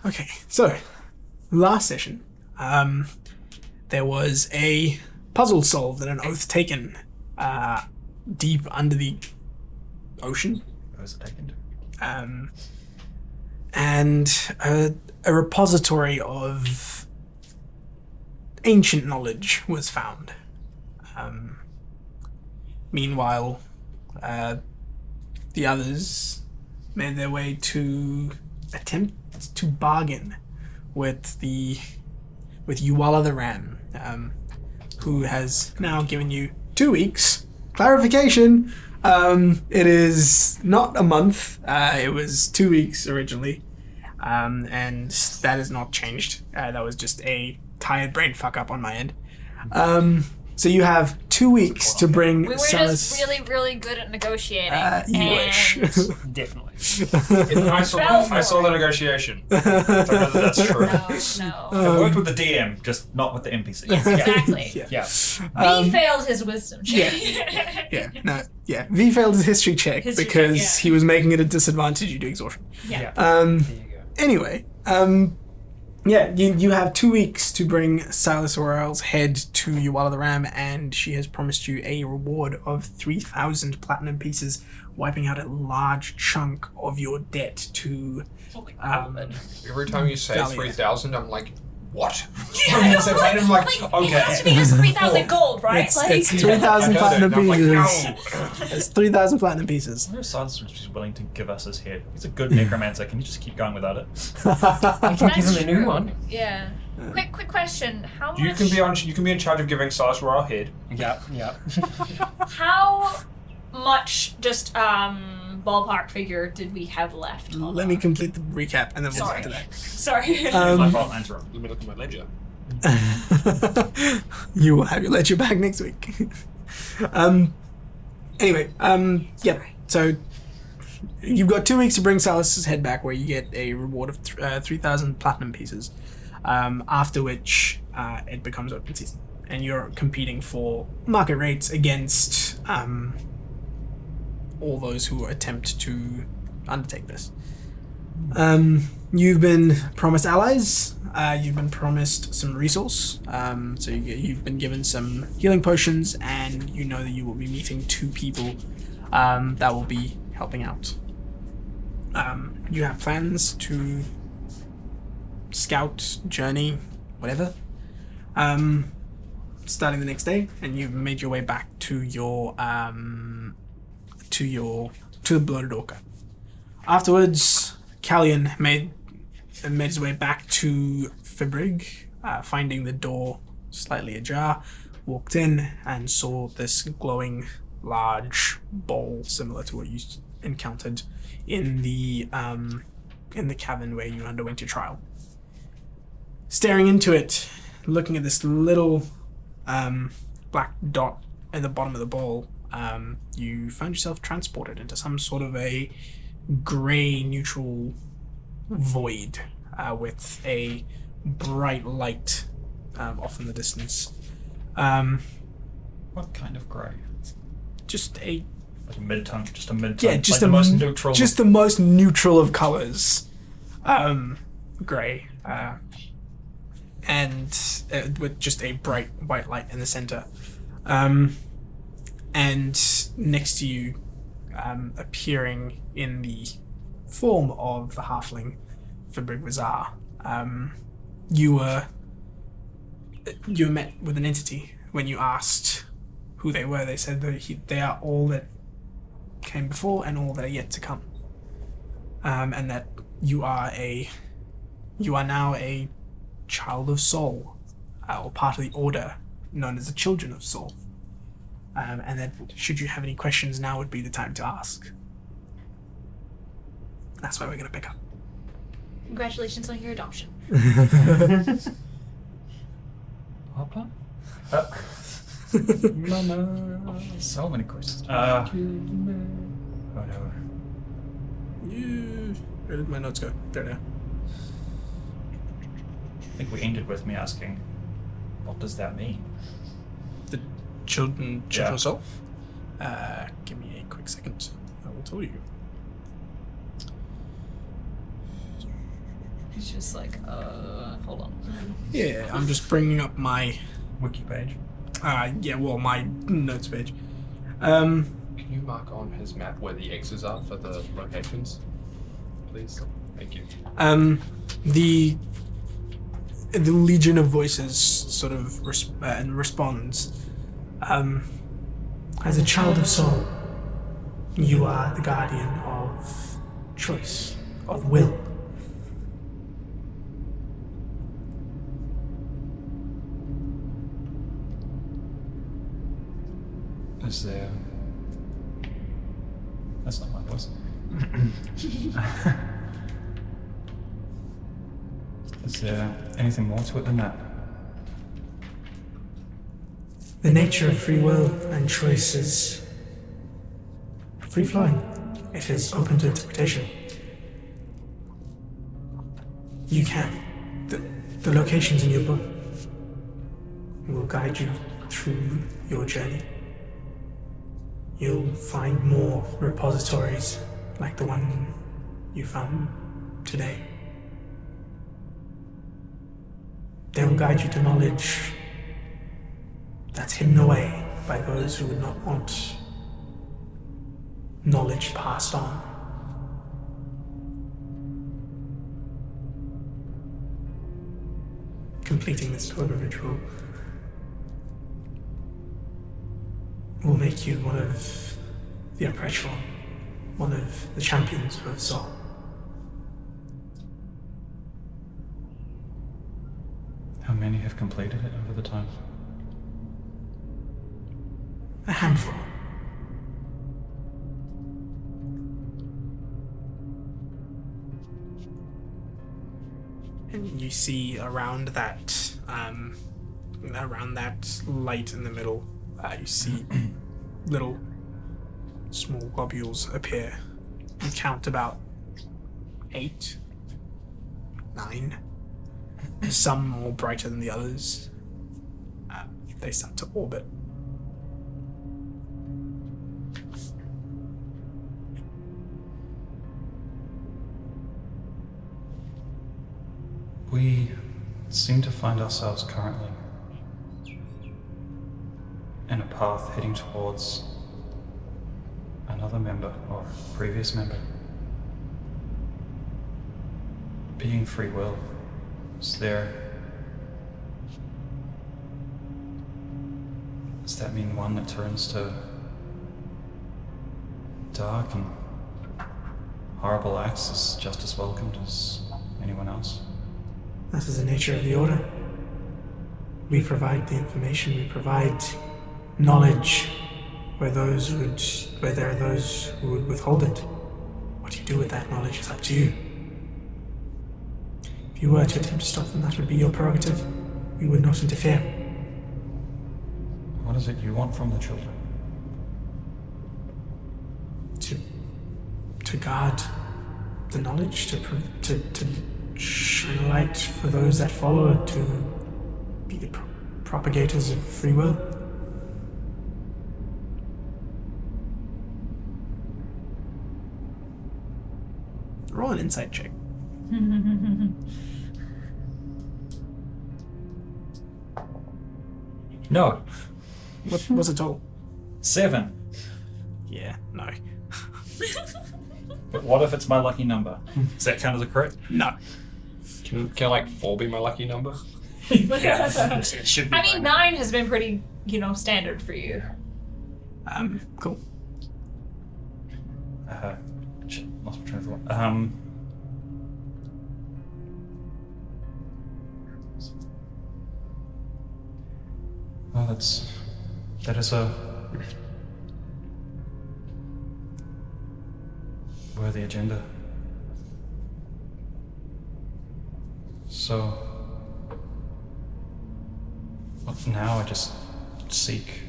Okay, so last session, there was a puzzle solved and an oath taken deep under the ocean. Where was it taken to? And a repository of ancient knowledge was found. Meanwhile, the others made their way to attempt to bargain with Uwala the Ram, who has now given you 2 weeks. Clarification, it is not a month, it was 2 weeks originally, and that has not changed. That was just a tired brain fuck up on my end. So you have 2 weeks to bring We were Salus. just really, really good at negotiating. You wish. Definitely. I saw the negotiation. I don't know that that's true. No. It worked with the DM, just not with the NPCs. Yes, exactly. Yeah. V failed his wisdom check. V failed his history check History because check, he was making it a disadvantage due to exhaustion. Yeah. There you go. Anyway, you have 2 weeks to bring Silas Orel's head to Uwala the Ram, and she has promised you a reward of 3,000 platinum pieces, wiping out a large chunk of your debt to. Every time you say Thalia. 3,000, I'm like, what? Yeah, I'm like, It okay. has to be just 3,000 gold, right? It's 3,000 I heard it, platinum and I'm like, pieces. no. It's 3,000 platinum pieces. I wonder if Silence was willing to give us his head. He's a good necromancer. Can you just keep going without it? I can give That's him a new true. one. Yeah. Quick question. How much? You can be in charge of giving Silas Royal head. Yeah. How much just ballpark figure did we have left? Let me complete the recap and then we'll get to that. Sorry. My fault, answer him. Let me look at my ledger. You will have your ledger back next week. Anyway, so you've got 2 weeks to bring Salus's head back, where you get a reward of 3,000 platinum pieces, after which it becomes open season, and you're competing for market rates against all those who attempt to undertake this. You've been promised allies. You've been promised some resource. So you've been given some healing potions, and you know that you will be meeting 2 people that will be helping out. You have plans to scout, journey, whatever. Starting the next day, and you've made your way back to the Bloated Orca. Afterwards, Callion made his way back to Fibrig, finding the door slightly ajar, walked in and saw this glowing large bowl similar to what you encountered in the cavern where you underwent your trial. Staring into it, looking at this little black dot at the bottom of the bowl, you found yourself transported into some sort of a grey neutral void with a bright light off in the distance. What kind of grey? Just a Like a mid-tone, just a mid-tone. yeah, just like a the most neutral. just the most neutral of colors, grey, and with just a bright white light in the center. And next to you, appearing in the form of the halfling Fibrig Vazar, you were met with an entity. When you asked who they were, they said that they are all that came before and all that are yet to come, and that you are now a child of Sol, or part of the order known as the Children of Sol. And that should you have any questions, now would be the time to ask. That's where we're going to pick up. Congratulations on your adoption. Papa? Mama. So many questions. Oh no. Where did my notes go? There they are. I think we ended with me asking, what does that mean? The Children Yeah. of Sol? Give me a quick second. I will tell you. He's just like, hold on. Yeah, I'm just bringing up my Wiki page. my notes page. Can you mark on his map where the X's are for the locations, please? Thank you. The Legion of Voices sort of responds. As a child of soul, you are the guardian of choice, of will. Is there... That's not my voice. Is there anything more to it than that? The nature of free will and choice is free-flowing. It is open to interpretation. You can. The locations in your book will guide you through your journey. You'll find more repositories like the one you found today. They'll guide you to knowledge that's hidden away by those who would not want knowledge passed on. Completing this pilgrimage will make you one of the unapproachable, one of the champions of Sol. How many have completed it over the time? A handful. And you see around that light in the middle, you see little small globules appear. You count about 8, 9. Some more brighter than the others. They start to orbit. We seem to find ourselves currently in a path heading towards another member or previous member. Being free will, does that mean one that turns to dark and horrible acts is just as welcomed as anyone else? That is the nature of the Order. We provide the information, we provide knowledge where there are those who would withhold it. What you do with that knowledge is up to you. If you were to attempt to stop them, that would be your prerogative. We would not interfere. What is it you want from the children? To guard the knowledge, to shine a light for those that follow, to be the propagators of free will. Roll an insight check. No. What's it total? 7. Yeah, no. But what if it's my lucky number? Does that count as a crit? No. Can like 4 be my lucky number? It should be. I mean, 9 has been pretty, standard for you. Cool. Shit, lost my train of thought. Well, that is a worthy agenda. So, well, now I just seek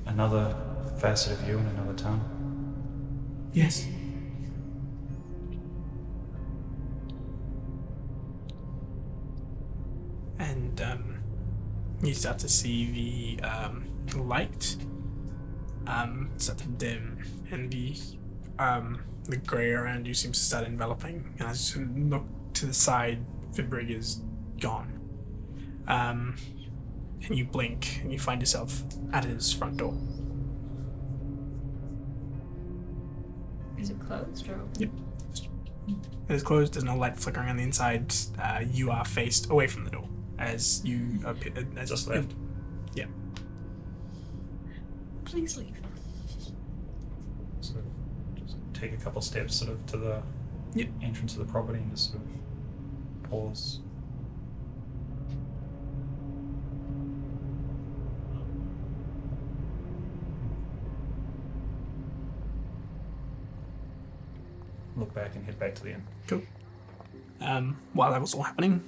another facet of you in another town. Yes. And you start to see the light start to dim, and the grey around you seems to start enveloping. And as you look to the side, Fibrig is gone. And you blink and you find yourself at his front door. Is it closed or open? Yep. It is closed. There's no light flickering on the inside. You are faced away from the door as you appear. Just left. Yeah. Please leave. So just take a couple steps sort of to the Yep. entrance of the property and just sort of pause. Look back and head back to the inn. Cool. While that was all happening,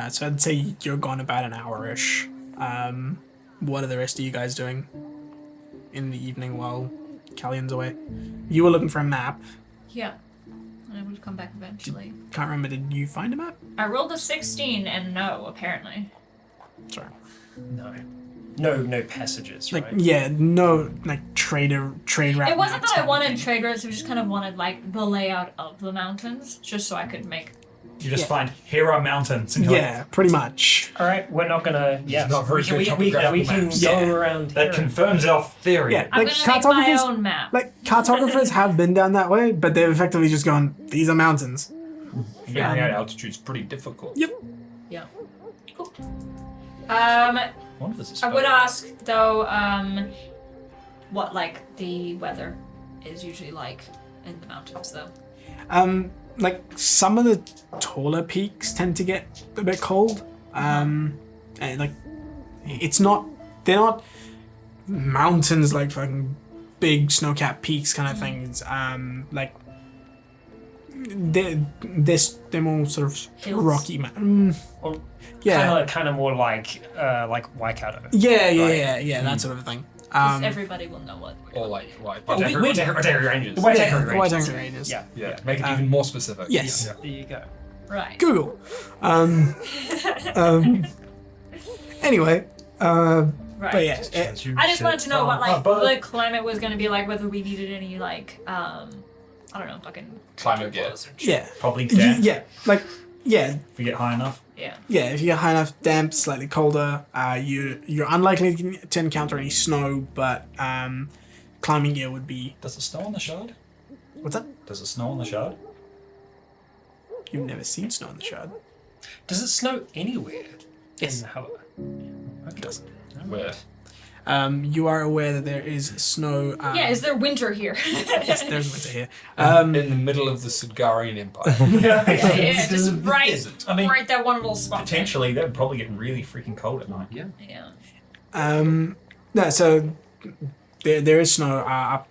so I'd say you're gone about an hour-ish. What are the rest of you guys doing in the evening while Callion's away? You were looking for a map. Yeah. And I would come back eventually. Can't remember, did you find a map? I rolled a 16 and no, apparently. Sorry. No passages, Like, right? yeah, no, like, trade route It wasn't maps that I type wanted thing. trade routes, we just kind of wanted, like, the layout of the mountains, just so I could make... You just Yeah. find, here are mountains. And you're like, Yeah, pretty much. All right, we're not gonna. Yeah, not very good we topographical can maps. go Yeah. around that here. confirms our theory. Yeah, I'm like, gonna make my cartographers, own map. like, cartographers have been down that way, but they've effectively just gone, these are mountains. Figuring out altitude's pretty difficult. Yep. Yeah. Cool. One of this is I would spelled. ask, though, what, like, the weather is usually like in the mountains, though. Like, some of the taller peaks tend to get a bit cold. And, like, it's not, they're not mountains like fucking big snow-capped peaks kind of things. Like, they're more sort of Hills? rocky Or yeah. kind of more like Waikato. Yeah, that sort of thing. 'Cause everybody will know what we're Or like we- Waitangi Ranges. The White yeah, Anchor the White Ranges. Anchor Ranges. Yeah. Yeah, make it even more specific. Yes. There you go. right. Google. Anyway, Right. but yeah, I just wanted to know what, like, But the climate was going to be like, whether we needed any, like, I don't know, fucking... Climate gear. clothes or shit. yeah, Probably damp yeah, like, yeah, if we get high enough. Yeah. yeah. If you get high enough, damp, slightly colder, you're unlikely to encounter any snow, but climbing gear would be. Does it snow on the shard? What's that? Does it snow on the shard? You've never seen snow in the shard. Does it snow anywhere? Yes. In Hava? It does. Where? You are aware that there is snow. Yeah, is there winter here? Yes, there's winter here. In the middle of the Sudgarian Empire. yeah, just right, Isn't. I mean, right that one little spot. Potentially, that would probably get really freaking cold at night. Yeah. Yeah. No, so there is snow up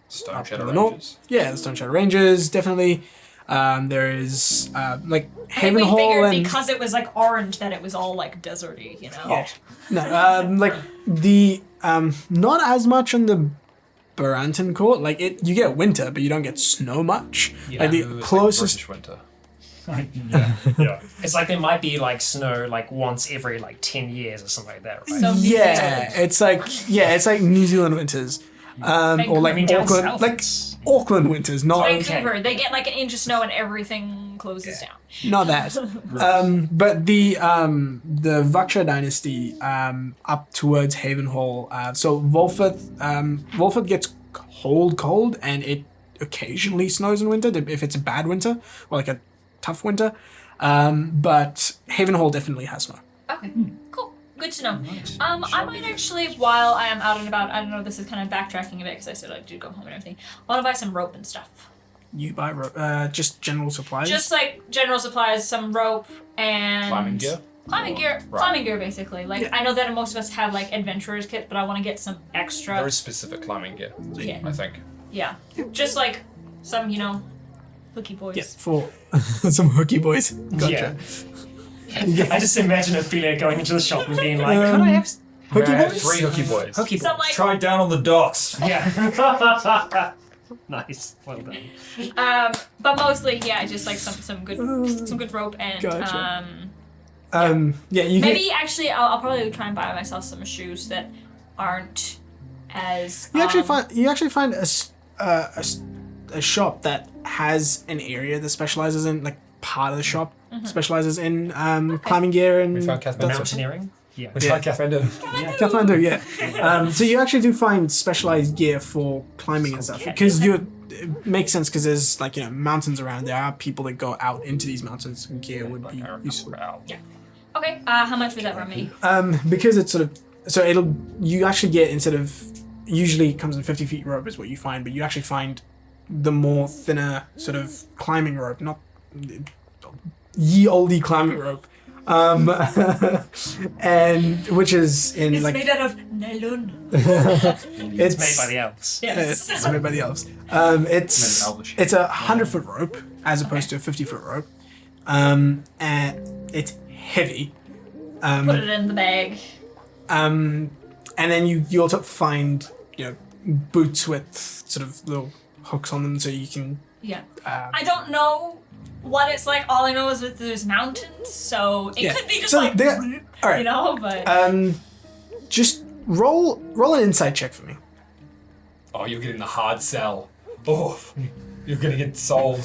Stone up to Shadow the north. Ranges. Yeah, the Stone Shadow Ranges definitely. There is like I think Haven we Hall figured and because it was like orange that it was all like deserty, you know? yeah. No, like the not as much on the Baranton Court. Like you get winter, but you don't get snow much. Like the Ooh, it's closest. Like British winter. Yeah. It's like there might be like snow like once every like 10 years or something like that, right? So New Yeah, Zealand. it's like New Zealand winters, or like I mean, down Auckland, south, like it's- Auckland winters, not Vancouver, they get like an inch of snow and everything closes down. not that. But the Vaksha dynasty up towards Haven Hall. So Volfith gets cold, and it occasionally snows in winter if it's a bad winter or like a tough winter. But Haven Hall definitely has snow. Okay, cool. Good to know. I might actually, while I am out and about, I don't know, this is kind of backtracking a bit because I said I did go home and everything. I want to buy some rope and stuff. You buy just general supplies. Just like general supplies, some rope and Climbing gear? Climbing gear, Right. climbing gear basically. Like I know that most of us have like adventurers kit, but I want to get some extra. Very specific climbing gear, Yeah. I think. Yeah, just like some, hooky boys. yeah, for some hooky boys. Gotcha. I just imagine Ophelia going into the shop and being like, "Could I have Hooky I have boys? 3 hooky boys. hooky Some boys?" like, Try down on the docks. Yeah. Nice. Well done. but mostly, yeah, just like some good rope and Gotcha. Yeah, you maybe actually I'll probably try and buy myself some shoes that aren't as. You actually find a shop that has an area that specializes in like part of the shop specializes in climbing gear and We found that Kathmandu. sort of- Mountaineering. Yeah. We tried Kathmandu. Kathmandu, yeah. So you actually do find specialized gear for climbing and stuff because it makes sense because there's like mountains around. There are people that go out into these mountains, and gear would be useful. Okay. How much would that run me? Because it's sort of you actually get instead of usually it comes in 50 feet rope is what you find, but you actually find the more thinner sort of climbing rope, not ye olde climbing rope. And which is in It's made out of nylon. It's made by the elves. Yes. It's made by the elves. It's a 100-foot rope as opposed to a 50-foot rope. And it's heavy. Put it in the bag. And then you also find boots with sort of little hooks on them so you can. Yeah. I don't know what it's like. All I know is that there's mountains, so it could be just So like, all right. but. Just roll an insight check for me. Oh, you're getting the hard sell. Oh, you're gonna get sold.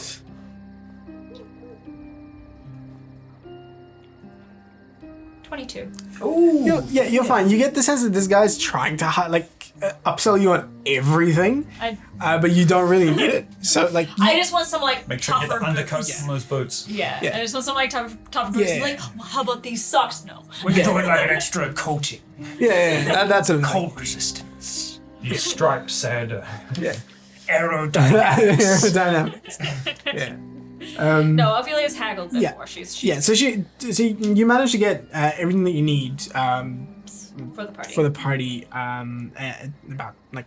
Ooh. You're fine. You get the sense that this guy's trying to upsell you on everything, but you don't really need it. So I just want some Make sure you get tougher the undercuts boots. on those boots. Yeah. Yeah. I just want some tougher boots. Yeah. Like, how about these socks? No. We can do it like an extra coating. that's sort of Cold resistance. The striped sander. Aerodynamics. aerodynamics. Yeah. No, Ophelia's haggled before. Yeah. She's Yeah. So you managed to get everything that you need for the party. for the party at about like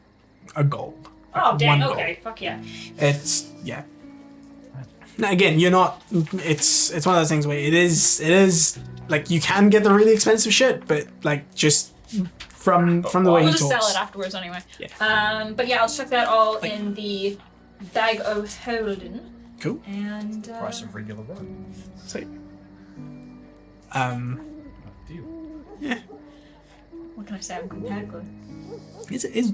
a gold. Oh, dang. One Okay. gold. Fuck yeah. It's Now again, you're not. It's one of those things where it is like you can get the really expensive shit, but like just from the way We'll he just talks. sell it afterwards anyway. Yeah. But yeah, I'll chuck that all in the bag of holding. Cool. And Price of regular road. Sweet. Deal. Yeah. what can I say? I'm competitive. It's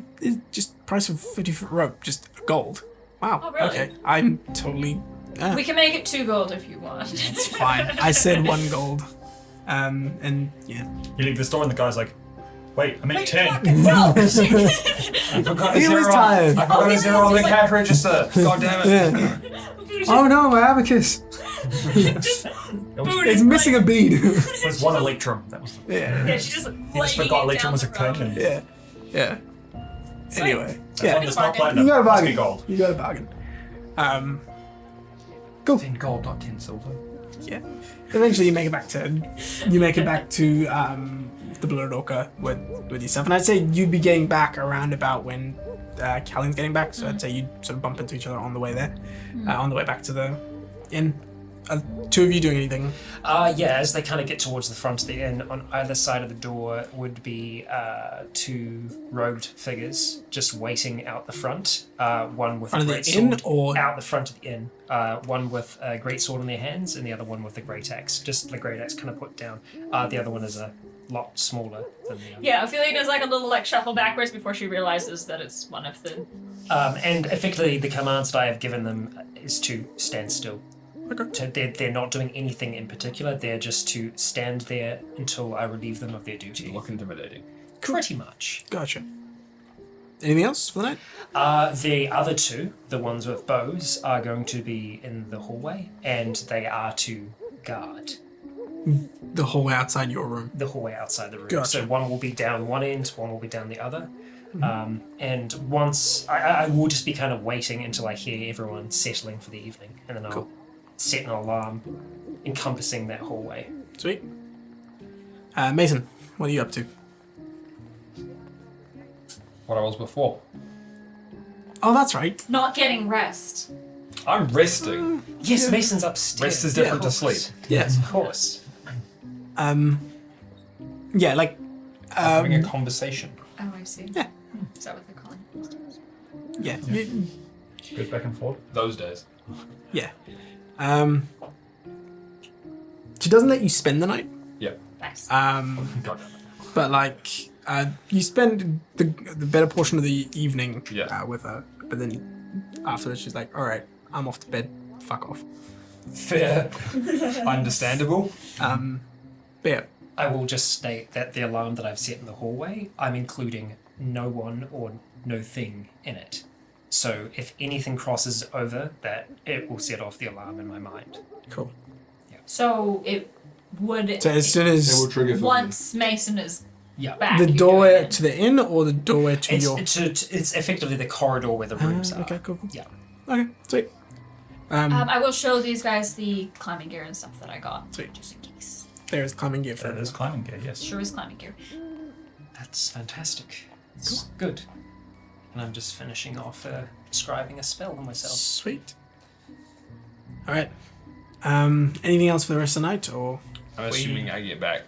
just price of 50-foot rope, just gold. Wow. Oh, really? Okay. I'm totally. We can make it 2 gold if you want. It's fine. I said 1 gold. And yeah. You leave the store and the guy's like, wait, I meant 10. Fucking no! I forgot He was tired. I forgot to zero on the cash register. God damn it. Yeah. Oh no, my abacus! It's missing a bead. There's one electrum. That was Yeah. Yeah, she just he just forgot electrum was a coin. Yeah. Yeah. Anyway. That Yeah. one is not You platinum. You got a Must be bargain. gold. You got a bargain. Cool. 10 gold, not 10 silver. Yeah. Eventually, you make it back to the Blurred Orca with yourself, and I'd say you'd be getting back around about when Callion's getting back. So I'd say you'd sort of bump into each other on the way there, on the way back to the inn. Two of you doing anything? Yeah, as they kind of get towards the front of the inn, on either side of the door would be 2 robed figures just waiting out the front. One with Front a of great the inn, sword or out the front of the inn. One with a great sword in their hands, and the other one with a great axe. Just the great axe kind of put down. The other one is a lot smaller than the other. Yeah, Ophelia does like a little shuffle backwards before she realizes that it's one of the. And effectively, the commands that I have given them is to stand still. Okay. So they're not doing anything in particular. They're just to stand there until I relieve them of their duty. Look intimidating. Pretty much. Gotcha. Anything else for the night? The other 2, the ones with bows, are going to be in the hallway, and they are to guard The hallway outside your room. the hallway outside the room. Gotcha. So one will be down one end, one will be down the other. And once I will just be kind of waiting until I hear everyone settling for the evening, and then I'll Cool. set an alarm encompassing that hallway. Sweet. Mason, what are you up to? What I was before. Oh, that's right. Not getting rest. I'm resting. Yes, Mason's upstairs. Rest is different to sleep. Yes. Of course. Yeah, like. Having a conversation. Oh, I see. Yeah. Is that what they're calling it? Yeah. Goes back and forth. Those days. Yeah. She doesn't let you spend the night. Yeah. Nice. God damn it. But like, you spend the better portion of the evening Yeah. with her. But then afterwards, she's like, "All right, I'm off to bed. Fuck off." Fair. Understandable. But yeah, I will just state that the alarm that I've set in the hallway, I'm including no one or no thing in it. So if anything crosses over that, it will set off the alarm in my mind. cool. So it would. So as soon It as will trigger for Once Mason is Yeah. back. the you doorway go in. to the inn or the doorway to your... It's effectively the corridor where the rooms are. Okay, cool. Yeah. Okay, sweet. I will show these guys the climbing gear and stuff that I got. Sweet. Just in case. There's climbing gear for That is climbing gear, yes. Sure is climbing gear. That's fantastic. It's good. And I'm just finishing off describing a spell on myself. Sweet. Alright. Anything else for the rest of the night, or... I'm assuming I get back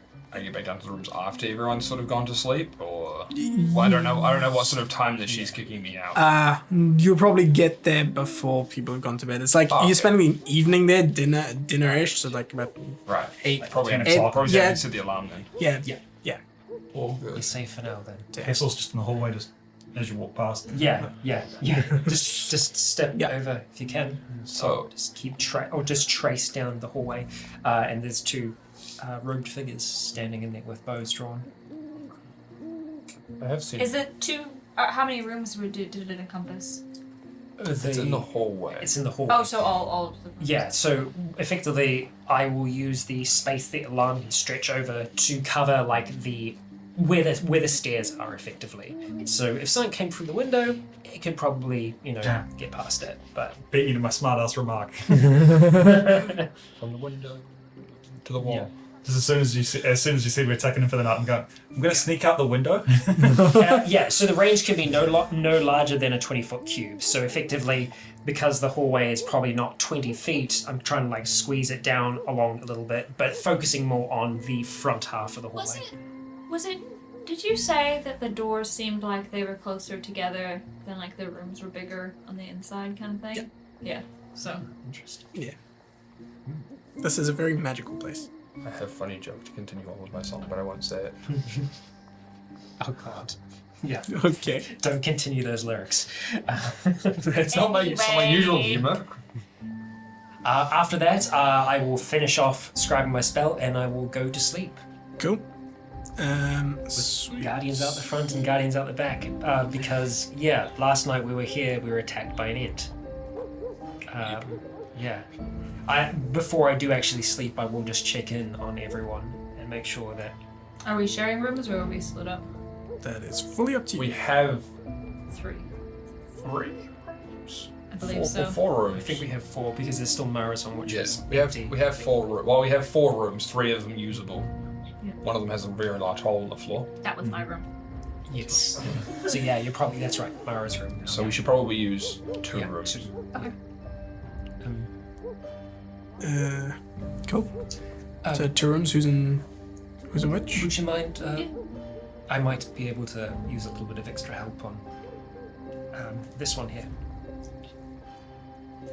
down to the rooms after everyone's sort of gone to sleep, or well, I don't know what sort of time that she's kicking me out. You'll probably get there before people have gone to bed. It's like Okay. you're spending the evening there, dinner-ish, so like about Right. 8. Probably 10 haven't o'clock. probably Yeah. haven't set the alarm then. Yeah. Yeah. Yeah. all You're good. safe for now then. Kessel's just in the hallway, just as you walk past. Yeah. just step Yeah. over if you can. So- just keep just trace down the hallway, and there's two robed figures standing in there with bows drawn. I have seen. Is it two? How many rooms did it encompass? It's in the hallway. It's in the hallway. Oh, so all of the rooms. Yeah, so effectively, I will use the space the alarm can stretch over to cover like the where the stairs are effectively. So if something came through the window, it could probably Yeah. get past it. But Beat you to my smart-ass remark. From the window to the wall. Yeah. Just as soon as you see we're attacking him for the night, I'm going to sneak out the window. yeah, so the range can be no larger than a 20-foot cube. So effectively, because the hallway is probably not 20 feet, I'm trying to like squeeze it down along a little bit, but focusing more on the front half of the hallway. Was it? Did you say that the doors seemed like they were closer together than like the rooms were bigger on the inside, kind of thing? Yeah. So. Interesting. Yeah. This is a very magical place. I have a funny joke to continue on with my song, but I won't say it. Oh god. Yeah. Okay. Don't continue those lyrics. It's not my usual humor. After that, I will finish off scribing my spell and I will go to sleep. Cool. Sweet. Guardians out the front and guardians out the back. Because, last night we were here, we were attacked by an ant. Yeah. Before I do actually sleep, I will just check in on everyone and make sure that... Are we sharing rooms or are we split up? That is fully up to you. We have 3. 3 rooms. I believe so. 4 rooms. I think we have 4 because there's still Marathon, which Yes, is we have empty. 4. Well, we have 4 rooms. 3 of them usable. Yeah. One of them has a very large hole in the floor. That was my room. Yes. So yeah, you're probably... That's right, Mara's room now. So we should probably use 2 Yeah, rooms. 2. Okay. Cool. So 2 rooms. Who's in which? Would you mind? Yeah. I might be able to use a little bit of extra help on this one here.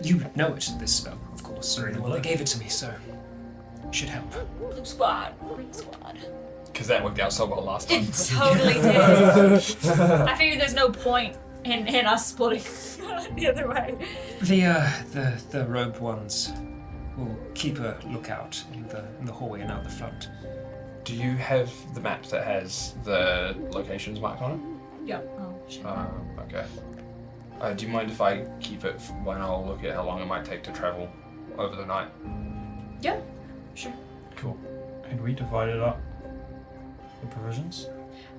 You know it, this spell, of course. You're the one that gave it to me, so it should help. Blue squad. Green squad. Because that worked out so well last time. It totally did. I figured there's no point in us splitting the other way. The robed ones will keep a lookout in the hallway and out the front. Do you have the map that has the locations marked on Yeah. Oh, shit. it? Okay. Do you mind if I keep it when I'll look at how long it might take to travel over the night? Yeah. Sure. Cool. And we divided up the provisions.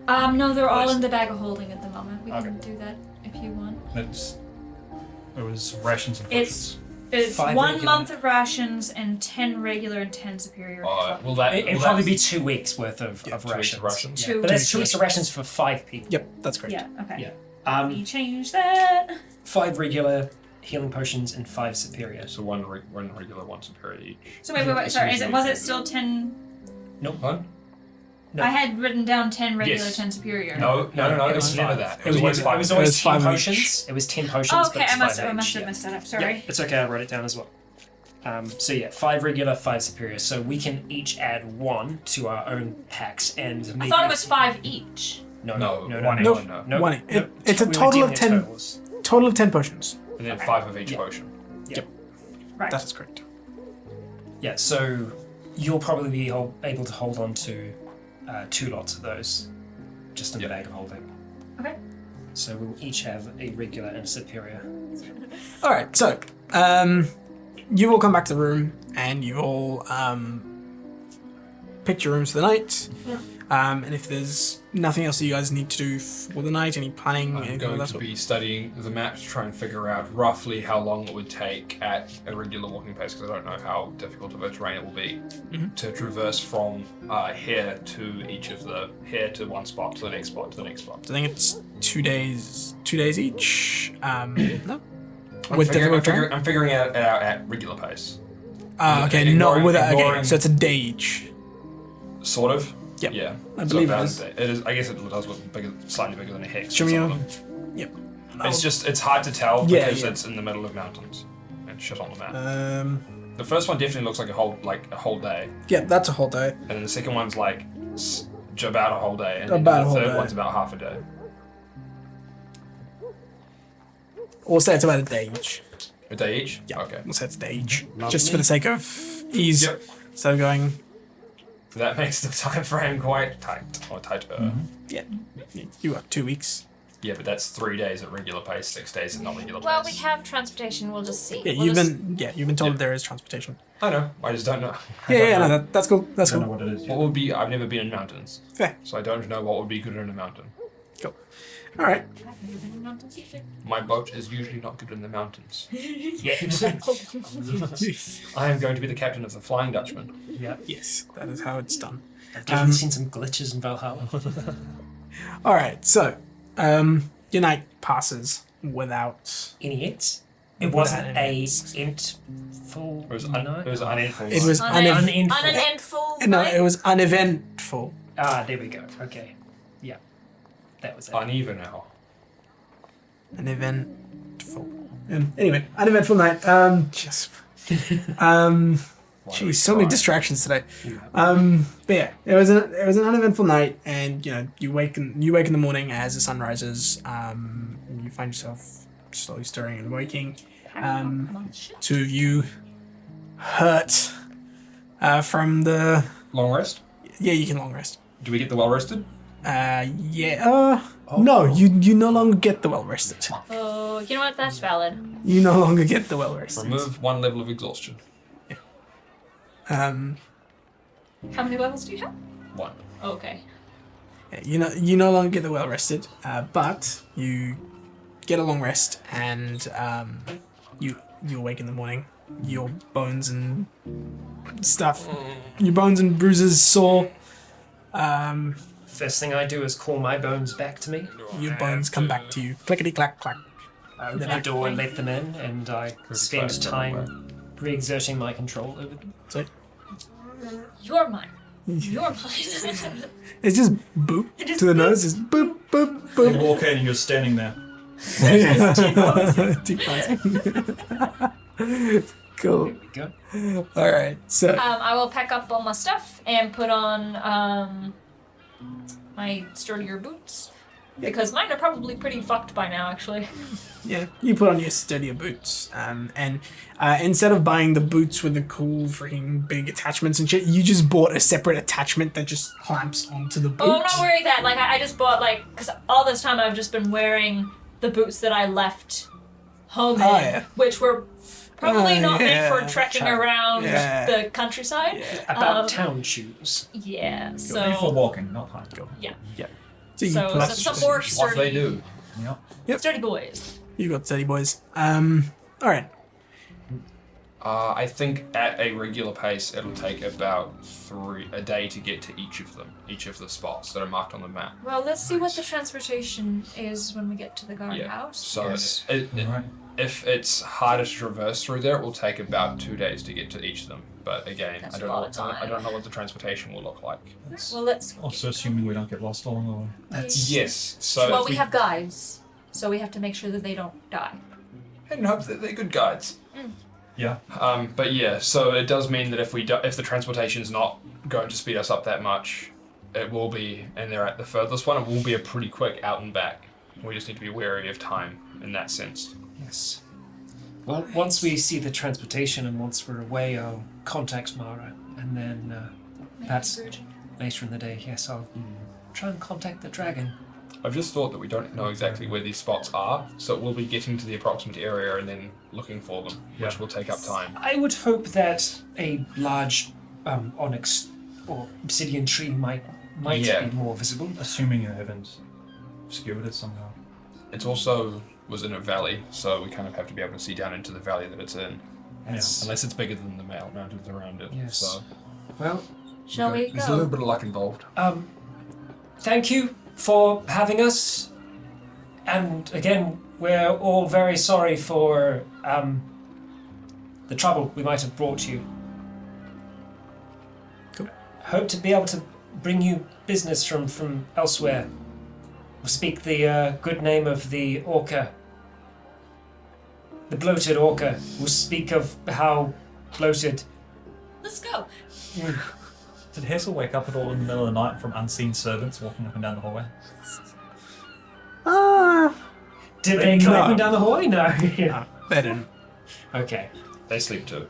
No, they're all in the bag of holding at the moment. We Okay. can do that if you want. It was rations and potions. It's 5 1 regular. month of rations and 10 regular and 10 superior. Will that? It'll will probably that- be 2 weeks worth of 2 weeks rations. of rations. Two But that's weeks. 2 weeks of rations for 5 people. Yep, that's great. Yeah. Okay. Yeah. We change that. 5 regular healing potions and 5 superior. So one regular, 1 superior each. So wait. Sorry. Was it still 10? Nope. One? No. I had written down 10 regular, Yes. 10 superior. No. It It was was never 5. that. It was always 5. It was always 10 5 each. potions. It was 10 potions. Oh, but okay. it's I must 5 have each, messed that up. Yeah, Sorry. it's okay. I wrote it down as well. So 5 regular, 5 superior. So we can each add 1 to our own packs, and I maybe thought it was 5 each. no. One No. each. No, One. no, It's a we were total dealing of in 10. totals. Total of 10 potions. And then 5 of each Yeah. potion. Right. That is correct. Yeah, so you'll probably be able to hold on to 2 lots of those, just in the bag of holding. Okay. So we'll each have a regular and a superior. All right, so you all come back to the room and you all picked your rooms for the night. Yeah. And if there's nothing else that you guys need to do for the night, any planning, I'm anything going of that to sort? be studying the map to try and figure out roughly how long it would take at a regular walking pace, because I don't know how difficult of a terrain it will be to traverse from here to one spot to the next spot to the next spot. I think it's 2 days each. No. I'm With difficult I'm figuring it out at regular pace. Okay, Ignoring- no, with okay, ignoring- so it's a day each. Sort of. Yep. Yeah. I So believe it about is. a day. It is. I guess it does look bigger, slightly bigger than a hex. Show for me some your. of them. Yep. It's hard to tell Yeah, because yeah. it's in the middle of mountains and shit on the map. Um. The first one definitely looks like a whole day, Yeah, that's a whole day. and then the second one's like about a whole day, and then About a the whole third day. one's about half a day. We'll say it's about a day each. A day each. Yeah. Okay. We'll say it's a day each, just for the sake of ease. Yep. So going. So that makes the time frame quite tight, or tighter. Yeah. You got 2 weeks. Yeah, but that's 3 days at regular pace, 6 days at not regular Well, we pace. have transportation. We'll just see. Yeah, We'll you've been told Yeah. there is transportation. I know. I just don't know. Yeah, no, that's cool. That's I don't know cool. what it is. What would be? I've never been in mountains, Fair. so I don't know what would be good in a mountain. Cool. All right. My boat is usually not good in the mountains. Yes. I am going to be the captain of the Flying Dutchman. Yeah. Yes, that is how it's done. I've definitely seen some glitches in Valhalla. All right. So, your night passes without. Any hits? It Without wasn't any a hits. eventful It was night? it was uneventful. It was Uneventful. Uneventful. No, night? it was uneventful. Ah, there we go. Okay. Yeah. That was it. uneven now. Uneventful. Anyway, uneventful night. Just. Geez, so many distractions today. But yeah, it was an uneventful night, and you wake in the morning as the sun rises. And you find yourself slowly stirring and waking. Two of you hurt from the. Long rest? Yeah, you can long rest. Do we get the well rested? Yeah. No, you no longer get the well rested. Oh, you know what? That's valid. You no longer get the well rested. Remove 1 level of exhaustion. How many levels do you have? 1. Okay. Yeah, you no longer get the well rested, but you get a long rest, and you awake in the morning. Your bones and stuff, your bones and bruises sore. First thing I do is call my bones back to me. Your bones come back to you. Clickety clack clack. I open the door and let them in, and I spend time re-exerting my control over them. So You're mine. You're mine. it's just boop to the nose. Just boop boop You boop. walk in and you're standing there. Deep cool. Go. All right. So I will pack up all my stuff and put on my sturdier boots. Because mine are probably pretty fucked by now, actually. yeah, you put on your sturdier boots, and instead of buying the boots with the cool freaking big attachments and shit, you just bought a separate attachment that just clamps onto the boot. Oh, I'm not wearing that. Like, I just bought, because all this time I've just been wearing the boots that I left home in, yeah. which were probably Oh, not yeah. meant for trekking around Yeah. the countryside. About town shoes. Yeah, Made for so... walking, not hiking. Yeah. So you So, put up- some more What do they sturdy, do? Yep. sturdy boys. you got sturdy boys. All right. I think at a regular pace, it'll take about a day to get to each of the spots that are marked on the map. Well, let's see what the transportation is when we get to the guardhouse. So Yes. Alright. if it's harder to traverse through there, it will take about 2 days to get to each of them. But again, That's I a don't lot know. of time. I don't know what the transportation will look like. Well, let's... Also assuming we don't get lost along the way. That's Yes. So Well, if we have guides, so we have to make sure that they don't die. and hope that they're good guides. Yeah. But yeah, so it does mean that if the transportation's not going to speed us up that much, it will be, and they're at the furthest one, it will be a pretty quick out and back. We just need to be wary of time in that sense. yes. Well, once we see the transportation and once we're away, I'll contact Mara, and then perhaps later in the day, yes, I'll try and contact the dragon. I've just thought that we don't know exactly where these spots are, so we'll be getting to the approximate area and then looking for them, which will take up time. I would hope that a large onyx or obsidian tree might be more visible. Assuming you haven't obscured it somehow. It also was in a valley, so we kind of have to be able to see down into the valley that it's in. Yes. Unless it's bigger than the mountains around it. Yes. So Well, Shall we there's a little go? bit of luck involved. thank you for having us. And again, we're all very sorry for the trouble we might have brought you. Cool. Hope to be able to bring you business from elsewhere. We'll speak the good name of the orca. The bloated orca. We'll speak of how bloated. Let's go. Did Hazel wake up at all in the middle of the night from unseen servants walking up and down the hallway? Did they come up and down the hallway? No. They didn't. Okay. They sleep too.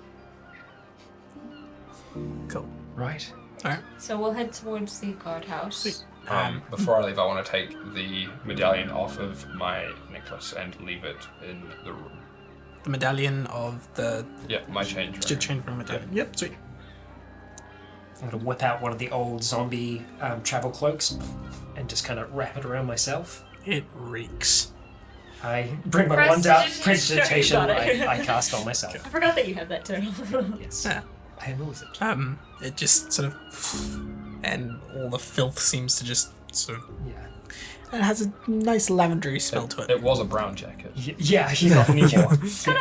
Cool. Right. Alright. So we'll head towards the guardhouse. Sweet. Before I leave, I want to take the medallion off of my necklace and leave it in the room. The medallion of the Yeah, my change. change room medallion. Yep, sweet. I'm going to whip out one of the old zombie travel cloaks and just kind of wrap it around myself. It reeks. I bring my wand out. Prestidigitation. Got it. I cast on myself. I forgot that you had that too. Yes. Yeah. I am with it. It just sort of, and all the filth seems to just sort of. Yeah. And it has a nice lavendery smell to it. It was a brown jacket. Yeah, not anymore.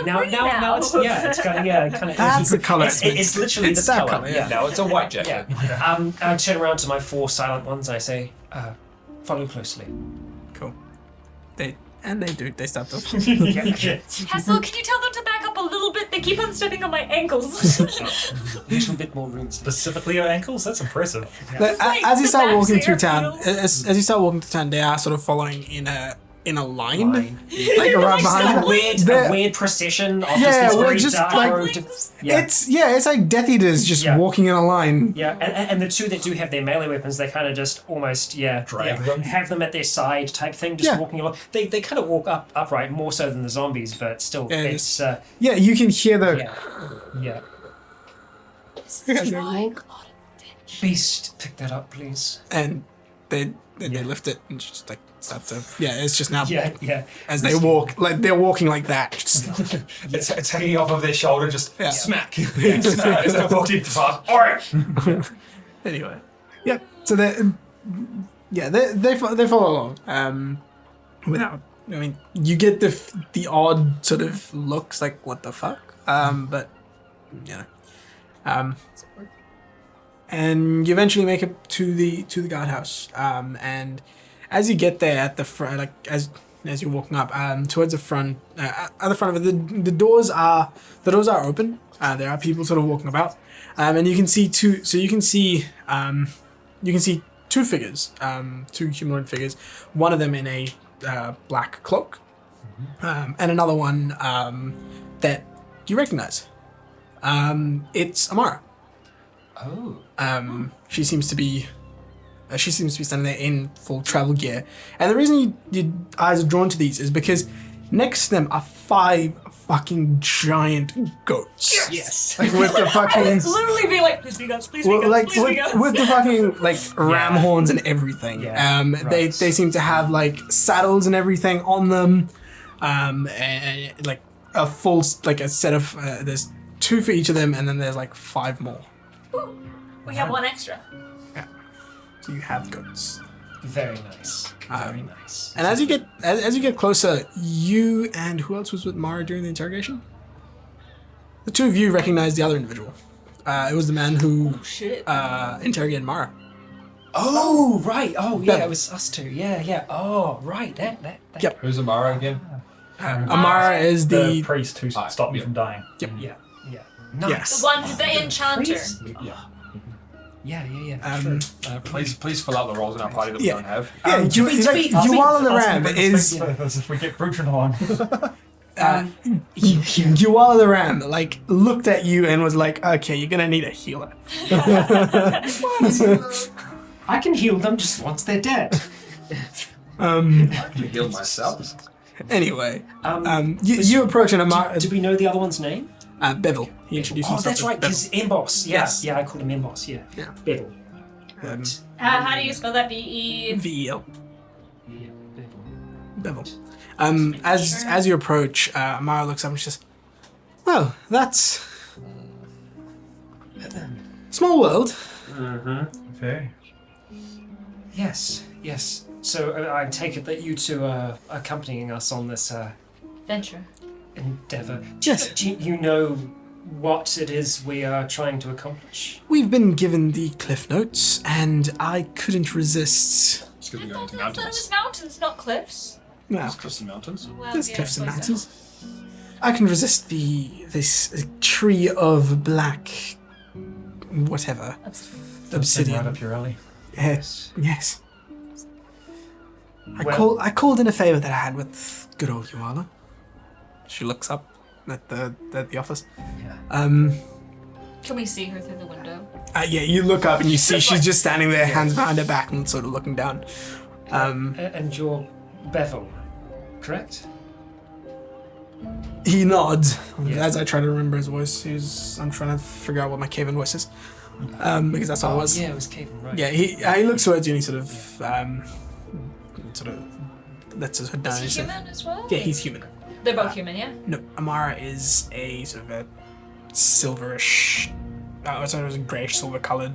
Now green now. it's kind of That's the colour. It's literally It's the that color. colour, yeah. Now it's a white jacket. Yeah. I turn around to my 4 silent ones. I say, follow closely. Cool. They do. They start to. Hassel, can you tell them to back up a little bit? They keep on stepping on my ankles. A little bit more room. Specifically your ankles? That's impressive. like As you the start backs walking of through your town, heels. as you start walking through town, they are sort of following in a line, Line. like right Like behind so you. A They're- weird procession of Yeah, just this we're very just dark like- robed. Yeah. It's like Death Eaters just Yeah. walking in a line. Yeah, and the two that do have their melee weapons, they kind of just almost Drag them. have them at their side type thing, just Yeah. walking along. They kind of walk upright more so than the zombies, but still, Yeah, it's Yeah, you can hear the. yeah. This Yeah, is they drawing walk. a lot of attention. Beast, pick that up, please. And they lift it and just like start to. Yeah, it's just now. Yeah. As they walk, like they're walking like that. Just, It's hanging off of their shoulder, just Yeah. smack. Smack as they walk into the path. Alright! anyway, yeah. So they follow along. Without. I mean, you get the odd sort of looks like what the fuck. But you know. And you eventually make it to the guardhouse. And as you get there at the front, like as you're walking up, towards the front, at the front of it, the doors are open. There are people sort of walking about, and you can see two. So you can see two figures, two humanoid figures. One of them in a black cloak, and another one that you recognize. It's Amara. Oh. She seems to be standing there in full travel gear. And the reason your eyes are drawn to these is because next to them are 5 fucking giant goats. Yes. Like with the fucking Literally be like, please be guns, please be well, guns, like please be guns. with the fucking like ram horns and everything. Yeah, They right. seem to have like saddles and everything on them. And like a full like a set of there's 2 for each of them, and then there's like 5 more. We have 1 extra. So you have goats. Very nice. Very nice. And as you get closer, you and who else was with Mara during the interrogation? The 2 of you recognize the other individual. It was the man who Shit. interrogated Mara. Oh, right. Oh, yeah, Yeah. it was us 2. Yeah. Oh, right. That. Yep. Who's Amara again? Amara is The the priest who stopped me from dying. Yeah. Nice. Yes. The one, the enchanter. Priest? Yeah. Yeah. um, Please fill out the roles in our party that we Yeah. don't have. yeah. to be- You while on the ram is If we get Brutron on. Yuala the Ram, like, looked at you and was like, okay, you're gonna need a healer. I can heal them just once they're dead. I can heal myself. Anyway, you approach an Amara. Do we know the other one's name? Bevel. He introduced Oh, himself that's as right, Bevel. because Emboss. Yeah, Yes. yeah, I called him Emboss, yeah. Yeah. Bevel. How do you spell that? V-E... VEL. Yeah, Bevel. Bevel. As you approach, Amara looks up and she says, well, that's... small world. Okay. Yes, yes. So I take it that you two are accompanying us on this Venture. endeavor. Yes. Do you know what it is we are trying to accomplish? We've been given the cliff notes, and I couldn't resist... Just because I we're going thought to it was mountains. mountains, not cliffs. Well, Cliffs and mountains. Well, there's yeah, cliffs and I suppose mountains. I can resist this tree of black... whatever. so. Obsidian. Right up your alley. Yes. Yes. Well- I called in a favor that I had with good old Yuala. She looks up at the office. Yeah. Can we see her through the window? Yeah, you look up and you see she's just standing there, hands behind her back and sort of looking down. And you're Bevel, correct? He nods Yeah. as I try to remember his voice. I'm trying to figure out what my Caven voice is. Because that's all it was. Yeah, it was Caven, right? Yeah, he looks towards you and he sort of lets his head down. Is and he says, human as well? Yeah, he's human. They're both human, yeah? No, Amara is a sort of a silverish, sorry, it was a greyish silver coloured,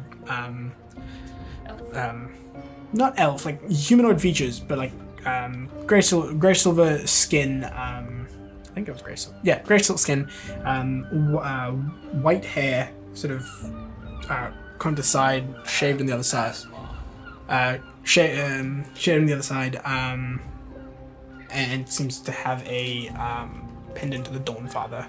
not elf, like humanoid features, but like grey silver skin. I think it was grey silver. Yeah, grey silver skin, white hair, sort of come to the side, shaved on the other side. Shaved on the other side, and seems to have a pendant to the Dawnfather.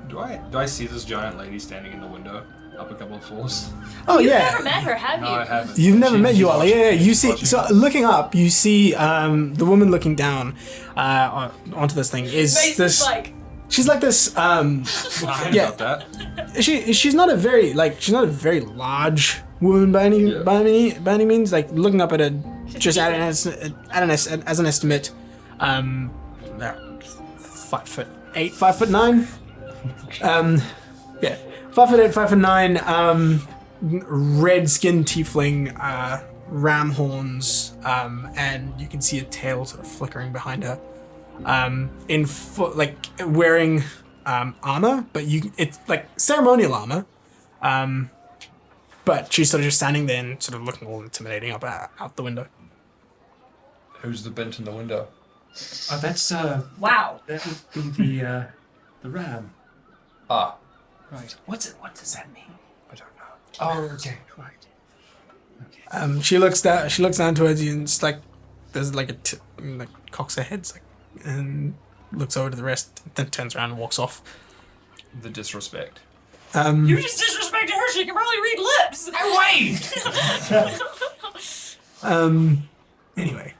Do I see this giant lady standing in the window up a couple of floors? Oh You've yeah. never met her, have you? No, I haven't. You've never met She's Yuala. Yeah, you see. watching. So looking up, you see the woman looking down onto this thing is Mace this. is like, She's like this. I Yeah. got that. She's not a very large woman by any means. Like looking up at her, just as an estimate, 5'8", 5'9". Yeah, 5'8", 5'9". Red skinned tiefling, ram horns, and you can see a tail sort of flickering behind her. Wearing armor, but it's like ceremonial armor. But she's sort of just standing there and sort of looking all intimidating up out the window. Who's the bent in the window? Oh, that's wow. that would be the ram. Ah, Right. What does that mean? I don't know. Oh, okay, right. She looks down towards you and it's like there's like cocks her head and looks over to the rest, then turns around and walks off. The disrespect. You just disrespected her. She can probably read lips. Anyway.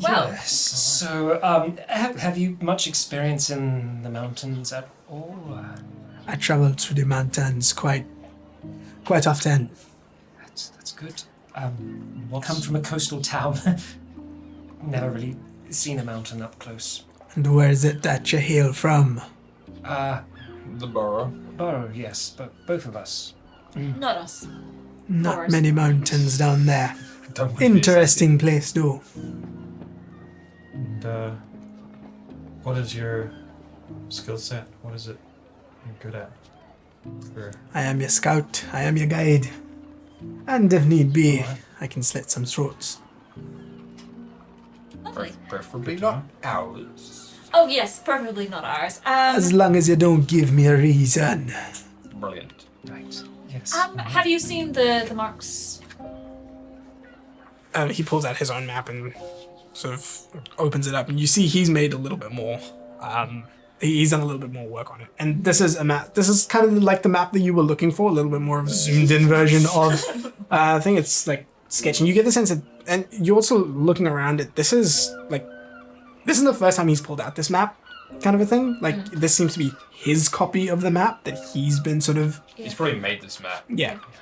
Well, Yes. So, have you much experience in the mountains at all? I travel through the mountains quite often. That's good. Come from a coastal town. Never really seen a mountain up close. And where is it that you hail from? The borough. Oh, yes, but both of us. not us. Not Forest. many mountains down there. Don't want to be Interesting place, though. And what is your skill set? What is it you're good at? I am your scout. I am your guide. And if need be, I can slit some throats. Lovely. Preferably not ours. Oh yes, preferably not ours. As long as you don't give me a reason. Brilliant. Right. Yes. Have you seen the marks? He pulls out his own map and sort of opens it up, and you see he's made a little bit more. He's done a little bit more work on it. And this is a map. This is kind of like the map that you were looking for, a little bit more of a zoomed-in version of. I think it's like sketching. You get the sense that, and you're also looking around it. This is like this is the first time he's pulled out this map, kind of a thing. Like this seems to be his copy of the map that he's been sort of He's probably made this map.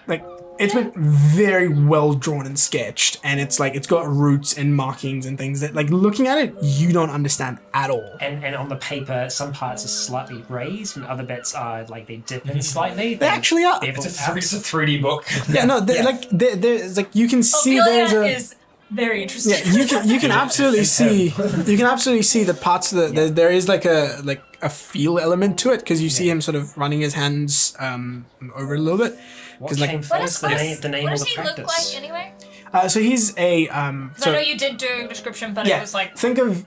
like it's been very well drawn and sketched, and it's like it's got roots and markings and things that like looking at it you don't understand at all. And on the paper, some parts are slightly raised, and other bits are like they dip in slightly. They actually are. It's It's a 3D book. Yeah, no, like there's like you can see there's Ophelia a. is very interesting. Yeah, you can absolutely see the parts of there is like a feel element to it because you see him sort of running his hands over it a little bit. What like came What first, does, the name what or does the he look practice? like anyway? So he's a Because I know you did do a description, but it was like think of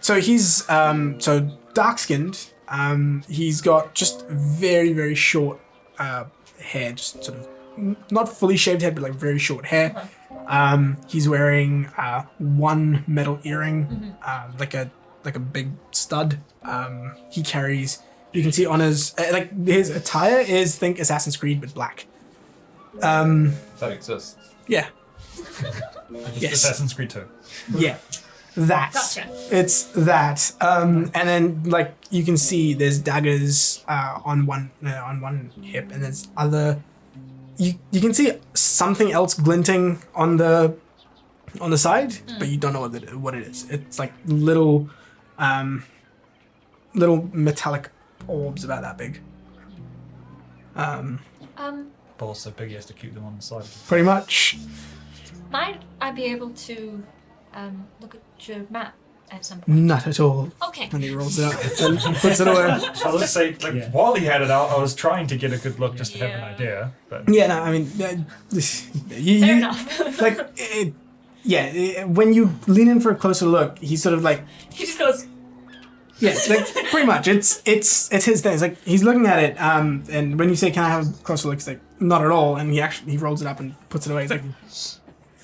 so he's so dark skinned. He's got just very very short hair, just sort of not fully shaved head, but like very short hair. He's wearing one metal earring, like a big stud. He carries. You can see on his like his attire is think Assassin's Creed but black. That exists. Yeah. It's Yes. Assassin's Creed 2. Yeah. That. Gotcha. It's that. And then like you can see there's daggers on one hip, and there's other. You can see something else glinting on the side, but you don't know what it is. It's like little metallic orbs about that big. Balls so big he has to keep them on the side. Pretty much. might I be able to look at your map at some point? Not at all. Okay. And he rolls it up and puts it away. I was gonna say, like, Yeah. while he had it out, I was trying to get a good look just to have an Yeah. idea. But Yeah, no, I mean, Fair enough. like, when you lean in for a closer look, he's sort of like, He just goes. yeah, like pretty much. It's his thing. It's like he's looking at it, and when you say, "Can I have a closer look?" It's like, "Not at all." And he rolls it up and puts it away. He's like,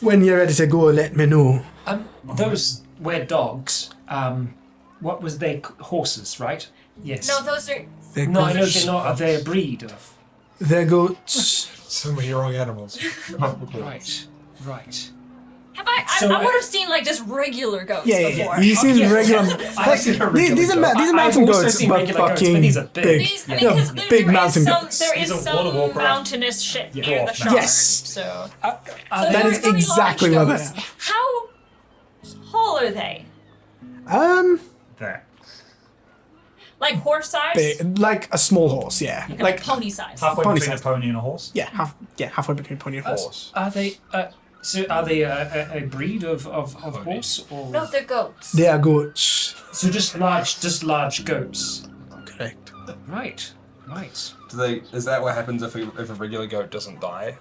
"When you're ready to go, let me know." Those were dogs. What was they? Horses, right? Yes. No, those are. They're No, I know goats. they're not. Are they a breed of? They're goats. So many wrong animals. Right. Right. Have I? So, I would have seen like just regular goats Yeah, before. You've seen yeah. regular. I've seen a regular These are goat. these are I've mountain also goats, seen but regular goats, but fucking these are big. These, I mean, Yeah, because big there is mountain some, goats. there These is are some water walkers. mountainous shit near the Dwarf shard. Yes. So, that they're is very exactly large what goats. they are. How tall are they? there. Like horse size? Big, like a small horse, yeah. Like pony size. Halfway Pony between size. a pony and a horse. Yeah, halfway between pony and horse. Horse. Are they? So are they a breed of horse or? No, they're goats. They are goats. So just large goats. Correct. Right. Right. Is that what happens if a regular goat doesn't die?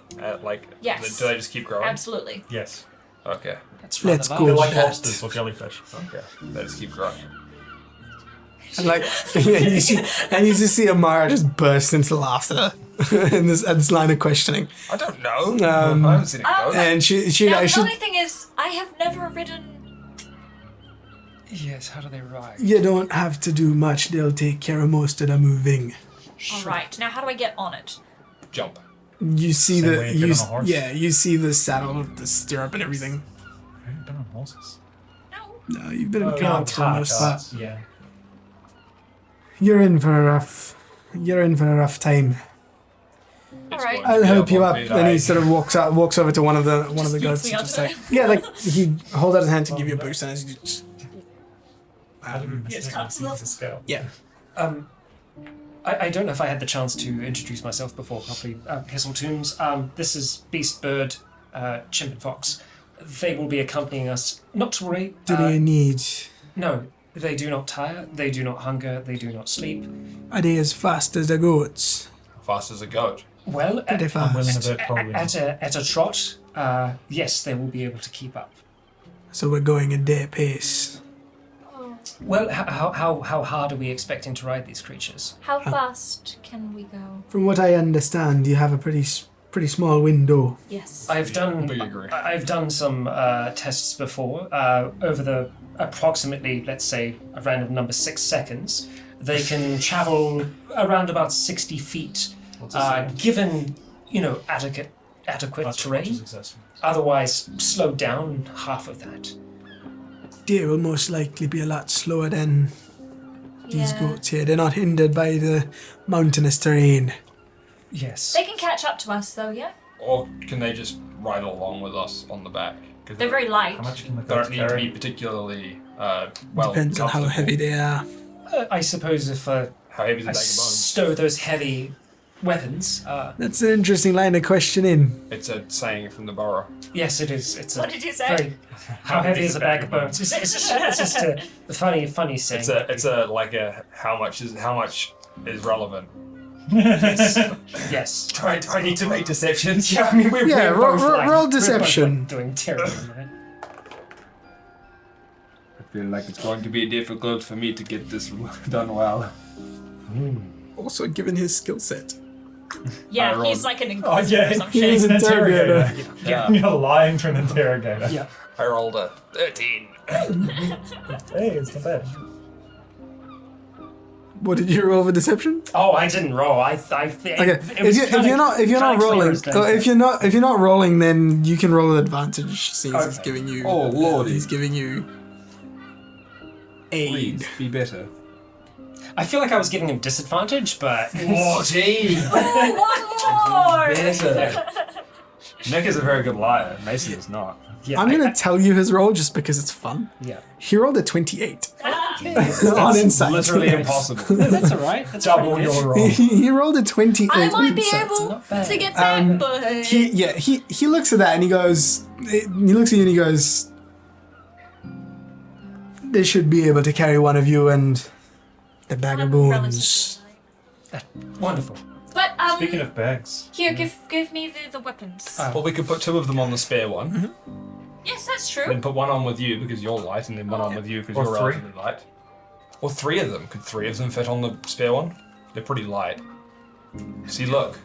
Yes. Do they just keep growing? Absolutely. Yes. Okay. That's rather Let's large. go. They're like that. lobsters or jellyfish. Okay. They just keep growing. And like, yeah, you just see Amara just burst into laughter in this line of questioning, I don't know. Um, I haven't seen a goat. and she Now, the she only thing is, I have never ridden. Yes. How do they ride? you don't have to do much. They'll take care of most of the moving. Alright, now how do I get on it? Jump. You see Same the way you get on a horse? you see the saddle, the stirrup, and everything. I haven't been on horses. No. No, you've been in Oh, carts for the most part. Yeah. You're in for a rough time. Alright. I'll help you up. Won't be And he like- sort of walks over to one of the Just goats. yeets me And onto just like like he holds out his hand to give you a boost, and as you just, How did we Yes, mistake cops. the scale? yeah. I don't know if I had the chance to introduce myself before properly. Hissel Tombs. This is Beast, Bird, Chimp, and Fox. They will be accompanying us. Not to worry. Do they need? No, they do not tire. They do not hunger. They do not sleep. Are they as fast as the goats? Fast as a goat. Well, Pretty I'm willing fast. a bit, probably. at a trot, yes, they will be able to keep up. So we're going a day pace. Well, how hard are we expecting to ride these creatures? How fast can we go? From what I understand, you have a pretty small window. Yes. I've done We agree. I've done some tests before over the approximately, let's say, a random number 6 seconds. They can travel around about 60 feet, given adequate That's terrain. much as successful. Otherwise, slow down half of that. deer will most likely be a lot slower than these Yeah. goats here. They're not hindered by the mountainous terrain. Yes. They can catch up to us, though, yeah? Or can they just ride along with us on the back? 'Cause They're very light. How much can the they don't goats need to be carry? particularly well. Depends on how comfortable. heavy they are. I suppose if How heavy is a I bag of bones? stow those heavy weapons, That's an interesting line of questioning. It's a saying from the borough. yes, it is. It's a What did you say? very. How heavy is a bag of bones? It's just a funny saying. It's a like a how much is relevant. yes. Do I need to make deceptions? Yeah, I mean we're Yeah, we're roll- both, roll- like, roll we're both, deception. like, doing terrible, right? I feel like it's going to be difficult for me to get this done well. Also, given his skill set. Yeah, I he's rolled- like an Oh, inquisitor yeah, or some He's shit. an interrogator. Yeah. You're lying to an interrogator. Yeah. I rolled a 13. Hey, it's not bad. What did you roll for deception? Oh, I didn't roll. I Okay, it was if you're not rolling, if you're not rolling, then you can roll an advantage. Since he's Okay. giving you. Oh, lordy. He's giving you aid. Please be better. I feel like I was giving him disadvantage, but 14! Oh, one more! Better. Nick is a very good liar. Mason is not. yeah, I'm gonna tell you his roll just because it's fun. yeah. He rolled a 28 on insight. Literally impossible. That's all right. That's Double pretty good. your roll. He rolled a 28. I might be insight. able Not bad. to get that, but... He looks at that and he goes. He looks at you and he goes. They should be able to carry one of you and the bag of bones. Wonderful. But, Speaking of bags, here, give me the weapons. Well, we could put two of them on the spare one. Yes, that's true. Then put one on with you because you're light, and then one on with you because Or you're three. relatively light. Or three of them. Could three of them fit on the spare one? They're pretty light. See, look.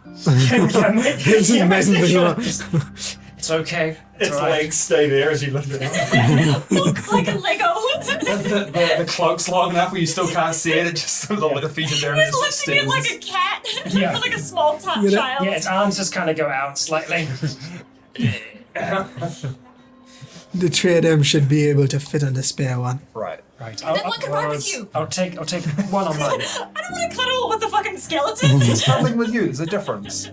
It's amazing that you are- It's okay. its all right. legs stay there as you lift it up. Look like a Lego. The cloak's long enough where you still can't see it. It just sort of like the feet are there and it He's just lifting it extends. like a cat. Yeah. like a small top You know- child. Yeah, its arms just kind of go out slightly. The three of them should be able to fit on the spare one. Right. Right. Then one can ride with you. I'll take one on mine. I don't want to cuddle with the fucking skeleton. It's cuddling with you. There's a difference.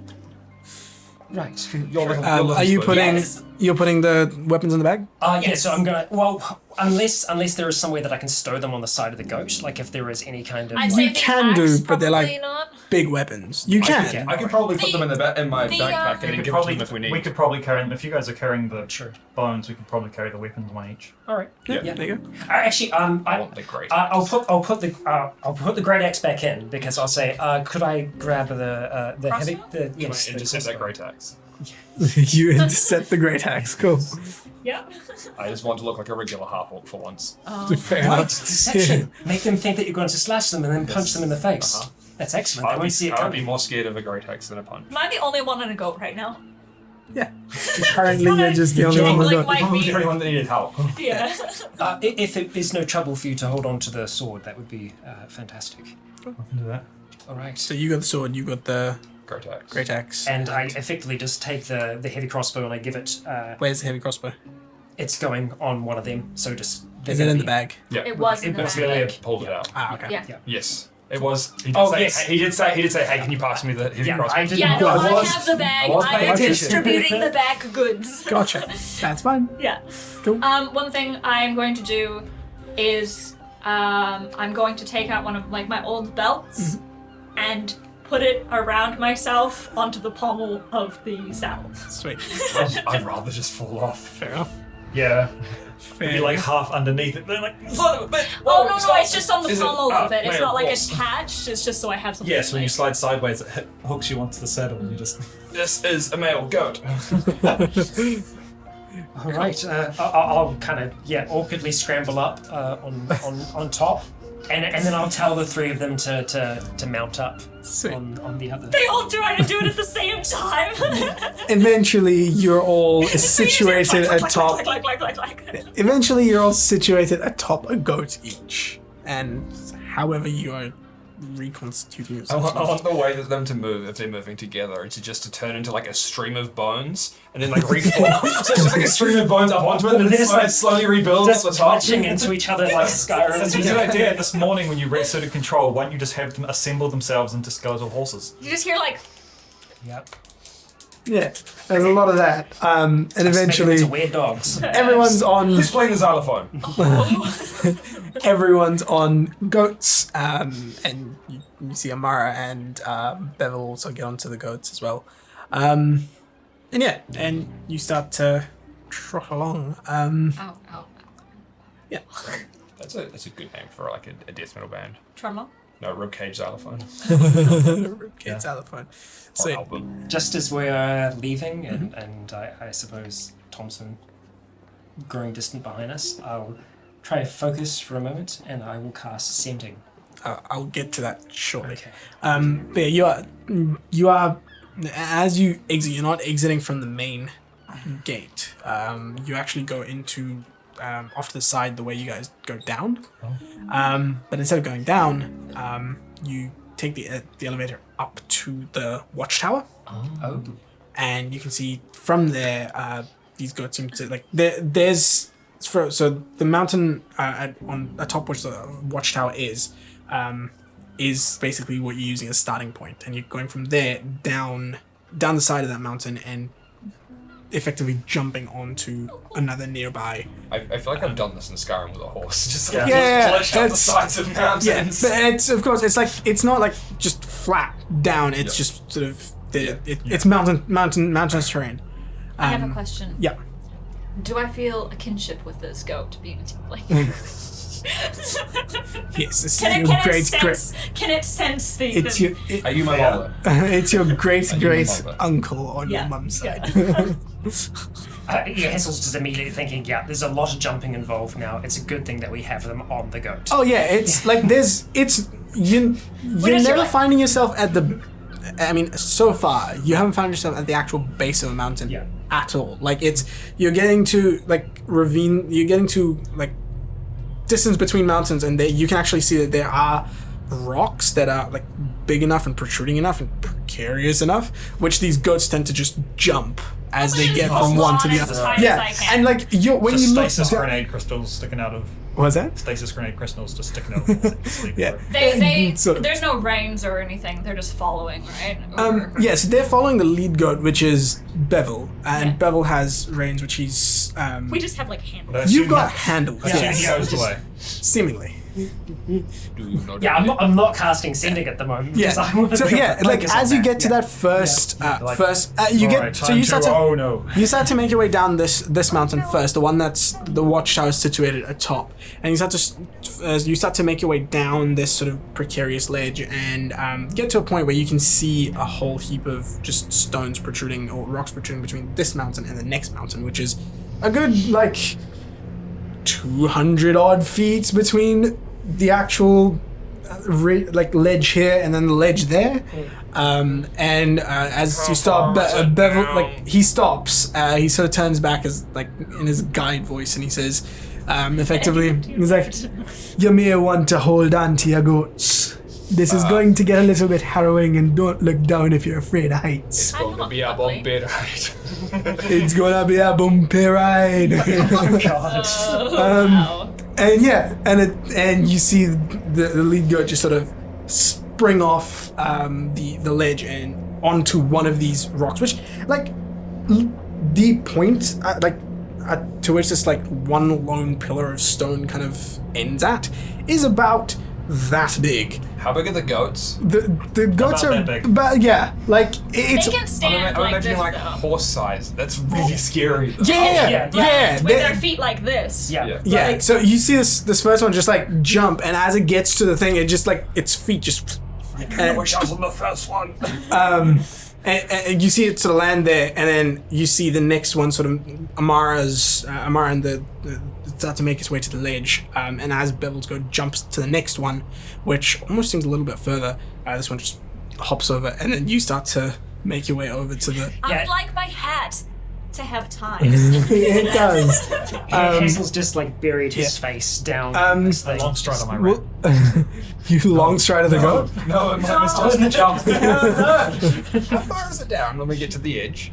Right. You're little, Are you putting Yes. you're putting the weapons on the bag? Yeah, so I'm gonna. Well, unless there is somewhere that I can stow them on the side of the goat, like if there is any kind of. I'd say You the can do, axe, but they're like- probably not. Big weapons. You can. I could probably put them in in my the, backpack and we then could give it to probably, them if we need. we could probably carry them. If you guys are carrying the Sure. bones, we could probably carry the weapons one each. All right. Yeah. Yeah. There you go. Actually, I want the great. I'll put the great axe back in because I'll say, could I grab the heavy the Can yes I the intercept that crossbow. great axe? You intercept the great axe. Cool. Yeah. I just want to look like a regular half orc for once. Fair Right, enough. deception. Make them think that you're going to slash them and then punch them in the face. Uh-huh. That's excellent. They I'd won't see it be coming. more scared of a great axe than a punch. Am I the only one on a goat right now? Yeah. Currently, you're just the only one Like, who got. like Probably me. the only one that needed help. Yeah. If it is no trouble for you to hold on to the sword, that would be fantastic. I can do that. All right. So you got the sword. You got the Great axe. great axe. And I effectively just take the heavy crossbow and I give it. Where's the heavy crossbow? It's going on one of them, so just. Is it in the bag? Yeah. It was in the Ophelia bag. pulled it out. Ah, okay. Yeah. Yes. It was. He did Oh, say, yes. He did say, hey, can you pass me the heavy Yeah, crossbow? I didn't. Yeah, no, I I was- have the bag. I was I paying am attention. distributing the bag goods. Gotcha. That's fine. Yeah. Cool. One thing I'm going to do is I'm going to take out one of like my old belts and put it around myself onto the pommel of the saddle. Sweet. I'd rather just fall off. Fair enough. Yeah. Fair Be like half underneath it. They're like, Son of a bitch! Oh no, it's just on the Is it- pommel of it. It's wait, not like what? attached. It's just so I have something. yes, when you like- slide sideways, it hooks you onto the saddle and you just. This is a male goat. All right. I'll kind of awkwardly scramble up on top, and then I'll tell the three of them to mount up Sweet. on the other. They all trying to do it at the same time. Eventually, you're all situated Like, atop. like. Eventually, you're all situated atop a goat each, and however you are reconstituting I yourself. want the way that them to move, if they're moving together, is just to turn into like a stream of bones and then like reform. So it's just like a stream of bones up onto it and then They're just, like, slowly rebuilds Just at the top. glitching into each other like Skyrim. That's a good idea. This morning when you reasserted control, why don't you just have them assemble themselves into skeletal horses? You just hear like, Yep. Yeah, there's a lot of that. And eventually, Into weird dogs. everyone's on Who's playing the xylophone? everyone's on goats, and you see Amara and Bevel also get onto the goats as well. And yeah, and you start to trot along. ow, ow. Yeah. That's a good name for like a death metal band. Tremolo? No, ribcage xylophone. Ribcage xylophone. Or So album. Just as we're leaving, and I suppose Thompson growing distant behind us, I'll try to focus for a moment, and I will cast Scenting. I'll get to that shortly. Okay. But yeah, you are as you exit. You're not exiting from the main gate. You actually go into off to the side the way you guys go down. But instead of going down, you take the elevator up to the watchtower, Oh. and you can see from there these goats seem to like there's so the mountain on the top which the watchtower is basically what you're using as a starting point, and you're going from there down the side of that mountain and effectively jumping onto another nearby. I feel like I've done this in Skyrim with a horse. Just like Yeah, glitched up the it's- sides of mountains. Yeah, but it's of course it's like it's not like just flat down. It's Yeah. just sort of it's mountainous terrain. I have a question. Yeah. Do I feel a kinship with this goat being like? Yes, it's Can your it great sense? Can it sense the? it's your Are you my mother? it's your great Are you my mother? uncle on Yeah, your mum's side. Hessel's just immediately thinking, yeah, there's a lot of jumping involved now. It's a good thing that we have them on the goat. Oh yeah, it's like you're does never your- finding yourself at the. I mean, so far you haven't found yourself at the actual base of a mountain Yeah. at all. Like you're getting to like ravine. You're getting to like distance between mountains, and you can actually see that there are rocks that are like big enough and protruding enough and precarious enough, which these goats tend to just jump as they get from one to the As other. high as I Yeah, can. and like when Just you look, stasis grenade crystals sticking out of what's that? stasis grenade crystals just sticking out of Yeah. They Sort of. there's no reins or anything. They're just following, right? Or- Yes, they're following the lead goat, which is Bevel, and Yeah. Bevel has reins, which he's. we just have like handles. But I You've assume got he- handles, I assume yes, he goes away. seemingly. Do you know Yeah, I'm not casting Scenting at the moment. because I Yeah. wanna So be yeah, like focus on as you that. get to Yeah. that first, Like, you get Alright, so time you start to oh no. you start to make your way down this mountain first, the one that's the watchtower is situated atop, and you start to make your way down this sort of precarious ledge and get to a point where you can see a whole heap of just stones protruding or rocks protruding between this mountain and the next mountain, which is a good like 200 odd feet between the actual ledge here and then the ledge there. And as you start, Bevel, like he stops. He sort of turns back as like in his guide voice, and he says, effectively, he's like, "You may want to hold on to your goats. This is going to get a little bit harrowing, and don't look down if you're afraid of heights. I'm going to not be a ugly. bumpy ride. It's gonna be a bumpy ride." Oh god. Wow. And yeah, and you see the lead goat just sort of spring off the ledge and onto one of these rocks, which like the point to which this like one lone pillar of stone kind of ends at is about that big. How big are the goats? The goats About are that big. about yeah, like They it's can stand I'm like this imagining like though. horse size. That's really scary. yeah. With they- their feet like this. Yeah. Yeah, Like- so you see this first one just like jump, and as it gets to the thing, it just like its feet just. I wish I was on the first one. And you see it sort of land there, and then you see the next one sort of Amara and the start to make its way to the ledge, and as Bevel's go jumps to the next one, which almost seems a little bit further. This one just hops over, and then you start to make your way over to the. I Yeah. would like my hat to have ties. It does. Hazel's just like buried his face down. this A thing. long stride on my right. You long stride of the goat? No, it might just the jump. How far is it down when we get to the edge?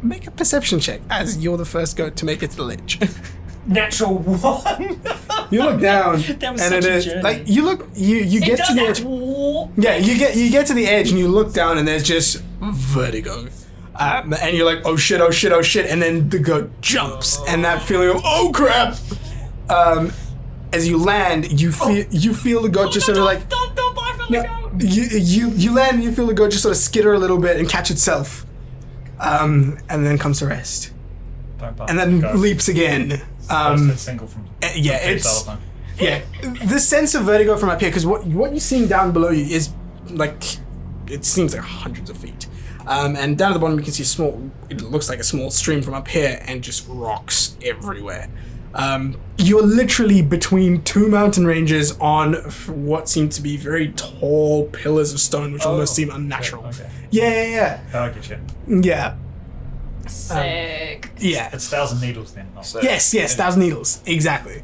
Make a perception check as you're the first goat to make it to the ledge. Natural 1. You look down, That was and such it a is journey. like you look. You It get does to the that. edge. Yeah, you get to the edge, and you look down, and there's just vertigo. And you're like, oh shit, oh shit, oh shit, and then the goat jumps, and that feeling of oh crap. As you land, you feel the goat just sort of like Don't buy from the goat. you land, and you feel the goat just sort of skitter a little bit and catch itself, and then comes to rest, Don't buy. and then Go. leaps again. It's single from. Yeah, from it's telephone. yeah. The sense of vertigo from up here, because what you're seeing down below you is like it seems like hundreds of feet. And down at the bottom you can see it looks like a small stream from up here and just rocks everywhere. You're literally between two mountain ranges on what seem to be very tall pillars of stone, which almost seem unnatural. Okay. Yeah. I get you. Yeah. Sick. Yeah. It's 1,000 needles then. Not Yes, 1,000 needles. Exactly.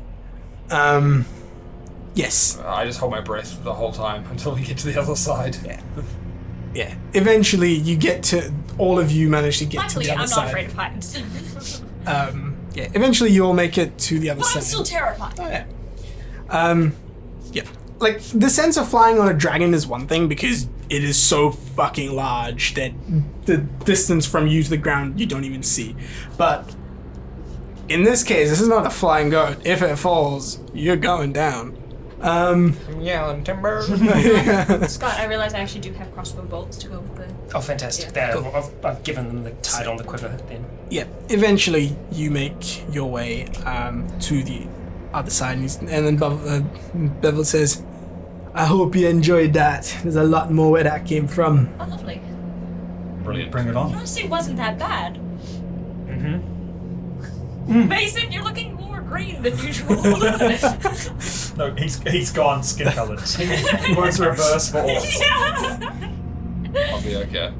Yes. I just hold my breath the whole time until we get to the other side. Yeah. Eventually you get to, all of you manage to get Luckily, to the other I'm side. not afraid of heights. Yeah, eventually you all make it to the other But I'm side. still terrified. Oh, yeah. Yeah. Like, the sense of flying on a dragon is one thing because it is so fucking large that the distance from you to the ground you don't even see. But in this case, this is not a flying goat. If it falls, you're going down. Yelling timber. Scott, I realize I actually do have crossbow bolts to go with the... Oh, fantastic. Yeah. There, I've given them the tide on the quiver then. Yeah, eventually you make your way to the other side, and then Bevel says, I hope you enjoyed that. There's a lot more where that came from. Oh, lovely. Brilliant. Bring it on. Honestly, it wasn't that bad. Mm-hmm. Mason, you're looking more green than usual. No, he's gone skin coloured. He wants reverse for all. Yeah. I'll be okay.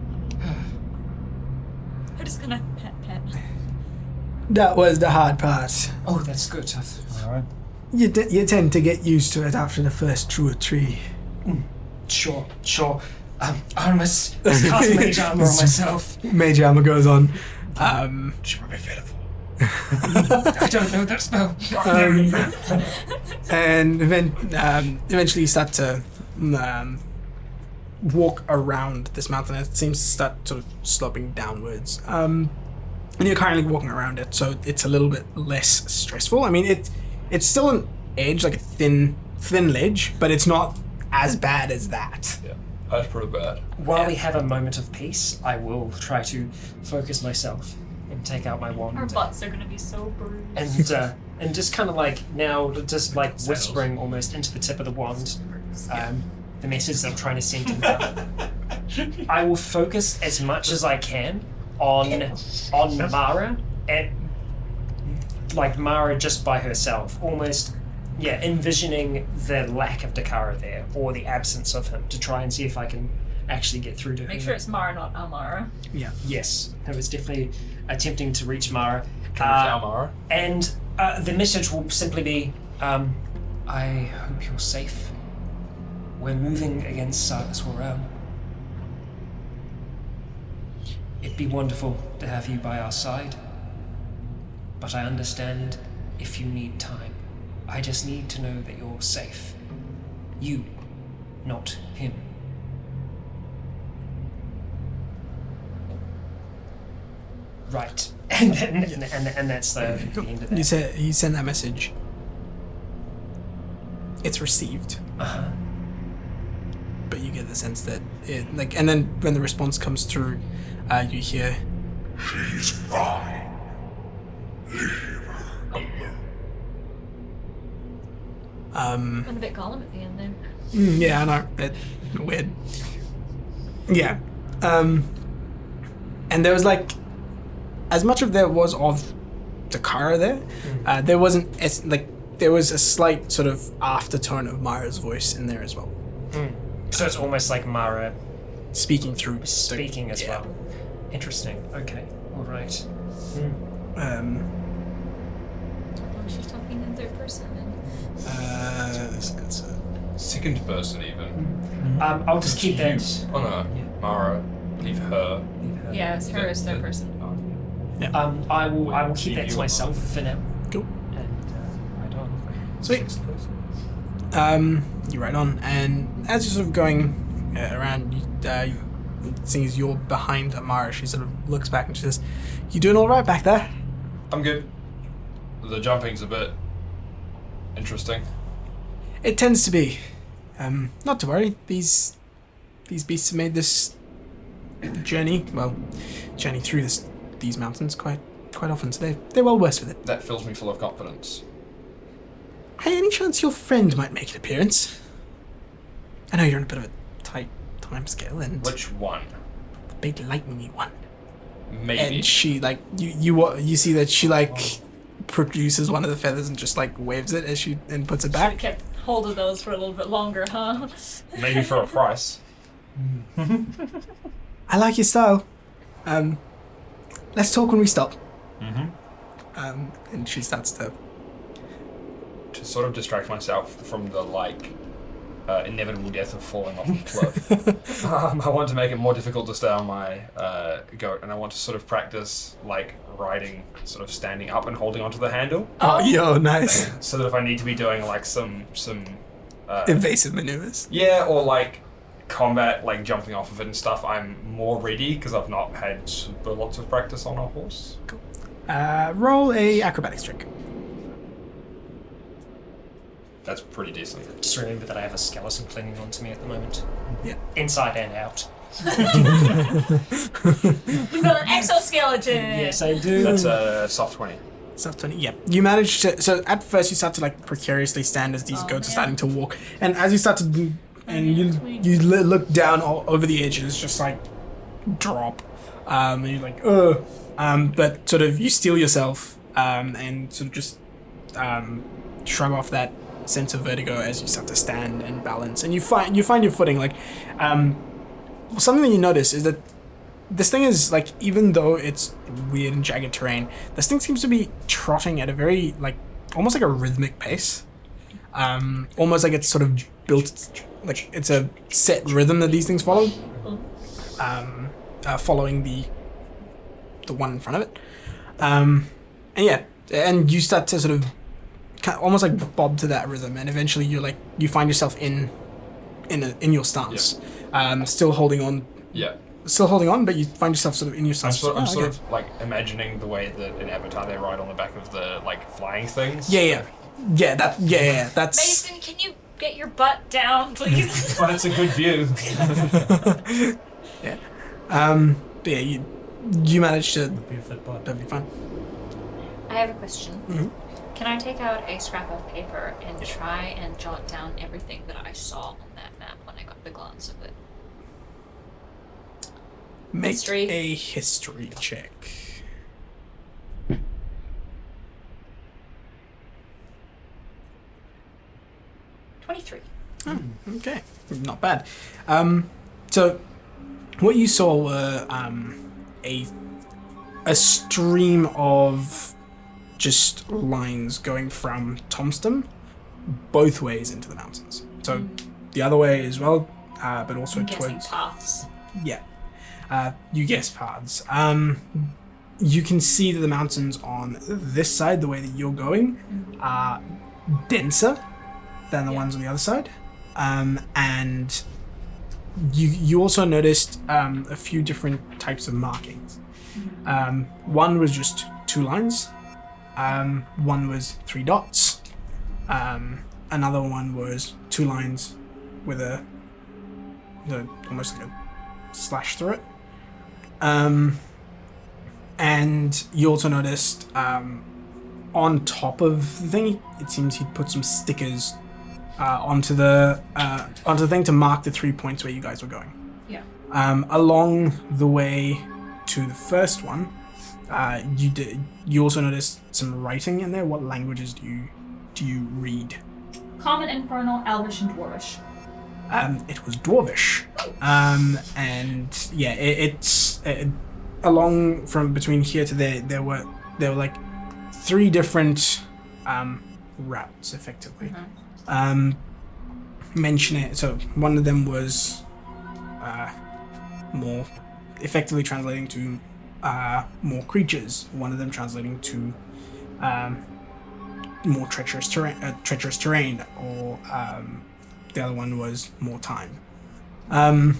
I'm just gonna pet. That was the hard part. Oh, that's good. Alright. You tend to get used to it after the first 2 or 3. Sure. Artemis, let's cast mage armor on myself. Mage armor goes on. She might be pitiful. I don't know that spell. And eventually you start to walk around this mountain. It seems to start sort of sloping downwards. And you're currently walking around it, so it's a little bit less stressful. I mean, it's still an edge, like a thin ledge, but it's not as bad as that. Yeah, that's pretty bad. While we have a moment of peace, I will try to focus myself and take out my wand. Our butts are gonna be so bruised. And just kind of like now, just like whispering almost into the tip of the wand, the message that I'm trying to send to them. I will focus as much as I can on Mara, and like Mara just by herself, almost envisioning the lack of Dakara there or the absence of him to try and see if I can actually get through to her. Make sure it's Mara, not Amara. Yeah. Yes, I was definitely attempting to reach Mara. Almara. And the message will simply be, I hope you're safe. We're moving against Silas Warrell. It'd be wonderful to have you by our side, but I understand if you need time. I just need to know that you're safe. You, not him. Right. And that's the end of that. You send that message. It's received. Uh-huh. But you get the sense that it, like, and then when the response comes through, you hear, She's fine. Leave her alone. Went a bit Gollum at the end there. yeah, I know, it's weird. Yeah. And there was like, as much of there was of Dakara there, there wasn't, as, like, there was a slight sort of aftertone of Mara's voice in there as well. So it's almost like Mara Speaking through. speaking as yeah. well. Interesting. Okay. All right. Oh, she's talking in third person. Second person, even. I'll just keep that. Oh no, Mara, leave her. Yes, her is third person. I will keep that to myself for now. Cool. And I don't. Sweet. You ride on, and as you're sort of going around, seeing as you're behind Amara, she sort of looks back and she says, "You doing all right back there?" I'm good. The jumping's a bit interesting. It tends to be. Not to worry. These beasts have made this journey through these mountains quite often, so they're well versed with it. That fills me full of confidence. Hey, any chance your friend might make an appearance? I know you're on a bit of a tight time scale, and Which one? the big lightning one. Maybe. And she you see that she produces one of the feathers and just waves it as and puts it She back. kept hold of those for a little bit longer, huh? Maybe for a price. I like your style. Let's talk when we stop. And she starts to. To sort of distract myself from the inevitable death of falling off a cliff. I want to make it more difficult to stay on my goat, and I want to sort of practice riding, sort of standing up and holding onto the handle. Oh, yo, nice. So that if I need to be doing some Evasive maneuvers. yeah, or combat, jumping off of it and stuff, I'm more ready because I've not had super lots of practice on a horse. Cool. Roll a acrobatics trick. That's pretty decent. Just remember that I have a skeleton clinging onto me at the moment. Yeah. Inside and out. You've got an exoskeleton! Yes, I do. That's a soft 20. Soft 20, yeah. You manage to. So at first you start to precariously stand as these goats are starting to walk, and as you start to do, and you look down all over the edge, and it's just drop, and you're but sort of you steel yourself, and sort of just shrug off that sense of vertigo as you start to stand and balance, and you find your footing. Something that you notice is that this thing is even though it's weird and jagged terrain, this thing seems to be trotting at a very almost a rhythmic pace. Almost it's sort of built it's a set rhythm that these things follow. Following the one in front of it. And you start to sort of almost bob to that rhythm, and eventually you find yourself in your stance. Still holding on. Yeah. Still holding on, but you find yourself sort of in your stance. I'm sort of imagining the way that in Avatar they ride on the back of the flying things. That's Mason, can you get your butt down, please? But it's a good view. but yeah, you managed to Be a fit bot. perfectly fine. I have a question. Mhm. Can I take out a scrap of paper and try and jot down everything that I saw on that map when I got a glance of it? Make History. a history check. Okay, not bad. So what you saw were a stream of just lines going from Tomston both ways into the mountains. So the other way as well, but also I'm guessing towards. paths. Yeah. You guess paths. You can see that the mountains on this side, the way that you're going, are denser than the ones on the other side. And you also noticed a few different types of markings. One was just 2 lines. One was 3 dots. Another one was 2 lines with almost like a slash through it. And you also noticed on top of the thing, it seems he'd put some stickers onto the thing to mark the 3 points where you guys were going. Yeah. Along the way to the first one, you also noticed some writing in there. What languages do you read? Common, Infernal, Elvish, and Dwarvish. It was Dwarvish. And yeah, it's along from between here to there were like 3 different routes, effectively. Mention it. So one of them was more effectively translating to more creatures. One of them translating to more treacherous terrain, or the other one was more time. And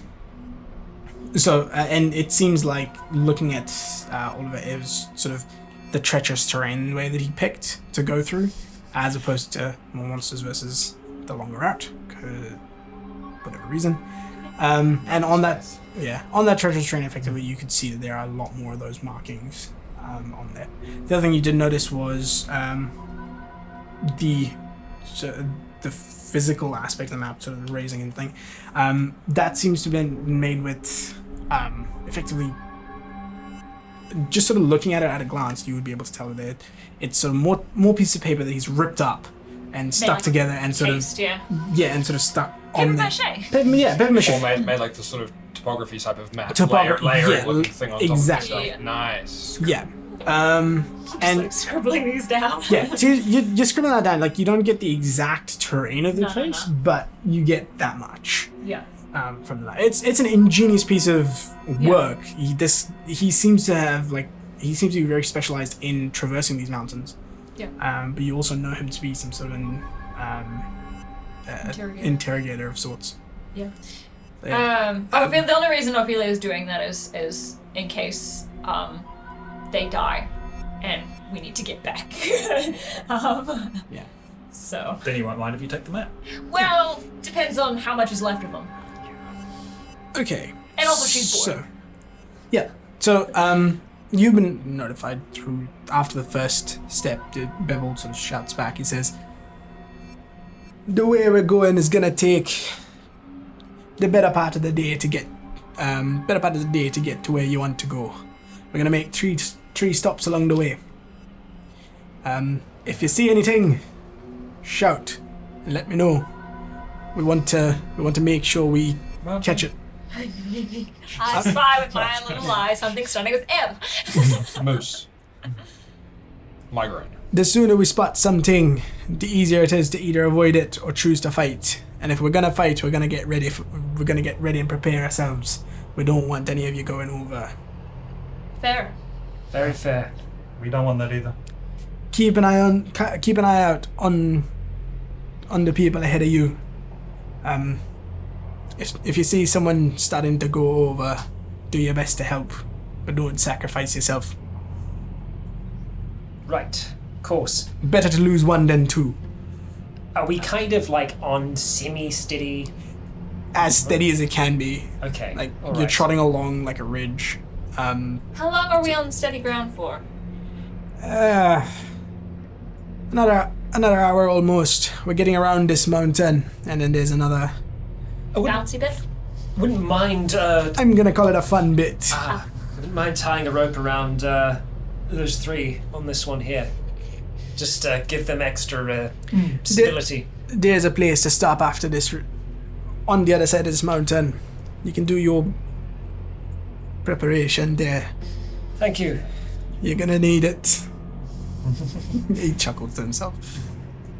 it seems like looking at all of it was sort of the treacherous terrain way that he picked to go through, as opposed to more monsters versus the longer route, for whatever reason. And on that treacherous terrain, effectively, you could see that there are a lot more of those markings on there. The other thing you did notice was the physical aspect of the map, sort of the raising and thing. That seems to have been made with effectively, just sort of looking at it at a glance, you would be able to tell that it's sort of more pieces of paper that he's ripped up and stuck like together and sort Paste, of yeah. and sort of stuck Paper on mache. paper mache. Or made like the sort of topography type of map. Topography, layer yeah, looking thing on exactly. top of Yeah. itself. Nice. Yeah. Just And like scribbling these down. yeah, so you're scribbling that down. Like, you don't get the exact terrain of the No. place, but you get that much Yeah. from that. It's an ingenious piece of work. He seems to be very specialized in traversing these mountains. Yeah. But you also know him to be some sort of an interrogator of sorts. Yeah. Yeah. The only reason Ophelia is doing that is in case they die and we need to get back. Yeah. So, Then you won't mind if you take the map. well, depends on how much is left of them. Okay. And also she's bored. So, yeah. So, you've been notified through after the first step. Bevel sort of shouts back. He says, "The way we're going is gonna take the better part of the day to get to where you want to go. We're gonna make three stops along the way. If you see anything, shout and let me know. We want to make sure we catch it." I spy with my little eye something starting with M. Moose. Migraine. The sooner we spot something, the easier it is to either avoid it or choose to fight. And if we're gonna fight, we're gonna get ready and prepare ourselves. We don't want any of you going over. Fair. Very fair. We don't want that either. Keep an eye out on the people ahead of you. If you see someone starting to go over, do your best to help, but don't sacrifice yourself. Right. Of course. Better to lose one than two. Are we kind of like on semi-steady? As steady as it can be. Okay. Like, all you're right. trotting along like a ridge. How long are we on steady ground for? Another hour almost. We're getting around this mountain, and then there's another. I Bouncy bit? wouldn't mind. I'm gonna call it a fun bit. Wouldn't mind tying a rope around those 3 on this one here. Just give them extra stability. There's a place to stop after this. On the other side of this mountain, you can do your preparation there. Thank you. You're gonna need it. He chuckles to himself.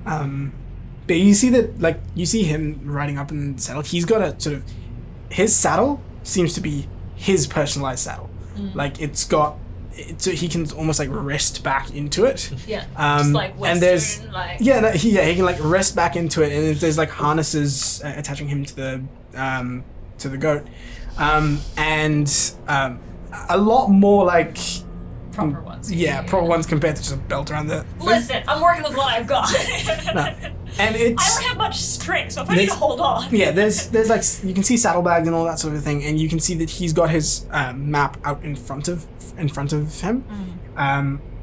But you see that, like, you see him riding up in the saddle. He's got a sort of, his saddle seems to be his personalized saddle. Like, so he can almost like rest back into it. Yeah. Just like Western, and there's like. he can like rest back into it, and there's like harnesses attaching him to the goat, and a lot more like Proper ones. proper ones compared to just a belt around the. Listen, I'm working with what I've got. And I it's don't have much strength, so if I need to hold on. yeah, there's like, you can see saddlebags and all that sort of thing, and you can see that he's got his map out in front of him.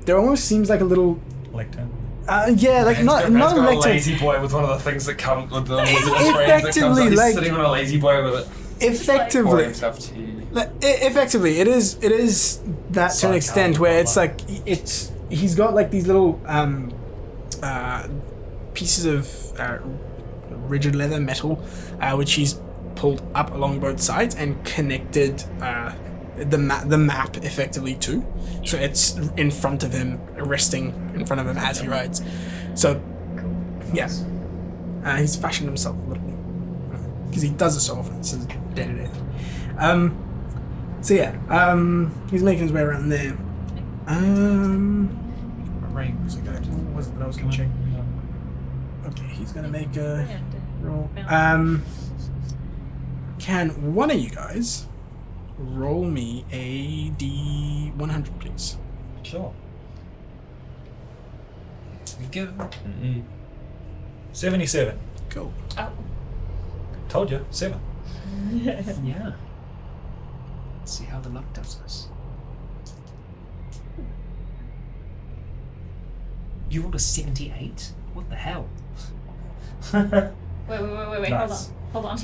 There almost seems like a little Lectern. like not Man's got a lectern. lazy boy with one of the things that come with the Effectively, He's like- sitting on a lazy boy with it. Pouring Effectively, himself tea. effectively, it is that to an extent where it's like he's got like these little pieces of rigid leather metal, which he's pulled up along both sides and connected the map effectively too. So it's in front of him, resting in front of him as he rides. So, yes, he's fashioned himself a little because he does it so often. It's his day-to-day thing. So yeah, he's making his way around there. Rain. Was it good? What was it that I was gonna check? Okay, he's gonna make a roll. Can one of you guys roll me a D100, please? Sure. Here we go. 77. Cool. Oh. Told you, 7. Yeah. Let's see how the luck does us. You rolled a 78? What the hell? Wait. Nice. Hold on.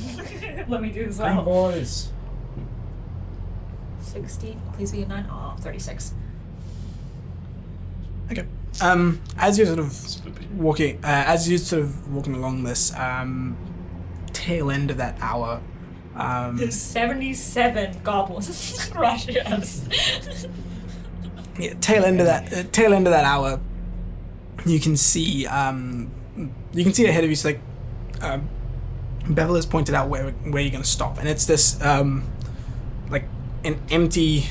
Let me do this Hey, well. boys. 60. Please be a 9. Oh, 36. Okay. As you're sort of walking, along this tail end of that hour, There's 77 goblins rushing us. yeah, tail end of that hour, you can see ahead of you. So like, Bevel has pointed out where you're going to stop, and it's this like an empty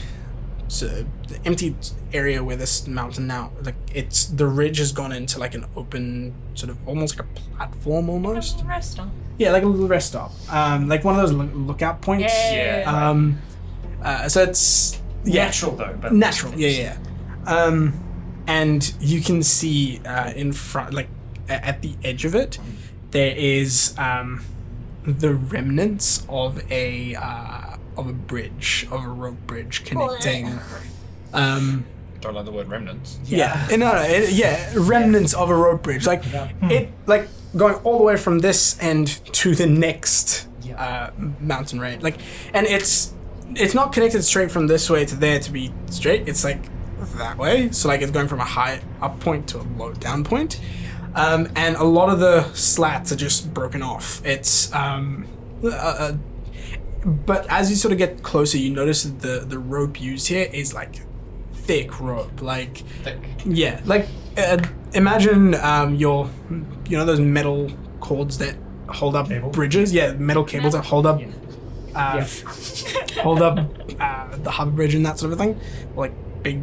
area where this mountain now, like it's the ridge has gone into like an open sort of almost like a platform almost. Rest stop. Yeah, like a little rest stop, like one of those lookout points. Yeah. So it's Natural though, but natural. Yeah. And you can see in front, like at the edge of it, there is the remnants of a bridge, of a rope bridge connecting. Don't like the word remnants. Remnants of a rope bridge, like it, like going all the way from this end to the next mountain range, like, and it's not connected straight from this way to there to be straight. It's like that way, so like it's going from a high up point to a low down point, and a lot of the slats are just broken off. It's but as you sort of get closer, you notice that the rope used here is like thick rope, like Thick. yeah, like imagine those metal cords that hold up Cable? bridges. Yeah, metal cables that hold up hold up the harbor bridge and that sort of thing, like big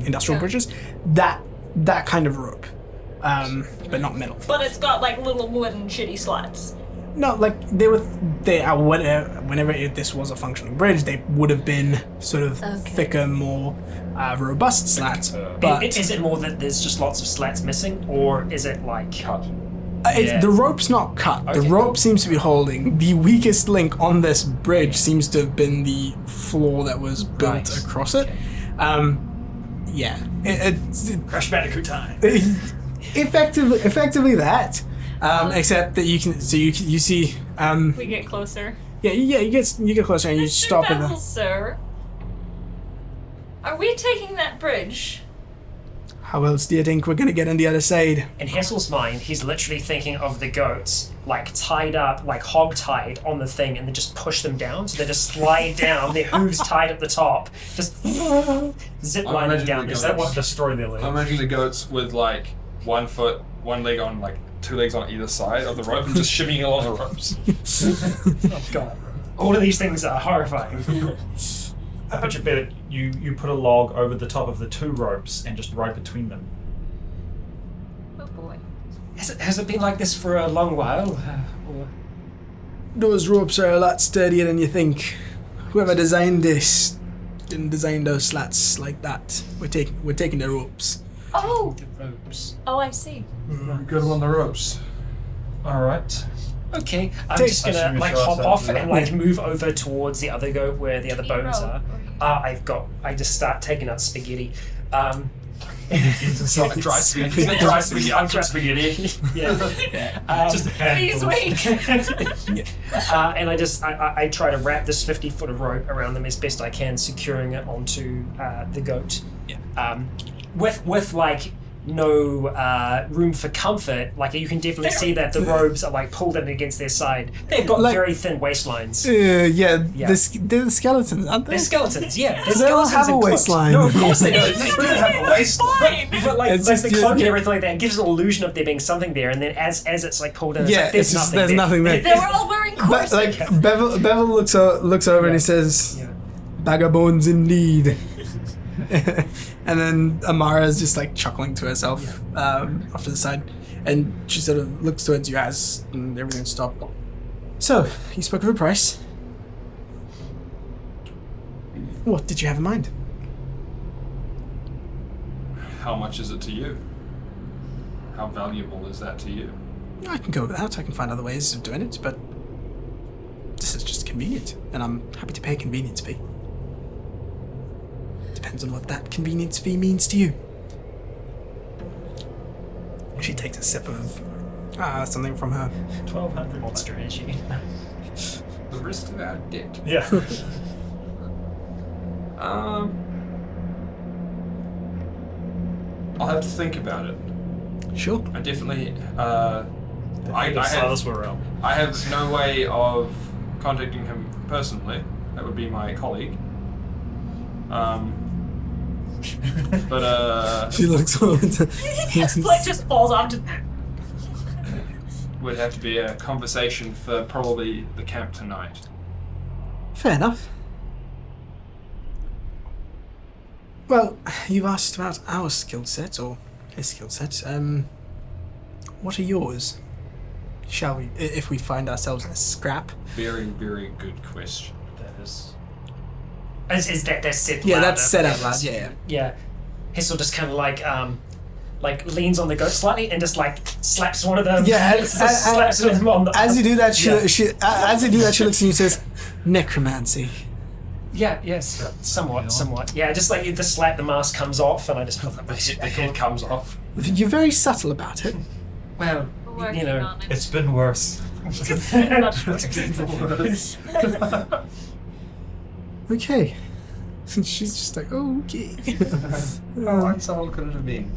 industrial bridges. That kind of rope, but not metal. But it's got like little wooden shitty slats. No, like whenever this was a functioning bridge, they would have been sort of thicker, more robust slats. But is it more that there's just lots of slats missing, or is it like Cut. the rope's not cut. The rope seems to be holding. The weakest link on this bridge seems to have been the floor that was built across it. Crash Bandicoot time. Effectively that. Except that you see. We get closer. You get closer and you stop in Bevel, the. sir. Are we taking that bridge? How else do you think we're gonna get on the other side? in Hessel's mind, he's literally thinking of the goats like tied up, like hog tied on the thing, and then just push them down, so they just slide down, their hooves tied at the top, just zip lining imagine down the this That thing. won't destroy their legs. I imagine the goats with like 1 foot, 1 leg on, like 2 legs on either side of the rope and just shimmying along the ropes. Oh god. All of these things are horrifying. I picture better. You put a log over the top of the 2 ropes and just ride between them. Oh boy. Has it been like this for a long while? Or... Those ropes are a lot sturdier than you think. Whoever designed this didn't design those slats like that. We're taking the ropes. Oh! The ropes. Oh, I see. Good on the ropes. All right. Okay, I'm Take- just gonna Assume you like show us hop that off to and like move over towards the other goat where the other Can you bones roll? are. I just start taking out spaghetti. It's like dry spaghetti. Dry spaghetti. Uncooked spaghetti. Yeah. Just a pan. Please wait. And I try to wrap this 50-foot of rope around them as best I can, securing it onto the goat. Yeah. With like room for comfort. Like you can definitely see that the robes are like pulled in against their side. They've got Like- very thin waistlines. Yeah. Yeah. They're the skeletons, aren't they? They're skeletons, yeah. They're So they don't skeletons have a and cloaks. waistline. No, of course they don't. They don't have a waistline. But like, It's like just- the cloak and everything like that gives an illusion of there being something there, and then as it's like pulled in, it's Yeah, like, there's it's just- nothing there's there. nothing there. They were all wearing But corsets. like Bevel looks over and he says, Yeah. "Bag of bones indeed." And then Amara's just like chuckling to herself off to the side, and she sort of looks towards you as everything stopped. So you spoke of a price. What did you have in mind? How much is it to you? How valuable is that to you? I can go without. I can find other ways of doing it, but this is just convenient, and I'm happy to pay a convenience fee. Depends on what that convenience fee means to you. She takes a sip of something from her. 1,200 Monster energy. The risk of our debt. Yeah. I'll have to think about it. Sure. I definitely. Silas were around. I have no way of contacting him personally. That would be my colleague. But She looks over to Blake just falls off to. would have to be a conversation for probably the camp tonight. Fair enough. Well, you asked about our skill set, or his skill set. What are yours? Shall we, if we find ourselves in a scrap? Very, very good question. That is. Is that said Yeah, louder? that's said out loud, yeah. Yeah. Hessel just kind of like leans on the goat slightly and just like slaps one of them. Yeah, just slaps them on the. As you do that, Yeah. she looks at you and she says, "Necromancy." Yeah, yes, somewhat. Yeah, just like the slap, the mask comes off, and I just put that The head comes off. You're very subtle about it. Well, We're you working know, on it. It's been worse. Okay. She's just like, oh, okay. How unsubtle could it have been?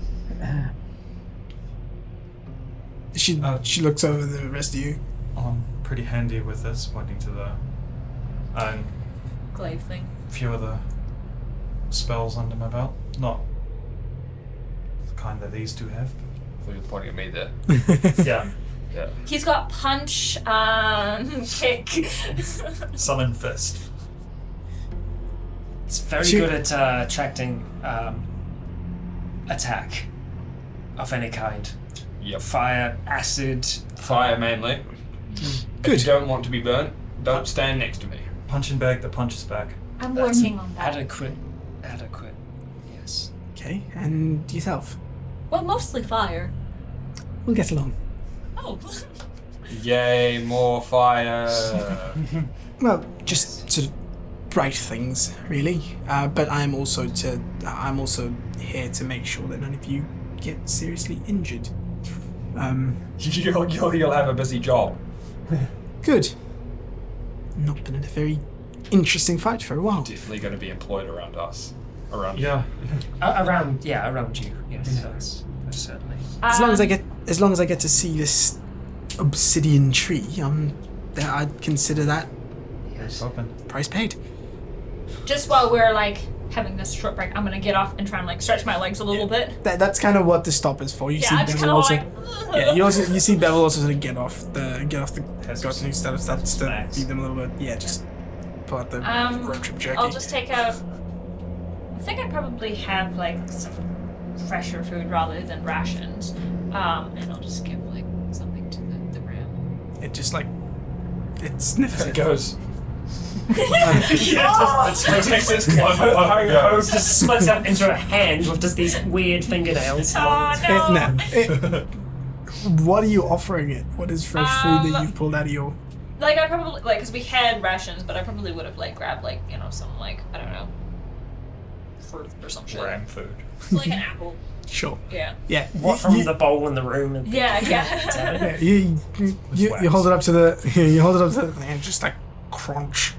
She looks over the rest of you. I'm pretty handy with this, pointing to the. And Glaive thing. a few other spells under my belt. Not the kind that these two have. I thought you were pointing at me there. Yeah. Yeah. He's got punch, kick. Summon fist. it's very She- good at attracting attack of any kind. Yep. Fire, acid. Fire mainly. Good. If you don't want to be burnt, don't stand next to me. Punching bag that punches back. I'm working on that. Adequate. Yes. Okay, and yourself? Well, mostly fire. We'll get along. Oh. Yay, more fire. Well, just sort of bright things, really. But I'm also here to make sure that none of you get seriously injured. You'll have a busy job. Good. Not been in a very interesting fight for a while. Definitely going to be employed around us. Around Yeah. Around you. Yes, that's certainly. As long as I get to see this obsidian tree, I'd consider that Yes. Open. price paid. Just while we're like having this short break, I'm gonna get off and try and like stretch my legs a little bit. That's kind of what the stop is for. You Yeah, see I'm just Bevel kind of also. like. Yeah, you see Bevel also sort of get off the Has goats and stuff to snacks. feed them a little bit. Yeah, just pull out the road trip jerky. I'll just take out. I think I probably have like some fresher food rather than rations, and I'll just give like something to the ram. It just like it sniffs There it. it goes. Hose just splits out into a hand with just these weird fingernails. Oh What are you offering it? What is fresh food that you've pulled out of your? Like I probably like because we had rations, but I probably would have like grabbed like some like I don't know fruit or some shit. Ram food. So, like an apple. Sure. Yeah. Yeah. What from the bowl in the room? And Yeah. Yeah, you hold it up to the thing and just like crunch.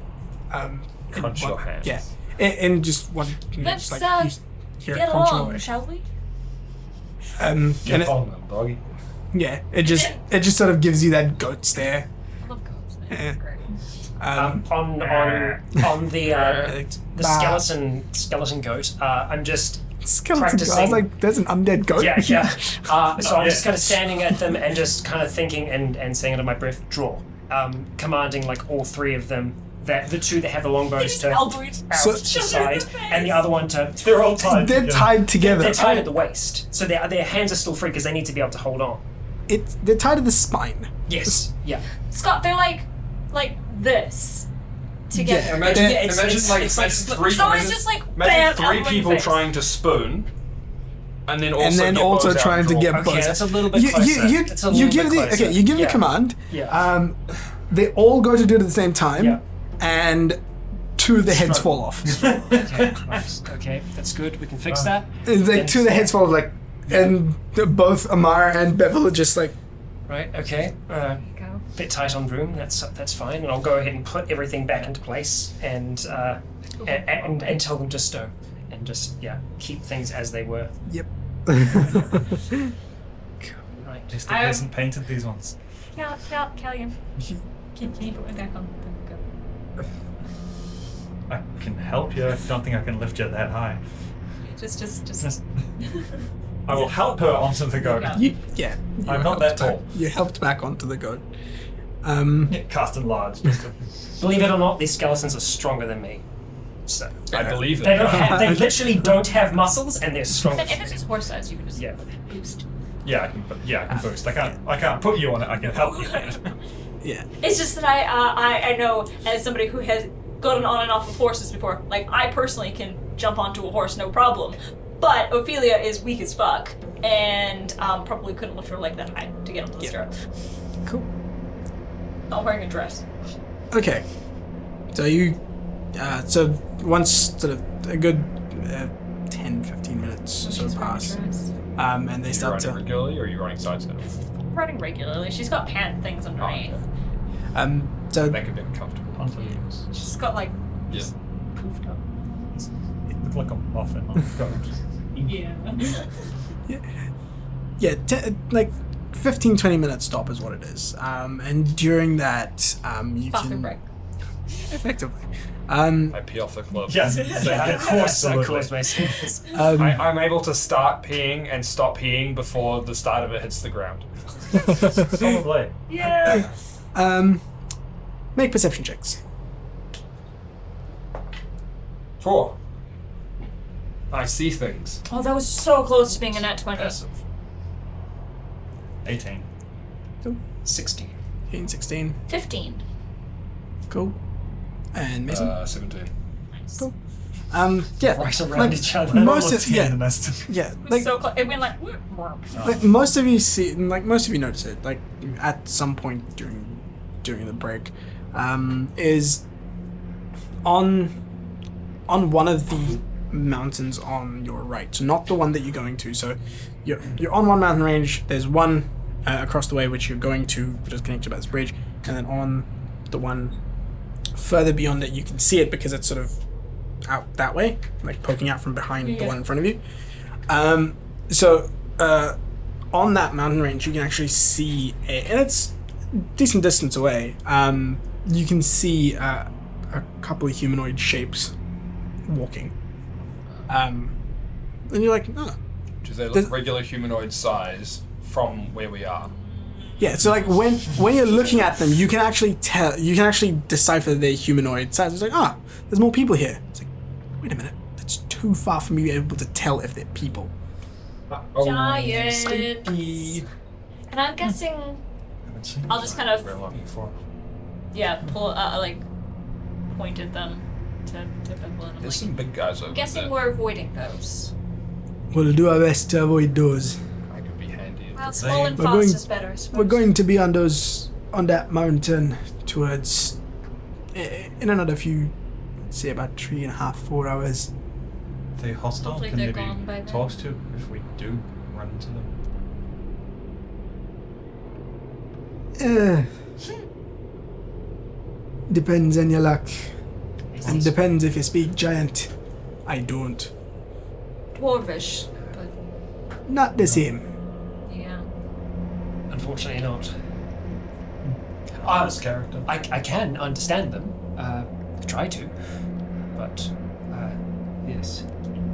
Crunch your hands. Yeah, and just one. Let's just like, you hear it Get crunch along, away. shall we? And Get it, on them, doggy. yeah, it just sort of gives you that goat stare. I love goats, man. Yeah. Great. On the skeleton goat, I'm just Skeleton goat. I practicing. was like, there's an undead goat. Yeah. So I'm just kind of standing at them and just kind of thinking and saying under my breath, draw. Commanding like all three of them, that the two that have the longbows to out Elbows. So- to the side, and the other one to. They're all tied. They're tied together. They're tied at the waist, so their hands are still free because they need to be able to hold on. They're tied to the spine. Yes. Yeah. Scott, they're like this together. Yeah, Imagine, it's three. So it's just like Imagine bam, three elbow in people the face. trying to spoon, and then also And then get also bows out trying and to draw. get Okay, bows. that's a little bit closer. You give the command. Yeah. They all go to do it at the same time, Yeah. and two of the heads fall off. Okay. Nice. Okay, that's good. We can fix that. It's like two of the heads fall off, like, and both Amara and Bevel are just like, Right. Okay. Bit tight on room. That's fine. And I'll go ahead and put everything back into place and tell them to stow and just keep things as they were. yep. Right. He still hasn't painted these ones. Callian. Can you put me back on? Go. I can help you. I don't think I can lift you that high. Just. I will help her onto the goat. Yeah. I'm not that tall. You helped back onto the goat. Cast and large. Just to... Believe it or not, these skeletons are stronger than me. So I believe it. they literally don't have muscles, and they're stronger. Then if it's just horse size, you can just boost. I can boost. I can't put you on it. I can help you. Yeah. It's just that I know, as somebody who has gotten on and off of horses before, like I personally can jump onto a horse no problem, but Ophelia is weak as fuck and probably couldn't lift her leg that high to get onto the stirrup. Cool. Not wearing a dress. Okay. So you, so once sort of a good 10-15 minutes sort of pass, and they Are you start running to, regularly, or are you running sidestep? Running regularly. She's got pant things underneath. so That could be uncomfortable. She's got like Yeah. poofed up. You look like a muffin on a goat. yeah, like 15-20 minute stop is what it is. And during that, you Bathroom can break. effectively. I pee off the club. Yes. Of course, myself. I'm able to start peeing and stop peeing before the start of it hits the ground. Probably. Yeah. Make perception checks. 4. I see things. Oh, that was so close to being a nat 20. Impressive. 18. 16. 16. 15. Cool. And Mason. 17. Cool. Yeah. Right around like, each other. Most Almost of, in yeah, the nest. yeah. It was Like, so close. It went like. like most of you see, like most of you notice it, like at some point during the break, is on one of the mountains on your right. So not the one that you're going to. So you're on one mountain range. There's one across the way which you're going to, which is connected by this bridge, and then on the one further beyond it, you can see it because it's sort of out that way, like poking out from behind the one in front of you. So on that mountain range, you can actually see, and it's a decent distance away, you can see a couple of humanoid shapes walking. And you're like, oh. Do they look regular humanoid size from where we are? Yeah, so like when you're looking at them, you can actually decipher their humanoid size. It's like, there's more people here. It's like, wait a minute, that's too far from you able to tell if they're people. Giants. Slinky. And I'm guessing. Haven't seen I'll these just kind ones of- very long before. Pull like pointed them to Bevel and I'm There's like, some big guys over I'm guessing there. we're avoiding those. We'll do our best to avoid those. I could be handy. Well, small and We're fast going- is better, I suppose. We're going to be on that mountain towards in another few, let's say about 3.5-4 hours. Are they hostile? Hopefully Can they're they gone by be then. talked to if we do run into them? Depends on your luck. And depends if you speak giant. I don't. Dwarvish, but not the same. Yeah. Unfortunately not. This character. I can understand them. Try to. But, yes.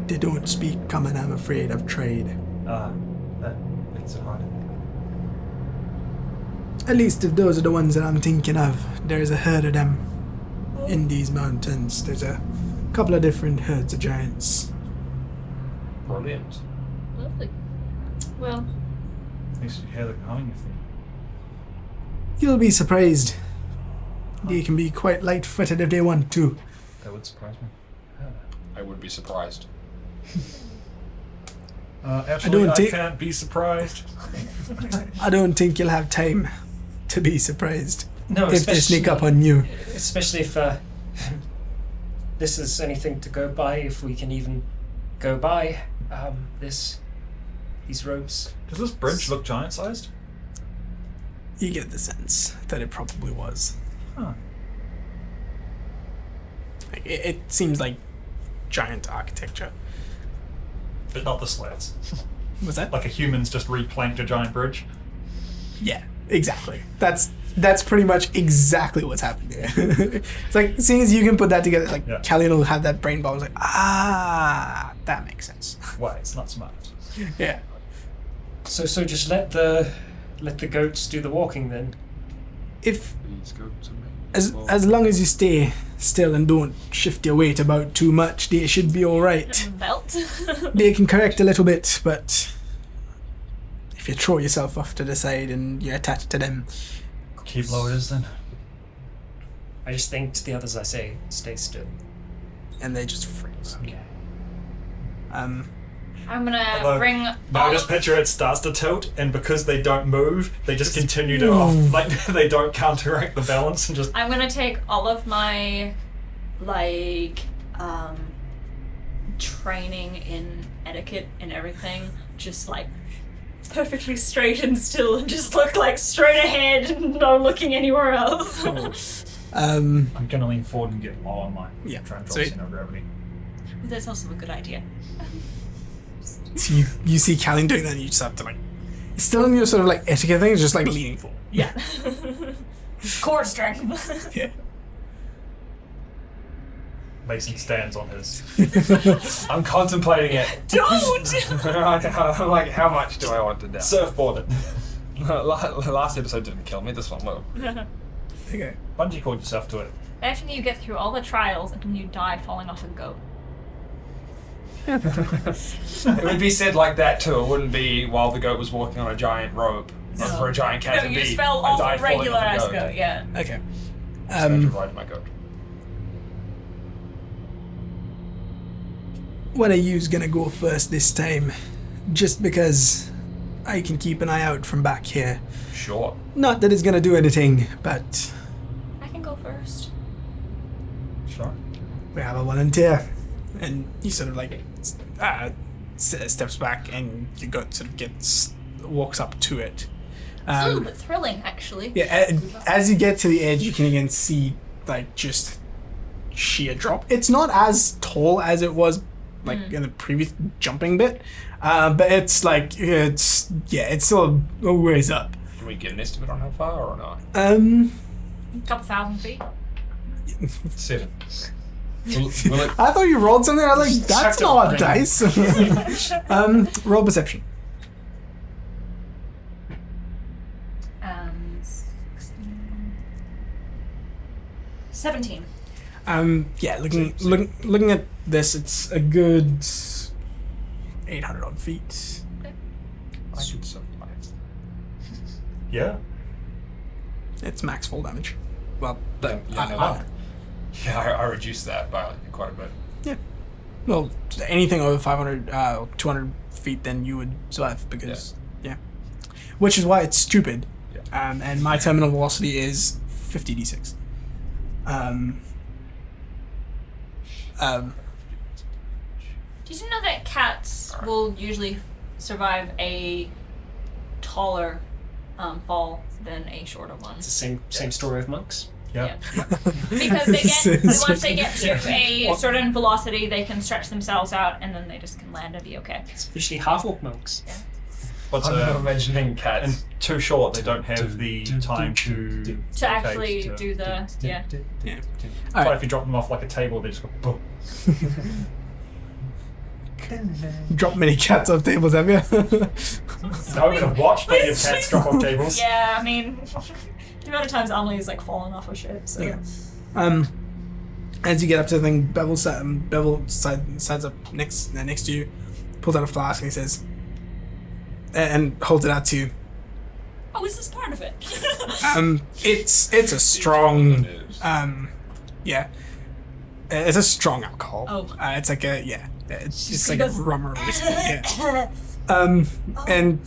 They don't speak common, I'm afraid. I've tried. That makes it harder. At least if those are the ones that I'm thinking of, there's a herd of them in these mountains. There's a couple of different herds of giants. Brilliant. Lovely. Well, At least you hear them humming. You'll be surprised. They can be quite light-footed if they want to. That would surprise me. I would be surprised. Actually, I can't be surprised. I don't think you'll have time to be surprised No, if they sneak up on you. Especially if this is anything to go by, if we can even go by these robes. Does this bridge look giant-sized? You get the sense that it probably was. Huh. Like, it seems like giant architecture. But not the slats. Was that? Like a human's just replanked a giant bridge. Yeah, exactly. That's pretty much exactly what's happened here. It's like, seeing as you can put that together, like, Yeah. Callion will have that brain bomb. It's like, that makes sense. Why? It's not smart. Yeah. So just let the goats do the walking then. If Please go to me. as long as you stay still and don't shift your weight about too much, they should be all right. belt. They can correct a little bit, but if you throw yourself off to the side and you're attached to them, Keep low it is then. I just think to the others I say, stay still. and they just freeze. Okay. I'm gonna Although- bring. No, all just of- picture it starts to tilt, and because they don't move, they just continue to like they don't counteract the balance and just. I'm gonna take all of my, training in etiquette and everything, just perfectly straight and still, and just look straight ahead, and no looking anywhere else. Um, I'm gonna lean forward and get low on my Yeah, try and drop sweet. center of gravity. That's also a good idea. so you see Callion doing that, and you just have to still in your sort of etiquette thing, just leaning forward. Yeah. Core strength. Yeah. Mason stands on his. I'm contemplating it. Don't! I'm like, how much do I want to die? Surfboard it. Last episode didn't kill me, this one will. Okay. Bungee cord yourself to it. Imagine you get through all the trials and then you die falling off a goat. It would be said like that too. It wouldn't be while the goat was walking on a giant rope for a giant cat. No, It'd you be, just fell I off died a falling regular off ass a goat, yeah. Okay. So I had to ride my goat. When are you gonna go first this time? Just because I can keep an eye out from back here. Sure. Not that it's gonna do anything, but I can go first. Sure. we have a volunteer. And he sort of steps back, and your goat sort of walks up to it. It's a little bit thrilling, actually. Yeah, as you get to the edge, you can again see just sheer drop. It's not as tall as it was in the previous jumping bit, but it's still a ways up. Can we get an estimate on how far or not? A couple thousand feet. 7. Will it, I thought you rolled something. I was like, that's Chucked not it. dice. Roll perception. 17. Looking at this, it's a good 800 odd feet. I should survive. Yeah. It's max full damage. Well, but I reduced that by quite a bit. yeah. Well, anything over 500 or 200 feet, then you would survive because yeah. Which is why it's stupid. Yeah. And my terminal velocity is 50d6. Did you know that cats will usually survive a taller fall than a shorter one? It's the same story with monks. Yeah. Because they get once they get to a certain velocity, they can stretch themselves out, and then they just can land and be okay. Especially half-orc monks. But I'm imagining cats. and too short, they don't have the time to Actually to- do the yeah. But if you drop them off like a table, they just go boom. Drop many cats off tables, have you? I'm gonna watch plenty of cats drop off tables. Yeah, I mean, the amount of times Amelie's like fallen off of shit. So. Yeah. As you get up to the thing, Bevel sides up next to you, pulls out a flask, and he says, and holds it out to you. Oh, is this part of it? It's a strong, yeah, it's a strong alcohol. Oh. It's like it's like goes- rum or whiskey. Yeah. And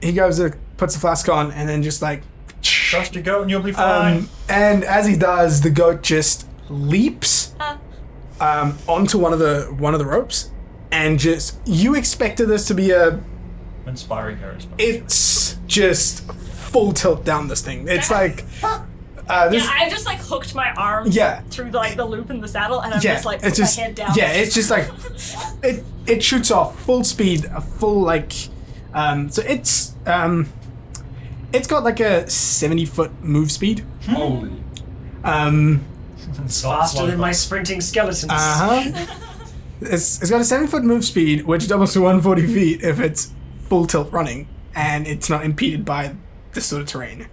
he goes, puts the flask on, and then just like. Trust your goat and you'll be fine. And as he does, the goat just leaps onto one of the ropes, and just you expected this to be Inspiring her. it's just full tilt down this thing. It's like this. Yeah, I just like hooked my arms Yeah. through like the loop in the saddle, and I'm Yeah, just like it's put just my head down. yeah, it's just like it shoots off full speed, a full like so it's got like a 70-foot move speed. Holy. It's faster than my sprinting skeletons. It's got a 70-foot move speed, which doubles to 140 feet if it's full tilt running, and it's not impeded by this sort of terrain.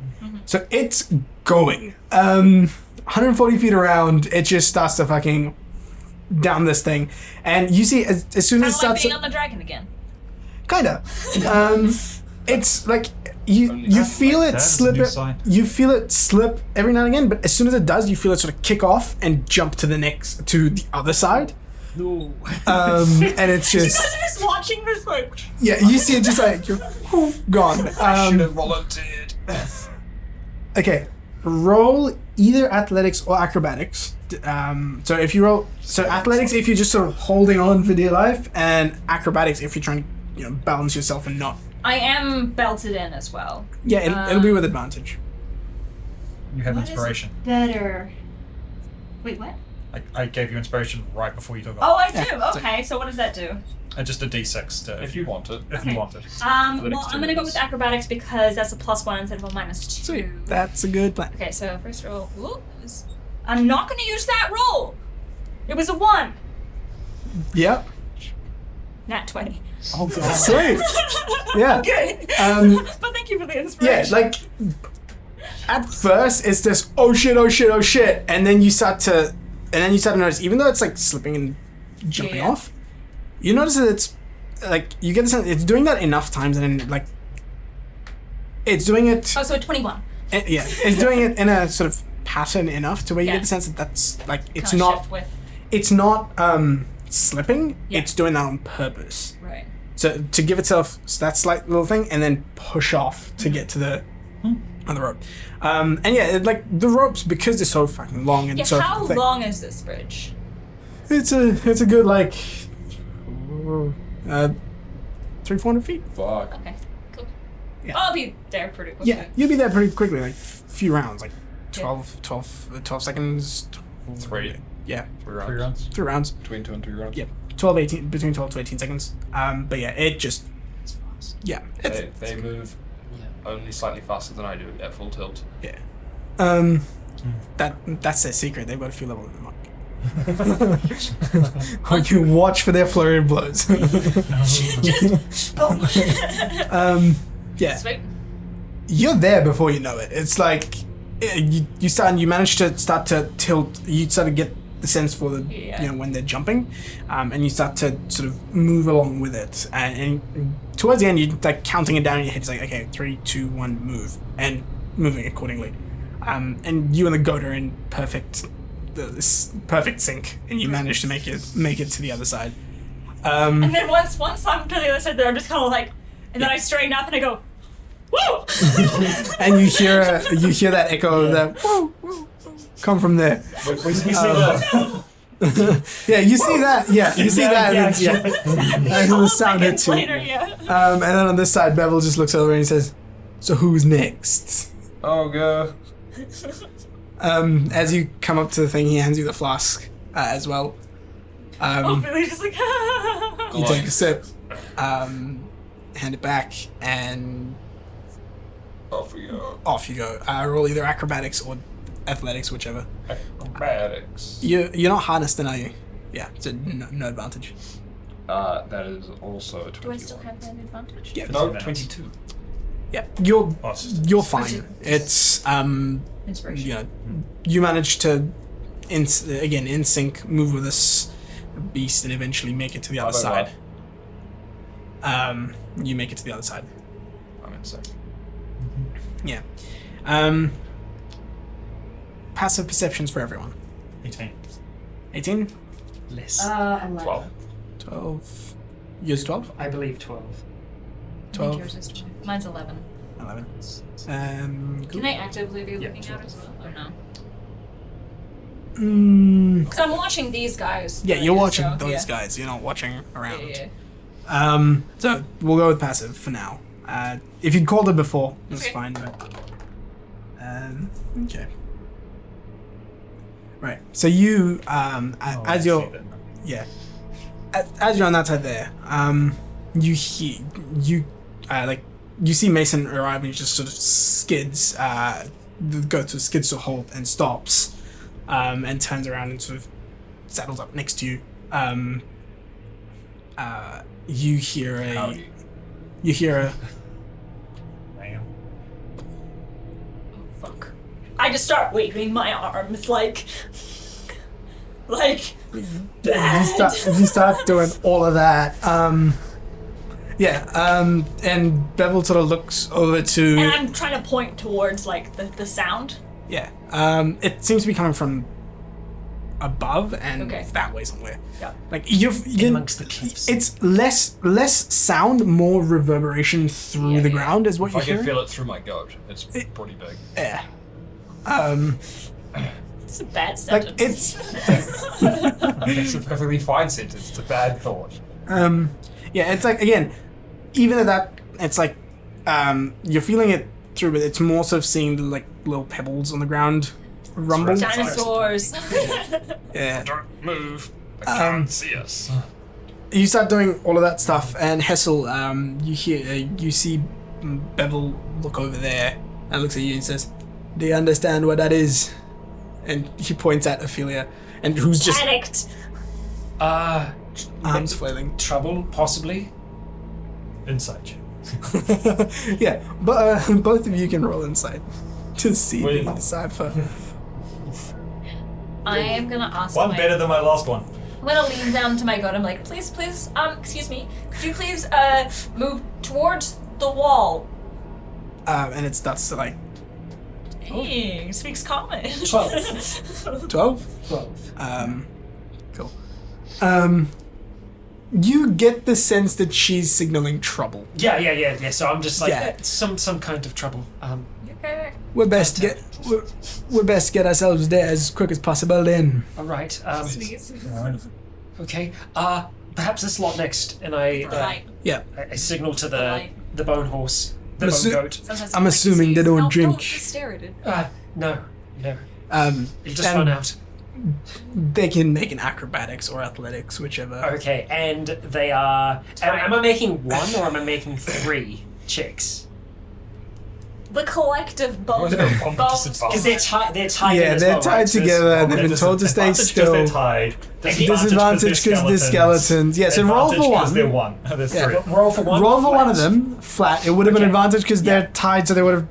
So it's going 140 feet around. It just starts to fucking down this thing, and you see as soon as it Kind of like starts being on the dragon again. kinda it's like you feel it That's a slip new it, sign. you feel it slip every now and again, but as soon as it does, you feel it sort of kick off and jump to the other side. No. And it's You just guys are just watching this like. yeah, you see it just like you're gone. Should have volunteered. Okay, roll either athletics or acrobatics. So if you roll, athletics if you're just sort of holding on for dear life, and acrobatics if you're trying to balance yourself and not. I am belted in as well. Yeah, it'll be with advantage. You have What is inspiration. Better. Wait, what? I gave you inspiration right before you took Oh, off. I do. Okay, so what does that do? Just a d6 to, If you want it. if you want it. For the Well, next I'm gonna go 2 with minutes. acrobatics because that's a +1 instead of a -2. Sweet, that's a good plan. Okay, so first roll. I'm not gonna use that roll. It was a 1. Yep. Nat 20. Oh god. Sweet. Yeah. Good. But thank you for the Yeah, inspiration. like at first it's this oh shit, and then you start to notice, even though it's like slipping and jumping Yeah. off, you notice that it's like you get the sense it's doing that enough times, and then like it's doing it. Oh, so a 21. Yeah, it's doing it in a sort of pattern enough to where you Yeah. get the sense that that's like it's Kinda not shift with. it's not slipping. Yeah. It's doing that on purpose. Right. So to give itself that slight little thing, and then push off to get to the on the rope. And yeah, like the ropes, because they're so fucking long and Yeah, so how thick, long is this bridge? it's a good like 300-400 feet. Fuck. Okay, cool. Yeah. I'll be there pretty quickly. Yeah, you'll be there pretty quickly, like few rounds, like 12 seconds. 3. Yeah, 3 rounds. 3 rounds. 3 rounds. Between 2 and 3 rounds. Yeah, between 12 to 18 seconds. But yeah, it just yeah, it's, They move only slightly faster than I do at full tilt. yeah. That's their secret. They've got a few levels in the mark. Or you watch for their flurry of blows. Just boom. Yeah, Sweet. you're there before you know it. It's like you manage to start to tilt. You start to get the sense for the when they're jumping, and you start to sort of move along with it. And towards the end, you're like counting it down in your head. It's like, okay, 3, 2, 1, move, and moving accordingly. And you and the goat are in perfect sync, and you manage to make it to the other side. And then once I'm to the other side there, I'm just kind of like, and then I straighten up and I go, woo! And you hear that echo of that woo, woo, woo, come from there. We see that. Yeah, you see that. Yeah, you see that. And then, and the sound hit Seconds too. later, yeah. And then on this side, Bevel just looks over and he says, "So who's next?" Oh, God. As you come up to the thing, he hands you the flask as well. Billy's just like, You take a sip, hand it back, and Off we go. off you go. Roll either acrobatics or athletics, whichever. Acrobatics. You're not harnessed, then, are you? Yeah, so no advantage. That is also a 21. do I still have that advantage? Yeah, No, 22. yeah, you're Oh, it's just- you're fine. It's Inspiration. you know, you manage to in sync move with this beast and eventually make it to the other Bye-bye. side. You make it to the other side. I'm in sick. Yeah. Passive perceptions for everyone. 18. 18, Less. 11. 12. 12. Yours 12? I believe 12. I think 12. yours is 12. Mine's 11. 11. Cool. Can I actively be Yeah, looking at as well, or no? Because I'm watching these guys. Yeah, you're watching so, those yeah. guys. You're not watching around. Yeah. So we'll go with passive for now. If you'd called it before, that's Okay. fine. But okay. Right. So you, as you're, yeah, as you're on that side there, you hear you see Mason arrive and he just sort of skids, skids to a halt and stops, and turns around and sort of saddles up next to you. You hear a. Howdy. You hear a. Damn. Fuck. I just start waving my arms like You start doing all of that. And Bevel sort of looks over to. and I'm trying to point towards like the sound. Yeah. It seems to be coming from above and Okay. that way somewhere. Yeah. Like you Amongst the cliffs. It's less sound, more reverberation through the ground is what If you I hear. can feel it through my goat, it's pretty big. Yeah. It's a bad Like sentence. it's It's a perfectly fine sentence. It's a bad thought. yeah, it's like again, even at that it's like you're feeling it through, but it's more sort of seeing the like little pebbles on the ground rumble. Dinosaurs. Yeah. Don't move. They can't see us. You start doing all of that stuff, and Hessel, you see Bevel look over there and looks at you and says, "Do you understand what that is?" And he points at Ophelia, and who's just Panicked. arms flailing. Trouble, possibly. Insight. Yeah, but both of you can roll insight to see Wait. the decipher. I am gonna ask One my... better than my last one. I'm gonna lean down to my goat. I'm like, please, excuse me. Could you please, move towards the wall? And it starts to like Hey, speaks common. 12. 12. 12. Cool. You get the sense that she's signaling trouble. Yeah. So I'm just like Yeah. some kind of trouble. Okay. We're best get ourselves there as quick as possible. Then. All right. Please. Okay. Perhaps this lot next, and I Light. Yeah. I signal to Light. the bone horse, the I'm bone assu- goat. Sometimes I'm I like to assuming see- they don't no, drink. Don't just stare at it. No. It'll It'll just run out. They can make an acrobatics or athletics, whichever. Okay, and they are. Am I making one or am I making 3 checks? The collective bones. Because they're tied. They're tied. in Yeah, as they're well, tied right? together. And they've been told to stay still. They're tied. Disadvantage because they're skeletons. Yeah, so roll for Advantage 'cause one. They're one. There's Yeah. 3. Roll for one. Roll for one of flat. them flat. It would have been Okay. advantage because Yeah. they're tied, so they would have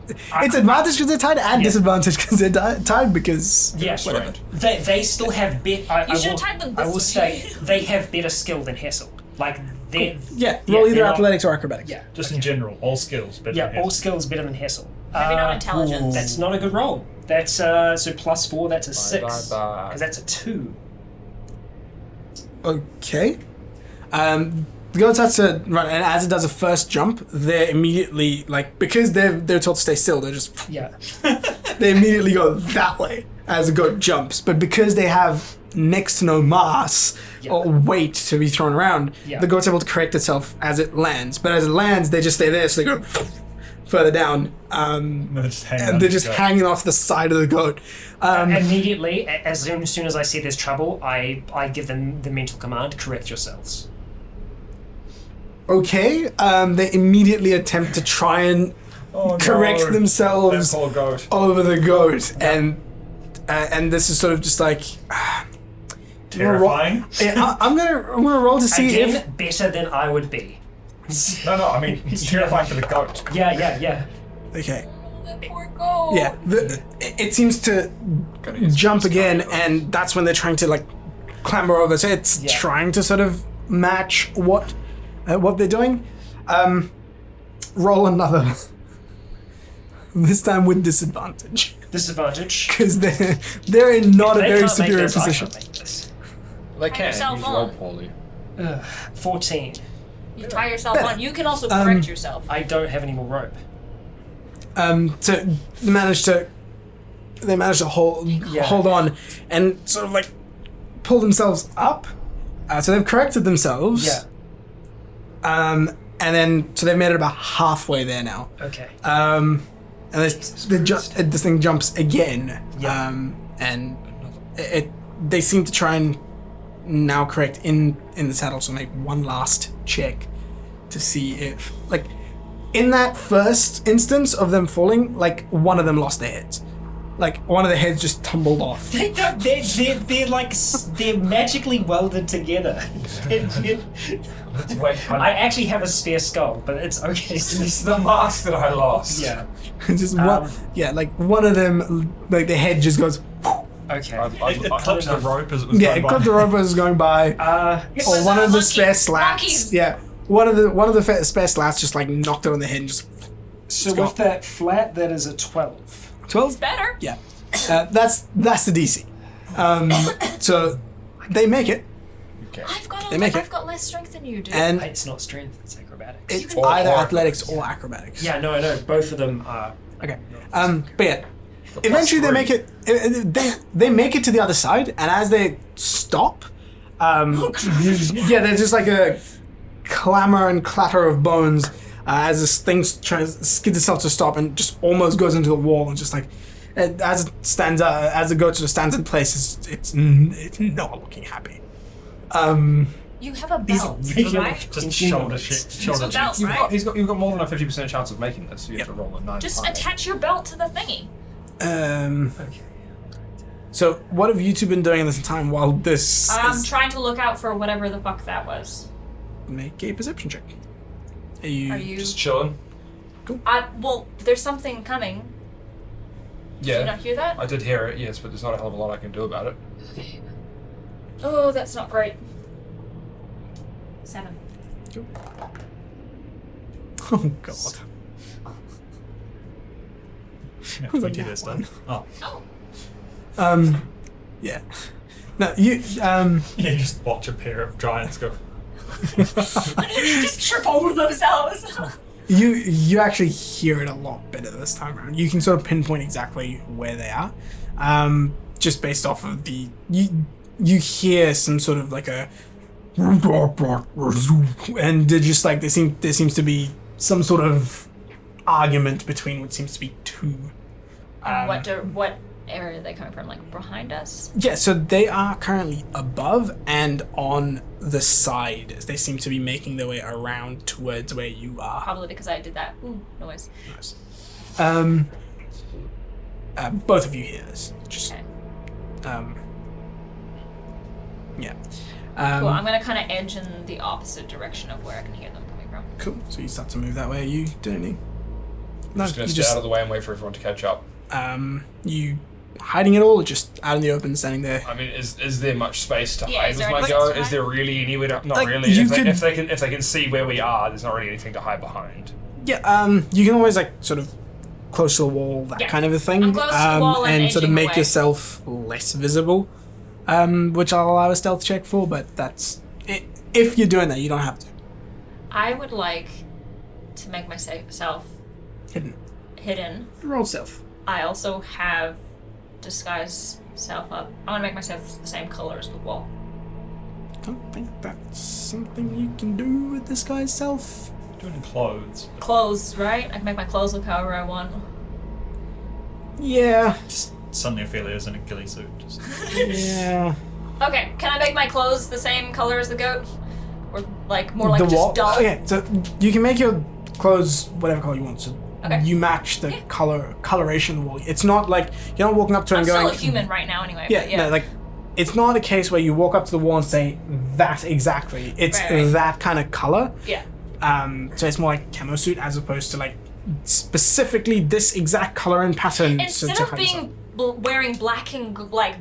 it's advantage because they're tied and Yeah. disadvantage because they're tied because Yeah, whatever. They still have better. You should have tied them I this will way. say they have better skill than Hessel. Like they. Yeah, roll either they're not- athletics or acrobatics. Yeah. Just in general, all skills. But Yeah, all skills better than Hessel. Maybe not intelligence. That's not a good roll. That's so +4. That's a 6. bye. Because that's a 2. Okay. The goat starts to run, and as it does a first jump, they're immediately because they're told to stay still. They're just Yeah. they immediately go that way as the goat jumps. But because they have next to no mass Yeah. or weight to be thrown around, Yeah. the goat's able to correct itself as it lands. But as it lands, they just stay there, so they go further down. They're just hanging And on they're the just goat. hanging off the side of the goat. Immediately, as soon as I see there's trouble, I give them the mental command: correct yourselves. Okay, they immediately attempt to try and correct themselves That poor goat. over the goat, and this is sort of just like Terrifying. I'm gonna roll to see Again, if better than I would be. No, I mean, it's terrifying for the goat. Yeah. okay. The poor goat. Yeah, it seems to jump again, and that's when they're trying to like clamber over. So it's Yeah. trying to sort of match what they're doing. Roll another. This time with disadvantage, Disadvantage. because they're in not a They very can't make superior this, I position. can't make this. They can. yourself You just roll on. poorly. 14. You tie yourself on. You can also correct yourself. I don't have any more rope. So they manage to hold on and sort of like pull themselves up. So they've corrected themselves. Yeah. And then so they've made it about halfway there now. Okay. And this thing jumps again. Yeah. And they seem to try and now correct in the saddle. So make one last check to see if like. In that first instance of them falling, like one of them lost their heads. Like one of the heads just tumbled off. They don't, they're like, they're magically welded together. It's way funny. I actually have a spare skull, but it's okay. It's the mask that I lost. Yeah. Just one, like one of them, like the head just goes. Okay. It clipped the rope as it was Yeah, going it by. clipped the rope as it was going by. It Or was, one of the monkey- spare slats. monkeys. Yeah, one of the spare slats just like knocked it on the head and just. So gone. with that flat, that is a 12. 12? Better. Yeah, that's the DC. So they make it, They make it. I've got less strength than you do. and It's not strength, it's acrobatics. it's Or either acrobatics. athletics or acrobatics. Yeah, no, both of them are. Okay. But yeah, eventually they make it. They make it to the other side, and as they stop, yeah, there's just like a clamor and clatter of bones as this thing skids itself to stop and just almost goes into the wall and just like as it stands as the goat sort of stands in place, it's not looking happy. You have a These are belt, regular right? Just shoulder shit. It's Shoulder a belt, shit. right? You've got more than a 50% chance of making this. So you have to roll a 9. Just attach your belt to the thingy. Okay. So what have you two been doing in this time while this I'm is... trying to look out for whatever the fuck that was. Make a perception check. Are Are you? Just chilling. Well, there's something coming. Did you Yeah, not hear that? I did hear it. Yes, but there's not a hell of a lot I can do about it. Oh, that's not great. 7. Oh god. Yeah, was we like did that this one. done. Oh. Yeah. No, you Yeah, just watch a pair of giants go. Just trip over themselves. you actually hear it a lot better this time around. You can sort of pinpoint exactly where they are, just based off of the you hear some sort of like a, and they're just like there seems to be some sort of argument between what seems to be two. What area are they coming from? Like behind us? Yeah, so they are currently above and on the side. They seem to be making their way around towards where you are. Probably because I did that. Ooh, noise. Nice. Both of you hear this. Just Okay. yeah. Cool. I'm gonna kind of edge in the opposite direction of where I can hear them coming from. Cool. So you start to move that way. Are you doing anything? No, Just gonna you stay out of the way and wait for everyone to catch up. you hiding it all, or just out in the open, standing there? I mean, is there much space to Yeah, hide is with there my any go? space to Is hide? there really anywhere to, not Like, really. you If they can see where we are, there's not really anything to hide behind. Yeah. You can always like sort of close to the wall, that Yeah. kind of a thing. I'm close to the wall and sort of edging make away. yourself less visible. Which I'll allow a stealth check for, but that's if you're doing that, you don't have to. I would like to make myself hidden. Roll stealth. I also have disguise self up. I want to make myself the same color as the wall. Don't think that's something you can do with this guy's self. Doing clothes. Clothes, right? I can make my clothes look however I want. Yeah. Just suddenly Ophelia's in a ghillie suit. Just Yeah. Okay, can I make my clothes the same color as the goat? Or like more like The just wall. dull? Okay, so you can make your clothes whatever color you want. So Okay. you match the coloration of the wall. It's not like you're not walking up to it I'm and going. still a human right now anyway. Yeah, but yeah. no, like it's not a case where you walk up to the wall and say that exactly. It's Right. that kind of color. Yeah. So it's more like camo suit as opposed to like specifically this exact color and pattern. Instead of being wearing black and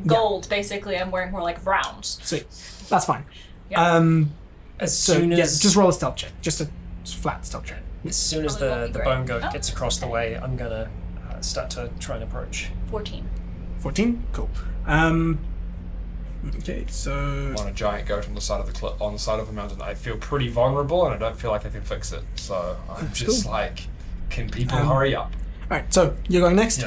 gold, basically, I'm wearing more like browns. Sweet. That's fine. Yeah. As So soon as yeah, just roll a stealth check. Just a flat stealth check. as soon as Probably won't the be bone great. goat Oh, gets across the way, I'm gonna start to try and approach. 14. 14. Cool. Okay, so On a giant goat on the side of on the side of a mountain, I feel pretty vulnerable, and I don't feel like I can fix it. So I'm just like, can people hurry up? all right. So you're going next.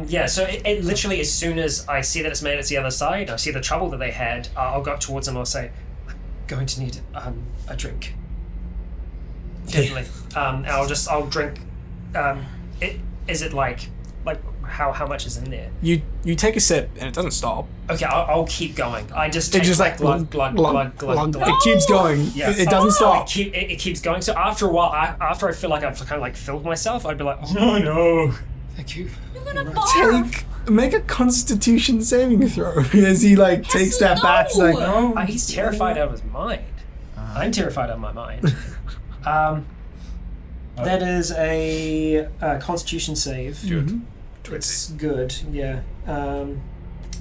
Yeah. So it literally, as soon as I see that it's made it to the other side, I see the trouble that they had, I'll go up towards them, I'll say, I'm going to need a drink. Definitely. And I'll drink, is it like how much is in there? You take a sip and it doesn't stop. Okay, I'll keep going. I just It take just like glug, glug, glug, glug, glug. It keeps going. Yeah. It doesn't stop. It keeps going. So after a while, after I feel like I've kind of like filled myself, I'd be like, Oh no. thank you. You're gonna barf! Make a Constitution saving throw as he like takes that back. He's like, He's terrified out of his mind. I'm terrified out of my mind. That is a Constitution save. Good. It's good. Yeah.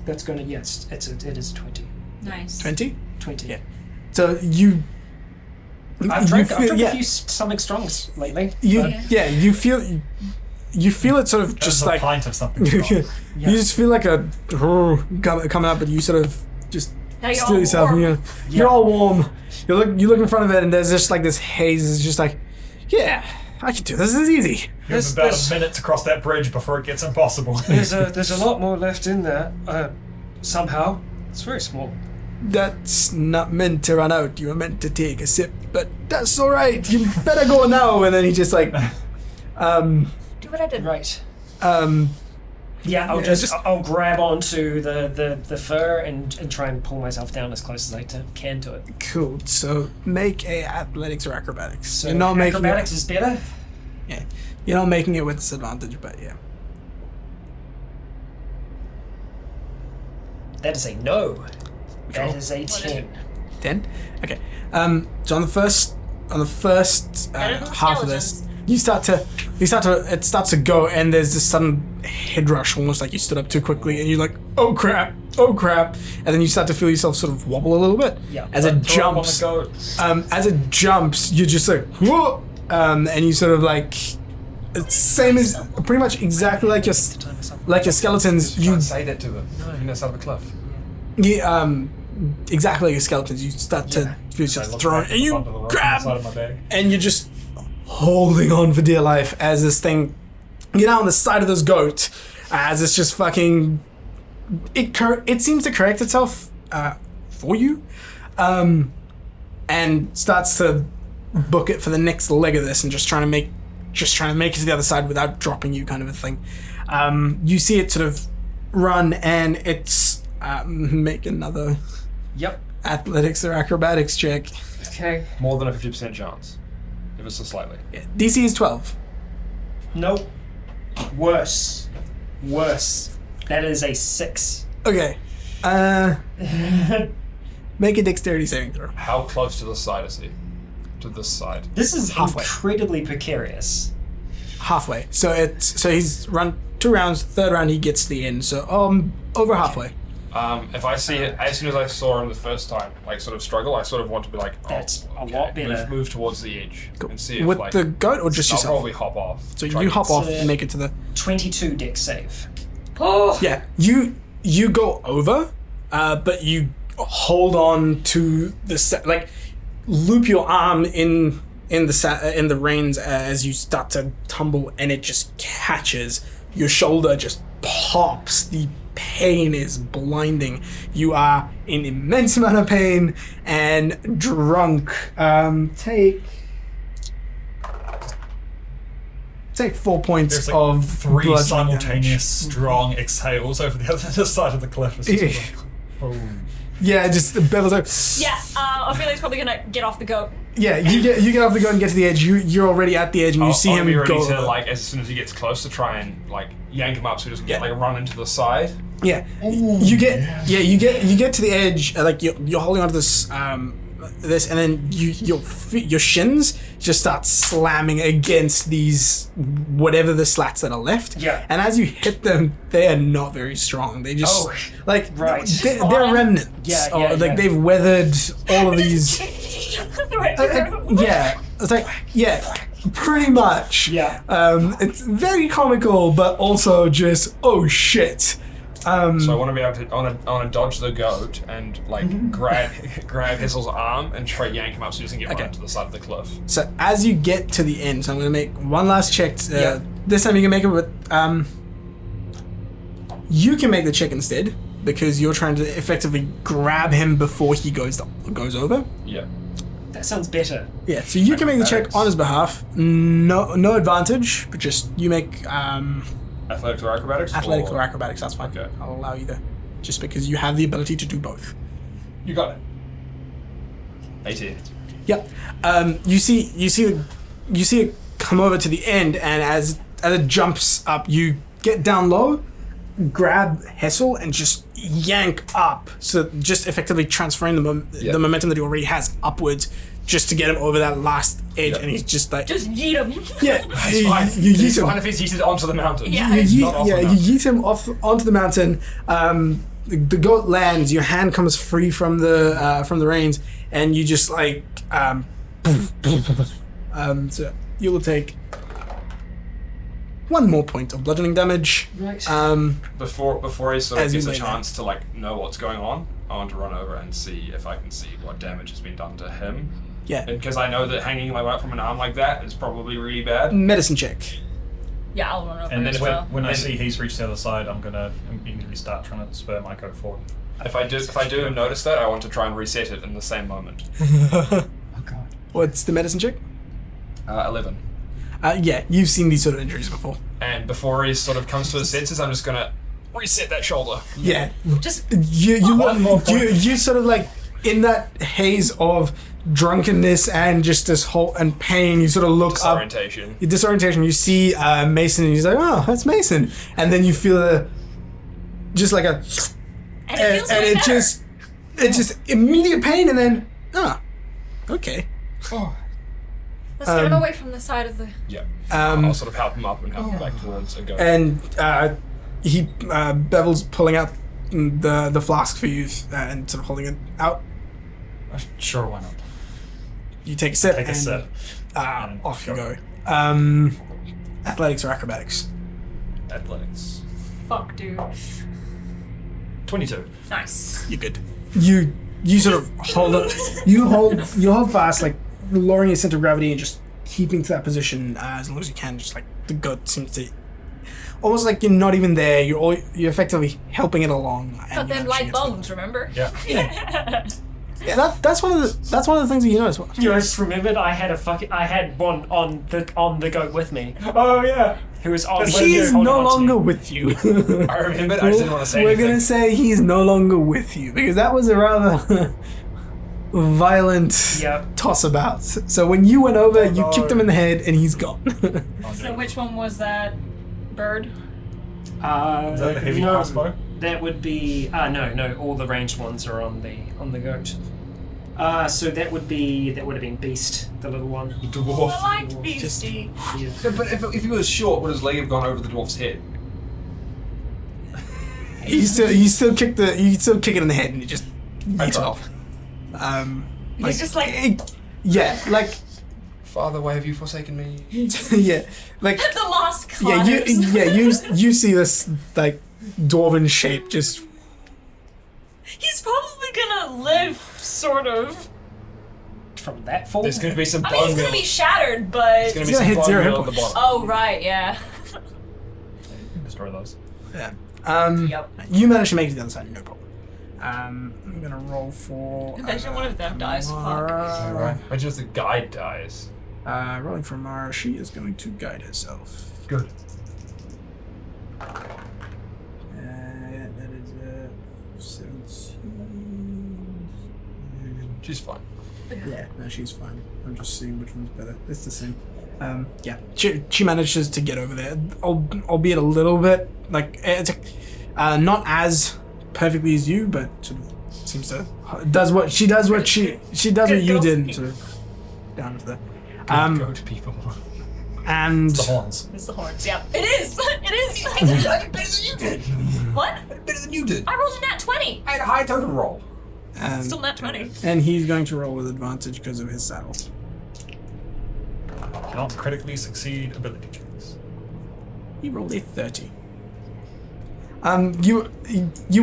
That's gonna it is a 20. Nice. 20. 20. Yeah. So you. I've drank yeah. a few something strongs lately. You feel it sort of just Just a like pint of something. you strong. just feel like a coming up, but you sort of just Now you're still all yourself. warm. And you're all warm. You look in front of it, and there's just like this haze. It's just like, yeah, I can do this. This is easy. You have about a minute to cross that bridge before it gets impossible. There's a lot more left in there. Somehow it's very small. That's not meant to run out. You were meant to take a sip, but that's all right. You better go now. And then he just like, Do what I did. Right. Yeah, I'll grab onto the fur and try and pull myself down as close as I can to it. Cool. So make a athletics or acrobatics. So You're not making acrobatics is better. Yeah, you're not making it with disadvantage, but yeah. That is a no. That roll? is a 10. 10. Okay. So on the first Better than half of this, it starts to go, and there's this sudden head rush, almost like you stood up too quickly, and you're like, oh crap, and then you start to feel yourself sort of wobble a little bit. Yeah. As it jumps, you're just like, whoa, and you sort of like, it's same as pretty much exactly like your skeletons. You Can't say that to them. No. That's out of a cliff. exactly like your skeletons. You start to feel yourself Look thrown, back and you onto the rock on the grab. side of my bag. And you're just holding on for dear life as this thing, you're now on the side of this goat, as it's just fucking, it seems to correct itself for you, and starts to book it for the next leg of this, and just trying to make it to the other side without dropping you, kind of a thing. You see it sort of run, and it's make another Yep. athletics or acrobatics check. Okay. More than a 50% chance. If it's so slightly. Yeah. DC is 12. Nope. Worse. That is a 6. Okay. Make a dexterity saving throw. How close to the side is he? To this side. This is Halfway. incredibly precarious. Halfway. So he's run 2 rounds. Third round he gets to the end. So over halfway. If I see it, as soon as I saw him the first time, like sort of struggle, I sort of want to be like, oh, That's a lot better. Move towards the edge and see if With like the goat or just I'll yourself? probably hop off. So Try you and hop off So- and make it to the. 22 dex save. Oh! Yeah. You go over, but you hold on to the like loop your arm in the reins as you start to tumble, and it just catches. Your shoulder just pops. The pain is blinding. You are in immense amount of pain and drunk. Take take 4 points There's like of 3 bludgeoning simultaneous damage. strong exhales over the other side of the cliff. It's just Yeah. like, oh. Yeah, just Bevel's like, Yeah, Ophelia's probably gonna get off the goat. yeah, you get off the goat and get to the edge. You're already at the edge, and you see I'll him be ready go. to, like, as soon as he gets close, to try and like yank him up so he doesn't get like run into the side. Yeah, you get to the edge. Like you're holding onto this this, and then your shins just start slamming against these whatever the slats that are left. Yeah. And as you hit them, they are not very strong. They just right. they're remnants. Yeah, Or, yeah, like yeah. they've weathered all of these. Yeah, it's like pretty much. Yeah. It's very comical, but also just oh shit. So I want to be able to, I want to dodge the goat and like grab Hissel's arm and try to yank him up so he doesn't get run into the side of the cliff. So as you get to the end, so I'm going to make one last check. This time you can make it with. You can make the check instead because you're trying to effectively grab him before he goes over. Yeah. That sounds better. Yeah. So you can make the check on his behalf. No advantage, but just you make Athletics or acrobatics? athletics or acrobatics. That's fine. Okay. I'll allow you to, just because you have the ability to do both. You got it. 18. Yep. You see it come over to the end, and as it jumps up, you get down low, grab Hessel, and just yank up. So just effectively transferring the momentum that he already has upwards, just to get him over that last edge, and he's just like Just yeet him. yeah. It's fine. You yeet It's him. fine if he's yeeted onto the mountain. Yeah. You Not off yeet, the you mountain. yeet him off onto the mountain. The goat lands. Your hand comes free from the reins, and you just like so you will take 1 more point of bludgeoning damage. Right. Before he sort of As you gets a lay chance to like know what's going on, I want to run over and see if I can see what damage has been done to him. Yeah. Because I know that hanging like out from an arm like that is probably really bad. Medicine check. Yeah, I'll run over And then as well. when I see he's reached the other side, I'm gonna immediately start trying to spur my coat forward. If I do notice that, I want to try and reset it in the same moment. Oh god. What's the medicine check? 11. Yeah, you've seen these sort of injuries before. And before he sort of comes to his senses, I'm just gonna reset that shoulder. Yeah. Just You sort of like in that haze of drunkenness and just this whole and pain, you sort of look up. Disorientation. You see Mason, and he's like, "Oh, that's Mason," and then you feel just like a, and it feels and way it better. it's just immediate pain, and then okay. Let's get him away from the side of the. Yeah. I'll sort of help him up and help him back towards a go. And Bevel's pulling out the flask for you and sort of holding it out. Sure, why not? You take a sip. Take a and, sip. Off you go. Athletics or acrobatics? Athletics. Fuck, dude. 22. Nice. You're good. You sort of hold it. You hold fast, like lowering your center of gravity and just keeping to that position as long as you can. Just like the goat seems to, almost like you're not even there. You're effectively helping it along. But and then you're light actually getting bones, remember? Yeah. Yeah, that's one of the things that you notice. You just remembered I had one on the goat with me. Oh yeah. Who was on. He is holding no on to longer me. with you. I remembered, I just didn't want to say We're anything. gonna say he's no longer with you because that was a rather violent Yeah. toss about. So when you went over, you kicked him in the head and he's gone. So which one was that bird? Is that the heavy no, crossbow? that would be. No. All the ranged ones are on the goat. So that would have been Beast, the little one. Dwarf. I liked Beastie. Yeah. Yeah, but if he was short, would his leg have gone over the dwarf's head? you still kick it in the head and you just eats it off. He's just like yeah, like Father, why have you forsaken me? yeah, like the lost yeah, climbers. you see this like dwarven shape just He's probably gonna live, sort of. From that fall. There's going to be some I mean, bone he's meal. gonna be shattered, but. There's going to be He's some gonna hit bone 0 hit meal at the points. bottom. Oh right, yeah. Destroy those. yeah. Yep. You managed to make it to the other side, no problem. I'm gonna roll for. Imagine one of them dies. Fuck. Mara. Imagine if the guide dies. Rolling for Mara, she is going to guide herself. Good. That is 17. She's fine. Yeah, no, she's fine. I'm just seeing which one's better. It's the same. Yeah, she manages to get over there, albeit a little bit like it's not as perfectly as you, but sort of seems to does what you did, sort of down to there. Go to people. And The horns. It's the horns. Yeah, it is. It is. I did better than you did. What? Better than you did. I rolled a nat 20. I had a high total roll. Still nat 20. and he's going to roll with advantage because of his saddle. Cannot critically succeed ability checks. He rolled a 30. You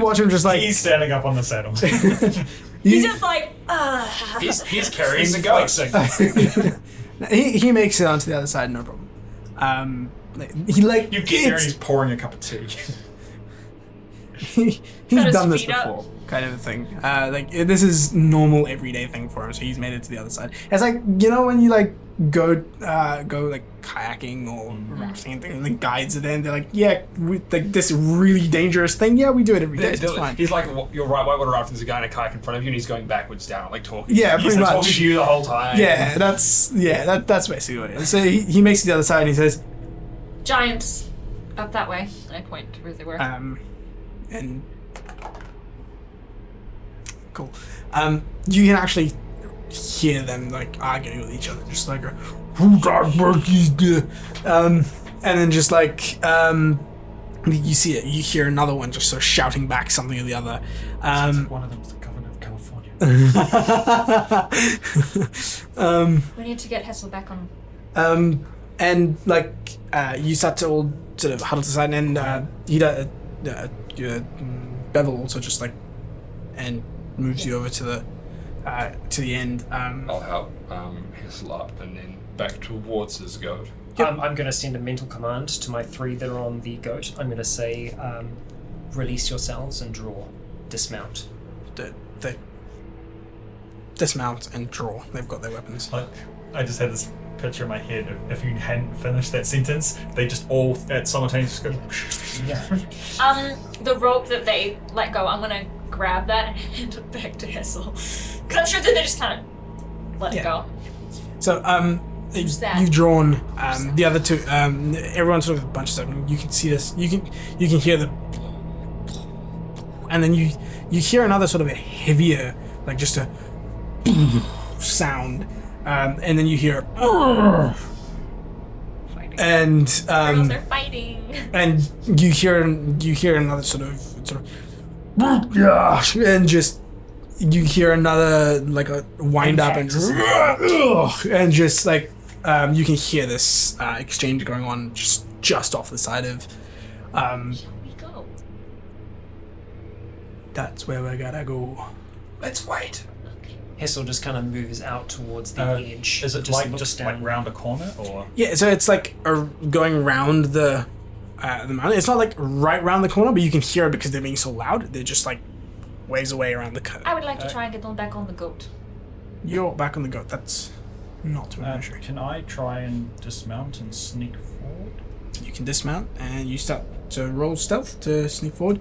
watch him just like He's standing up on the saddle. He's just like, He's carrying He's the ghost. flexing. he makes it onto the other side, no problem. He like You get there and he's pouring a cup of tea. he's Got his done this feet up. before, kind of a thing. This is normal everyday thing for him, so he's made it to the other side. It's like, you know, when you like go like kayaking or rafting and things, and the guides are there and they're like, yeah, like this really dangerous thing, yeah, we do it every day, it's fine. He's like, you're right, whitewater rafting, there's a guy in a kayak in front of you and he's going backwards down, like talking. Yeah, He's pretty like, much. talking to you the whole time. Yeah, that's basically what it is. So he makes it to the other side and he says, giants up that way. I point to where they were. and cool. You can actually hear them like arguing with each other, just like who got monkeys there? And then just like you see it, you hear another one just sort of shouting back something or the other. One of them's the governor of California. We need to get Hessel back on. And like you start to all sort of huddle to the side, and Bevel also just like and moves you over to the end. I'll help Hissel up and then back towards his goat. I'm going to send a mental command to my 3 that are on the goat. I'm going to say, release yourselves and draw. Dismount. They dismount and draw. They've got their weapons. I just had this picture in my head of if you hadn't finished that sentence, they just all at simultaneously go. The rope that they let go, I'm gonna grab that and hand it back to Hessel. Because I'm sure that they just kind of let it go. So Who's that? you've drawn the other two. Everyone sort of bunches up. And you can see this. You can hear the, and then you hear another sort of a heavier, like just a sound, and then you hear, Fighting. and Girls are fighting. and you hear another sort of and just you hear another like a wind up and just like you can hear this exchange going on just off the side of Here we go. that's where we gotta go. Let's wait. Hessel just kind of moves out towards the edge. Is it just like looks just down. like round a corner or? Yeah, so it's like going around the mountain. It's not like right around the corner, but you can hear it because they're being so loud. They're just like waves away around the curve. I would like to try and get them back on the goat. You're back on the goat. That's not too much. Can I try and dismount and sneak forward? You can dismount and you start to roll stealth to sneak forward.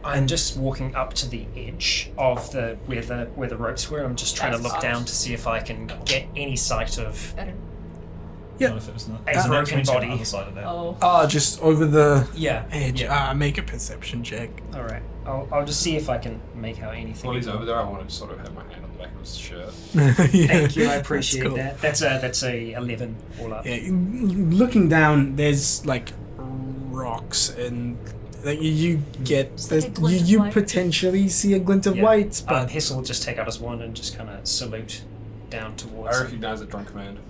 I'm just walking up to the edge of where the ropes were. I'm just trying to That's look down odd. to see if I can get any sight of Better. Yeah. Not if it was not. A Isn't that broken 20 on the body. other side of that? Oh. Just over the yeah. edge. Yeah. Make a perception check. All right. I'll just see if I can make out anything. While he's over there, I want to sort of have my hand on the back of his shirt. Thank you. I appreciate cool. that. That's a 11 all up. Yeah, looking down, there's like rocks and like you get like a glint of you light. potentially see a glint of Yeah. white, but Hessel will just take out his wand and just kind of salute down towards I him. recognize it, drunk command.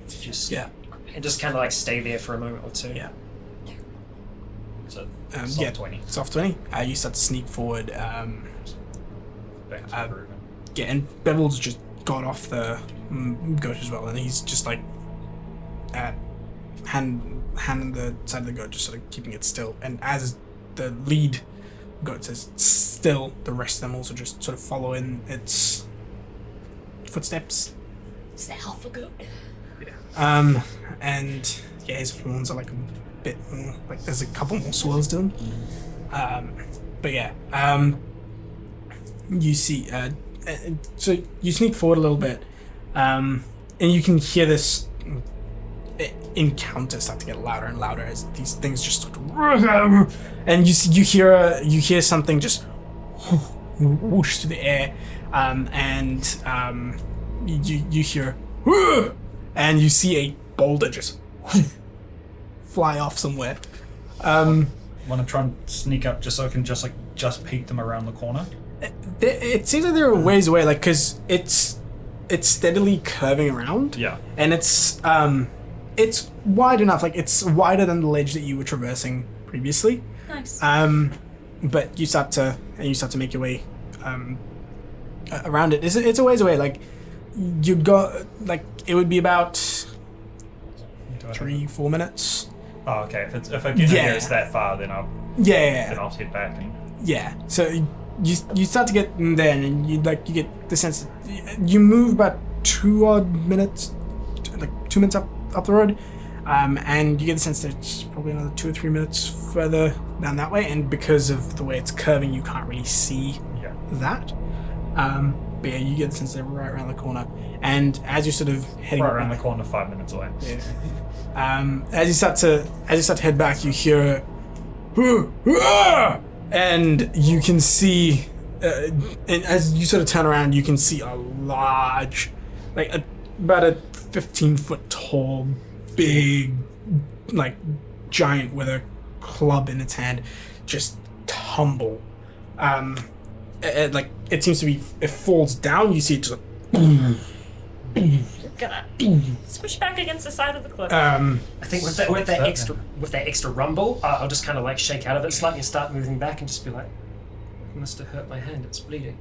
Just yeah, and just kind of like stay there for a moment or two. yeah. So, Yeah, soft 20. soft 20. You start to sneak forward. Back to the room. Yeah, and Bevel's just got off the goat as well, and he's just like hand on the side of the goat, just sort of keeping it still. And as the lead goat says still, the rest of them also just sort of follow in its footsteps. It's the alpha goat. And yeah, his horns are like a bit more, like there's a couple more swirls to them. But yeah, you see, so you sneak forward a little bit, and you can hear this encounter start to get louder and louder as these things just start to, and you hear something just whoosh through the air, and you hear, and you see a boulder just fly off somewhere. Want to try and sneak up just so I can just peek them around the corner? It seems like they're a ways away, like, because it's steadily curving around. Yeah. And it's wide enough, like it's wider than the ledge that you were traversing previously. Nice. But you start to make your way around it. It's a ways away. Like you'd go, like it would be about 3-4 minutes. Oh, okay. If I get here, it's that far, then I'll Yeah. then I'll head back. And Yeah. So you start to get in there, and you get the sense that you move about 2 odd minutes, like 2 minutes up the road, and you get the sense that it's probably another 2 or 3 minutes further down that way. And because of the way it's curving, you can't really see that. But yeah, you get the sense they're right around the corner. And as you're sort of heading right around the corner, 5 minutes away. Yeah. As you start to head back, you hear, and you can see, and as you sort of turn around, you can see a large, like about a 15-foot tall, big, like giant with a club in its hand, just tumble. Like it seems to be, it falls down. You see it just. Gonna squish back against the side of the cliff. I think with that extra rumble, I'll just kind of like shake out of it slightly and start moving back and just be like, I must have hurt my hand. It's bleeding.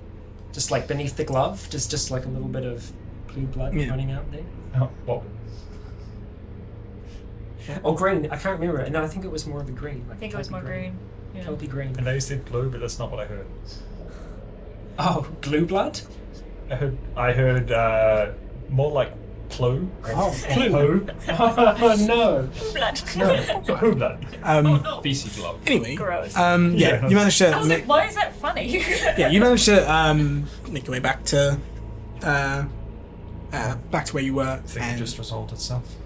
Just like beneath the glove, just like a little bit of blue blood running out there. Oh, well. Or green. I can't remember. No, I think it was more of a green. Like I think it was more green. Yeah. Kelpie green. I know you said blue, but that's not what I heard. Oh, glue blood? I heard more like clue. Oh, clue. Oh no. Blood. No. Who blood? BC glove. Anyway, Gross. yeah, you managed to. I was like, why is that funny? Yeah, you managed to make your way back to where you were, I think it just resolved itself.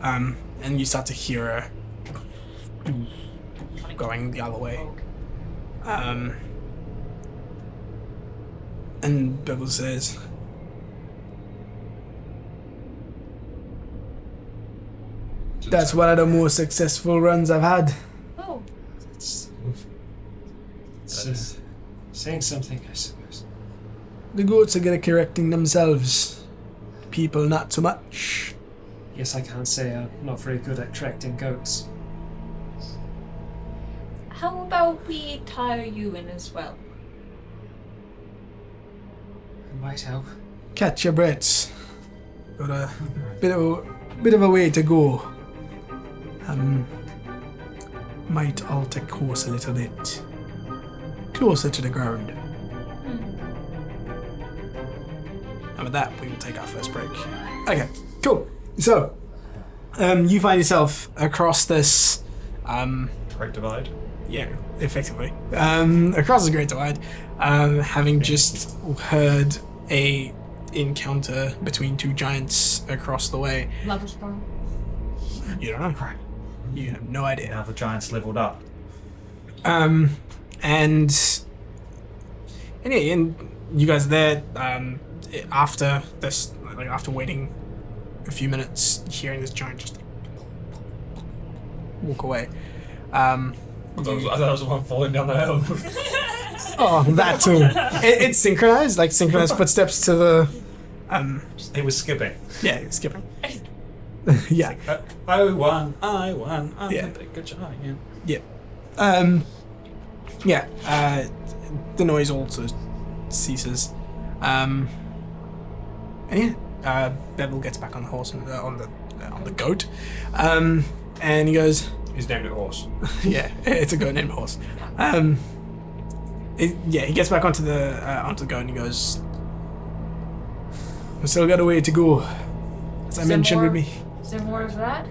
and you start to hear a going the other way. And Bevel says, "That's one of the more successful runs I've had." Oh, It's saying something, I suppose. The goats are good at correcting themselves. People, not so much. Yes, I can't say I'm not very good at correcting goats. how about we tie you in as well? It might help. Catch your breaths. Got a bit of a way to go. Might alter course a little bit. Closer to the ground. And with that, we will take our first break. Okay, cool. So, you find yourself across this, Great divide. yeah, effectively, across the Great Divide, having just heard a encounter between two giants across the way. Love is wrong. You don't know. You have no idea. Now the giants leveled up. And anyway, and you guys are there, after this, like after waiting a few minutes, hearing this giant just walk away. I thought it was the one falling down the hill. Oh, that too. It's synchronized, like synchronized footsteps to the. He was skipping. Yeah, skipping. Yeah. I won. I'm Yeah. the bigger giant. Yeah. The noise also ceases. And yeah, Bevel gets back on the horse and on the goat. And he goes, He's named it horse. yeah, it's a goat named horse. He gets back onto the goat and he goes, "We still got a way to go. as I Is there mentioned with more? me. Is there more of that?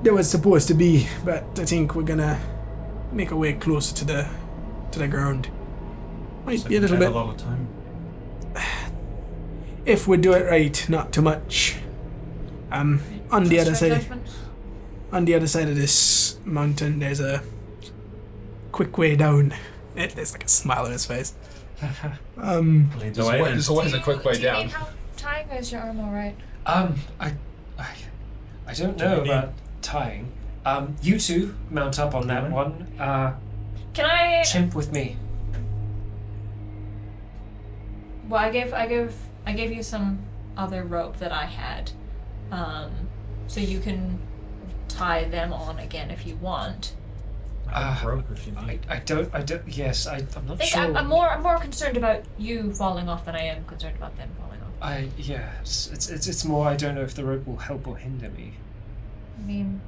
There was supposed to be, but I think we're gonna make our way closer to the ground. Might be a little Have bit, a lot of time. if we do it right, not too much. On the other Trust your side, judgment? on the other side of this mountain, there's a quick way down. There's like a smile on his face. Leads away. then. There's always a quick way Do you down. need help tying, or is your arm alright? I don't know about tying. You two mount up on that one. Can I? Chimp with me. Well, I gave you some other rope that I had, so you can tie them on again if you want. Rope if you need. I don't. Yes, I'm I not think sure. I'm more concerned about you falling off than I am concerned about them falling off. It's more. I don't know if the rope will help or hinder me. I mean,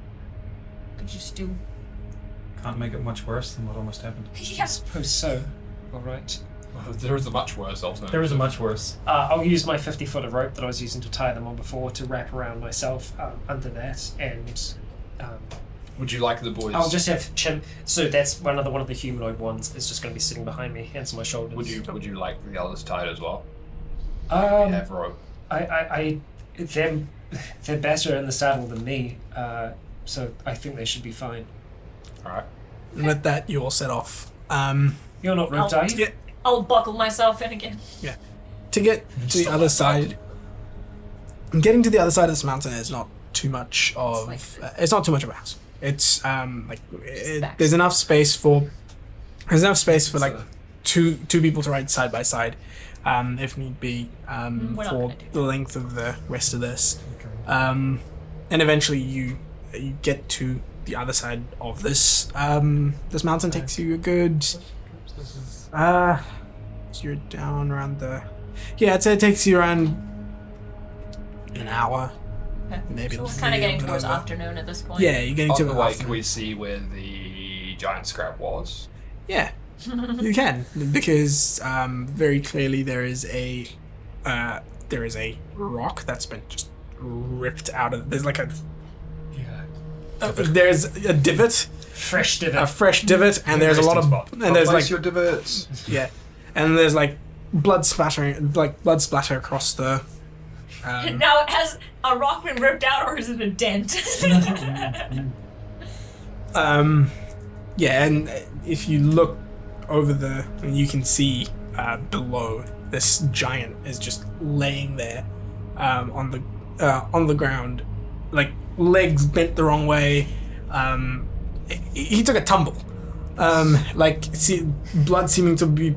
could you still? Can't make it much worse than what almost happened. I Yeah. suppose so. All right. There is a much worse alternative. There isn't much worse. I'll use my 50-foot of rope that I was using to tie them on before to wrap around myself under that, and Would you like the boys? I'll just have Chimp. So that's one of the humanoid ones is just going to be sitting behind me, hands on my shoulders. Would you like the others tied as well? You Um, have rope. they're better in the saddle than me, so I think they should be fine. All right. And with that, you all set off. You're not roped, are you? I'll buckle myself in again. To get to the other side, getting to the other side of this mountain is not too much of. It's not too much of a hassle. It's there's enough space for. There's enough space for like two people to ride side by side, if need be, We're not for gonna do the length of the rest of this. And eventually you get to the other side of this. This mountain takes you a good. You're down around the. Yeah, I'd say it takes you around an hour. Okay. Maybe So we're a kind of getting little towards bit over. afternoon at this point. Yeah, you're getting On to the the way, can afternoon. we see where the giant scrap was? Yeah, you can, because very clearly there is a rock that's been just ripped out of. There's like a. There's a divot, Fresh divot. a fresh divot, and there's a lot of, and there's like your divots. yeah, and there's like blood splatter across the. Now, has a rock been ripped out, or is it a dent? Yeah, and if you look over you can see below, this giant is just laying there on the ground, like legs bent the wrong way. He took a tumble. Blood seems to be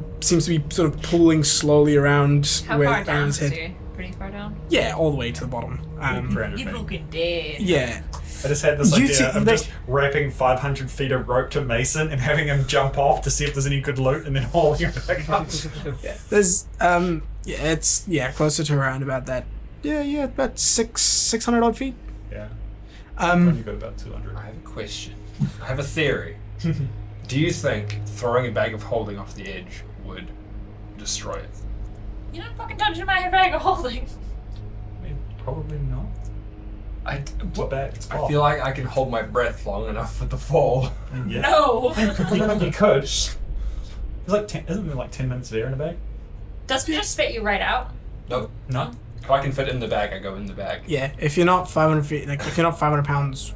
sort of pooling slowly around How where far down his is head. he? Pretty far down? Yeah, all the way to the bottom. 300 You feet. fucking dead. Yeah. I just had this You idea see- of just wrapping 500 feet of rope to Mason and having him jump off to see if there's any good loot and then hauling him back up. There's it's closer to around about that. Yeah, about 600 odd feet. Yeah. Only got about 200. I have a question. I have a theory. Do you think throwing a bag of holding off the edge would destroy it? You're not fucking touching my bag of holding. I mean, probably not. It's bad. It's I feel like I can hold my breath long enough for the fall. Yeah. No. You could. It's like 10, isn't there like 10 minutes of air in a bag? Doesn't it just spit you right out? Nope. No. If I can fit in the bag, I go in the bag. Yeah, if you're not 500 feet, like if you're not 500 pounds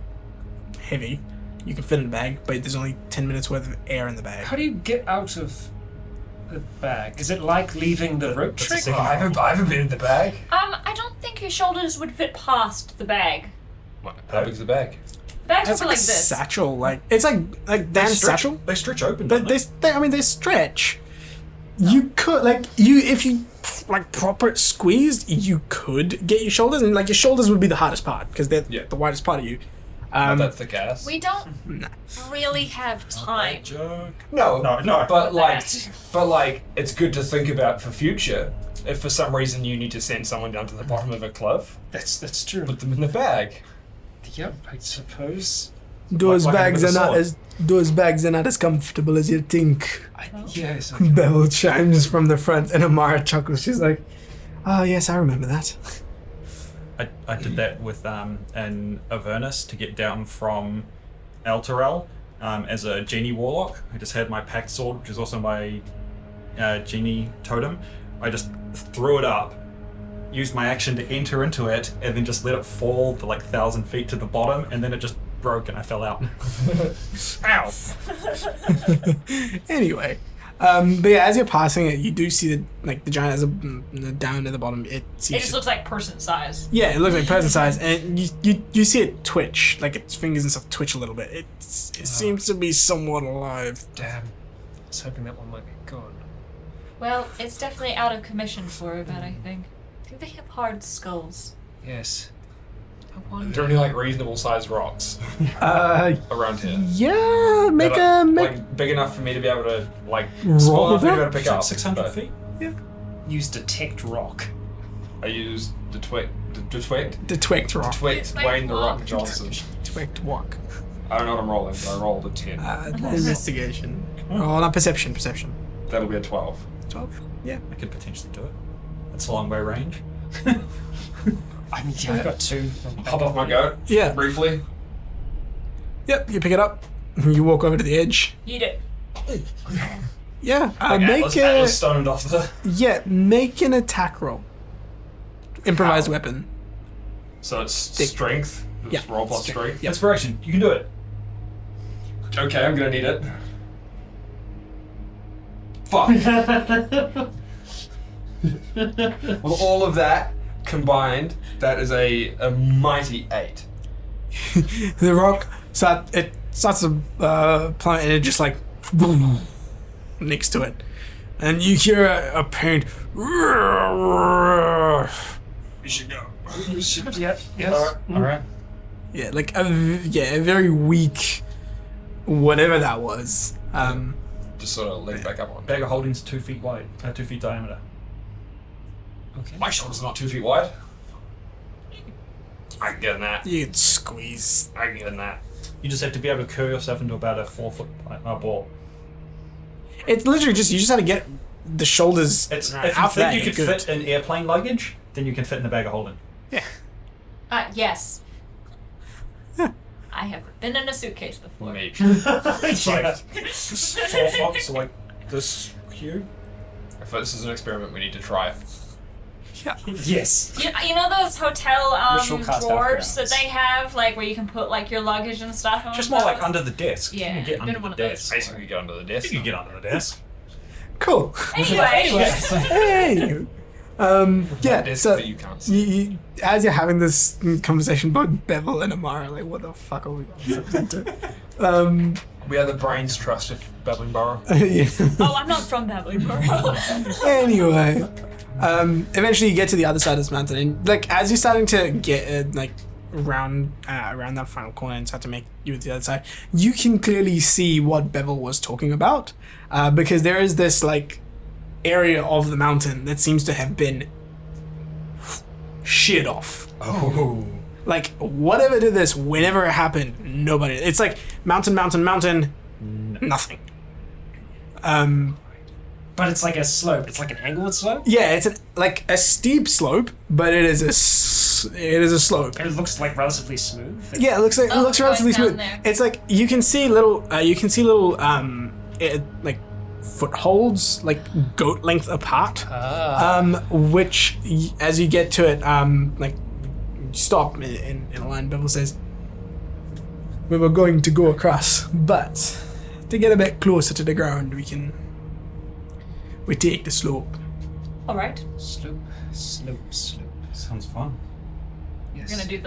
heavy, you can fit in a bag, but there's only 10 minutes worth of air in the bag. How do you get out of the bag? Is it like leaving the rope That's trick? the second I haven't been in the bag. I don't think your shoulders would fit past the bag. How big's the bag? The bag's It's probably like like a this. satchel, like it's like Dan's satchel. They stretch open, But don't they? they stretch. You could if you proper squeezed, you could get your shoulders, and like your shoulders would be the hardest part because they're the widest part of you. Not that thick ass. We don't really have time. Joke. No, No. But like, it's good to think about for future. If for some reason you need to send someone down to the bottom of a cliff, That's true. put them in the bag. Yep, I suppose. Those Like bags with are a not sword. those bags are not as comfortable as you think. Yes. Bevel chimes from the front, and Amara chuckles. She's like, "Oh yes, I remember that." I did that with in Avernus to get down from Elturel as a genie warlock. I just had my pact sword, which is also my genie totem. I just threw it up, used my action to enter into it, and then just let it fall to like 1,000 feet to the bottom, and then it just broke and I fell out. Ow! Anyway, but yeah, as you're passing it, you do see the giant has down at the bottom. It seems It just looks like person size. yeah, it looks like person size, and you see it twitch, like its fingers and stuff twitch a little bit. It seems to be somewhat alive. Damn. I was hoping that one might be gone. Well, it's definitely out of commission for a bit, I think. I think they have hard skulls. Yes. I Are wonder. there any like reasonable sized rocks around here? Yeah, make That a are, make like big enough for me to be able to like Roll small with enough for me to be it? able to pick up. 600 but feet? Use detect rock. I used the twict the twicked rock. Wayne the Rock Johnson. Twicked walk. I don't know what I'm rolling, but I rolled a 10. Investigation. Oh, not perception. That'll be a 12. 12. Yeah. I could potentially do it. That's a long way range. I mean, yeah, I've got two. Hop off my goat Yeah. briefly. Yep. You pick it up. You walk over to the edge. Eat it. Yeah. Atlas stoned off the. Make an attack roll. Improvised weapon. So it's strength. Just Yeah. roll plus strength. Inspiration. You can do it. Okay, I'm gonna need it. Fuck. With all of that combined, that is a mighty 8. The rock starts to plummet, and it just like boom next to it, and you hear a pain. We should go. Yep. Yes. Alright. Yeah, like a very weak, whatever that was. Just sort of leg back up on. Bag of holding's 2 feet wide, 2 feet diameter. Okay. My shoulders are not 2 feet wide. I can get in that. You can squeeze. I can get in that. You just have to be able to curl yourself into about a 4 foot ball. It's literally just you just have to get the shoulders. If you out there, think you could you're good. fit in airplane luggage, then you can fit in the bag of holding. Yes. I have been in a suitcase before. Maybe. It's like 4 foot, so like this cube. If this is an experiment, we need to try. Yes. You know those hotel Ritual cast drawers backgrounds. that they have, like where you can put like your luggage and stuff on? Just more like those? under the desk. Yeah, You can get been under one the of those. desk. Basically, get under the desk. You can get under the desk. Cool. Anyway. Hey. Yeah. Desk So that you can't see. you, as you're having this conversation, both Bevel and Amara are like, what the fuck are we into? We are the brains trust of Babbling Burrow. Yeah. Oh, I'm not from Babbling Burrow. Anyway, eventually you get to the other side of this mountain, and like as you're starting to get like around that final corner and start to make you to the other side, you can clearly see what Bevel was talking about, because there is this like area of the mountain that seems to have been sheared off. Oh. Like whatever did this, whenever it happened, nobody. It's like mountain, nothing. But it's like a slope. It's like an angled slope. Yeah, it's like a steep slope, but it is a slope. And it looks like relatively smooth. Yeah, it looks Oh, relatively going smooth. down there. It's like you can see little like footholds, like goat length apart. Which as you get to it, like stop in a line. Bevel says, "We were going to go across, but to get a bit closer to the ground, we take the slope." All right. Slope. Sounds fun. Yes. We're gonna do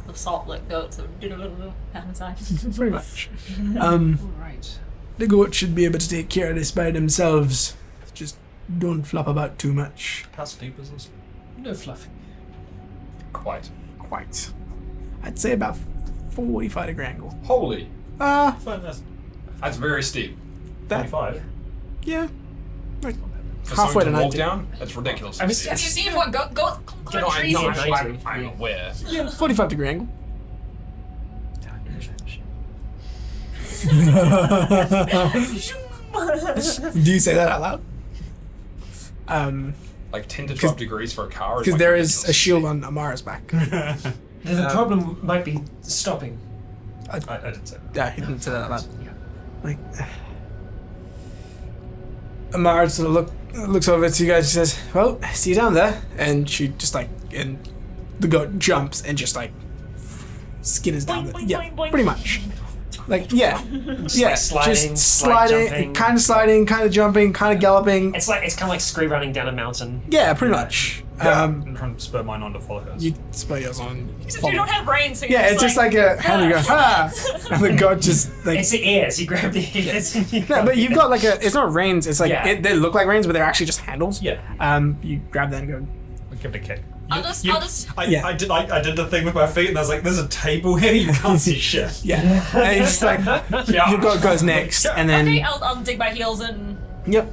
the salt lick goat, so do a little down inside. Pretty much. Right. The goat should be able to take care of this by themselves. Just don't flop about too much. How steep is this? No fluffing. Quite. Quite. I'd say about 45-degree angle. Holy. That's That's very steep. That 25. yeah. Like For halfway someone to to walk 90. down, that's ridiculous. I mean, Have you seen what goats no, climb trees? I'm aware. Yeah, 45-degree angle. Do you say that out loud? Like 10 to 12 degrees for a car. Because like there is ridiculous. a shield on Amara's back. The problem might be stopping. I didn't say that. Yeah, he didn't say that out loud. Like, Amara sort of looks over to you guys and says, "Well, see you down there." And she just like, and the goat jumps and just like skitters down there. boing, Yeah, boing, boing. pretty much. Like, yeah, yeah, like sliding, just slight jumping. kind of sliding, kind of jumping, kind of galloping. It's kind of like scree running down a mountain. Yeah, pretty much. I'm trying to spur mine on to follow hers. You spell yours on. Except you don't have reins, so Yeah, you're it's just like a hand you go, ah, and the goat just like. It's the ears. You grab the ears. And you No, but you've got like a. It's not reins. It's like Yeah. they look like reins, but they're actually just handles. Yeah. You grab that and go. I'll give it a kick. I'll just. Yeah. I did the thing with my feet, and I was like, "There's a table here. You can't see shit." Yeah, and it's just like your goat goes next, and then Okay, I'll dig my heels and. yep,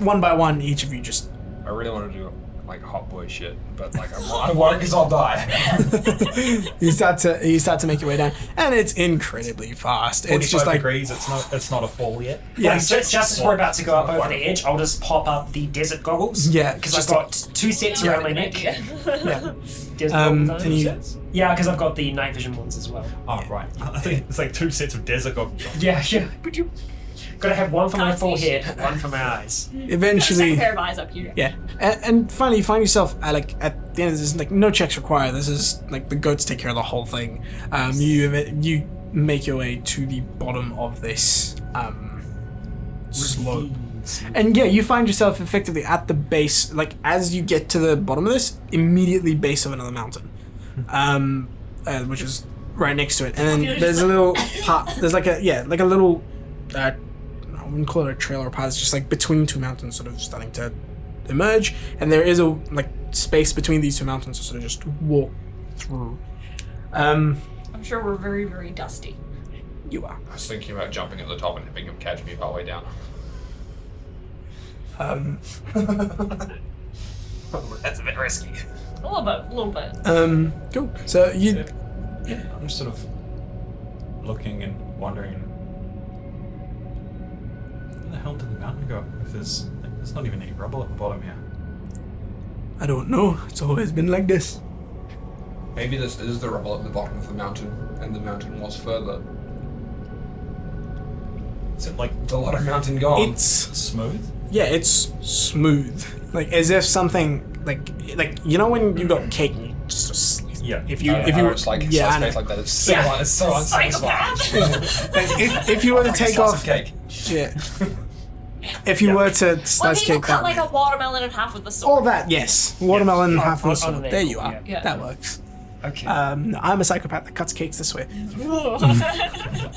one by one, each of you just. I really want to do like hot boy shit, but like I won't because I'll die. You start to make your way down, and it's incredibly fast. It's 45 just like degrees. It's not a fall yet. yeah, Like, just as we're about to go up over the edge, I'll just pop up the desert goggles. Yeah, because I've just got 2 sets around my neck. yeah. Desert And goggles. you, Yeah, because I've got the night vision ones as well. Oh right. I think it's like 2 sets of desert goggles. Yeah. Gotta have one for my Can't see forehead, shit. one for my eyes. Second eventually. pair of eyes up here. Yeah, and finally you find yourself like at the end of this, like no checks required. This is like the goats take care of the whole thing. You make your way to the bottom of this slope, and yeah, you find yourself effectively at the base. Like as you get to the bottom of this, immediately base of another mountain, which is right next to it. And then there's a little path. There's like a little. I wouldn't call it a trail or path. It's just like between 2 mountains, sort of starting to emerge, and there is a like space between these 2 mountains to sort of just walk through. I'm sure we're very, very dusty. You are. I was thinking about jumping at the top and having him catch me partway down. That's a bit risky. A little bit. Cool. So you, I'm just sort of looking and wondering. Where the hell did the mountain go? If there's not even any rubble at the bottom here. I don't know. It's always been like this. Maybe this is the rubble at the bottom of the mountain, and the mountain was further. Is it like It's a lot of mountain gone. It's smooth? yeah, it's smooth, like as if something like you know when you got cake and you just Yeah. if you it's like yeah, I space know. like that. It's so, Yeah. it's so unsatisfying. Psychopath! Like, if you were to take Slice off of cake. yeah, if you were to Well, slice people cake cut that like way. a watermelon in half with the All sword. that, yes. Watermelon, Yes. half On- of on the an There you apple, are. yeah. That works. Okay. No, I'm a psychopath that cuts cakes this way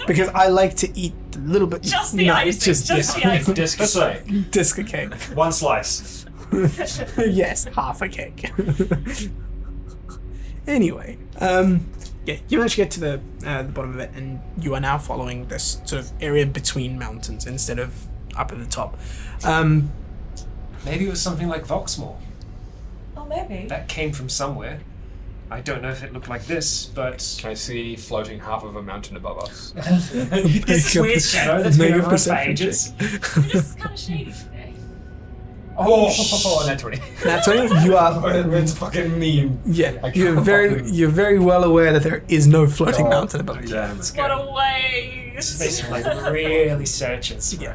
because I like to eat a little bit. Just the no, icing, it's just just the icing. Disc That's right. disc of cake. 1 slice. Yes, half a cake. Anyway, yeah, you managed to get to the bottom of it, and you are now following this sort of area between mountains instead of up at the top. Maybe it was something like Voxmore. Oh, maybe. That came from somewhere. I don't know if it looked like this, but Can I see floating half of a mountain above us? this weird shadow that's been Make a over us for perception ages. It's kind of shady today. Oh, net 20. That's what you are. It's a fucking meme. Yeah, I you're can't very fucking- you're very well aware that there is no floating Oh, mountain above you. Damn. What a waste! Basically, like really searches. Yeah.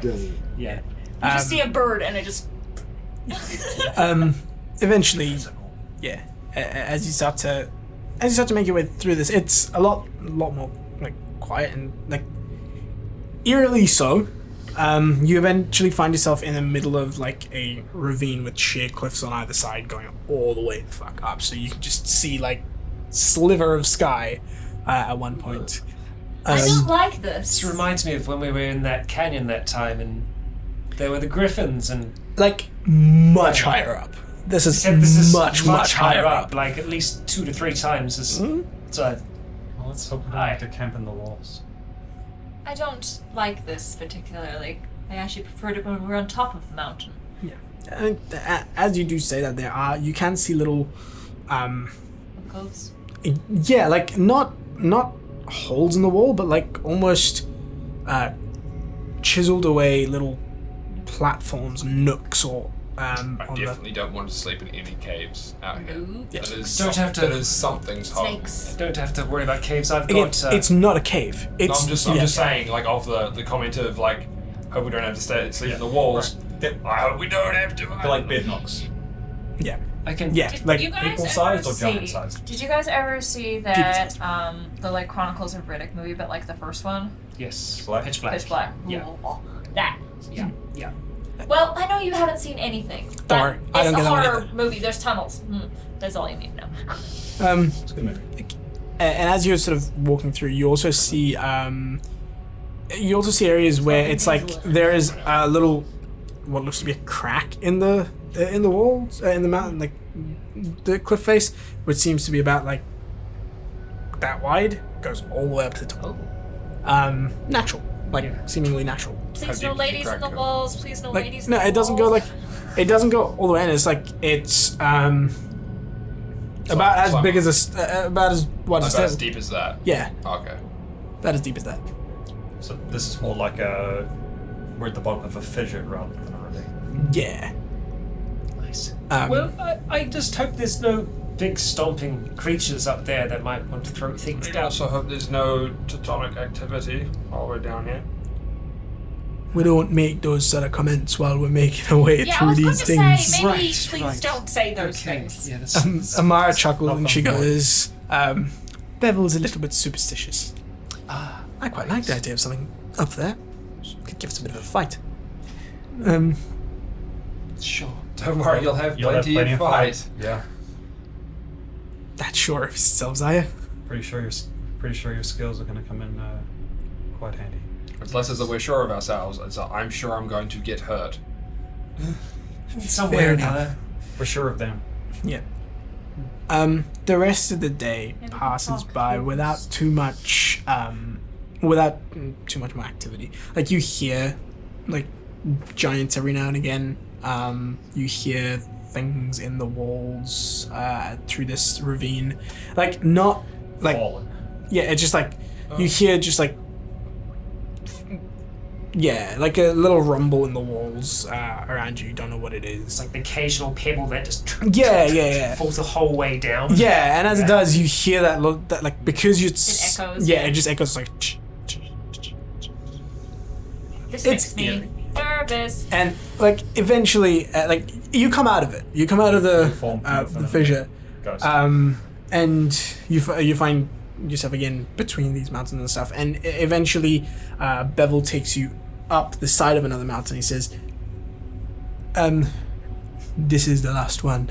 Yeah. You just see a bird and it just. Eventually, yeah. As you start to make your way through this, it's a lot more like quiet and like eerily so. You eventually find yourself in the middle of like a ravine with sheer cliffs on either side going all the way the fuck up, so you can just see like sliver of sky at one point. I don't like this. This reminds me of when we were in that canyon that time, and there were the griffins, and Like much higher up. This is, except this is much higher up. like at least 2 to 3 times as. So Well, let's hope we don't have to camp in the walls. I don't like this particularly. I actually preferred it when we were on top of the mountain. And, as you do say that, you can see little, Coves. yeah, like not holes in the wall, but like almost chiseled away little platforms, nooks, or I on the definitely don't want to sleep in any caves out here. Yeah. That is Don't have to- That is something's home. Snakes. Don't have to worry about caves. I've again, got. it's not a cave. No, It's I'm just saying, like, of the comment of like, hope we don't have to sleep in the walls. I hope we don't have to. They're like bed knocks. yeah, I can. yeah, Did like you guys equal ever sized or see- giant sized? Did you guys ever see that the like Chronicles of Riddick movie, but like the first one, Yes. Black? Pitch black. Pitch Black? Yeah. That. Yeah. Yeah. Well, I know you haven't seen anything. Don't worry, I It's don't a get that one horror either. movie. There's tunnels. That's all you need to know. It's a good movie. And as you're sort of walking through, you also see areas where it's like there is a little, what looks to be a crack in the walls, in the mountain, like the cliff face, which seems to be about like that wide, goes all the way up to the top. Natural, like Yeah. seemingly natural. Please deep no did you ladies in crack the it? walls. Please no Like ladies. no, in the it doesn't go walls. like, it doesn't go all the way in. It's like it's about as big as about as wide About as as that. deep as that. Yeah, Okay. about as deep as that. So this is more like we're at the bottom of a fissure rather than a ravine. Yeah. Nice. Um, Well, I just hope there's no big stomping creatures up there that might want to throw things I down. also hope there's no tectonic activity while we're down here. We don't make those sort of comments while we're making our way Yeah, I through was going these to things. say maybe Right, please right. don't say those Okay. things. Yeah, that's. Amara chuckles and she Welcome. goes, Bevel's a little bit superstitious. Ah, I quite like the idea of something up there. Could give us a bit of a fight. sure. Don't worry, you'll have You'll have plenty, plenty of of fight. fight. Yeah. That's sure of yourselves, are you? Pretty sure your skills are going to come in quite handy. It's less as that we're sure of ourselves, as that I'm sure I'm going to get hurt. Somewhere Fair or enough. another. We're sure of them. Yeah. The rest of the day passes by without too much more activity. Like you hear like giants every now and again. You hear things in the walls through this ravine. Like not like Fallen. yeah, it's just like you hear just like yeah, like a little rumble in the walls around you. You don't know what it It's is. like the occasional pebble that just Yeah. falls the whole way down. Yeah, and as it does, you hear that like because you. It echoes. Yeah, it just echoes like. This It's makes me eerie. nervous. And like eventually, like you come out of it. You come out of the Form the fissure, Ghost. and you find yourself again between these mountains and stuff. And eventually, Bevel takes you up the side of another mountain. He says, "This is the last one.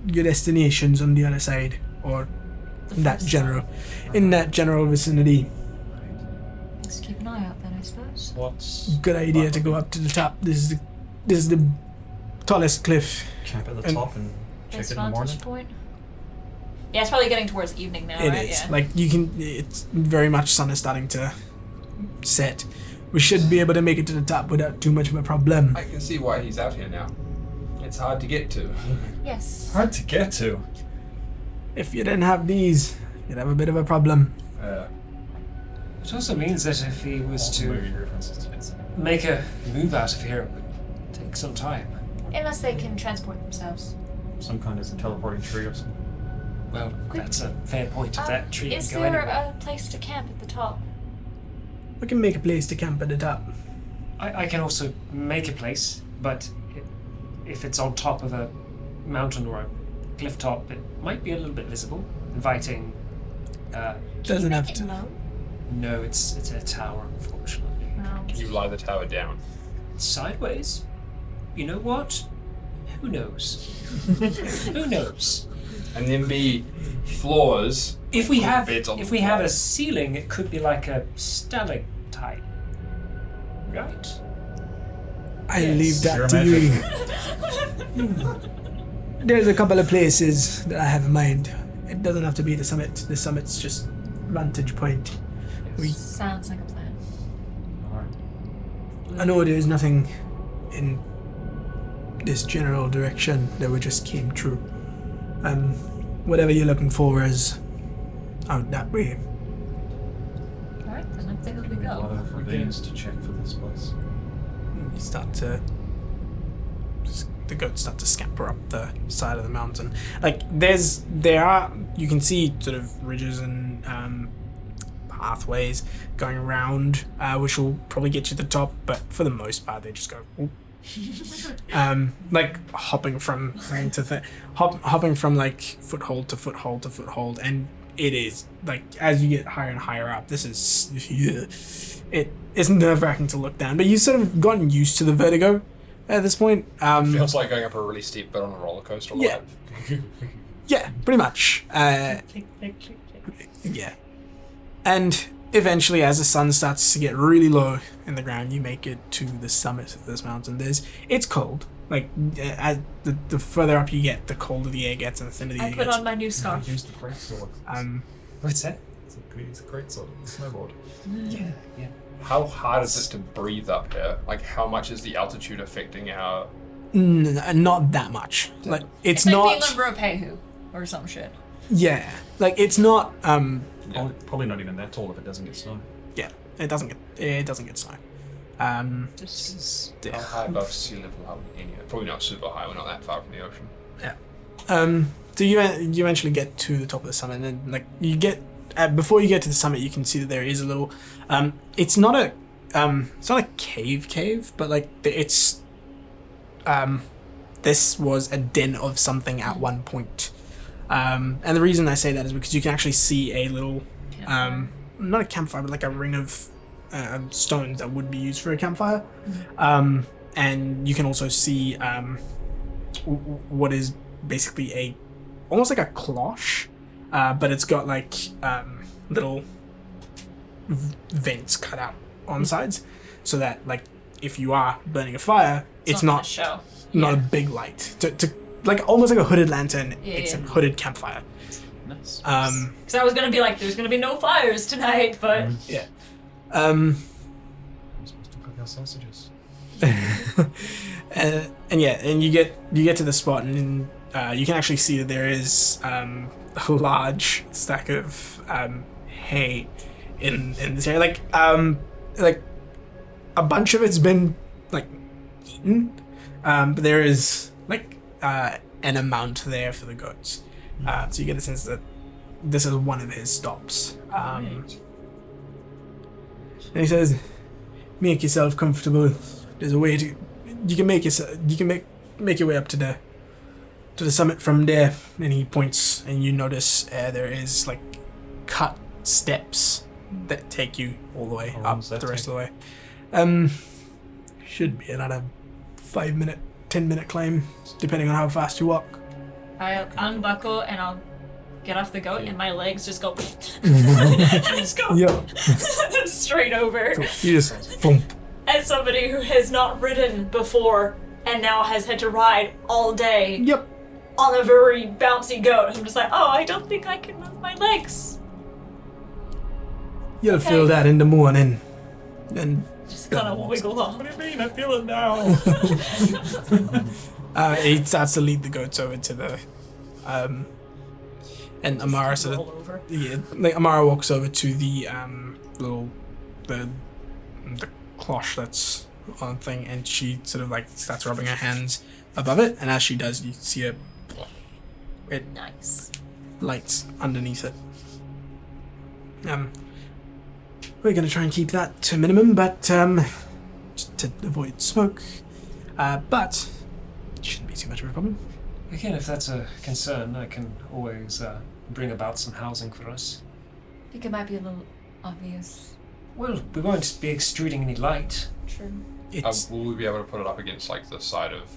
Your destination's on the other side, or in that general vicinity. Let's keep an eye out then, I suppose. What's Good idea to go up to the top. This is the tallest cliff." camp at the And- top and check Best it in the morning? vantage point. Yeah, it's probably getting towards evening now, It right? is. Yeah. Like you can. It's very much sun is starting to set. We should be able to make it to the top without too much of a problem. I can see why he's out here now. It's hard to get to. Yes. Hard to get to. If you didn't have these, you'd have a bit of a problem. It also means that if he was to Movie references. Yes. make a move out of here, it would take some time. Unless they can transport themselves. Some kind of teleporting tree or something. Well, that's a fair point. If that tree Is can go there anywhere. a place to camp at the top? We can make a place to camp at the top. I can also make a place, but if it's on top of a mountain or a cliff top, it might be a little bit visible, inviting. Doesn't have to. No. No, it's a tower, unfortunately. No. You lie the tower down. Sideways? You know what? Who knows? Who knows? And then be floors. If we with have beds on if the we have a wall. ceiling, it could be like a stalactite, right? I Yes. leave that Your to you. There's a couple of places that I have in mind. It doesn't have to be the summit. The summit's just vantage point. We Sounds like a plan. Alright. I know there's nothing in this general direction that we just came through. Whatever you're looking for is out that way. Alright, then I think we A lot go. of ravines to check for this place. You start to just the goats start to scamper up the side of the mountain. Like you can see sort of ridges and pathways going around, which will probably get you to the top. But for the most part, they just go. Oop. Like hopping from thing to thing, hopping from like foothold to foothold to foothold, and it is like as you get higher and higher up, this is it is nerve-wracking to look down, but you've sort of gotten used to the vertigo at this point. Feels like going up a really steep bit on a roller coaster. Yeah. Yeah, pretty much. Yeah, and eventually, as the sun starts to get really low in the ground, you make it to the summit of this mountain. It's cold. Like as the further up you get, the colder the air gets and the thinner the air I gets. put on my new scarf. Use the great sword. What's that? It's a great sword. Snowboard. Yeah. How hard is it to breathe up here? Like, how much is the altitude affecting our... Not that much. Like it's like not. being on Ropehu or some shit. Yeah, like it's not. Probably not even that tall if it doesn't get snow. Yeah, it doesn't get snow. How high above sea level are we in here? Probably not super high, we're not that far from the ocean. Yeah. So you eventually get to the top of the summit, and then like you get before you get to the summit, you can see that there is a little. It's not a cave, but like it's. This was a den of something at one point. And the reason I say that is because you can actually see a little, not a campfire, but like a ring of stones that would be used for a campfire. And you can also see what is basically almost like a cloche, but it's got like little vents cut out on the sides, so that like if you are burning a fire, it's not show. Not a big light to like almost like a hooded lantern, except hooded campfire. Nice. Because I was gonna be like, there's gonna be no fires tonight, but Yeah. We're supposed to cook our sausages. And you get to the spot, and you can actually see that there is a large stack of hay in this area. Like a bunch of it's been like eaten, but there is like an amount there for the goats. So you get the sense that this is one of his stops. And he says, "Make yourself comfortable. There's a way to. You can make your way up to the summit from there." And he points, and you notice there is like cut steps that take you all the way How long up does that the rest take? of the way. Should be another 5-minute, 10-minute climb, depending on how fast you walk. I'll unbuckle and I'll get off the goat, and my legs just go. Just go Yep. straight over. You just boom. As somebody who has not ridden before and now has had to ride all day Yep. on a very bouncy goat, I'm just like, oh, I don't think I can move my legs. You'll Okay. feel that in the morning. And Just kind of wiggle off. What do you mean? I feel it now. he starts to lead the goats over to the and Amara sort Roll of over. like Amara walks over to the little the cloche that's on the thing, and she sort of like starts rubbing her hands above it, and as she does, you see it Nice. lights underneath it. We're gonna try and keep that to a minimum, but just to avoid smoke. But it shouldn't be too much of a problem. Again, if that's a concern, I can always bring about some housing for us. I think it might be a little obvious. Well, we won't be extruding any light. True. It's Will we be able to put it up against like the side of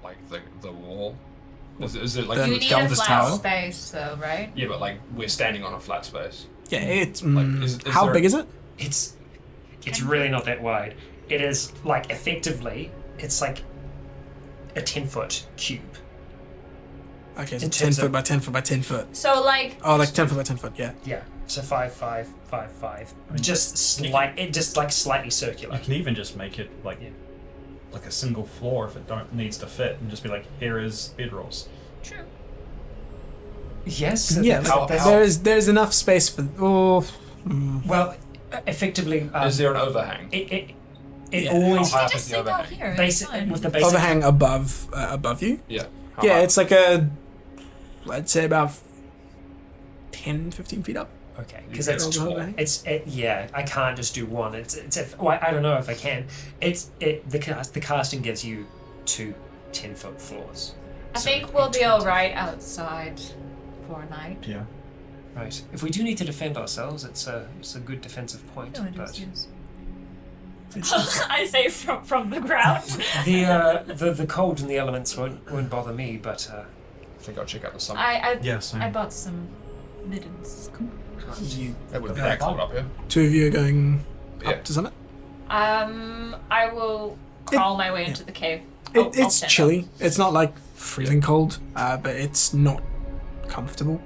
like the wall? Is it like The You need a Galvez flat Tower? space, though, right? yeah, but like we're standing on a flat space. yeah. It's Like, is how there- big is it? It's really not that wide. It is like effectively, it's like a 10-foot cube. Okay, so In 10 terms foot of- by 10 foot by 10 foot. So, like, Oh, like 10 foot by 10 foot. Yeah. Yeah, so 5, 5, 5, 5. Just slightly circular. You can even just make it like a single floor if it needs to fit, and just be like, here is bedrolls. true. Yes. Yeah. that's- There's enough space for. Oh. well, effectively. Is there an overhang? It Yeah. always How high Just up is the sleep out overhang? here. it's basic fine. with the basic. Overhang above you. Yeah. How Yeah, high? it's like a, I'd say about 10, 15 feet up. Okay, because You it's get all the way? yeah. I can't just do one. It's if well, I don't know if I can. The casting gives you 2 10-foot floors. I So think it'd we'll be 20. alright outside for a night. Yeah. Right. If we do need to defend ourselves, it's a good defensive point. But I say from the ground. the cold and the elements won't bother me. But I think I'll check out the summit. I Yes. I bought some mittens. You, It wouldn't be that cold up here. two of you are going Yeah. up to summit. I will crawl my way into the cave. I'll It's stand chilly. It's not like freezing cold, but it's not comfortable.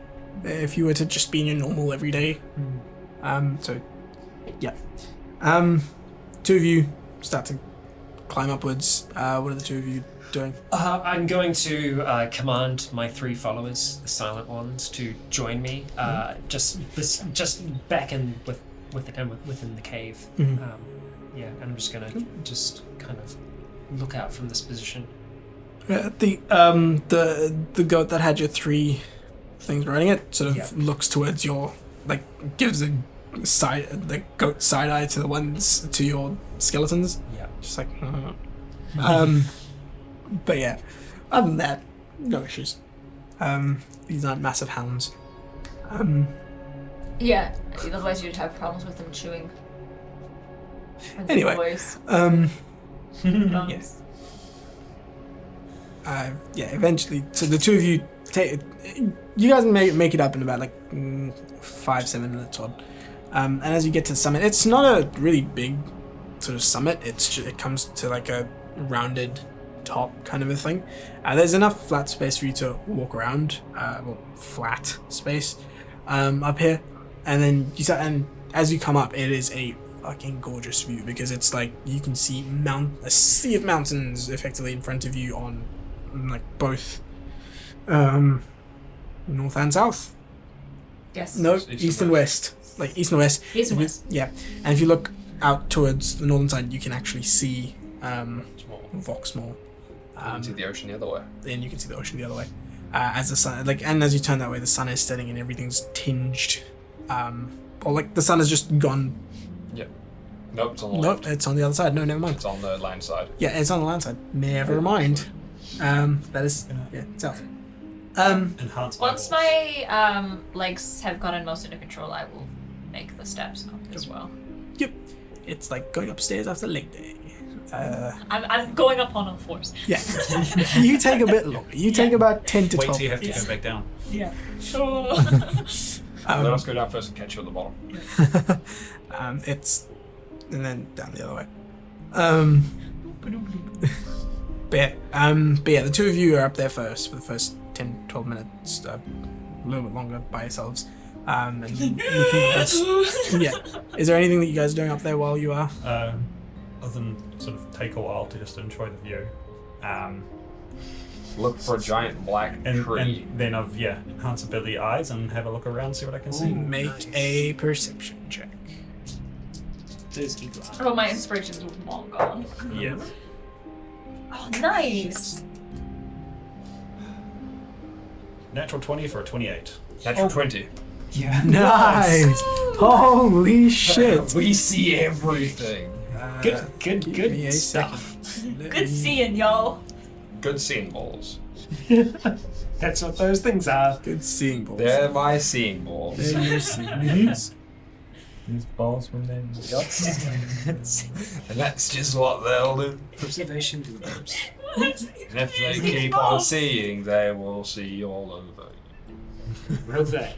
If you were to just be in your normal everyday. So, yeah. Two of you start to climb upwards. What are the two of you doing? I'm going to command my 3 followers, the silent ones, to join me. Just back in within the cave. Mhm. Yeah, and I'm just gonna just kind of look out from this position. The goat that had your 3 things riding it sort of Yeah. looks towards your, like, gives a the goat side eye to the ones to your skeletons. Yeah. Just like, but yeah, other than that, no issues. These aren't massive hounds. Yeah, otherwise you'd have problems with them chewing. And the Anyway, boys. Yes. Yeah, eventually. So the two of you you guys make it up in about like 5-7 minutes odd. And as you get to the summit, it's not a really big sort of summit. It comes to like a rounded top kind of a thing. There's enough flat space for you to walk around. Well, flat space up here, and then and as you come up, it is a fucking gorgeous view because it's like you can see a sea of mountains effectively in front of you on like both north and south. Yes. No, East and east and west. Like east and west. East and west. Yeah, and if you look out towards the northern side, you can actually see Small. Voxmore. You can see the ocean the other way. Then you can see the ocean the other way. As the sun, and as you turn that way, the sun is setting and everything's tinged. Or like the sun has just gone. Yep. Nope, it's on the Nope, left. it's on the other side. No, never mind. It's on the land side. Yeah, it's on the land side. Never mind. That is south. Enhanced Once eyeballs. my legs have gotten most under control, I will make the steps up as well. Yep. It's like going upstairs after leg day. I'm going up on all fours. Yeah. You take a bit longer. You take about 10 to Wait 12 till you have to minutes. go back down. Yeah. Let us go down first and catch you at the bottom. It's and then down the other way. But yeah, the two of you are up there first for the first 10-12 minutes, a little bit longer by yourselves. And looking at this. Yeah. Is there anything that you guys are doing up there while you are? Other than sort of take a while to just enjoy the view. Look for a giant black tree. And then enhance ability eyes and have a look around, see what I can see. Make a perception check. There's eagle eye. Oh, my inspiration's long gone. Yeah. Oh, nice. Natural 20 for a 28. Natural 20. Yeah. Nice! Holy shit! We see everything. Good Give me a stuff. Good seeing y'all. Good seeing balls. That's what those things are. Good seeing balls. They're my seeing balls. They're your seeing balls. These balls from them. And that's just what they'll do. Observation doers. And if they keep on seeing, they will see all over you. Well, that.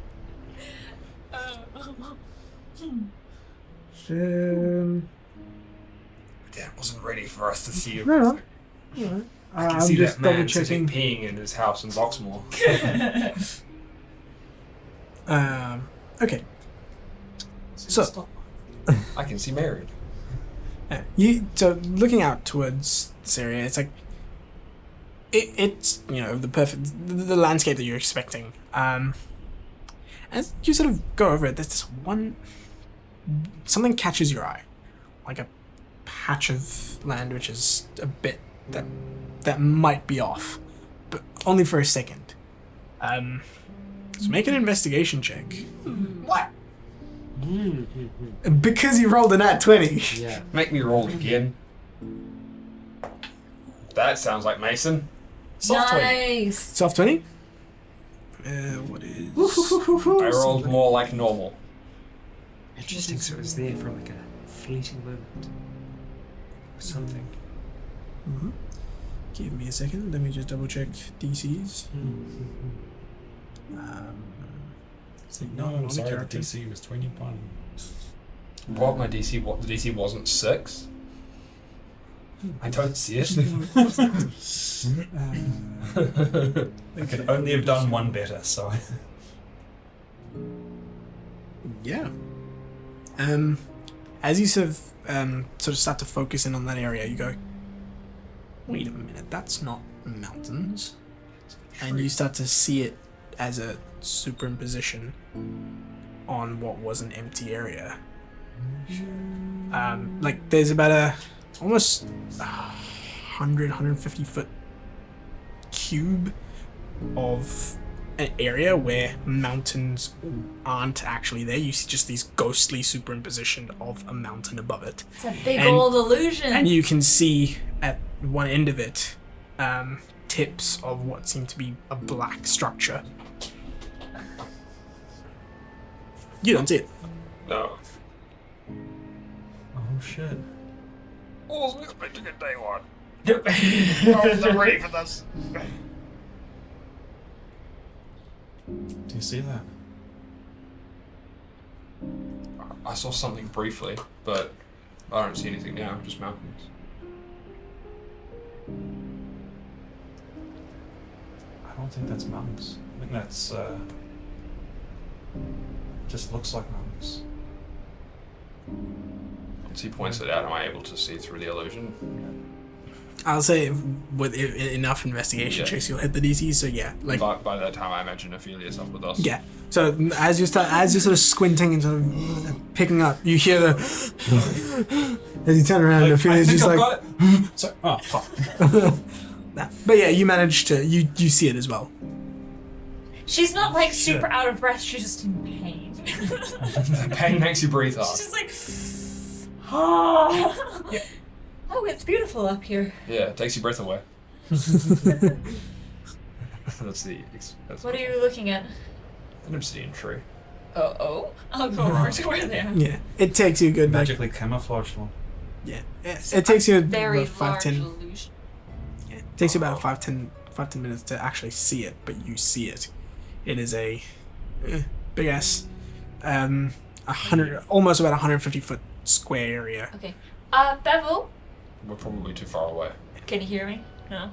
Dad wasn't ready for us to see you. No. I can I'm see just that man double sitting checking. peeing in his house in Voxmore. Okay. So, I can see Marion. so looking out towards this area, it's like it's the perfect the landscape that you're expecting. As you sort of go over it, there's this something catches your eye, like a patch of land which is a bit that might be off, but only for a second. So make an investigation check. What? Because you rolled a nat 20. Yeah. Make me roll again. That sounds like Mason. Soft 20. Nice. Soft 20? What is... I rolled more like normal. Interesting. So it was there for like a fleeting moment. Or something. Mm-hmm. Give me a second. Let me just double check DCs. No, I'm sorry, the DC was 21. What, my DC? What, the DC wasn't 6? I don't see it. I could only have done one better, so... Yeah. As you sort of start to focus in on that area, you go, wait a minute, that's not mountains. And you start to see it as a superimposition on what was an empty area. Like there's about a almost 150 foot cube of an area where mountains aren't actually there. You see just these ghostly superimposition of a mountain above it. It's a big old illusion. And you can see at one end of it tips of what seem to be a black structure. You don't see it. No. Oh, shit. I wasn't expecting a day one. I wasn't ready for this. Do you see that? I saw something briefly, but I don't see anything now, just mountains. I don't think that's mountains. I think that's, just looks like mountains. Once he points it out, am I able to see through the illusion? I'll say with enough investigation checks, you'll hit the DC. So yeah, like By that time, I imagine Ophelia's up with us. yeah. So as you're sort of squinting and sort of picking up, you hear the as you turn around, Ophelia's just like. So, oh, fuck. Nah. But yeah, you manage to you see it as well. She's not like super out of breath, she's just in pain. The pain makes you breathe hard. She's just like, oh. Yeah. Oh, it's beautiful up here. Yeah, it takes your breath away. That's What are you looking at? an obsidian tree. Oh? I'll go over to where they are. Yeah, it takes you a good Magically camouflaged one. Yeah, it takes you Very about large 5-10. illusion. Yeah, it takes you about 5-10 minutes to actually see it, but you see it. It is a big ass, 100, almost about 150 foot square area. Okay. Bevel, We're probably too far away. can you hear me? No?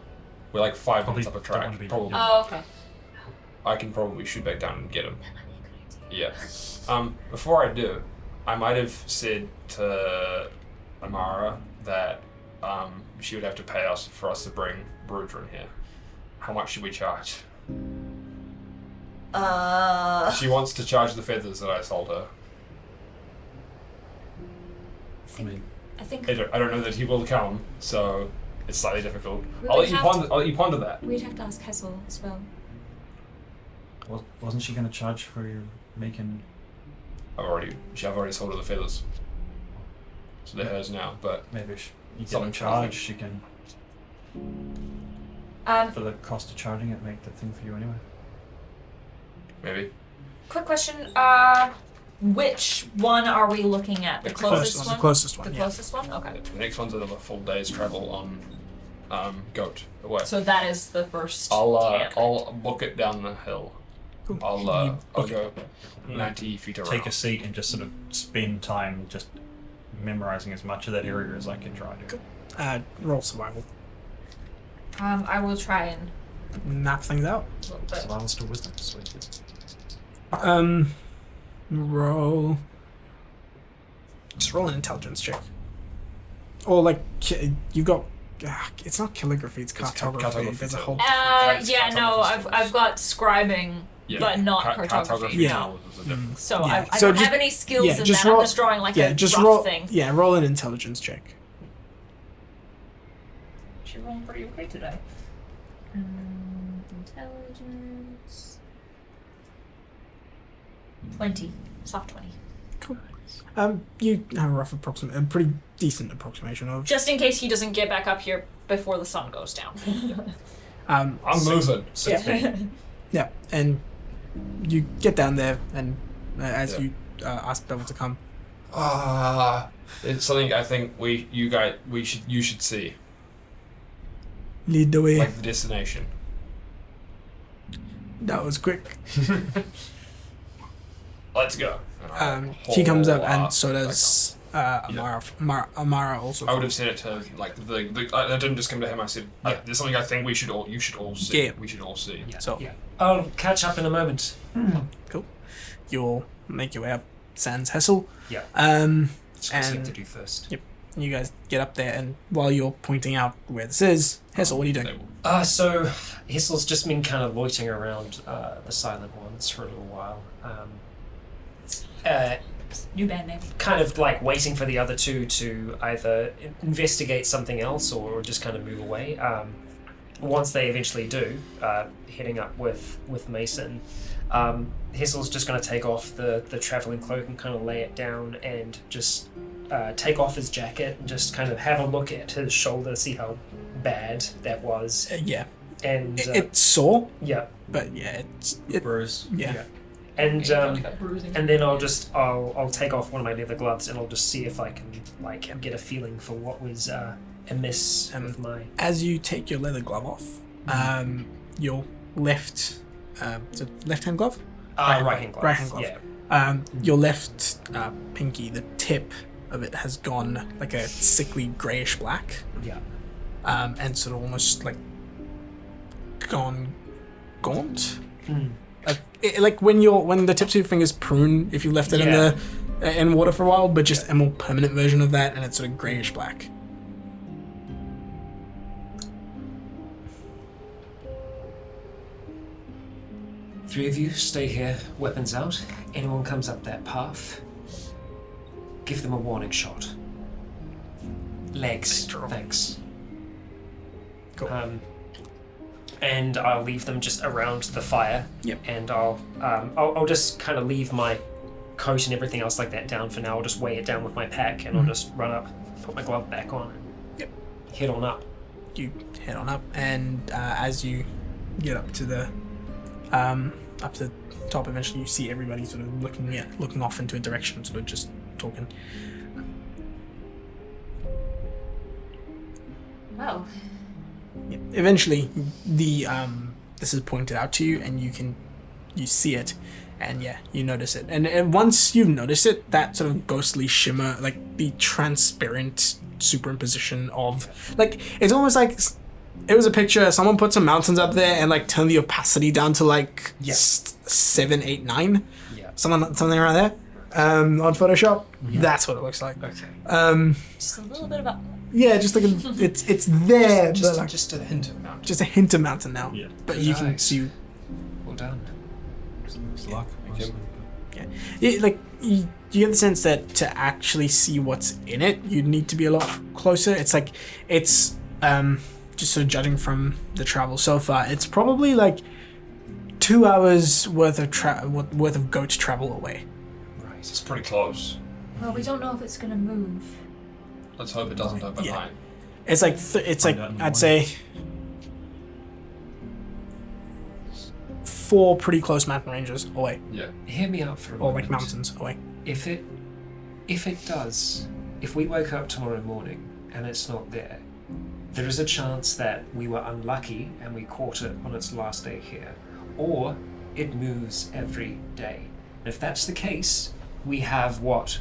We're like 5 Probably minutes up a don't wanna track. be- Probably. Oh, okay. I can probably shoot back down and get him. Yeah. Before I do, I might have said to Amara that she would have to pay us for us to bring Brudra in here. How much should we charge? She wants to charge the feathers that I sold her. I mean, I think I don't know that he will come, so it's slightly difficult. We I'll would let you have ponder. I'll let you ponder that. we'd have to ask Hessel as well. wasn't she going to charge for your making... I've already sold her the feathers, so they're hers now. But Maybe you get Something a charge, she can, Um, for the cost of charging it, make the thing for you anyway. maybe quick question. Which one are we looking at? The closest one? The closest one. The Yeah. closest one? Okay. the next one's another full day's travel on goat away. So that is the first camp. I'll book it down the hill. Cool. I'll Okay. go 90 feet around. Take a seat and just sort of spend time just memorizing as much of that area as I can try to. Roll survival. I will try and. Map things out. Survival still wisdom, sweet. Roll. Just roll an intelligence check. Or like you've got. It's not calligraphy. It's cartography. cartography. There's a whole. Yeah, no, I've got scribing, but not cartography. Yeah. No. So Yeah. I So don't just- have any skills yeah, in just that. roll- I'm just drawing like yeah, a just rough roll. thing. Yeah, roll an intelligence check. actually rolling pretty okay today. Intelligence. 20. Soft 20. Cool. You have a rough a pretty decent approximation of. Just in case he doesn't get back up here before the sun goes down. I'm moving. Yeah, and you get down there, and as you ask Bevel to come. It's something I think you should see. Lead the way. Like the destination. That was quick. Let's go. She comes up, and so does Amara. Amara also. I would have said it to like I didn't just come to him. I said, "There's something I think you should all see. Yeah. We should all see." Yeah. So Yeah. I'll catch up in a moment. Cool. You'll make your way up Sans Hessel. Yeah. And Something to do first. Yep. You guys get up there, and while you're pointing out where this is, Hessel, what are you doing? So Hessel's just been kind of loitering around the Silent Ones for a little while. New band name. Kind of like waiting for the other two to either investigate something else or just kind of move away. Once they eventually do, heading up with Mason, Hessel's just going to take off the traveling cloak and kind of lay it down and just take off his jacket and just kind of have a look at his shoulder, see how bad that was. Yeah. And It's sore, yeah, but yeah, it Bruise. yeah. and then I'll take off one of my leather gloves and I'll just see if I can like get a feeling for what was amiss with my. As you take your leather glove off, your left hand glove, Right hand glove. right hand glove. Yeah. Your left pinky, the tip of it has gone like a sickly greyish black, Yeah. and sort of almost like gone gaunt. Like when the tips of your fingers prune if you left it in water for a while, but just a more permanent version of that, and it's sort of greyish black. Three of you stay here, weapons out. Anyone comes up that path, give them a warning shot. Legs, thanks. Cool. And I'll leave them just around the fire. Yep. And I'll just kind of leave my coat and everything else like that down for now. I'll just weigh it down with my pack, and I'll just run up, put my glove back on, and head on up. You head on up, and as you get up to the top, eventually you see everybody sort of looking off into a direction, sort of just talking. Well, Yeah. Eventually, this is pointed out to you, and you see it, and you notice it. And once you've noticed it, that sort of ghostly shimmer, like the transparent superimposition of, like, it's almost like it was a picture. Someone put some mountains up there and like turned the opacity down to like 7, 8, 9, something around there. On Photoshop, that's what it looks like. Okay. just a little bit of a. Yeah, just like it's there, but like, Just a hint of mountain. just a hint of mountain now. Yeah. But you can Nice. see. Well done. It's luck. mostly. Yeah, like you get the sense that to actually see what's in it, you need to be a lot closer. It's like it's just sort of judging from the travel so far, it's probably like 2 hours worth of goat travel away. Right. It's pretty close. Well, we don't know if it's gonna move. Let's hope it doesn't overnight. Yeah. It's like it's like Find out in the I'd morning. say 4 pretty close mountain ranges away, Yeah. Hear me out for a or moment. like mountains away. If it does, if we wake up tomorrow morning and it's not there, there is a chance that we were unlucky and we caught it on its last day here, or it moves every day. And if that's the case, we have what?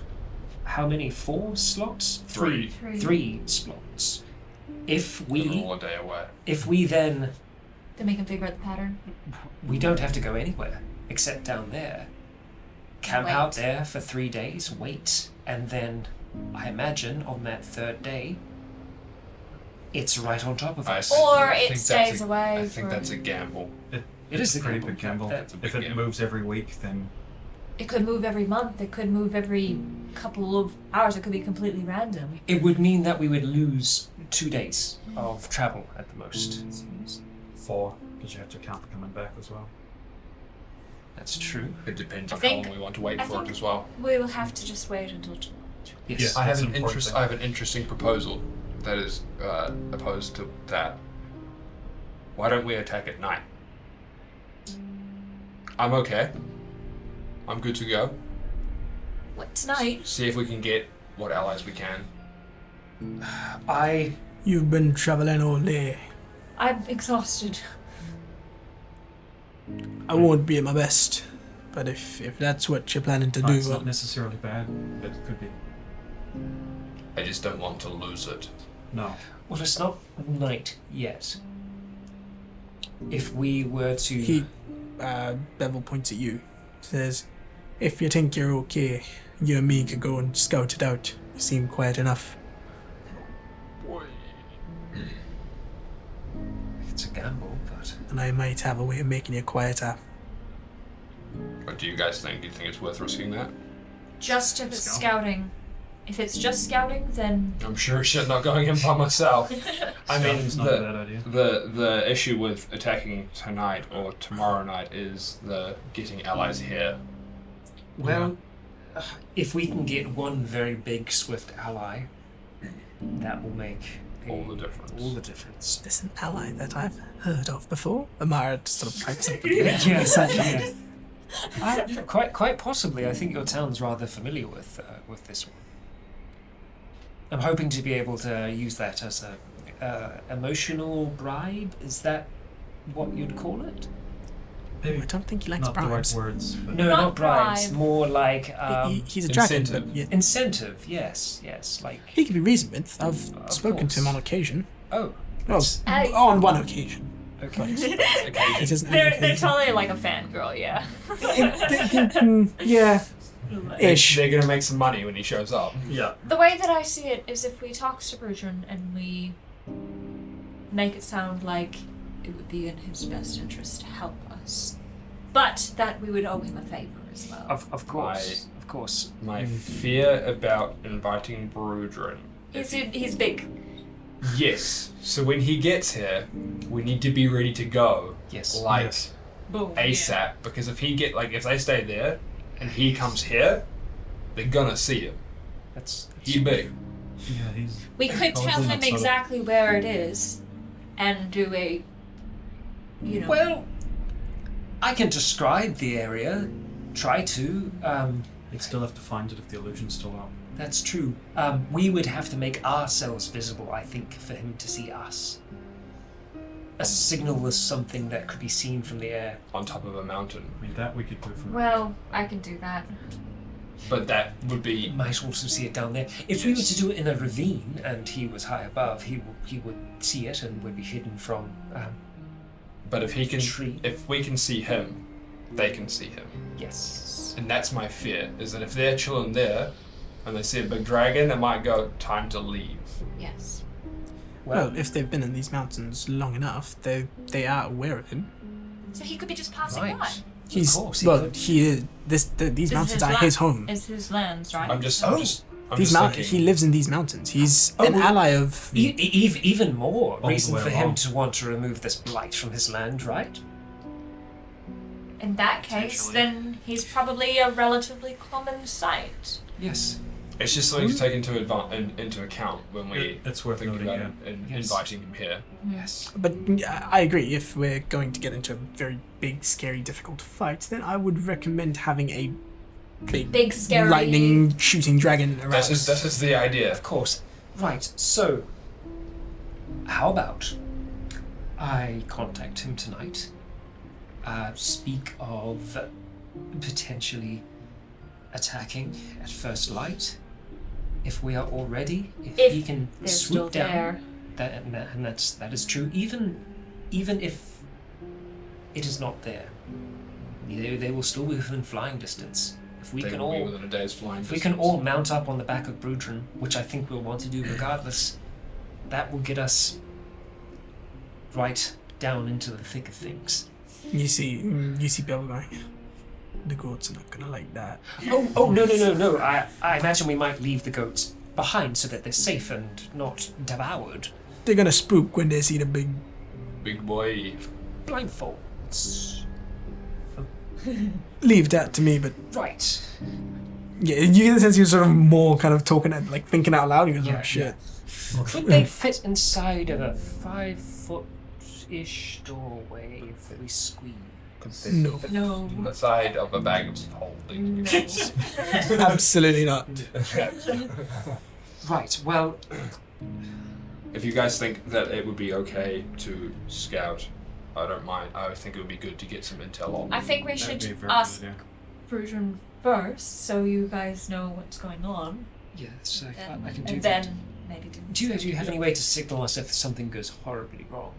How many? 4 slots? 3. 3 slots. If we All a day away. then Then we can figure out the pattern. we don't have to go anywhere except down there. Camp Wait. out there for 3 days, wait, and then I imagine on that 3rd day, it's right on top of us. Or I it think stays that's away I think for- that's a gamble. It is a pretty gamble. big gamble. That- a big If it gamble. moves every week, then It could move every month. It could move every couple of hours. It could be completely random. It would mean that we would lose 2 days of travel at the most. 4, because you have to account for coming back as well. That's true. It depends I on how think- long we want to wait I for it think- as well. We will have to just wait until tomorrow. Yes. I have That's an an important thing. I have an interesting proposal that is opposed to that. Why don't we attack at night? I'm okay. I'm good to go. What, tonight? See if we can get what allies we can. You've been traveling all day. I'm exhausted. I won't be at my best, but if that's what you're planning to do, It's not necessarily bad, but it could be. I just don't want to lose it. No. Well, it's not night yet. If we were to... he, Bevel points at you, says, if you think you're okay, you and me could go and scout it out. You seem quiet enough. It's a gamble, but... And I might have a way of making you quieter. What do you guys think? Do you think it's worth risking that? Just if it's scouting. If it's just scouting, then I'm sure shit not going in by myself. I mean, Scouting's not a bad idea. the issue with attacking tonight or tomorrow night is the getting allies here. Well, if we can get one very big, swift ally, that will make All the difference. All the difference. Is this an ally that I've heard of before? Amara sort of pipes up. Yes, yes. Quite possibly. I think your town's rather familiar with this one. I'm hoping to be able to use that as a emotional bribe. Is that what you'd call it? I don't think he likes Not bribes. the right words. But No, Not not bribes. bribe. More like He's a dragon, incentive. but yeah, incentive. Yes, yes. Like he can be reasoned with. I've Of spoken to him course. on occasion. oh, Well, that's- on one occasion. okay. It isn't they're totally like a fangirl, yeah. yeah, ish. They're gonna make some money when he shows up. yeah. The way that I see it is if we talk to Bertrand and we make it sound like it would be in his best interest to help us, but that we would owe him a favor as well. Of course, of course. My fear about inviting Brudrin. He's big. Yes. So when he gets here, we need to be ready to go. Yes. Like Yes. Boom. ASAP. Because if if they stay there and he comes here, they're gonna see him. That's He big. Yeah, he's. We could tell Probably him not subtle. exactly where it is and do a, you know. well. I can describe the area. Try to. He'd still have to find it if the illusion's still up. That's true. We would have to make ourselves visible, I think, for him to see us. A signal is something that could be seen from the air. On top of a mountain. I mean, that we could do from. Well, I can do that. But that would be You might also see it down there. If we were to do it in a ravine and he was high above, he would see it and would be hidden from. but if he can Tree. if we can see him, they can see him. Yes. And that's my fear, is that if they're chilling there and they see a big dragon, it might go, time to leave. Yes. Well, Well, if they've been in these mountains long enough, they are aware of him. So he could be just passing Right. by. He's course he well. could. He is. These mountains are his home. It's his lands, right? I'm just These mountains. He lives in these mountains. He's an well, ally of. even more All the reason way for him along. to want to remove this blight from his land, right? In that case, Potentially. then he's probably a relatively common sight. Yes. It's just something to take into account when we It's worth think noting, about yeah. Yes. inviting him here. Yes. But I agree. If we're going to get into a very big, scary, difficult fight, then I would recommend having a Big, scary. lightning shooting dragon around. That is the idea. Of course. Right. So, how about I contact him tonight? Speak of potentially attacking at first light. If we are all ready, if he can They're still swoop down, there. that is true. Even if it is not there, they will still be within flying distance. If we They can will be all within a day's flying If we distance. can all mount up on the back of Brudrin, which I think we'll want to do regardless, that will get us right down into the thick of things. You see Bill going. The goats are not gonna like that. Oh, no. I imagine we might leave the goats behind so that they're safe and not devoured. They're gonna spook when they see the big. Big boy. Blindfolds. Leave that to me, but Right. yeah, you get the sense you're sort of more kind of talking at like thinking out loud. He goes, Yeah, oh shit. Could they fit inside of a 5-foot-ish doorway if we squeeze? No, No. The side of a bag of holding. No. absolutely not. Right, well, If you guys think that it would be okay to scout, I don't mind. I think it would be good to get some intel on. I think we That'd should be a very ask good idea. Bruton first, so you guys know what's going on. yes, I And, can do and that. then maybe do. Do you have any way to signal us if something goes horribly wrong?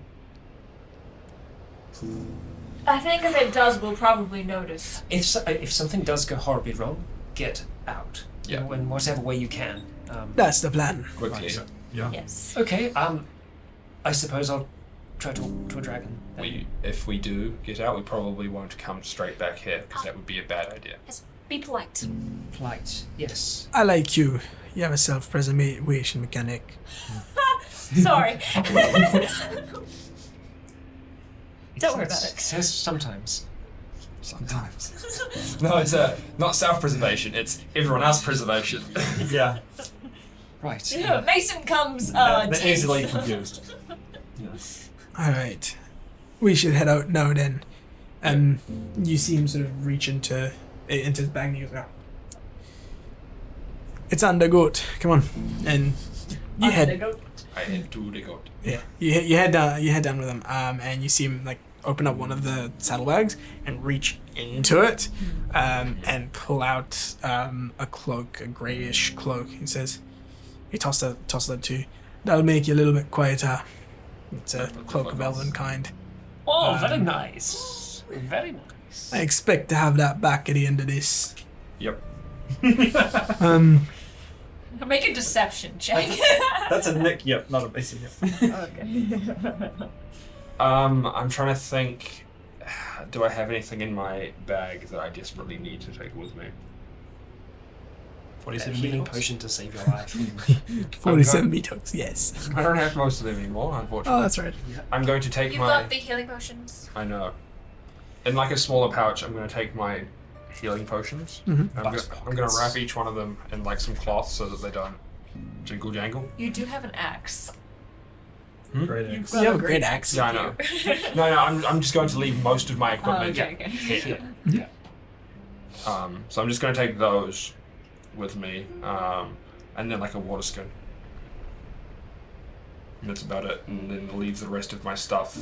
I think if it does, we'll probably notice. If something does go horribly wrong, get out. Yeah. In whatever way you can. That's the plan. Quickly. Yeah. Yes. Okay, I suppose I'll try to talk to a dragon. then. If we do get out, we probably won't come straight back here because that would be a bad idea. Yes. Be polite. Polite, yes. I like you. You have a self-preservation mechanic. Sorry. Don't worry about it. Says sometimes. Sometimes. No, it's not self-preservation. It's everyone else preservation. Yeah. Right. Mason comes. They're easily confused. All right, we should head out now then. You see him sort of reach into his bag and he goes, "Oh. It's under goat. Come on," and you head. I head to the goat. Yeah, you head down. You head down with him. And you see him like open up one of the saddlebags and reach into it, and pull out a cloak, a grayish cloak. He says, "He toss that to you. That'll make you a little bit quieter. It's a cloak of elven kind. Oh, very nice. Very nice. I expect to have that back at the end of this." Yep. Make a deception check. That's a nick. Yep, not a basic. Yep. I'm trying to think. Do I have anything in my bag that I desperately need to take with me? A 47 healing meals? potion to save your life. 47 meters, yes. I don't have most of them anymore, unfortunately. Oh, that's right. I'm going to take You've my. got the healing potions. I know. In like a smaller pouch, I'm going to take my healing potions. Mhm. I'm going to wrap each one of them in like some cloth so that they don't jingle jangle. You do have an axe. Great eggs. You have a great axe. Yeah, I know. No, I'm just going to leave most of my equipment okay. here. Yeah. So I'm just going to take those with me, and then like a water skin. And that's about it. And then leave the rest of my stuff.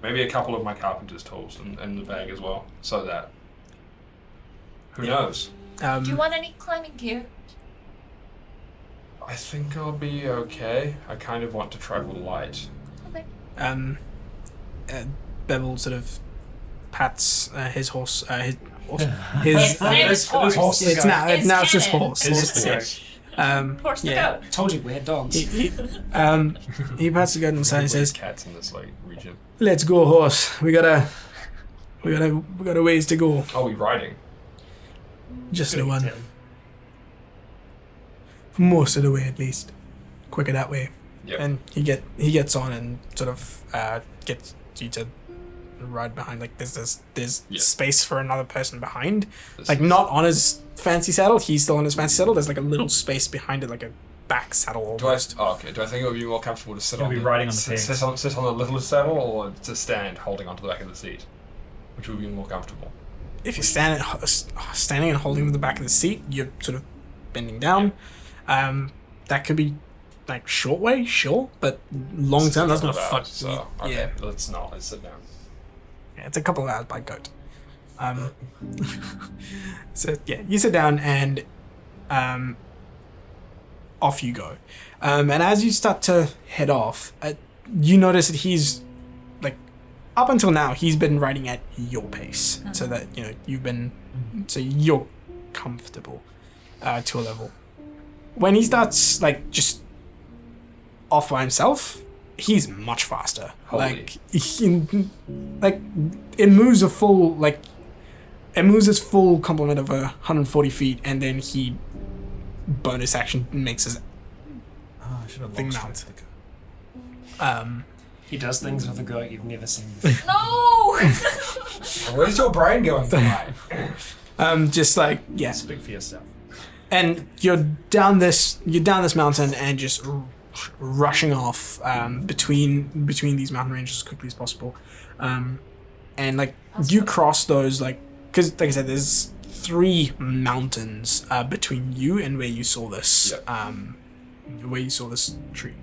Maybe a couple of my carpenter's tools in the bag as well, so that. Who knows? Do you want any climbing gear? I think I'll be okay. I kind of want to travel light. Okay. Bevel sort of pats his horse. His His name is Horse. It's now It's it's just canon. horse. It's Yeah. Horse the yeah. goat. Told you we had dogs. He pats the goat on the side and There's says, cats in this like region. "Let's go, horse. We got a ways to go. Oh, we riding? Just the one. Most of the way, at least. Quicker that way." Yep. And he gets on and sort of gets you to ride behind. Like there's Yeah. space for another person behind. This Like is- not on his fancy saddle. He's still on his fancy saddle. There's like a little space behind it, like a back saddle Do I? almost. Oh, okay. Do I think it would be more comfortable to sit You'll on be the riding on the sit on the little saddle, or to stand holding onto the back of the seat, which would be more comfortable? If you're standing and holding the back of the seat, you're sort of bending down. That could be like short way, sure, but long term that's gonna fuck. So okay, Yeah, let's sit down. yeah, it's a couple of hours by goat. So yeah, you sit down and off you go. And as you start to head off, you notice that he's like up until now he's been riding at your pace, so that you're comfortable to a level. When he starts like just off by himself, he's much faster. Holy. Like it moves a full like it moves its full complement of 140 feet, and then he bonus action makes his I should have thing launched mount. He does things with a goat you've never seen before. No! Where's your brain going tonight? Just like yeah, Speak for yourself. and you're down this mountain and just rushing off between these mountain ranges as quickly as possible, and like you cross those because like I said, there's 3 mountains between you and where you saw this tree.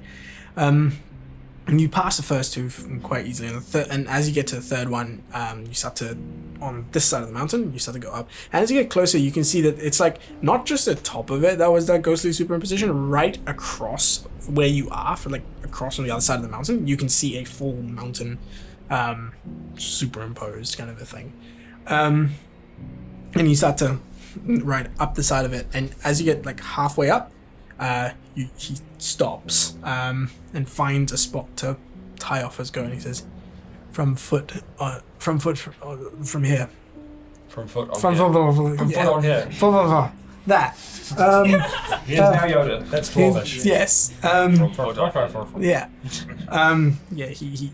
And you pass the first 2 quite easily, and as you get to the third one, you start to, on this side of the mountain, you start to go up. And as you get closer, you can see that it's like not just the top of it that was that ghostly superimposition. Right across where you are, across on the other side of the mountain, you can see a full mountain superimposed kind of a thing. And you start to ride up the side of it, and as you get like halfway up, he stops and finds a spot to tie off his goat, and he says, from here. From foot on here. That. Here's now Yoda. That's Dwarvish. Yes. Yeah. Yeah. He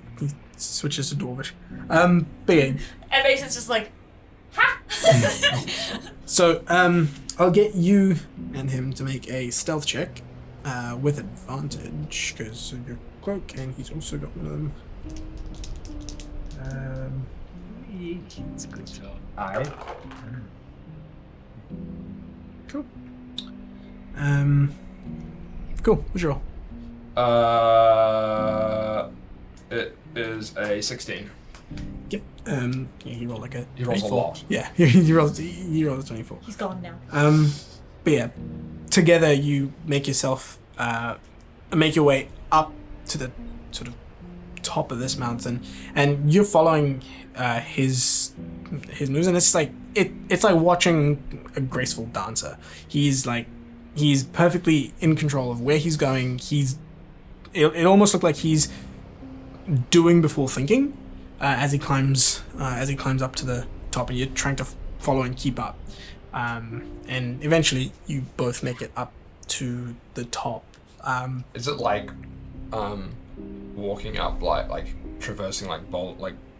switches to Dwarvish. But yeah. And Mason's just like, ha! So I'll get you and him to make a stealth check with advantage because of your cloak, and he's also got one of them. It's a good job. Cool. Cool. What's your roll? It is a 16. Yep. Yeah, he rolled like a. He rolls a 24. lot. Yeah, he rolls a 24. He's gone now. But yeah, together you make your way up to the sort of top of this mountain, and you're following his moves, and it's like watching a graceful dancer. He's perfectly in control of where he's going. It almost looked like he's doing before thinking as he climbs up to the top, and you're trying to follow and keep up. And eventually you both make it up to the top. Is it like walking up like traversing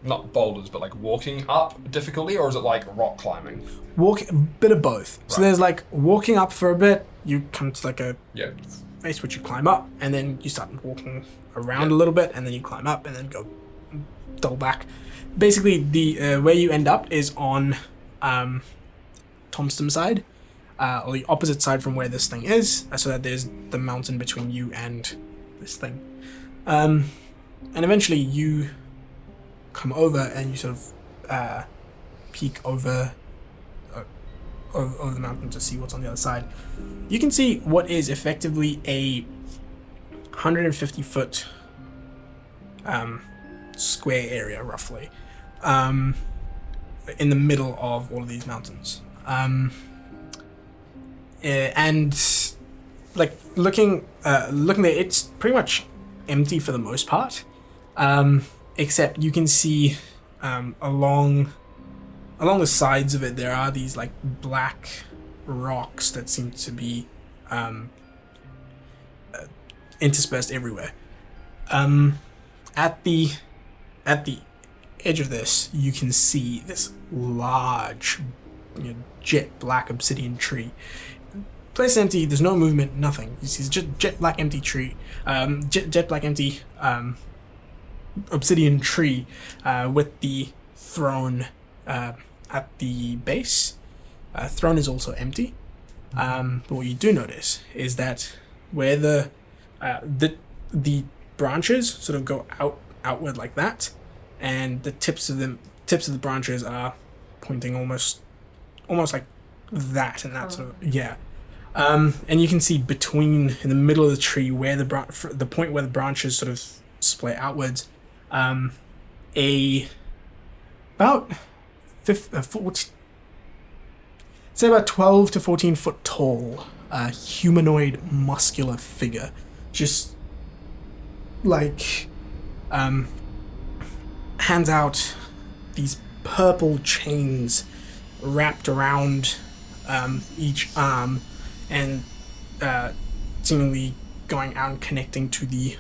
not boulders, but like walking up difficulty, or is it like rock climbing? A bit of both. So there's like walking up for a bit, you come to like a face which you climb up, and then you start walking around a little bit, and then you climb up and then go double back. Basically the where you end up is on Tomstom's side, or the opposite side from where this thing is, so that there's the mountain between you and this thing. And eventually you come over and you sort of peek over the mountain to see what's on the other side. You can see what is effectively a 150 foot square area, roughly, in the middle of all of these mountains. And like looking there, it's pretty much empty for the most part, except you can see along the sides of it there are these like black rocks that seem to be interspersed everywhere. At the edge of this, you can see this large, jet black obsidian tree. Place is empty. There's no movement. Nothing. You see just jet black empty tree. Jet black empty obsidian tree with the throne at the base. Throne is also empty. But what you do notice is that where the branches sort of go outward like that, and the tips of the branches are pointing almost like that, and that sort of and you can see in the middle of the tree where the point where the branches sort of split outwards, about 12 to 14 foot tall, humanoid muscular figure, just like hands out these purple chains wrapped around each arm and seemingly going out and connecting to the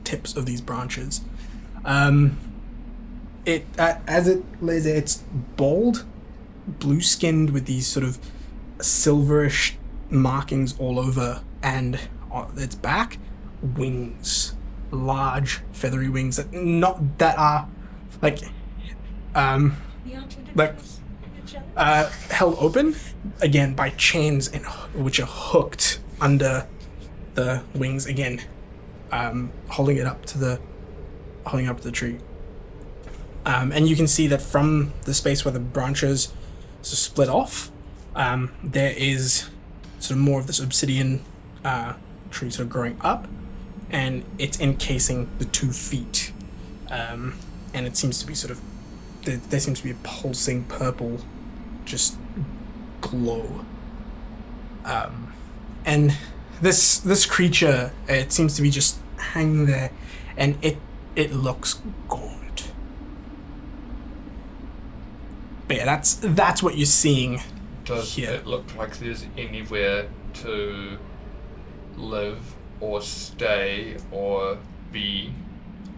tips of these branches. It as it lays there, it's bald, blue-skinned with these sort of silverish markings all over, and on its back, wings, large feathery wings that are like held open again by chains and which are hooked under the wings again, holding it up to the tree. And you can see that from the space where the branches split off, there is sort of more of this obsidian tree sort of growing up, and it's encasing the 2 feet. And it seems to be sort of, there seems to be a pulsing purple just glow. And this creature, it seems to be just hanging there, and it looks gaunt. But yeah, that's what you're seeing. Does here. it look like there's anywhere to live or stay or be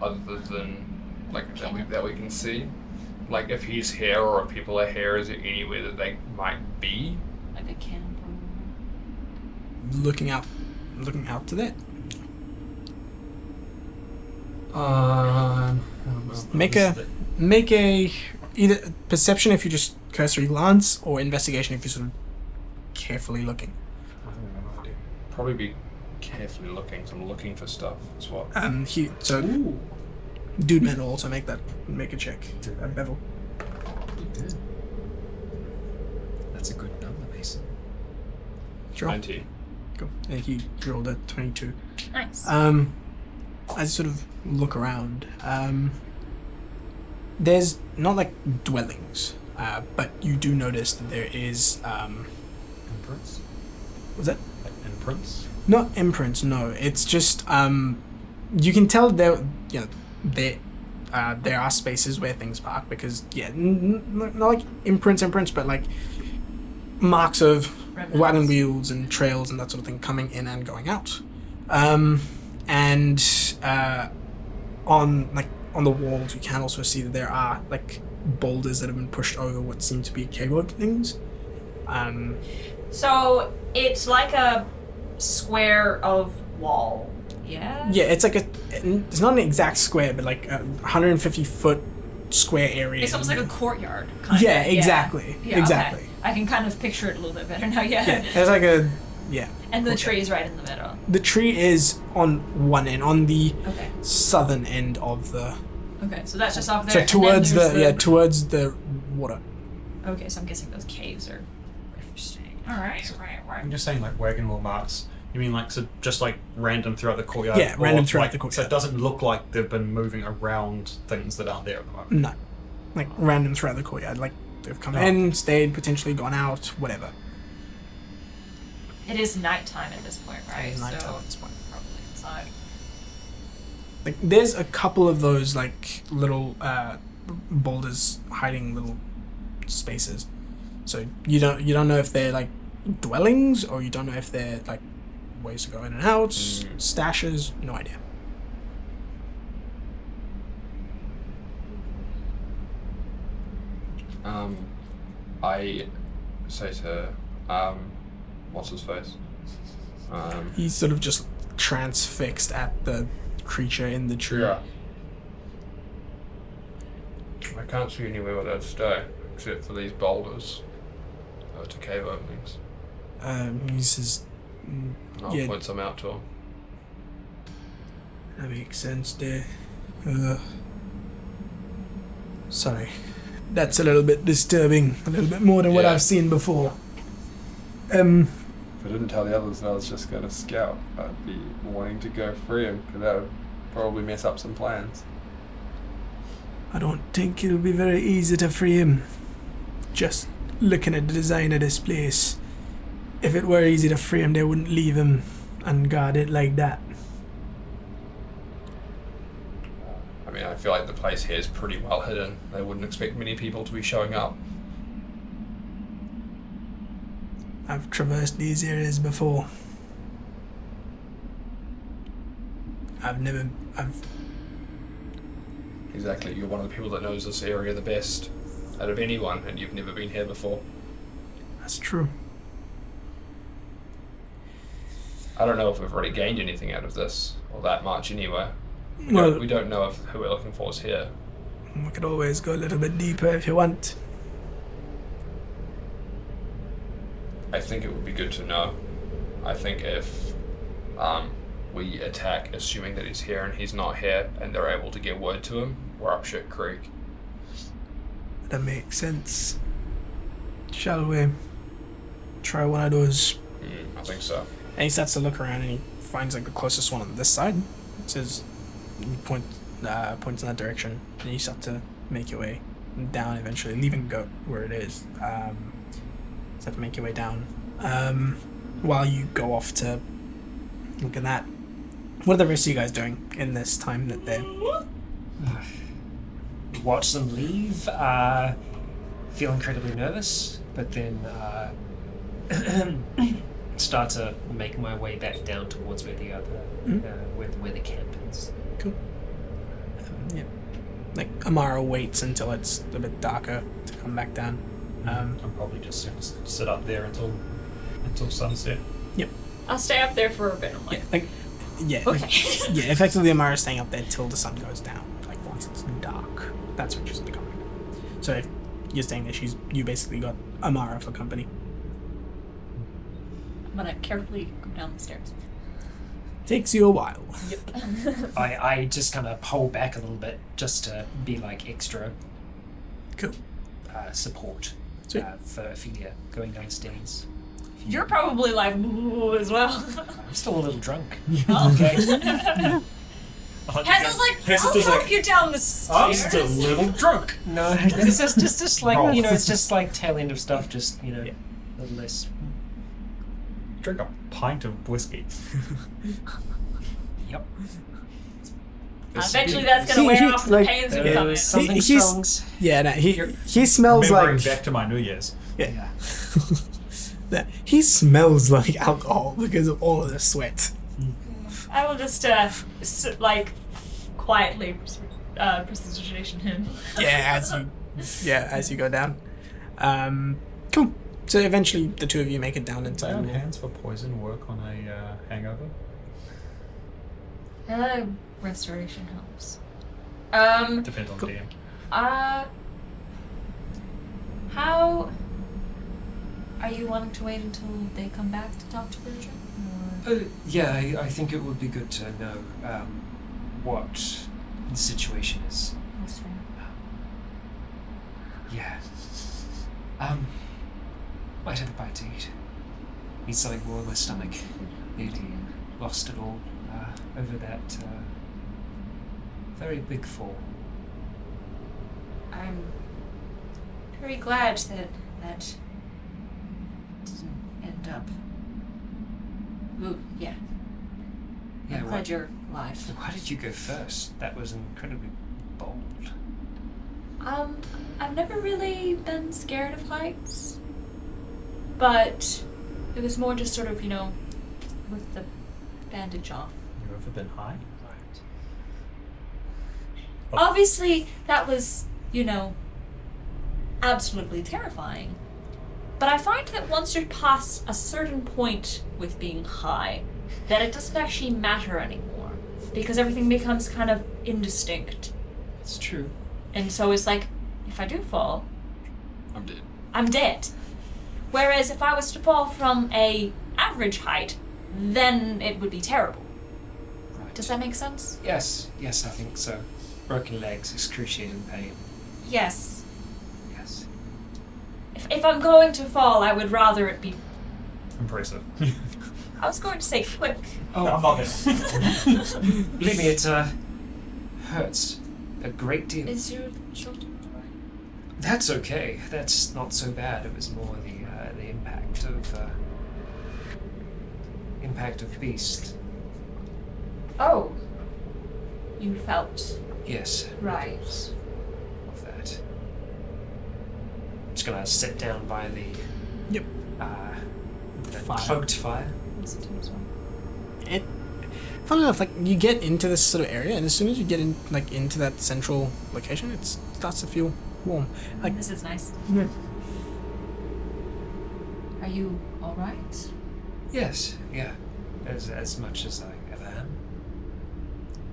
other than like that we can see? Like if he's here or if people are here, is there anywhere that they might be? Like a camp or... Looking out to that. Make a either perception if you just cursory glance, or investigation if you're sort of carefully looking. Probably be carefully looking. So I'm looking for stuff. That's what. Dude man will also make a check. Bevel. That's a good number, Mason. Sure. 90. Cool. And he rolled a 22. Nice. As you sort of look around, there's not like dwellings, but you do notice that there is Imprints? was that Like imprints? not imprints? No, it's just you can tell there are spaces where things park, because not like imprints, but like marks of wagon wheels and trails and that sort of thing coming in and going out, and on the walls you can also see that there are like boulders that have been pushed over what seem to be cave openings. So it's like a square of wall. Yeah. Yeah, it's like it's not an exact square, but like a 150-foot square area. It's almost like a courtyard. Kind Yeah, of. exactly. Yeah, Exactly. Okay. I can kind of picture it a little bit better now. Yeah, it's like a And the Okay. tree is right in the middle. The tree is on one end, on the Okay. southern end of the. Okay, so that's just off there. So and towards then there's towards the water. Okay, so I'm guessing those caves are interesting. All right. I'm just saying, like wagon wheel marks. You mean like so just like random throughout the courtyard? Yeah, or random throughout like, the courtyard. So it doesn't look like they've been moving around things that aren't there at the moment. No, like random throughout the courtyard. Like they've come Oh. in, stayed, potentially gone out, whatever. It is nighttime at this point, right? It is nighttime so at this point. Probably inside. Like there's a couple of those like little boulders hiding little spaces. So you don't know if they're like dwellings, or you don't know if they're like ways to go in and out, stashes. No idea. I say to what's his face? He's sort of just transfixed at the creature in the tree. Yeah. I can't see anywhere where they'd stay except for these boulders to cave openings. He says, And I'll Yeah. point some out to him. that makes sense there. Sorry. That's a little bit disturbing. A little bit more than what Yeah. I've seen before. If I didn't tell the others that I was just going to scout, I'd be wanting to go free him, because that would probably mess up some plans. I don't think it'll be very easy to free him. Just looking at the design of this place, if it were easy to free him, they wouldn't leave him unguarded like that. I mean, I feel like the place here is pretty well hidden. They wouldn't expect many people to be showing up. I've traversed these areas before. I've Exactly. You're one of the people that knows this area the best out of anyone, and you've never been here before. That's true. I don't know if we've already gained anything out of this, or that much anyway. Well, We don't know if who we're looking for is here. we could always go a little bit deeper if you want. I think it would be good to know. I think if we attack assuming that he's here and he's not here, and they're able to get word to him, we're up shit creek. That makes sense. Shall we try one of those? I think so. And he starts to look around and he finds like the closest one on this side. It says, you points in that direction, and you start to make your way down eventually, leaving goat where it is. Start to make your way down. While you go off to look at that, what are the rest of you guys doing in this time that they're... Watch them leave. Feel incredibly nervous, but then start to make my way back down towards where the other, where the camp is. Cool. Yeah. Like, Amara waits until it's a bit darker to come back down. I'm probably just going to sit up there until sunset. Yep. I'll stay up there for a bit. I'm like, okay. Yeah, effectively Amara's staying up there till the sun goes down. Like, once it's dark, that's when she's going to come back down. So if you're staying there, you basically got Amara for company. I'm gonna carefully go down the stairs. Takes you a while. Yep. I just kind of pull back a little bit just to be like extra Cool. support Sweet. for Ophelia going downstairs. You're probably like "Ooh," as well. I'm still a little drunk. Oh. Okay. Hazel's like, Hazel's I'll just help like, you down the I'm stairs. still a little drunk. No, it's just like, Roll. it's just like tail end of stuff, just, a little less. Drink a pint of whiskey. Yep. Eventually that's gonna wear off the like, pains of There coming. was something He's- strongs. Yeah, no, he smells Remembering like... back to my New Year's. Yeah. That he smells like alcohol because of all of the sweat. I will just quietly prestidigitation him. As you go down. Cool. So eventually the two of you make it down into Lay on hands for poison work on a hangover. Restoration helps. Depends on Cool. DM. How are you wanting to wait until they come back to talk to Virgin? Yeah, I think it would be good to know what the situation is. That's fair. Yeah. Might have a bite to eat. Need something more in my stomach. Nearly lost it all over that very big fall. I'm very glad that didn't end up. Ooh, yeah. Yeah, I'm glad you're alive. Why did you go first? That was incredibly bold. I've never really been scared of heights, but it was more just sort of, with the bandage off. You ever been high? Obviously, that was, absolutely terrifying. But I find that once you're past a certain point with being high, that it doesn't actually matter anymore. Because everything becomes kind of indistinct. It's true. And so it's like, if I do fall, I'm dead. I'm dead. Whereas if I was to fall from a average height, then it would be terrible. Right. Does that make sense? Yes, I think so. Broken legs, excruciating pain. Yes. Yes. If I'm going to fall, I would rather it be... Impressive. I was going to say quick. Oh, I'm not gonna. believe me, it hurts a great deal. Is your shoulder alright? That's okay. That's not so bad. It was more the impact of beast. Oh. You felt Yes. right. Of that. I'm just gonna sit down by the Yep. fire. Cloaked fire. It, funny enough, like you get into this sort of area, and as soon as you get in, like into that central location, it starts to feel warm. Like This is nice. yeah. Are you all right? Yes, yeah. As much as I ever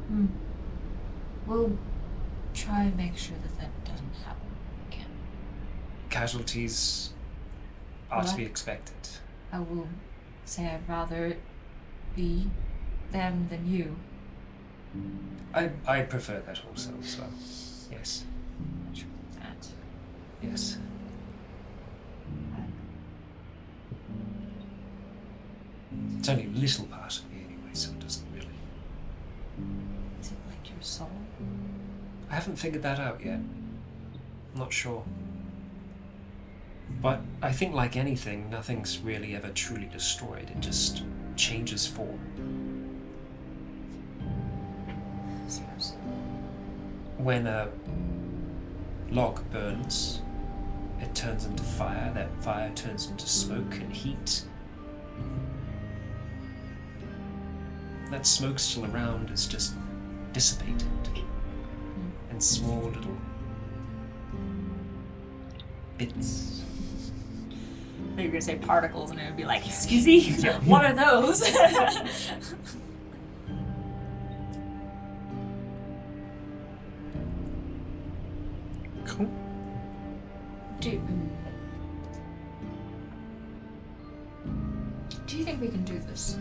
am. We'll try and make sure that doesn't happen again. Casualties are to What? be expected. I will say I'd rather it be them than you. I prefer that also as well. Yes. That. Yes. It's only a little part of me anyway, so it doesn't really. Is it like your soul? I haven't figured that out yet. I'm not sure. But I think, like anything, nothing's really ever truly destroyed. It just changes form. I suppose. When a log burns, it turns into fire. That fire turns into smoke and heat. That smoke still around is just dissipated in small little bits. I thought you were gonna say particles, and it would be like, excuse me, what are those? Cool. Do you think we can do this?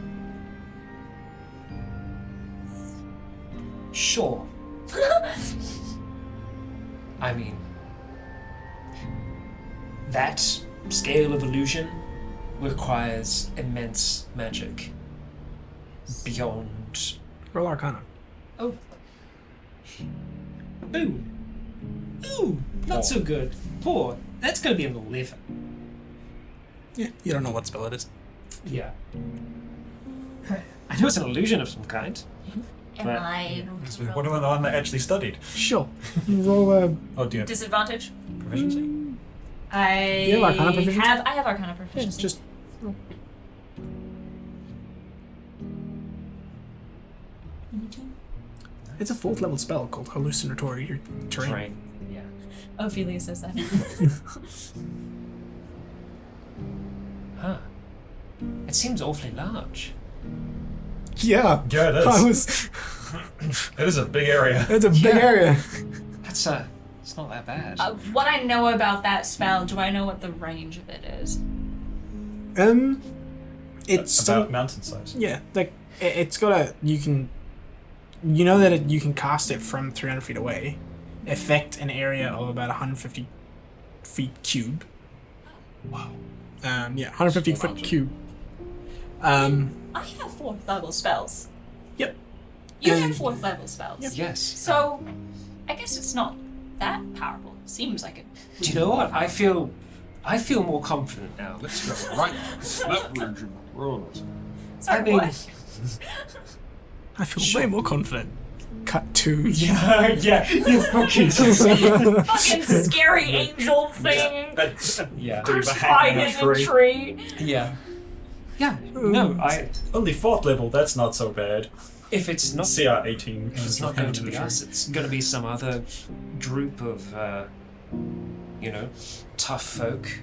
Sure. I mean, that scale of illusion requires immense magic beyond. Roll Arcana. Oh. Ooh. Ooh, not so good. Poor. That's gonna be an 11. Yeah, you don't know what spell it is. Yeah. I know it's an illusion of some kind. Am But- I What about the one that actually studied? Sure. Roll a. Oh, do you have disadvantage? proficiency? I You have Arcana proficiency? I have Arcana Yeah, proficiency. just. Roll. It's a 4th level spell called Hallucinatory Terrain. Terrain. Yeah. Ophelia says that. Huh. It seems awfully large. Yeah. Yeah, it I is. was. It is a big area. It's a big Yeah. area. It's not that bad. What I know about that spell, do I know what the range of it is? It's About mountain size. yeah, like it's got a you know that you can cast it from 300 feet away, affect an area of about 150 feet cube. Wow. Yeah, 150 Small foot mountain. cube. I have 4th level spells. Yep. You And- have 4th level spells. Yes. So, I guess it's not that powerful. Seems like it. Do you know what? I feel more confident now. Let's go right now. That region rolls. Sorry, I mean- what? I feel way more confident. Cut to Yeah, you fucking Fucking scary angel thing. yeah, Crucified in a tree. yeah, yeah. No, Only 4th level, that's not so bad. if it's not CR 18. if it's not going to be us, it's going to be some other group of tough folk.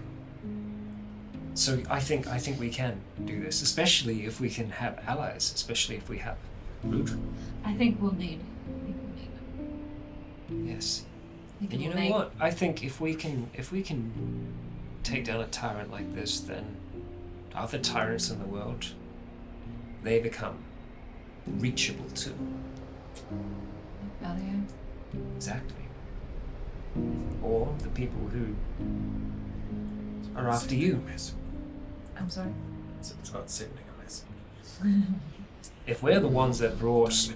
So I think we can do this, especially if we can have allies, especially if we have loot. I think we'll need. Yes. I think And you we'll know make- what? I think if we can take down a tyrant like this, then other tyrants in the world, they become reachable too. Value. Exactly. Or the people who are after you. I'm sorry. It's not sending a mess. If we're the ones that brought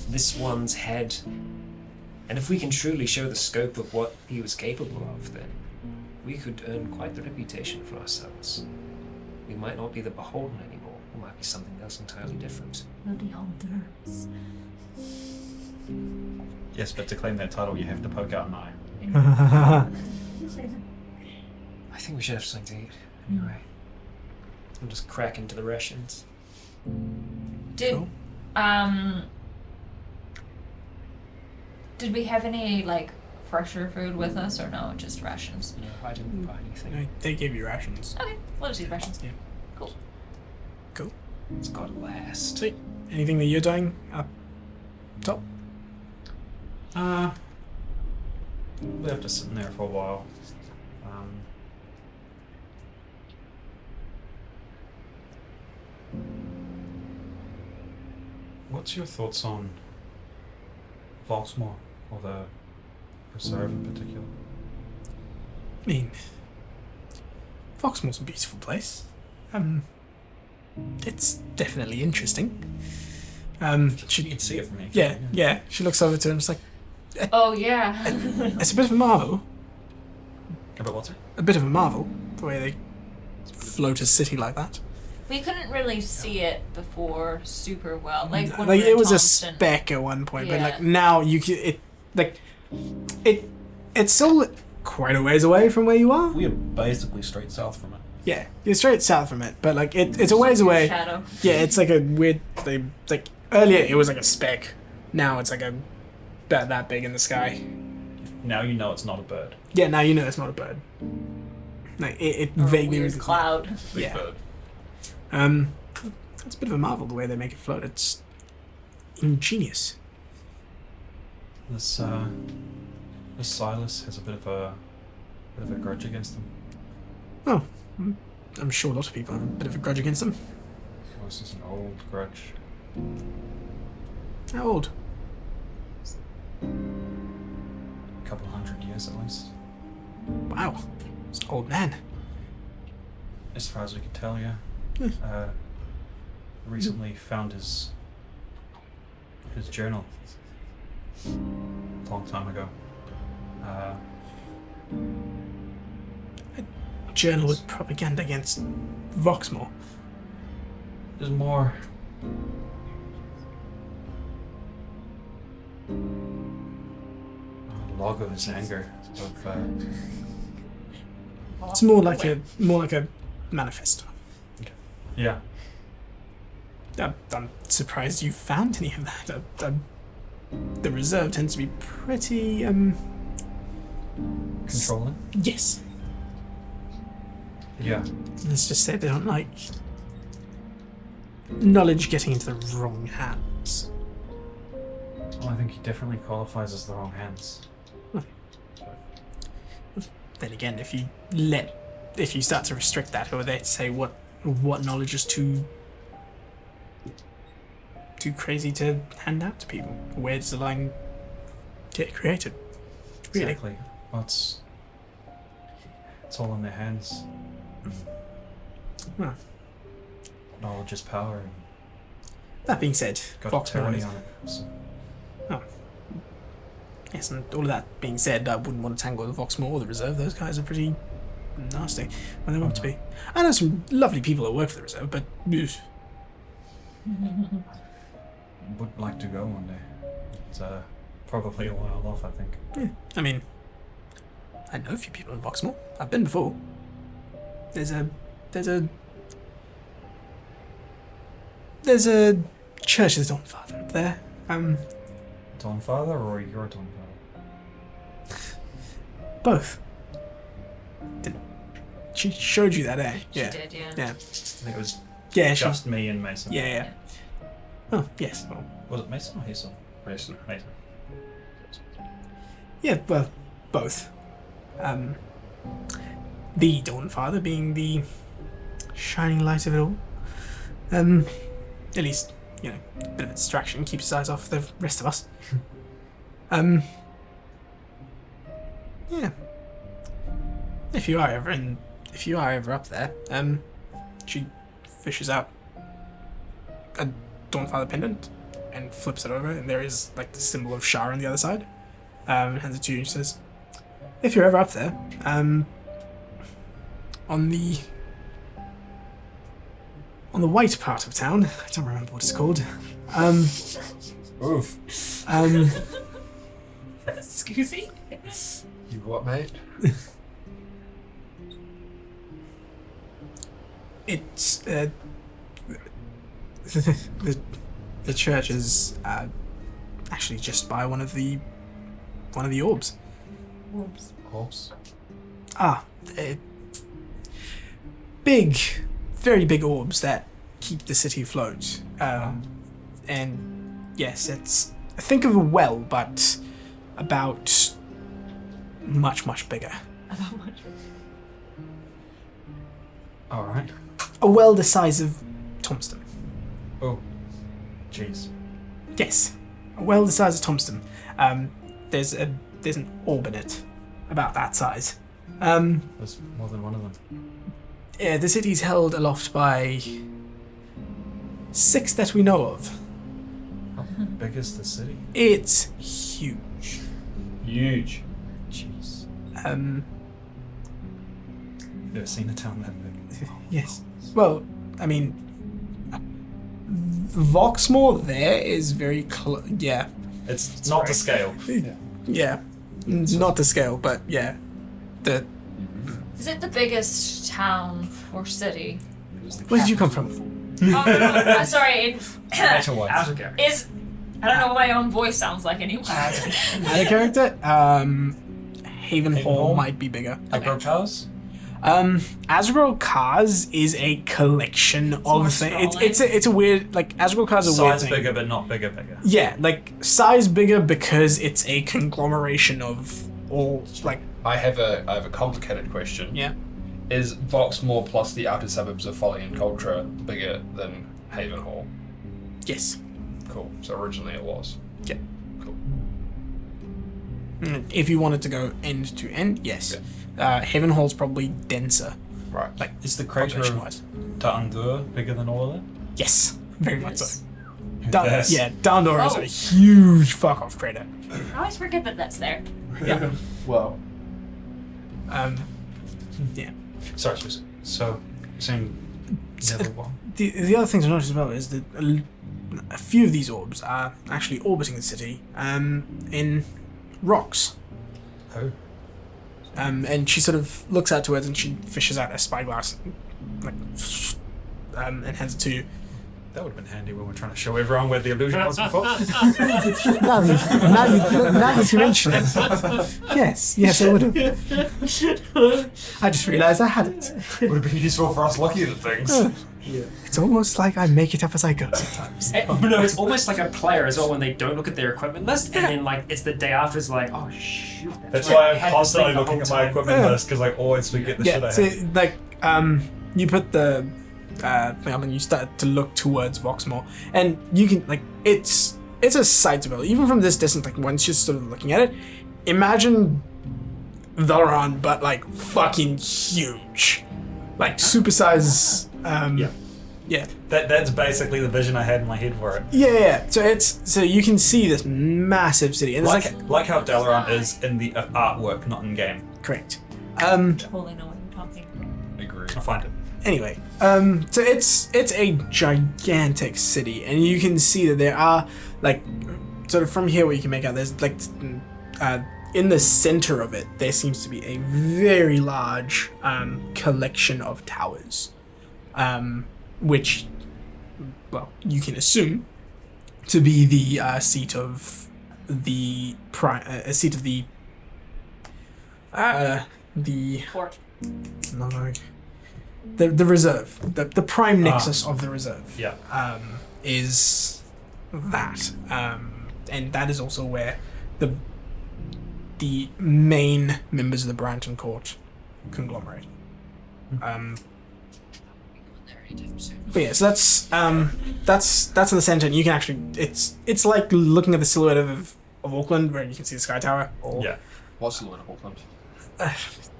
this one's head, and if we can truly show the scope of what he was capable of, then we could earn quite the reputation for ourselves. We might not be the beholden anymore. We might be something else entirely different. The beholders. Yes, but to claim that title, you have to poke out an eye. I think we should have something to eat. Anyway. I'm just crack into the rations. Did Cool. did we have any like fresher food with us or no? Just rations. No, I didn't buy anything. No, they give you rations. Okay, we'll just eat rations. Yeah. Cool. Cool. It's gotta last. Sweet. Anything that you're doing up top? We have to sit in there for a while. What's your thoughts on Vauxmore, or the reserve in particular? I mean, Foxmore's a beautiful place. It's definitely interesting. You She, can see it from here. yeah. She looks over to him. It's like Oh yeah. it's a bit of a marvel. But what's it? A bit of a marvel the way they float a city like that. We couldn't really see it before super well. Like when Like we were it in was a Thompson. speck at one point, but Yeah. like now you can it's still quite a ways away from where you are. We are basically straight south from it. Yeah, you're straight south from it, but like it's a ways away. Shadow. Yeah, it's like a weird. Like earlier it was like a speck. Now it's like about that big in the sky. Now you know it's not a bird. Yeah, now you know it's not a bird. Like it Or a vaguely weird was cloud. Big Yeah. bird. It's a bit of a marvel the way they make it float. It's ingenious. This Silas has a bit of a grudge against them. Oh, I'm sure a lot of people have a bit of a grudge against them. This is an old grudge. How old? A couple hundred years at least. Wow, it's an old man. As far as we can tell, yeah. Recently found his journal. A long time ago. Journal with propaganda against Voxmore. There's more. A log of his anger. It's more like a manifesto. Yeah. I'm surprised you found any of that. The reserve tends to be pretty Controlling? yes. Yeah. Let's just say they don't like knowledge getting into the wrong hands. Well, I think he definitely qualifies as the wrong hands. Then again, if you start to restrict that, who are they to say what knowledge is too crazy to hand out to people? Where does the line get created? Really? Exactly. Well, it's all in their hands. Well, Knowledge is power, and that being said, got Voxmore tyranny is- on it. So. Yes, and all of that being said, I wouldn't want to tangle with Voxmore or the Reserve. Those guys are pretty nasty when they want to be. I know some lovely people that work for the Reserve, but ugh. Would like to go one day. It's probably a while off, I think. Yeah, I mean, I know a few people in Voxmore. I've been before. There's a church of the Dawnfather up there. Dawnfather or your Dawnfather? Both. She showed you that, eh? She Yeah. did, yeah. Yeah. I think it was Yeah. She, just me and Mason. yeah. Oh yes. Well, Was it Mason or Hazel? Mason. Mason. yeah. Well, both. The Dawnfather being the shining light of it all. At least, you know, a bit of a distraction, keeps his eyes off the rest of us. Yeah. If you are ever up there, she fishes out a Dawnfather pendant and flips it over, and there is like the symbol of Shah on the other side. And hands it to you and says, "If you're ever up there, on the white part of town, I don't remember what it's called. Oof. Excuse me? You what, mate? It's the church is actually just by one of the orbs. Orbs. Big, very big orbs that keep the city afloat. And yes, it's think of a well, but about much bigger. All right. A well the size of Thompson. Oh, jeez. Yes, a well the size of Thompson. There's an orb in it, about that size. There's more than one of them. Yeah, the city's held aloft by 6 that we know of. How big is the city? It's huge. Huge. Jeez. Never seen a town that big. Yes. Well, I mean, Voxmore there is very close. Yeah. It's not to scale. Yeah. Not to scale, but yeah. Is it the biggest town or city? Where did you come from? Sorry. Matter-wise. Is I don't know what my own voice sounds like anymore. Add a character? Haven Hall might be bigger. Agro Towers? Azrael Cars is a collection of more things. sprawling. It's a weird, like, Azrael Cars is a weird Size thing. bigger, but not bigger. Yeah, like, size bigger because it's a conglomeration of all, like, I have a complicated question. yeah. Is Voxmore plus the outer suburbs of Folly and Culture bigger than Haven Hall? Yes. Cool. So originally it was. Yeah. Cool. If you wanted to go end to end, yes. Haven Hall's probably denser, Right. like, Is the crater of population-wise. Ta'andur bigger than all of them? Yes, very much so. Yes. Yeah, Dundor is Oh. a huge fuck-off crater. I always forget that that's there. Yeah. Well, Yeah. Sorry, Susan. So, saying the other one. The other thing to notice as well is that a few of these orbs are actually orbiting the city in rocks. Oh. And she sort of looks out towards and she fishes out a spyglass, like, and hands it to you. That would have been handy when we're trying to show everyone where the illusion was before. now that you mention it. Yes, I would have. I just realised I had it. Would have been useful for us looking at things. It's almost like I make it up as I go sometimes. No, it's almost like a player as well when they don't look at their equipment list, and then like it's the day after. It's like, oh shoot. That's right. why I I'm had to constantly think the looking at whole my time. equipment list because I always forget the shit Yeah, I so have. like you put the thing up and you start to look towards Voxmore, and you can like it's a sight to behold. Even from this distance, like once you're sort of looking at it, imagine Valorant but like fucking huge, like supersize. Yeah. That's basically the vision I had in my head for it. Yeah. So you can see this massive city, and it's Like how Dalaran is in the artwork, not in game. correct. Totally know what you're talking about. Agree. I'll find it. Anyway, so it's a gigantic city, and you can see that there are like sort of from here where you can make out there's like in the center of it there seems to be a very large collection of towers, which, well, you can assume to be the seat of the Fort. no, the reserve, the prime nexus of the reserve. Yeah. Is that, and that is also where the main members of the Branton Court conglomerate. But yeah, so that's in the center, and you can actually it's like looking at the silhouette of Auckland, where you can see the Sky Tower. Or, Yeah. What's the line of Auckland?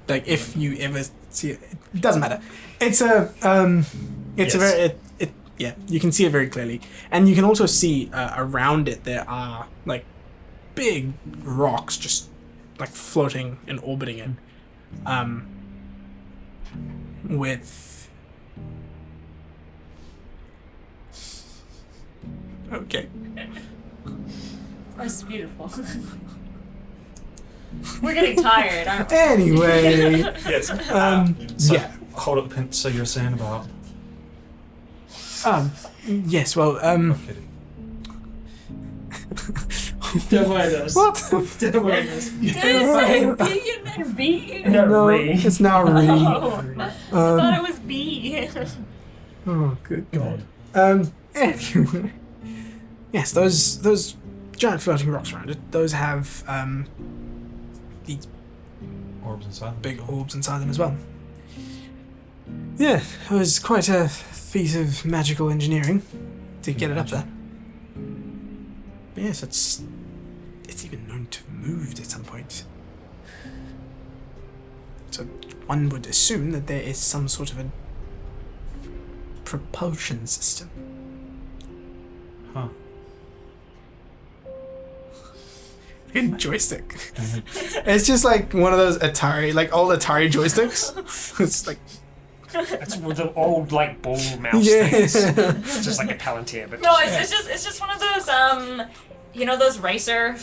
like if you ever see it, it doesn't matter. It's a Yes. a very yeah, you can see it very clearly, and you can also see around it there are like big rocks just like floating and orbiting it, with okay. That's beautiful. We're getting tired, aren't we? Anyway, Yes. So, yeah. hold up the pin. So you're saying about Yes, well, I'm kidding. Don't worry, us. What? Don't worry, us. Did it say B and then B? No, Re. it's now Re. Oh, I thought it was B. Oh, good God. Anyway. Yes, those giant floating rocks around it, those have these Orbs inside them. big orbs inside them as well. Yeah, it was quite a feat of magical engineering to get it up there. But yes, it's even known to have moved at some point. So one would assume that there is some sort of a propulsion system. Huh. In joystick. It's just like one of those Atari, like old Atari joysticks. It's like It's with the old like ball mouse Yeah. things. It's just like a Palantir, but No, it's just one of those those racer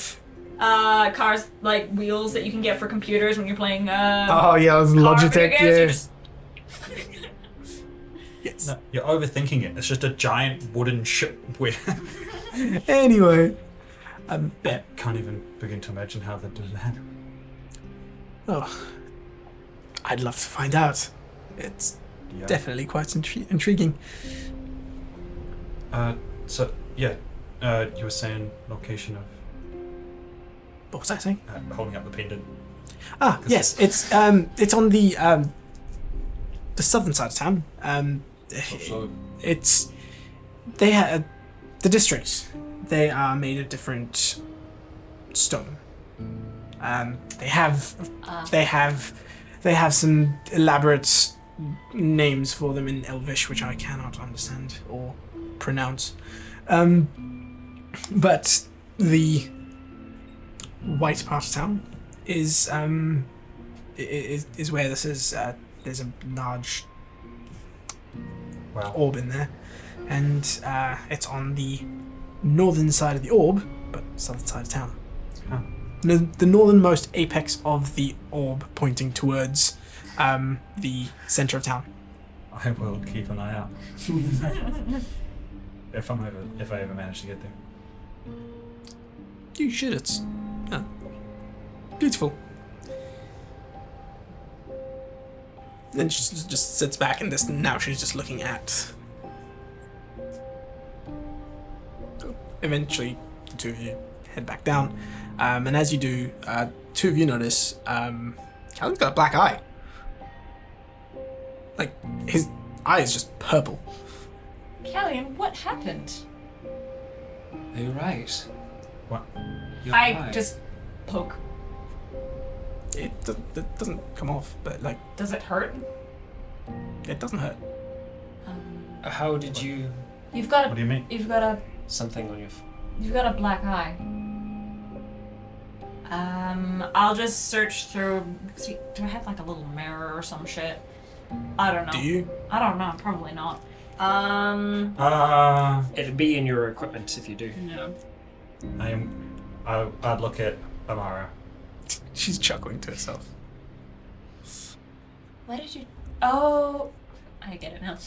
cars like wheels that you can get for computers when you're playing oh yeah, it was car Logitech. video games. You Yeah. just Yes. No, you're overthinking it. It's just a giant wooden ship where Anyway, I can't even begin to imagine how they do that. oh, I'd love to find out. It's Yeah. definitely quite intriguing. So yeah, you were saying location of What was I saying? Holding up the pendant. Ah, yes, it's on the southern side of town. So, It's they have the districts. They are made of different stone. They have some elaborate names for them in Elvish, which I cannot understand or pronounce. But the white part of town is where this is. There's a large wow. orb in there, and it's on the northern side of the orb, but southern side of town. Huh. The northernmost apex of the orb, pointing towards the center of town. I will keep an eye out. if I ever manage to get there. You should. It's beautiful. Then she just sits back in this. Now she's just looking at. Eventually, the two of you head back down, and as you do, two of you notice Calvin's got a black eye. Like his eye is just purple. Callian, what happened? are you right? What? You're I right. just poke. It doesn't come off, but like Does it hurt? it doesn't hurt. how did you You've got What do you mean? You've got a something on your You've got a black eye. I'll just search through. See, do I have like a little mirror or some shit? I don't know. Do you? I don't know. Probably not. it'd be in your equipment if you do. No. I'd look at Amara. She's chuckling to herself. What did you? Oh, I get it now.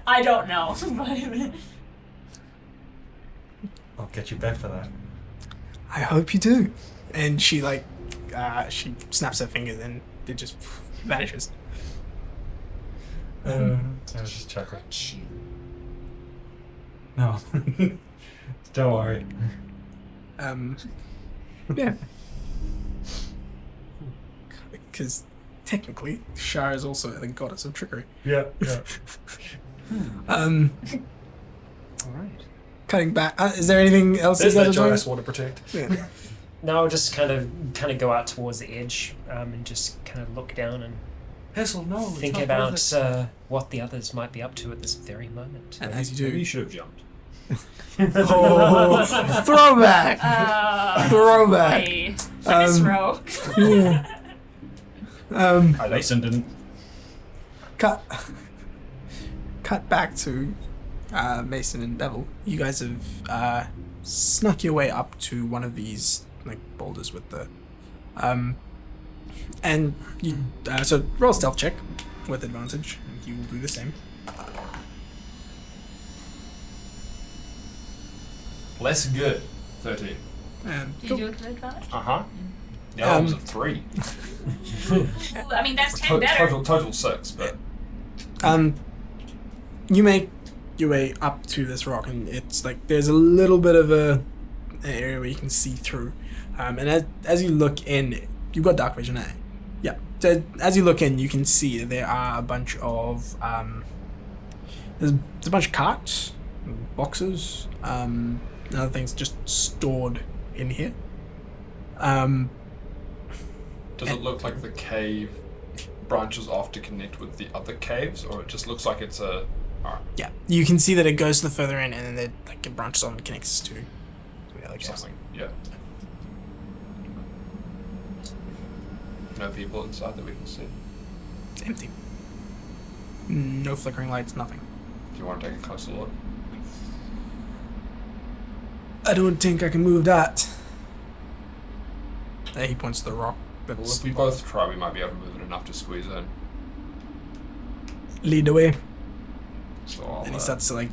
I don't know. I'll get you back for that. I hope you do. And she she snaps her fingers and it just vanishes. I was just chuckling. No. Don't worry. Yeah. Because technically, Shar is also the goddess of trickery. Yeah. Um, All right. cutting back. Is there anything else There's you that guys are doing? giant water protect. Yeah. No, I'll just kind of go out towards the edge and just kind of look down and Hazel, no. it's think not about worth it. what the others might be up to at this very moment. And as you Maybe you do, should have jumped. oh, throwback, throwback. Hey, Miss Rowe. Yeah. I listened and Cut back to Mason and Devil. You guys have snuck your way up to one of these like boulders with the and you so roll a stealth check with advantage and you will do the same. Less good. 13. Did you do it with advantage? Uh-huh. The other was a 3. Ooh, I mean, that's 10 better. Total 6, but... You make your way up to this rock, and it's like there's a little bit of an area where you can see through. And as you look in, you've got dark vision, eh? Yeah. So as you look in, you can see that there are a bunch of there's a bunch of carts, boxes, and other things just stored in here. Does it look like the cave branches off to connect with the other caves, or it just looks like it's a... Alright. Yeah, you can see that it goes to the further end, and then it branches on and connects to the other caves. Something, yeah. No people inside that we can see. It's empty. No flickering lights, nothing. Do you want to take a closer look? I don't think I can move that. He points to the rock. Well, if we both try, we might be able to move it enough to squeeze in. Lead the way. So I'll, And he starts to like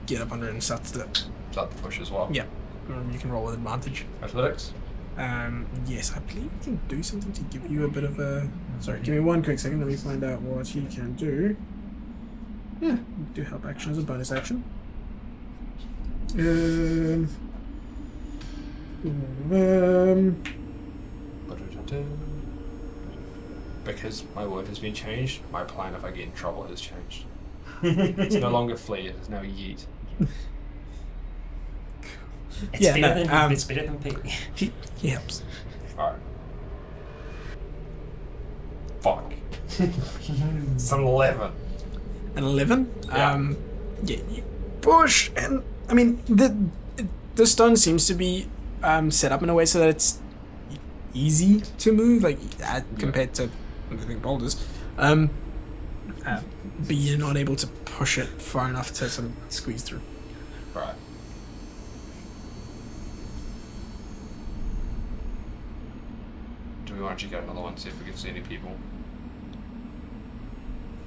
get up under it and starts to. start the push as well. Yeah. You can roll with advantage. Athletics? Yes, I believe he can do something to give you a bit of a... Sorry, give me 1 quick second. Let me find out what he can do. Yeah, do help action as a bonus action. Because my word has been changed, my plan if I get in trouble has changed. It's no longer flee, it is now yeet. It's Yeah, better no, than it's better than Pete. He helps. Alright. Fuck. It's an 11. An 11? Yeah. Yeah, you push, and I mean, the stone seems to be set up in a way so that it's easy to move, like compared to moving boulders. But you're not able to push it far enough to sort of squeeze through. Right. Do we want to get another one, see if we can see any people?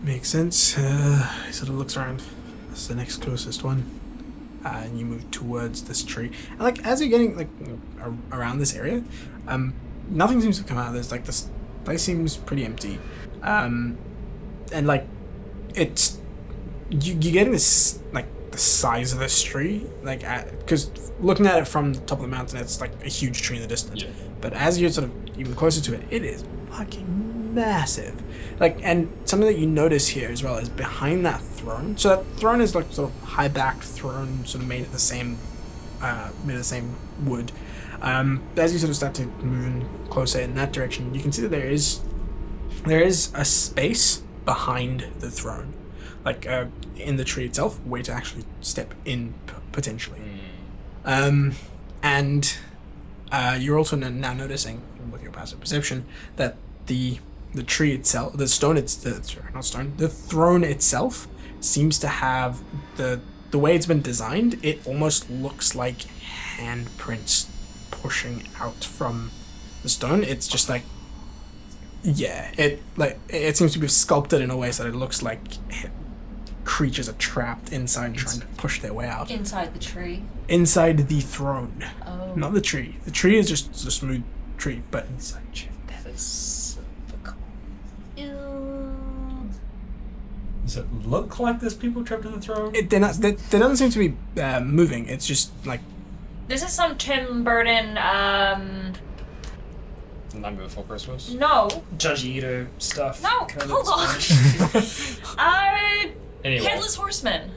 Makes sense. He sort of looks around. That's the next closest one. And you move towards this tree. And like as you're getting like around this area, nothing seems to come out. There's like this place seems pretty empty. And like it's you're getting this like the size of this tree, like because looking at it from the top of the mountain, it's like a huge tree in the distance. Yeah. But as you're sort of even closer to it, it is fucking massive. Like, and something that you notice here as well is behind that throne. So that throne is like sort of high-backed throne, sort of made of the same wood. As you sort of start to move in closer in that direction, you can see that there is a space behind the throne, like in the tree itself, where to actually step in potentially. And you're also now noticing, with your passive perception, that the tree itself, the throne itself seems to have the way it's been designed. It almost looks like handprints pushing out from the stone. It's just like, yeah, it seems to be sculpted in a way so that it looks like creatures are trapped inside and trying to push their way out. Inside the tree. Inside the throne. Oh. Not the tree. The tree is just a smooth tree, but inside you. That is super cool. Ew. Does it look like there's people trapped in the throne? There doesn't seem to be moving. It's just like... This is some Tim Burton, Nightmare Before Christmas? no. Judge Ito stuff. No, kind of hold on. Anyway. Headless Horseman.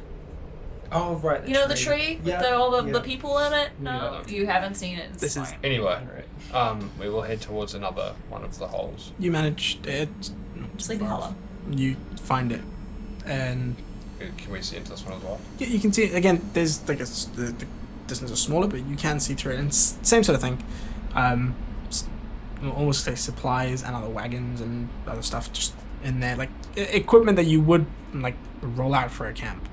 Oh, right. You know the tree with Yeah, all the yeah. people in it? No, No. you haven't seen it. It's This is- fine. Anyway, Alright. we will head towards another one of the holes. You manage it. Sleepy Hollow. You find it. And Can we see into this one as well? you can see it. Again, there's like the distance is smaller, but you can see through it. And it's same sort of thing. Almost like supplies and other wagons and other stuff just in there. Like equipment that you would like roll out for a camp.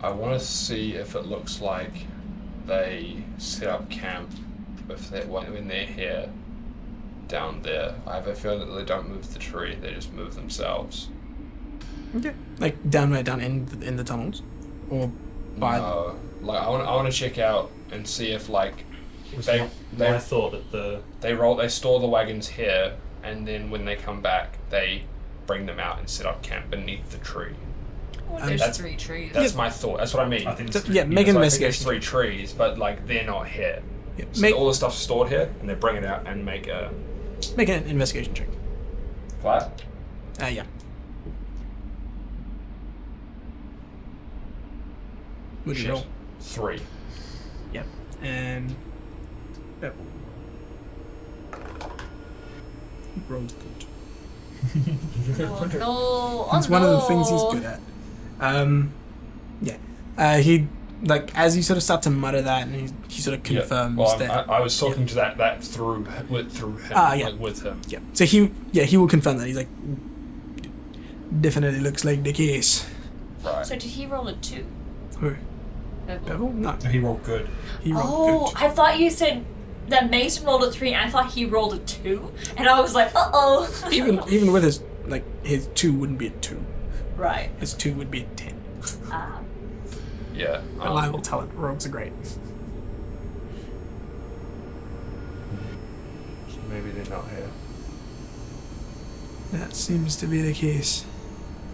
I want to see if it looks like they set up camp when they're here down there. I have a feeling that they don't move the tree; they just move themselves. Okay. Like down in the tunnels, or by. No, like I want to check out and see if like they I thought that they store the wagons here, and then when they come back, they bring them out and set up camp beneath the tree. Well, there's that's- 3 trees. That's my thought. That's what I mean. I think So, it's yeah, make an So I think investigation. there's 3 trees, but like they're not here. Yeah, So all the stuff's stored here, and they bring it out and make a make an investigation check. flat. Yeah. Would you Shit. roll? 3. Yep. And. Yep. Rolled good. Oh, no. It's one of the things he's good at. Yeah. He like as you sort of start to mutter that, and he sort of confirms Well, that. I was talking to that through him, Yeah. like with him. Yeah. So he will confirm that. He's like, definitely looks like the case. Right. So did he roll a 2? Who? Bevel? No. he rolled good. He rolled Oh, good. I thought you said that Mason rolled a 3, and I thought he rolled a 2, and I was like, uh-oh. Even with his 2 wouldn't be a 2. Right. His 2 would be a 10. Yeah. Reliable talent. Rogues are great. So maybe they're not here. That seems to be the case.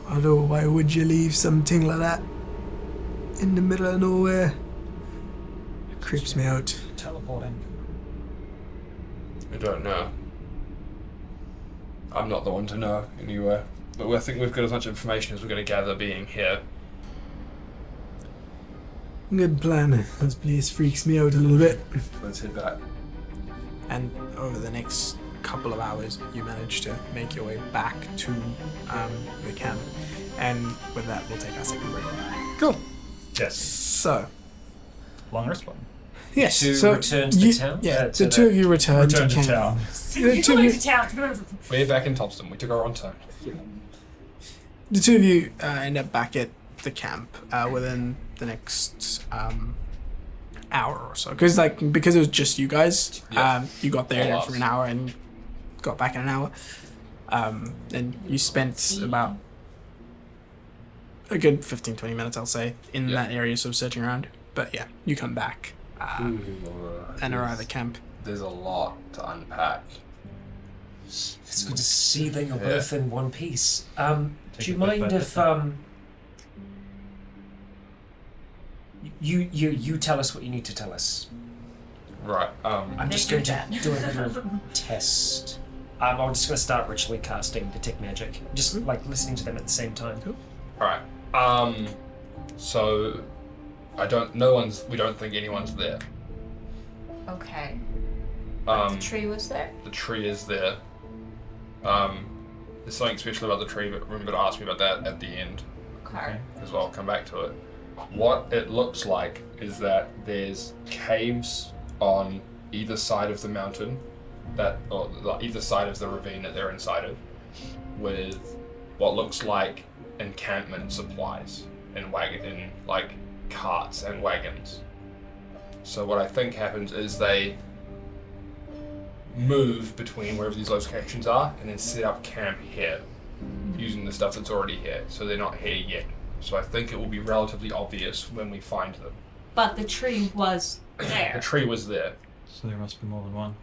Although, why would you leave something like that in the middle of nowhere? It creeps me out. Teleporting. I don't know. I'm not the one to know anyway. But I think we've got as much information as we're going to gather being here. Good plan. This place freaks me out a little bit. Let's head back. And over the next couple of hours, you manage to make your way back to the camp. And with that, we'll take our second break. Cool. Yes. So, Long rest one. yes. To so return to the town? Yeah, To the two of you return Return to to camp. town. The two of you, town. We're back in Thompson. We took our own turn. the two of you end up back at the camp within the next hour or so. Because it was just you guys, Yeah. you got there All for us. an hour and got back in an hour. And you spent about a good 15-20 minutes, I'll say, in Yeah. that area, sort of searching around. But yeah, you come back and arrive at camp. There's a lot to unpack. It's good to see that you're Yeah. both in one piece. Do you a bit mind better. if you tell us what you need to tell us? Right. I'm just going to do a little test. I'm just going to start ritually casting detect magic, just like listening to them at the same time. Alright. So we don't think anyone's there. Okay. The The tree was there? tree is there. There's something special about the tree, but remember to ask me about that at the end Okay. as well. I'll come back to it. What it looks like is that there's caves on either side of the mountain, either side of the ravine that they're inside of, with what looks like encampment supplies in carts and wagons. So what I think happens is they move between wherever these locations are and then set up camp here using the stuff that's already here. So they're not here yet. So I think it will be relatively obvious when we find them. But the tree was The there. tree was there. So there must be more than one.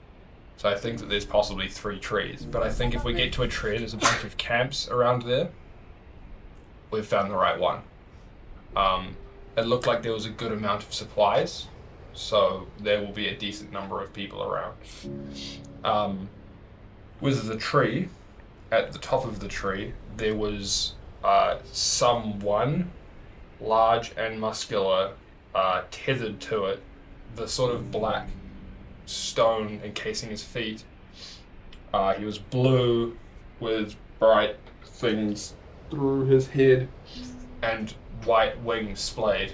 So I think that there's possibly 3 trees. But I think if we get to a tree, there's a bunch of camps around there. We've found the right one. It looked like there was a good amount of supplies, so there will be a decent number of people around. With the tree, at the top of the tree, there was someone large and muscular tethered to it, the sort of black stone encasing his feet. He was blue with bright things through his head and white wings splayed.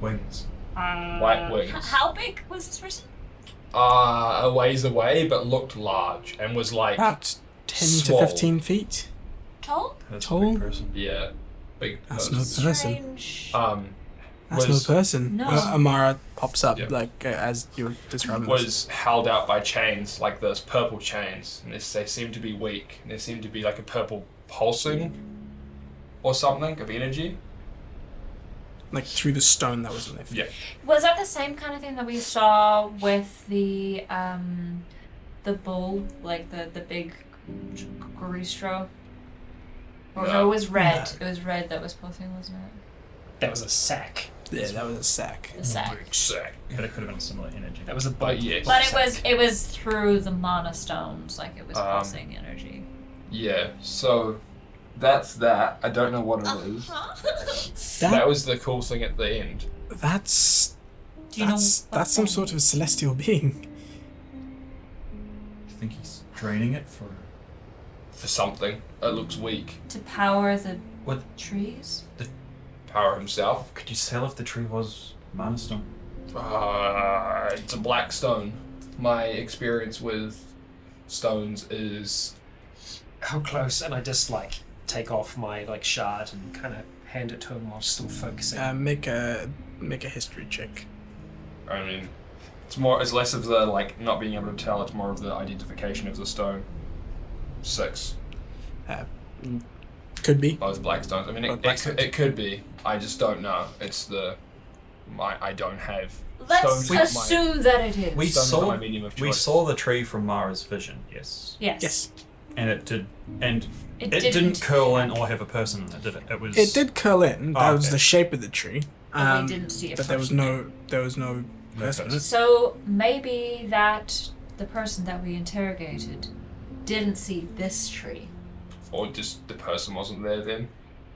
Wings. White wings. How big was this person? A ways away, but looked large and was like, About 10 Swole. to 15 feet. Tall? That's a Tall? big person. yeah, big That's no person. person. Strange. That's Was- no person. No. Amara pops up, Yeah. as you're describing this. Was held out by chains like this, purple chains, and they seem to be weak. And there seemed to be like a purple pulsing or something of energy. Like through the stone that was in their feet. Yeah. Was that the same kind of thing that we saw with the bull, like the big Goristro? Or no, it was red. No. It was red that was pulsing, wasn't it? That was a sack. Yeah, that was a sack. The sack. Sick. But it could have been a similar energy. That was a But bolt. yes. But it was through the mana stones, like it was Um, pulsing energy. Yeah, so that's that. I don't know what it is. That was the cool thing at the end. That's Do you know that's what some thing? sort of celestial being. I think he's draining it for. For something. It looks weak. To power the What? trees? Power himself. Could you tell if the tree was mana stone? It's a black stone. My experience with stones is How close? And I just like take off my like shard and kind of hand it to him while still focusing. Make a history check. I mean, it's less of the like not being able to tell, it's more of the identification of the stone. 6. Could be. Both black stones. I mean, Both black stones. it could be. I just don't know. It's I don't have Let's stones. is my- assume that it is. We stones saw- are my medium of choice. We saw the tree from Mara's vision, yes. Yes. Yes. And it did. And It it didn't. didn't curl in or have a person in it, did it? It was. It did curl in. That Oh, was okay. the shape of the tree. But we didn't see a But there was person. no person in it. So maybe that the person that we interrogated didn't see this tree. Or just the person wasn't there then,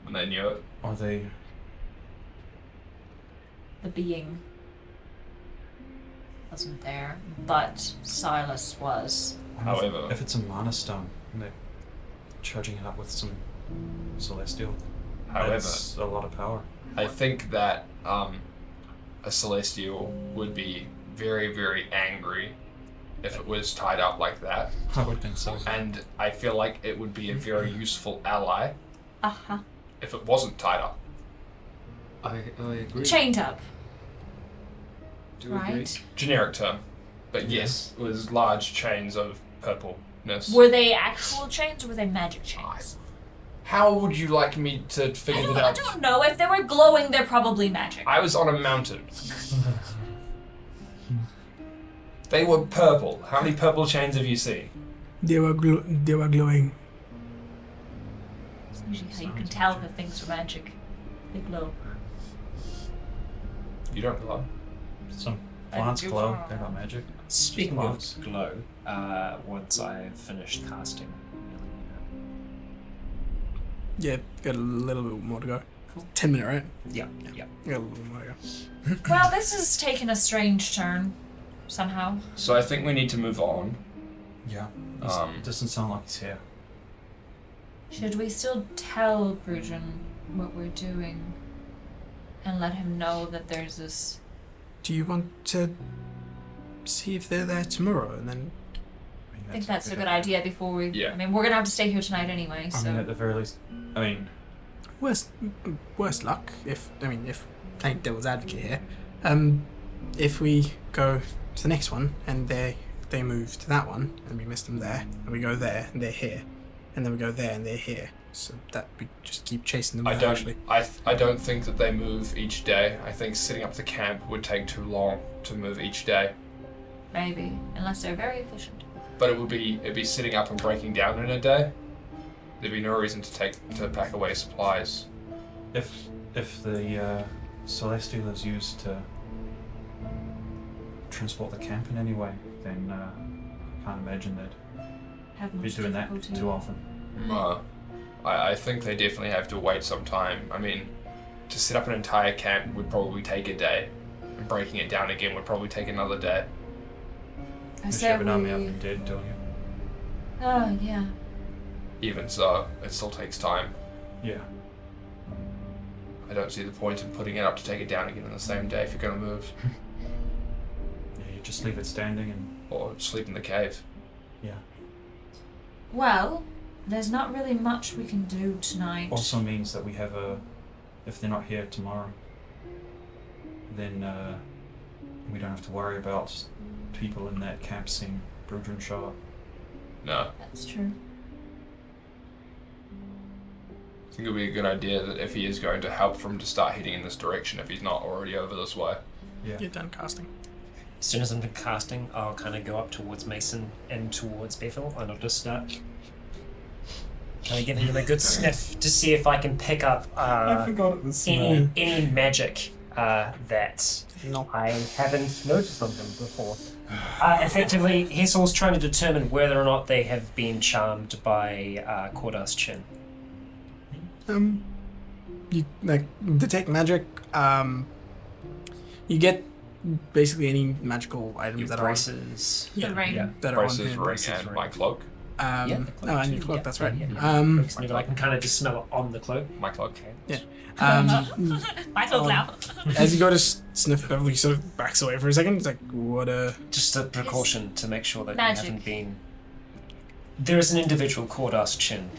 and they knew it. Are they? The being wasn't there, but Silas was. However- if it's a mana stone, and they're charging it up with some celestial. However, That's a lot of power. I think that a celestial would be very, very angry if it was tied up like that, I would think so. and I feel like it would be a very useful ally Uh-huh. if it wasn't tied up. I agree. Chained up, Do agree. right? Generic term, but yes, it was large chains of purpleness. Were they actual chains or were they magic chains? How would you like me to figure that I out? don't know. If they were glowing, they're probably magic. I was on a mountain. They were purple. How many purple chains have you seen? They were glowing. That's usually how you can tell that things are magic. They glow. You don't glow. Some I plants do glow. not. They're not magic. Speaking Plants. of glow, once I finished casting, Yeah, got a little bit more to go. Cool. 10 minute, right? yeah. Got a little bit more to go. Well, this has taken a strange turn, somehow. So I think we need to move on. Yeah. Um, It doesn't sound like he's here. Should we still tell Brujan what we're doing and let him know that there's this? Do you want to see if they're there tomorrow and then I think that's a good idea before we. Yeah. I mean, we're gonna have to stay here tonight anyway, I so. mean, at the very least, I mean, worst luck if playing devil's advocate here, if we go to the next one and they move to that one and we miss them there and we go there and they're here and then we go there and they're here, so that we just keep chasing them without actually. I don't think that they move each day. I think setting up the camp would take too long to move each day. Maybe, unless they're very efficient. But it'd be sitting up and breaking down in a day. There'd be no reason to pack away supplies. if the celestial is used to transport the camp in any way, then I can't imagine they'd Have be much doing that difficulty. too often. I think they definitely have to wait some time. I mean, to set up an entire camp would probably take a day, and breaking it down again would probably take another day. I You say have an army up we. and dead, don't you? Oh yeah. Even so, it still takes time. Yeah. I don't see the point in putting it up to take it down again in the same day if you're going to move. Yeah, you just leave it standing and Or sleep in the cave. yeah. Well, there's not really much we can do tonight. Also means that we have if they're not here tomorrow, then we don't have to worry about people in that camp seeing Brudrin show up. No. That's true. I think it would be a good idea that if he is going to help for him to start heading in this direction, if he's not already over this way. Yeah. You're done casting. As soon as I'm done casting, I'll kind of go up towards Mason and towards Bevel, and I'll just start kind of giving him a good sniff to see if I can pick up forgot it was any magic that No. I haven't noticed on them before. Effectively, Hessel's trying to determine whether or not they have been charmed by Cordar's chin. You detect magic. You get basically any magical items Your that braces. The ring. Yeah. that are on Braces, him. ring, and my cloak. Yeah, the cloak and too. your cloak. Yeah, That's right. But I can kind of just smell it on the cloak. My cloak. Okay. My cloak now. As you go to sniff Beverly, he sort of backs away for a second. It's like, what a... Just a precaution to make sure that Magic. you haven't been. There is an individual called Cordar's chin,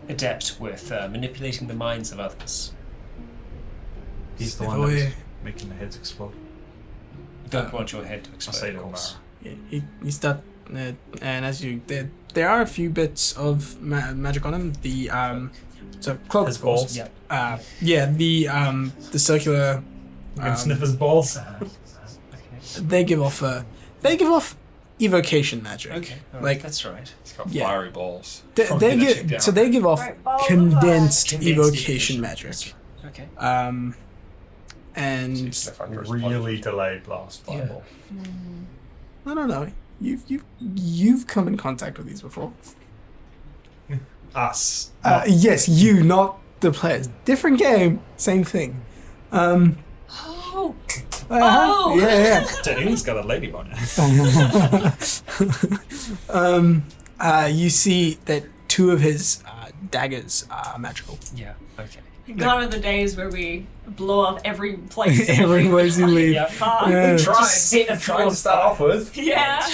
adept with manipulating the minds of others. He's the Sniff one that's away. making the heads explode. Don't want your head to I explode, say of to course. Yeah, you start, and as you there are a few bits of magic on him. The so cloak, His of course. balls. Yeah. Yeah, the circular. You can sniff his balls. They give off evocation magic. Okay. All right, Like- that's right. He's got Yeah. fiery balls. They From the neck give down. so they give off Right, ball of condensed Condensed evocation That's magic. right. Okay. And Sniff under his Really delayed blast fireball. I don't know. You've come in contact with these before. Us. Yes, you, not the players. Different game, same thing. Oh. Oh. Yeah. He's got a lady boner. You see that two of his daggers are magical. Yeah. Okay. Gone are the days where we blow up every place. Every place you leave. Yeah. Yeah. Set a Trying to start off with. Yeah.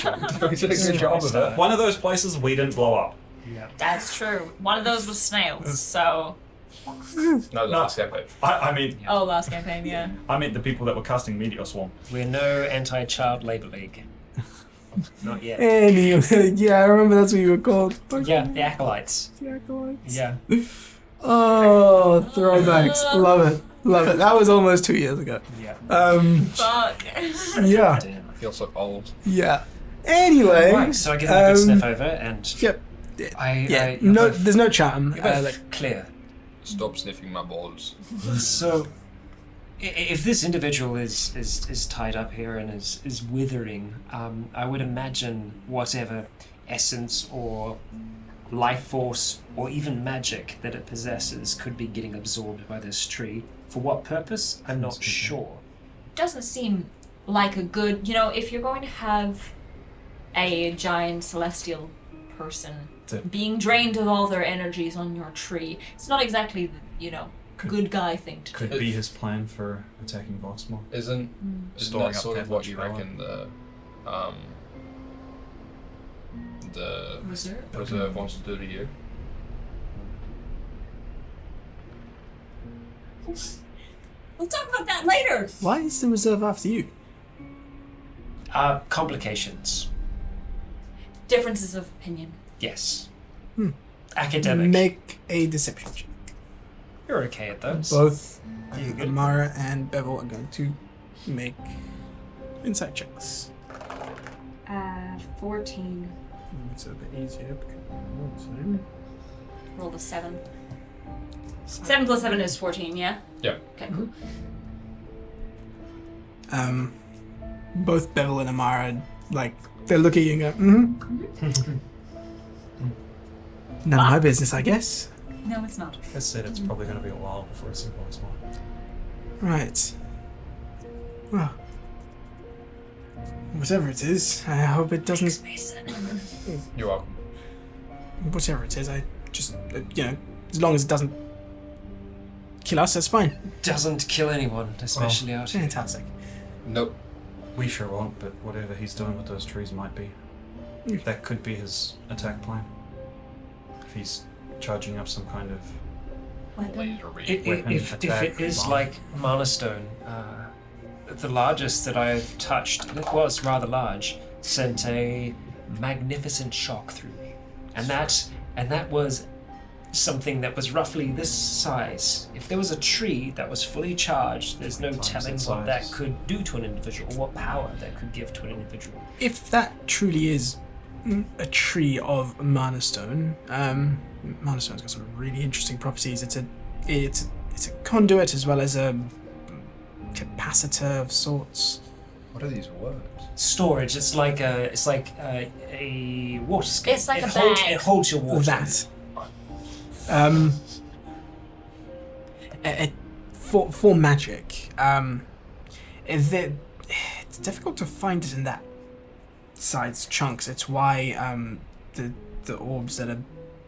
We did a good job of it. One of those places we didn't blow up. Yeah. That's true. One of those was snails, so... No, the last campaign. I mean, Oh, last campaign, yeah. I meant the people that were casting Meteor Swarm. We're no anti-child labour league. Not yet. Yeah, I remember that's what you were called. Yeah, the acolytes. The acolytes. Yeah. Oh, throwbacks. Love it. That was almost 2 years ago. Yeah. Fuck. Yeah. Damn. I feel so old. Yeah. Anyway. Right, so I give them a good sniff over, and Yep. I No, you're both- there's no charm. you're both Like, clear. Stop sniffing my balls. So, if this individual is tied up here and is withering, I would imagine whatever essence or life force or even magic that it possesses could be getting absorbed by this tree. For what purpose? I'm not sure. Doesn't seem like a good... You know, if you're going to have a giant celestial person being drained of all their energies on your tree, it's not exactly the, good guy thing to do. Could be his plan for attacking Voxmore. Isn't Storing that up sort that of what much you power. reckon the Reserve? reserve wants to do to you? We'll talk about that later. why is the reserve after you? Complications. Differences of opinion. Yes. Academic. Make a deception check. You're okay at those. Both Amara and Bevel are going to make insight checks. 14. It's a bit easier. Roll a 7. 7 plus 7 is 14, yeah? Yeah. Okay, cool. Both Bevel and Amara, they look at you and go, mm-hmm. None of my business, I guess. No, it's not. I said it's probably going to be a while before I see Voxmore. Right. Well, whatever it is, I hope it doesn't. Mason. You're welcome. Whatever it is, I just, as long as it doesn't kill us, that's fine. Doesn't kill anyone, especially out here. Fantastic. Nope. We sure won't, but whatever he's doing with those trees might be. That could be his attack plan. If he's charging up some kind of... Weapon. Laser read. If Weapon it attack is bomb. like Mana Stone, the largest that I've touched, and it was rather large, sent a magnificent shock through me. And that was something that was roughly this size. If there was a tree that was fully charged, there's no telling what that could do to an individual, or what power that could give to an individual. If that truly is a tree of Mana Stone, Mana Stone's got some really interesting properties. It's a conduit as well as a capacitor of sorts. What are these words? Storage. It's like a water skin. It's like a bag. bag. It holds your water. That. For magic, it's difficult to find it in that size chunks. It's why the orbs that are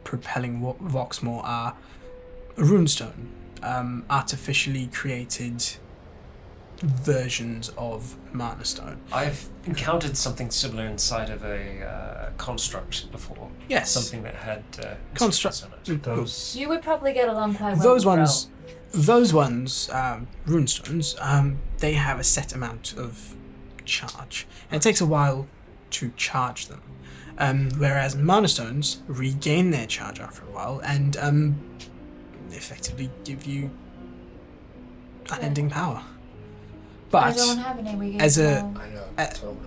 propelling Voxmore are runestone, artificially created versions of Mana Stone. I've encountered something similar inside of a construct before. Yes. Something that had Construct. on it. Those You would probably get along quite well. Those with ones, runestones, they have a set amount of charge, and it takes a while to charge them. Whereas Mana Stones regain their charge after a while and effectively give you unending power. I But don't have any regain as a- power. I know. Uh, totally.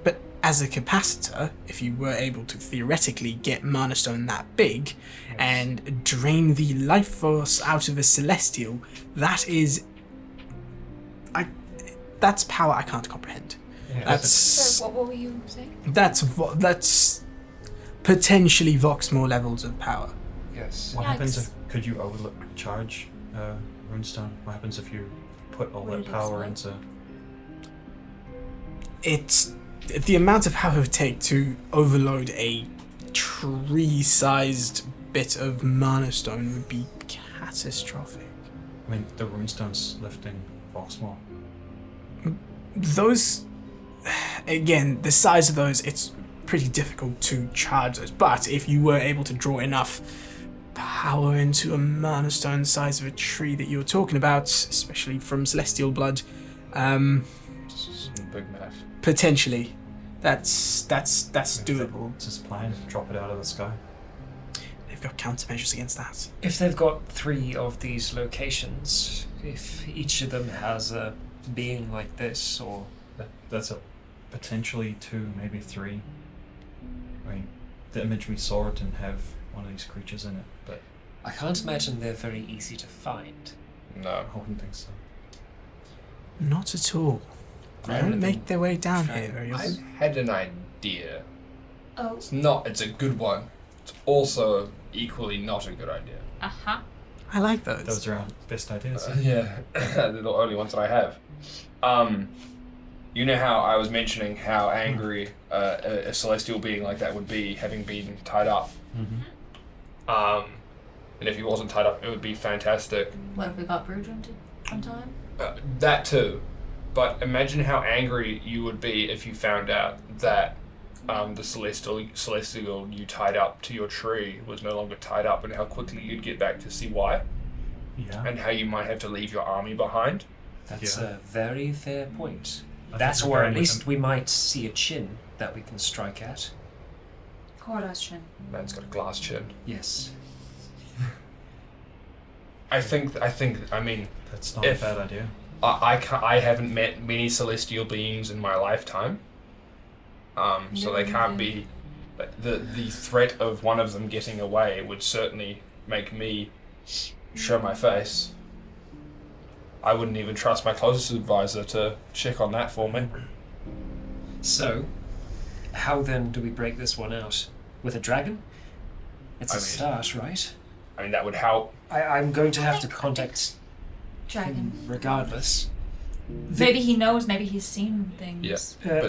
but as a capacitor, if you were able to theoretically get Mana Stone that big and drain the life force out of a celestial, that's power I can't comprehend. That's Sorry, what were you saying? that's potentially Voxmore levels of power. Yes. What happens Yikes. if could you overcharge runestone? What happens if you put all What that did it power say? into? It's the amount of power it would take to overload a tree-sized bit of Mana Stone would be catastrophic. I mean, the runestone's lifting Voxmore. Those, again, the size of those, it's pretty difficult to charge those. But if you were able to draw enough power into a Mana Stone the size of a tree that you were talking about, especially from Celestial Blood, Big math. potentially, that's doable. It's his plan. Drop it out of the sky. They've got countermeasures against that. If they've got 3 of these locations, if each of them has a being like this, or That's a potentially 2, maybe 3. I mean, the image we saw it and have one of these creatures in it, but I can't imagine they're very easy to find. No. I wouldn't think so. Not at all. They Where don't are make their way down Right. here very I often. had an idea. Oh. It's a good one. It's also equally not a good idea. Uh-huh. I like those. Those are our best ideas. Yeah, they're the only ones that I have. You know how I was mentioning how angry a celestial being like that would be, having been tied up. Mm-hmm. And if he wasn't tied up, it would be fantastic. What if we got Bruges on time? That too. But imagine how angry you would be if you found out that the celestial you tied up to your tree was no longer tied up, and how quickly you'd get back to see why, Yeah. and how you might have to leave your army behind. That's Yeah. a very fair point. I That's think where we're at going least with we might see a chin that we can strike at. Corda's chin. Man's got a glass chin. Yes. I mean, That's not If- a bad idea. I haven't met many celestial beings in my lifetime, so they can't be. The threat of one of them getting away would certainly make me show my face. I wouldn't even trust my closest advisor to check on that for me. So, how then do we break this one out? With a dragon? It's I a mean- start, right? I mean, that would help. I'm going to have to contact Dragon. him regardless. Maybe he knows, maybe he's seen things. Yes, Uh, but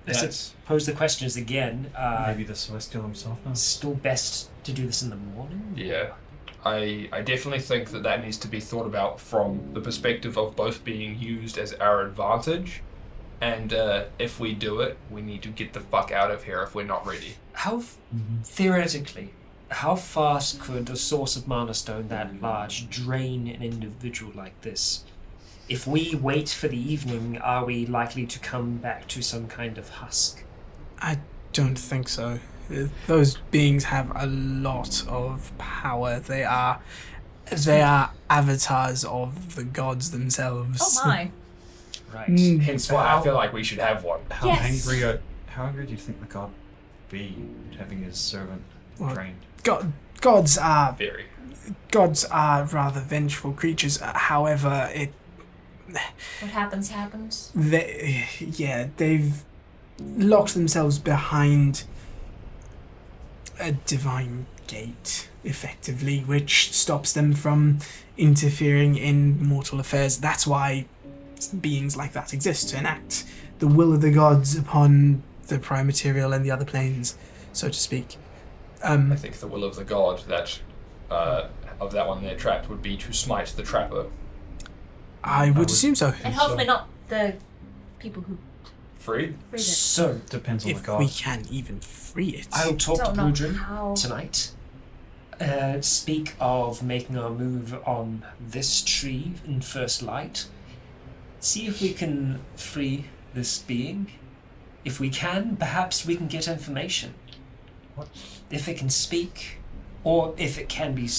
I that's suppose the question is again, Maybe the celestial himself knows. still best to do this in the morning? yeah. I definitely think that needs to be thought about from the perspective of both being used as our advantage, and if we do it, we need to get the fuck out of here if we're not ready. How, theoretically, how fast could a source of mana stone that large drain an individual like this? If we wait for the evening, are we likely to come back to some kind of husk? I don't think so. Those beings have a lot of power. They are avatars of the gods themselves. Oh my. Right. Hence why I feel like we should have one. How Yes. angry do you think the god be at having his servant Well, trained? Gods are Very. rather vengeful creatures. However, What happens. they've locked themselves behind a divine gate, effectively, which stops them from interfering in mortal affairs. That's why beings like that exist, to enact the will of the gods upon the prime material and the other planes, so to speak. I think the will of the god that of that one they're trapped would be to smite the trapper. I would assume so. And hopefully not the people who Free? read it. So, Depends on the If god. we can even free it. I'll talk to Don't know Boudrin how. tonight. Speak of making our move on this tree in first light. See if we can free this being. If we can, perhaps we can get information. What? If it can speak, or if it can be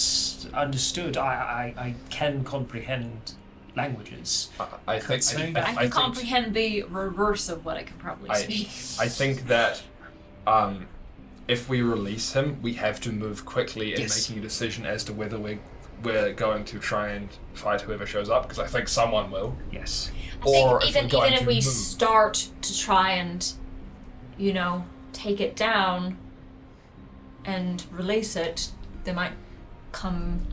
understood. I can comprehend languages. I think say. But I can think- comprehend the reverse of what I can probably speak. I think that if we release him, we have to move quickly in Yes. making a decision as to whether we're going to try and fight whoever shows up, because I think someone will. Yes. I Or think if we're even going if to we move. start to try and, take it down and release it, they might come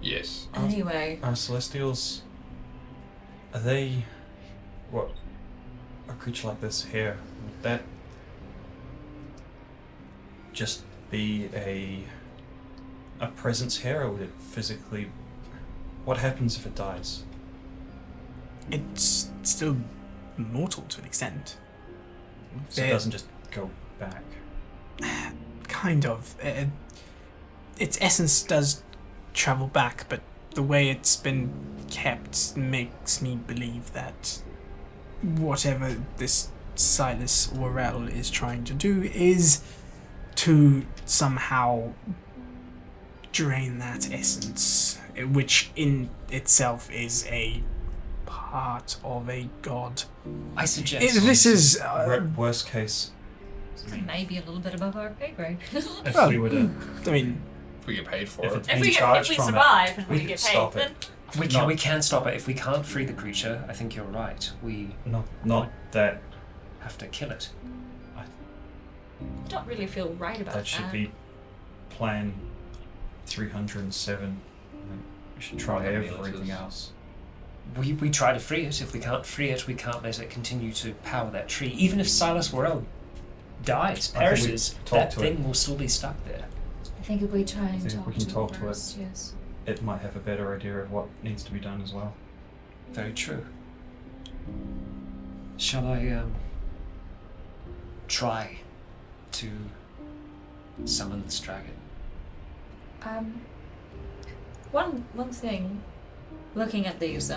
Yes. anyway. Are Celestials... Are they... What? A creature like this here, would that... just be a presence here, or would it physically... What happens if it dies? It's still mortal to an extent. So it doesn't just go back. Kind of. Its essence does travel back, but the way it's been kept makes me believe that whatever this Silas Worrell is trying to do is to somehow drain that essence, which in itself is a part of a god. I suggest. This is Worst case, Maybe a little bit above our pay grade. if Well, we were to... I mean, If we get paid for If it. it's if being we charged from survive and we we could get stop paid, it. then We can stop it. If we can't free the creature, I think you're right. We Not that... have to kill it. I don't really feel right about That should be plan 307. We should try Probably everything is. else. We try to free it. If we can't free it, we can't let it continue to power that tree. Even if Silas Worrell dies, I think we perishes, talk that to thing will still be stuck there. I think if we try and think if talk we can to talk it to it. first, yes. It might have a better idea of what needs to be done as well. Very true. Shall I try to summon this dragon? One thing, looking at these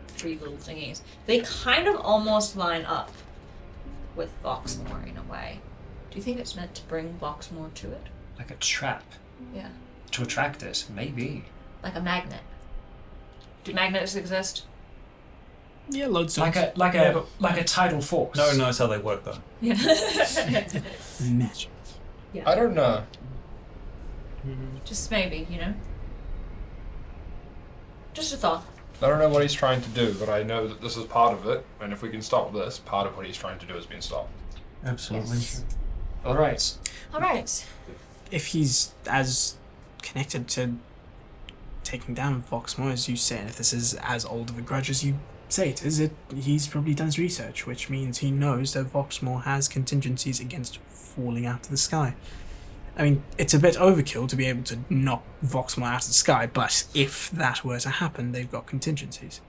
three little thingies, they kind of almost line up with Voxmore in a way. Do you think it's meant to bring Voxmore to it? Like a trap Yeah. to attract it? Maybe. Like a magnet. Do magnets exist? yeah, loadstorms. Like a tidal force. No one knows how they work though. Yeah. Magic. I don't know. Just maybe, Just a thought. I don't know what he's trying to do, but I know that this is part of it, and if we can stop this, part of what he's trying to do has been stopped. Absolutely. Yes. All right. All right. If he's as connected to taking down Voxmore as you say, and if this is as old of a grudge as you say it is, he's probably done his research, which means he knows that Voxmore has contingencies against falling out of the sky. I mean, it's a bit overkill to be able to knock Voxmore out of the sky, but if that were to happen, they've got contingencies.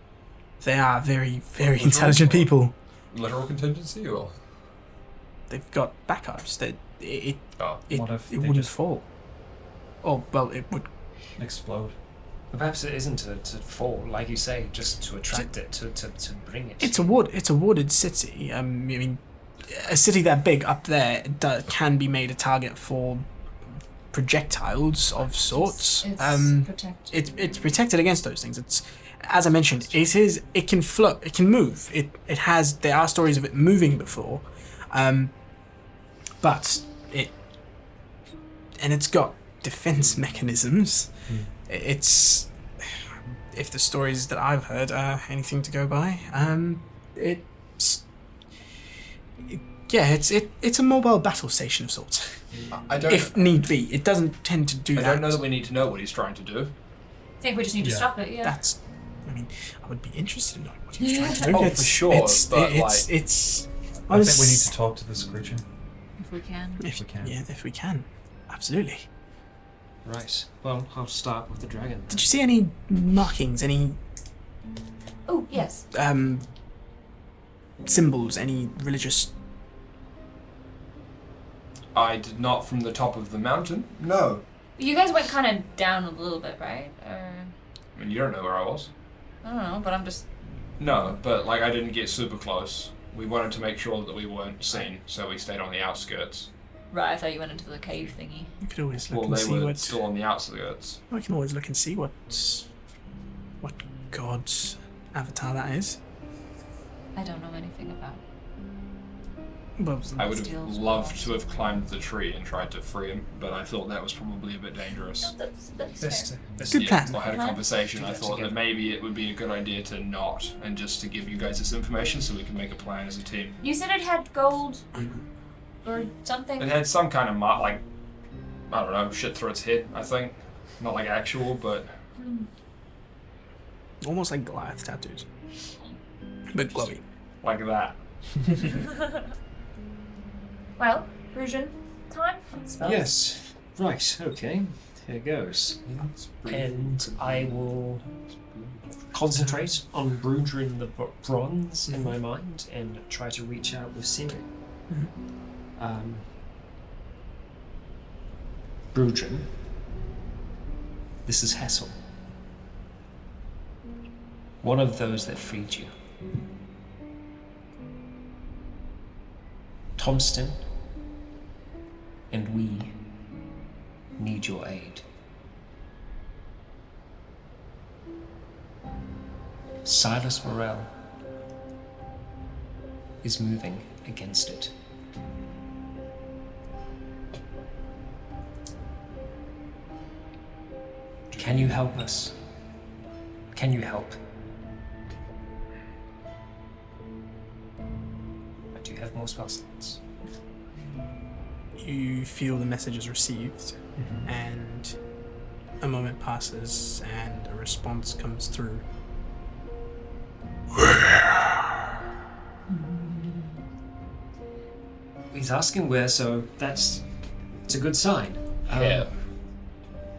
They are very, very intelligent people. Literal contingency, or? They've got backups. It Oh. What if they wouldn't just fall. Oh, well, it would. explode? Perhaps it isn't to fall, like you say, just to attract it, to bring it. It's a wooded city. I mean, a city that big up there can be made a target for projectiles of sorts. It's protected. It's protected against those things. It's, as I mentioned, it can float, it can move. There are stories of it moving before, but it's got defense mechanisms. It's, if the stories that I've heard are anything to go by, it's a mobile battle station of sorts. I don't. If need be, it doesn't tend to do that. I don't know that we need to know what he's trying to do. I think we just need to stop it. Yeah. I would be interested in knowing what he's trying to do. Oh, for sure. It's. I think we need to talk to this creature. If we can. If we can. Yeah, if we can, absolutely. Right. Well, I'll start with the dragon. Did you see any markings? Any Oh yes. symbols? Any religious? I did not from the top of the mountain. No. You guys went kind of down a little bit, right? Or I mean, you don't know where I was. I don't know, but I'm just. No, but like I didn't get super close. We wanted to make sure that we weren't seen, so we stayed on the outskirts. Right, I thought you went into the cave thingy. You could always look Well, and they see were what. still on the outskirts. We can always look and see what god's avatar that is. I don't know anything about. Well, I would have Steals loved walls. to have climbed the tree and tried to free him, but I thought that was probably a bit dangerous. No, that's fair. Good plan. I had a Plan. conversation. I Good thought together. that maybe it would be a good idea to not, and just to give you guys this information so we can make a plan as a team. You said it had gold or something. It had some kind of I don't know, shit through its head. I think, not like actual, but almost like Goliath tattoos, but glowy. like that. Well, Rujan, time. I suppose. Yes. Right. Okay. Here goes. And I will concentrate on Brudrin the bronze in my mind and try to reach out with sending. Brudrin, this is Hassel. One of those that freed you. Tomston and we need your aid. Silas Morel is moving against it. Can you help us? Can you help? I do have more spell slots. You feel the message is received, and a moment passes, and a response comes through. He's asking where, so it's a good sign. Yeah.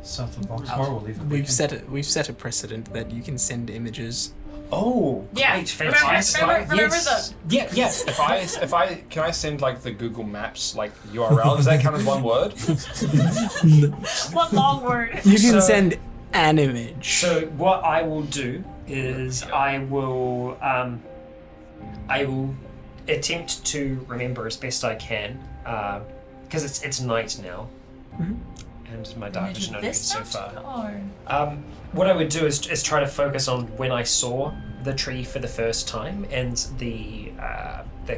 South of Boxmoor, we'll leave it. We've set a precedent that you can send images. Oh, Yeah, great, fantastic. remember Yes. Yeah, yeah. If I can I send like the Google Maps like URL? Does that count as one word? One long word. You can So- send an image. So what I will do is I will attempt to remember as best I can, because it's night now, and my dark vision only gets so far. What I would do is try to focus on when I saw the tree for the first time and the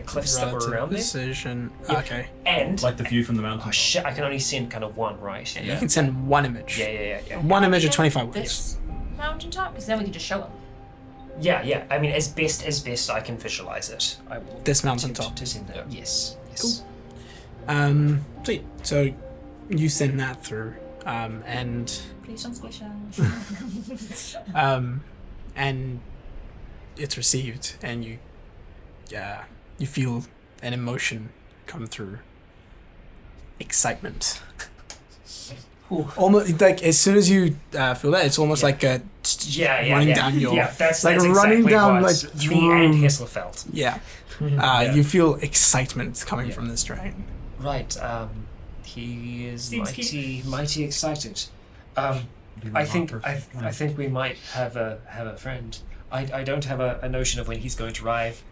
cliffs that were Relative around there. precision. Yeah. Okay. And Like the view from the mountain. oh shit, I can only send kind of one, right? You can send one image. Yeah. One image of 25 words. This mountaintop, because then we can just show them. Yeah. I mean, as best I can visualize it, I will. This attempt mountaintop. to send that. Yeah. Yes. Sweet. So you send that through, and Please don't squish us. and it's received, and you feel an emotion come through. Excitement. Almost like as soon as you feel that, it's almost like a running down your that's like that's running exactly down what like me and Hessler felt. yeah. Yeah. You feel excitement coming from this dragon. Right. He is Seems mighty excited. I think we might have a friend. I don't have a notion of when he's going to arrive.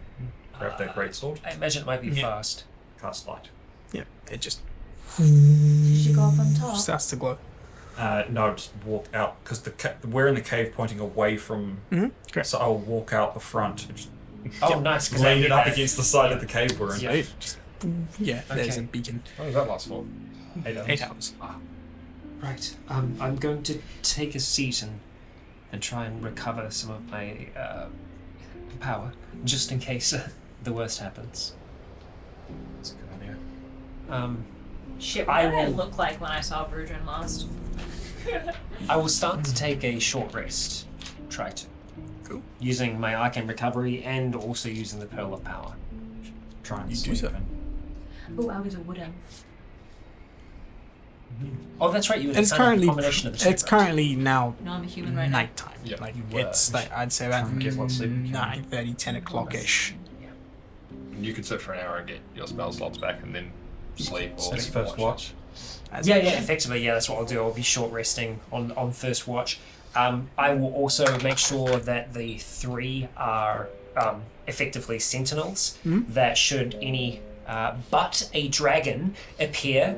Grab that great sword. I imagine it might be fast. Cast light. Yeah, it just Did you go up on top? starts to glow. No, just walk out because we're in the cave, pointing away from. Correct. So I'll walk out the front. And just Oh, nice. Because lean it up against the side of the cave we're in. Yeah. Yeah, there's a Okay. beacon. How does that last for? 8 hours. Right. I'm going to take a seat and try and recover some of my power, just in case the worst happens. That's a good idea. Shit, what did I look like when I saw Brujin last? I will start to take a short rest. Try to. Cool. Using my arcane recovery and also using the Pearl of Power. Try and You do sleep so. in. Oh, I was a wood elf. Oh, that's right. You were It's the currently combination of the two. it's currently now No, I'm a human right now. nighttime. Yeah. Like You it's were. like I'd say about Try and get what sleep you can. 9:30, 10 o'clock ish. You could sit for an hour and get your spell slots back and then sleep or That's first watch. Yeah, effectively, yeah, that's what I'll do. I'll be short resting on first watch. I will also make sure that the 3 are effectively sentinels, that should any but a dragon appear,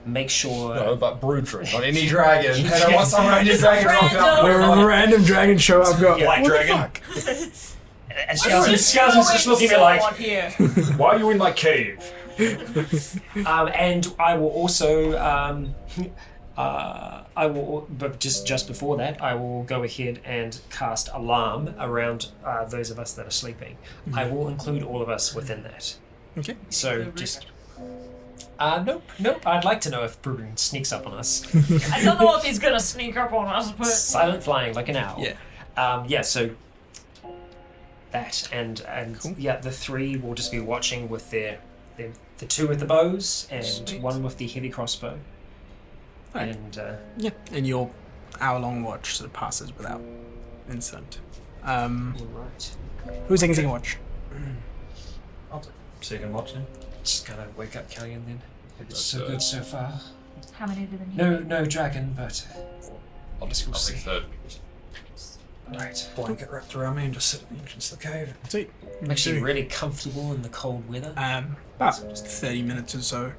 make sure... No, but Brudrin, not any dragon. I don't want some random dragon rocking up. Random. Where a random dragon show up, go, Yeah, Black what dragon. the fuck? And Skousen's just looking at me like... Here. Why are you in my cave? And I will also... but just before that, I will go ahead and cast Alarm around those of us that are sleeping. I will include all of us within that. Okay. So just... Nope. I'd like to know if Bruden sneaks up on us. I don't know if he's gonna sneak up on us, but Silent flying like an owl. Yeah. So that and Cool. yeah, the 3 will just be watching with the 2 with the bows and Sweet. 1 with the heavy crossbow. Right. And Yeah, and your hour-long watch sort of passes without incident. right. Who's taking second watch? I'll take second watch then. Just gotta wake up Kellyanne then. It's That's so good so far. how many do they need? No dragon, but I'll take third. right. Blanket wrapped around me and just sit at the entrance of the cave. Sweet. I'm actually really comfortable in the cold weather. About 30 minutes or so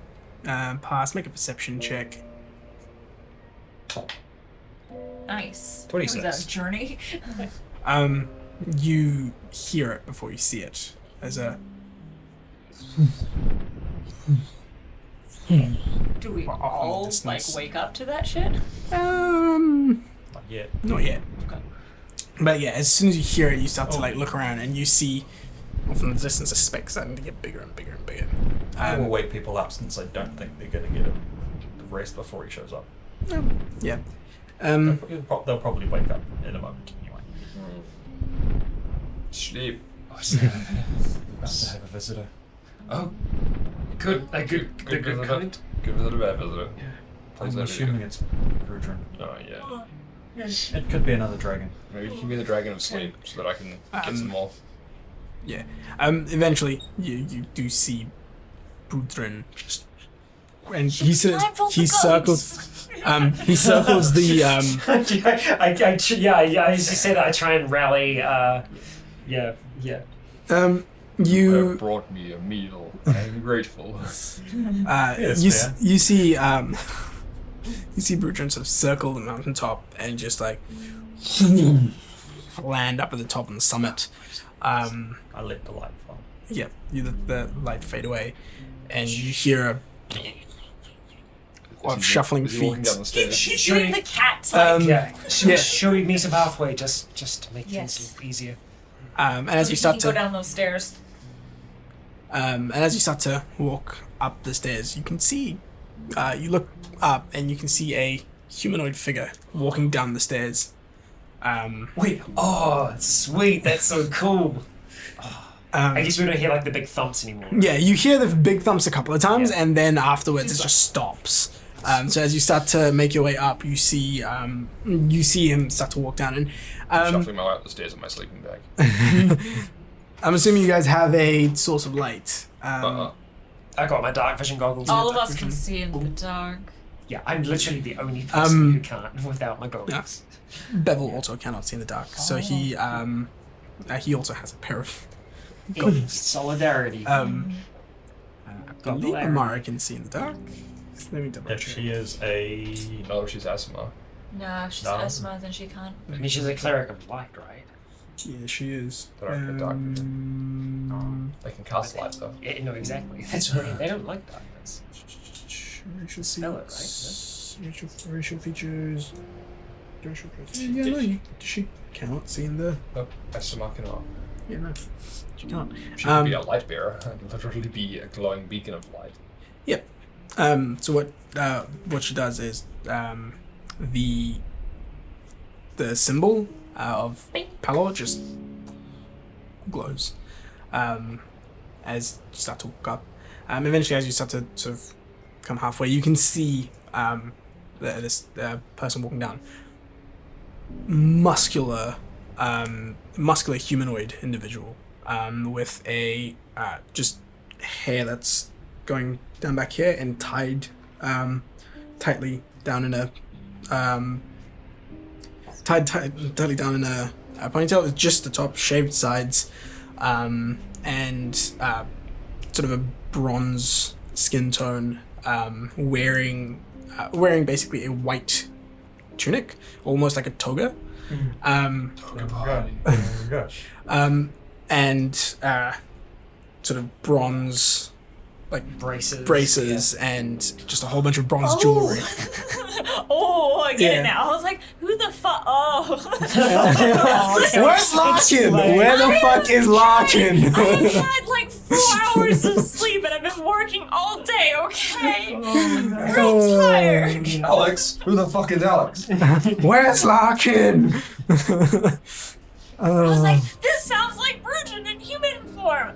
pass. Make a perception check. Nice. 26. Was that a journey? You hear it before you see it. As a Do we Off in the all distance. wake up to that shit? Not yet. not yet. Okay. But yeah, as soon as you hear it, you start to look around and you see off in the distance a speck starting to get bigger and bigger and bigger. I will wake people up since I don't think they're going to get the rest before he shows up. Yeah. They'll probably wake up in a moment anyway. Sleep. About to have a visitor. Oh, good. A good visitor. kind. Good visitor, bad visitor. Please I'm let it assuming go. it's Brudrin. Oh, yeah. It could be another dragon. Maybe you can be the dragon of sleep so that I can get some more. Yeah. Eventually, you do see Brudrin just, and he sort of he circles. He circles the. Yeah. As you said, I try and rally. Yeah. You have brought me a meal. I'm grateful. you see you see Brudrin sort of circle the mountaintop and just like land up at the top on the summit. I let the light fall. Yeah, the light fade away, and you hear a shuffling Is he walking feet. down the stairs? She's doing the cat like. Yeah. Should we meet him halfway just to make Yes. things easier? And as you He start can go to down those stairs. and as you start to walk up the stairs, you can see you look up and you can see a humanoid figure walking down the stairs. Wait. Oh, sweet. That's so cool. I guess we don't hear like the big thumps anymore. Yeah, you hear the big thumps a couple of times, Yeah. and then afterwards it just stops. So as you start to make your way up, you see him start to walk down, and Shuffling my way up the stairs in my sleeping bag. I'm assuming you guys have a source of light. I got my dark vision goggles. All of us can see in the dark. Yeah, I'm literally the only person who can't without my goggles. Yeah. Bevel also cannot see in the dark, so he also has a pair of goggles. Solidarity. I believe Amara can see in the dark. Let me double If check. she is a. No, she's asthma. No, if she's No. asthma, then she can't. I mean, she's a cleric of light, right? Yeah, she is. They don't have dark vision. They can cast light though. Yeah, no, exactly. That's right. They don't like darkness. Racial Spell it, racial features. Racial features. Yeah, no, she cannot see in the. No, asthma cannot. Yeah, no, she can't. She could be a light bearer and literally be a glowing beacon of light. Yep. So what she does is the symbol of Palor just glows as you start to walk up. Eventually, as you start to sort of come halfway, you can see this person walking down. Muscular humanoid individual with a just hair that's going down back here and tied tightly down in a tightly down in a ponytail with just the top, shaved sides, and sort of a bronze skin tone, wearing basically a white tunic, almost like a toga. Oh my gosh. And sort of bronze braces and just a whole bunch of bronze jewelry. Oh, I get Yeah. it now. I was like, who the fuck? Oh. Where's Larkin? Where the fuck is Larkin? I've had like 4 hours of sleep and I've been working all day, okay? I'm real tired. Alex? Who the fuck is Alex? Where's Larkin? I was like, this sounds like Bruton in human form.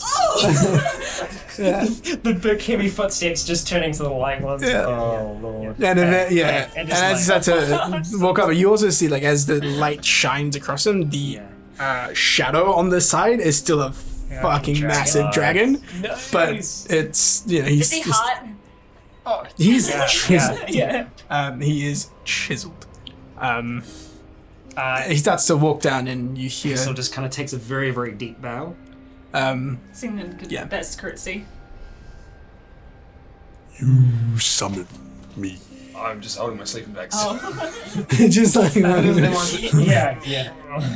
Oh. The big heavy footsteps just turning to the light ones. Yeah. Oh, Lord. And then, And and just as you start to walk up, you also see, like, as the light shines across him, the shadow on the side is still a fucking dragon. massive dragon. But Nice. it's, he's Is he hot? He's Yeah, chiseled. yeah. He is chiseled. He starts to walk down, and you hear. So just kind of takes a very, very deep bow. Sing the good, Yeah. best courtesy. You summoned me. I'm just holding my sleeping bags. Oh. just like. Yeah.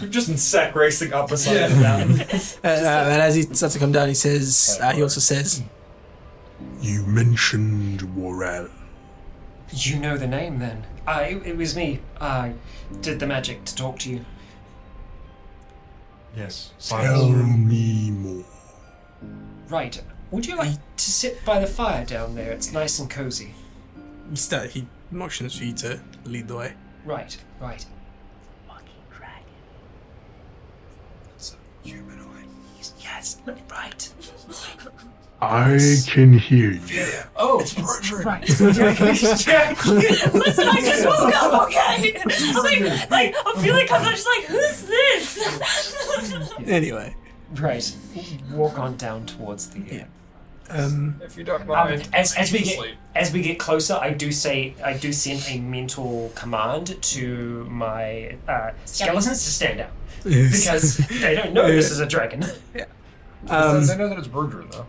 Just in sack racing up beside the mountain. And as he starts to come down, he says. He also says, You mentioned Warel. You know the name then? It was me. I did the magic to talk to you. Yes. Tell me more. Right. Would you like to sit by the fire down there? It's nice and cozy. he motions for you to lead the way. Right. Humanoid. Yes, right. I can hear you. Oh, it's right. Listen, I just woke up, okay? I was like I'm feeling because I'm just like, who's this? Anyway. Right. Walk on down towards the. If you don't mind. As we get closer, I do send a mental command to my skeletons to stand out because they don't know this is a dragon. They know that it's Brudrin though.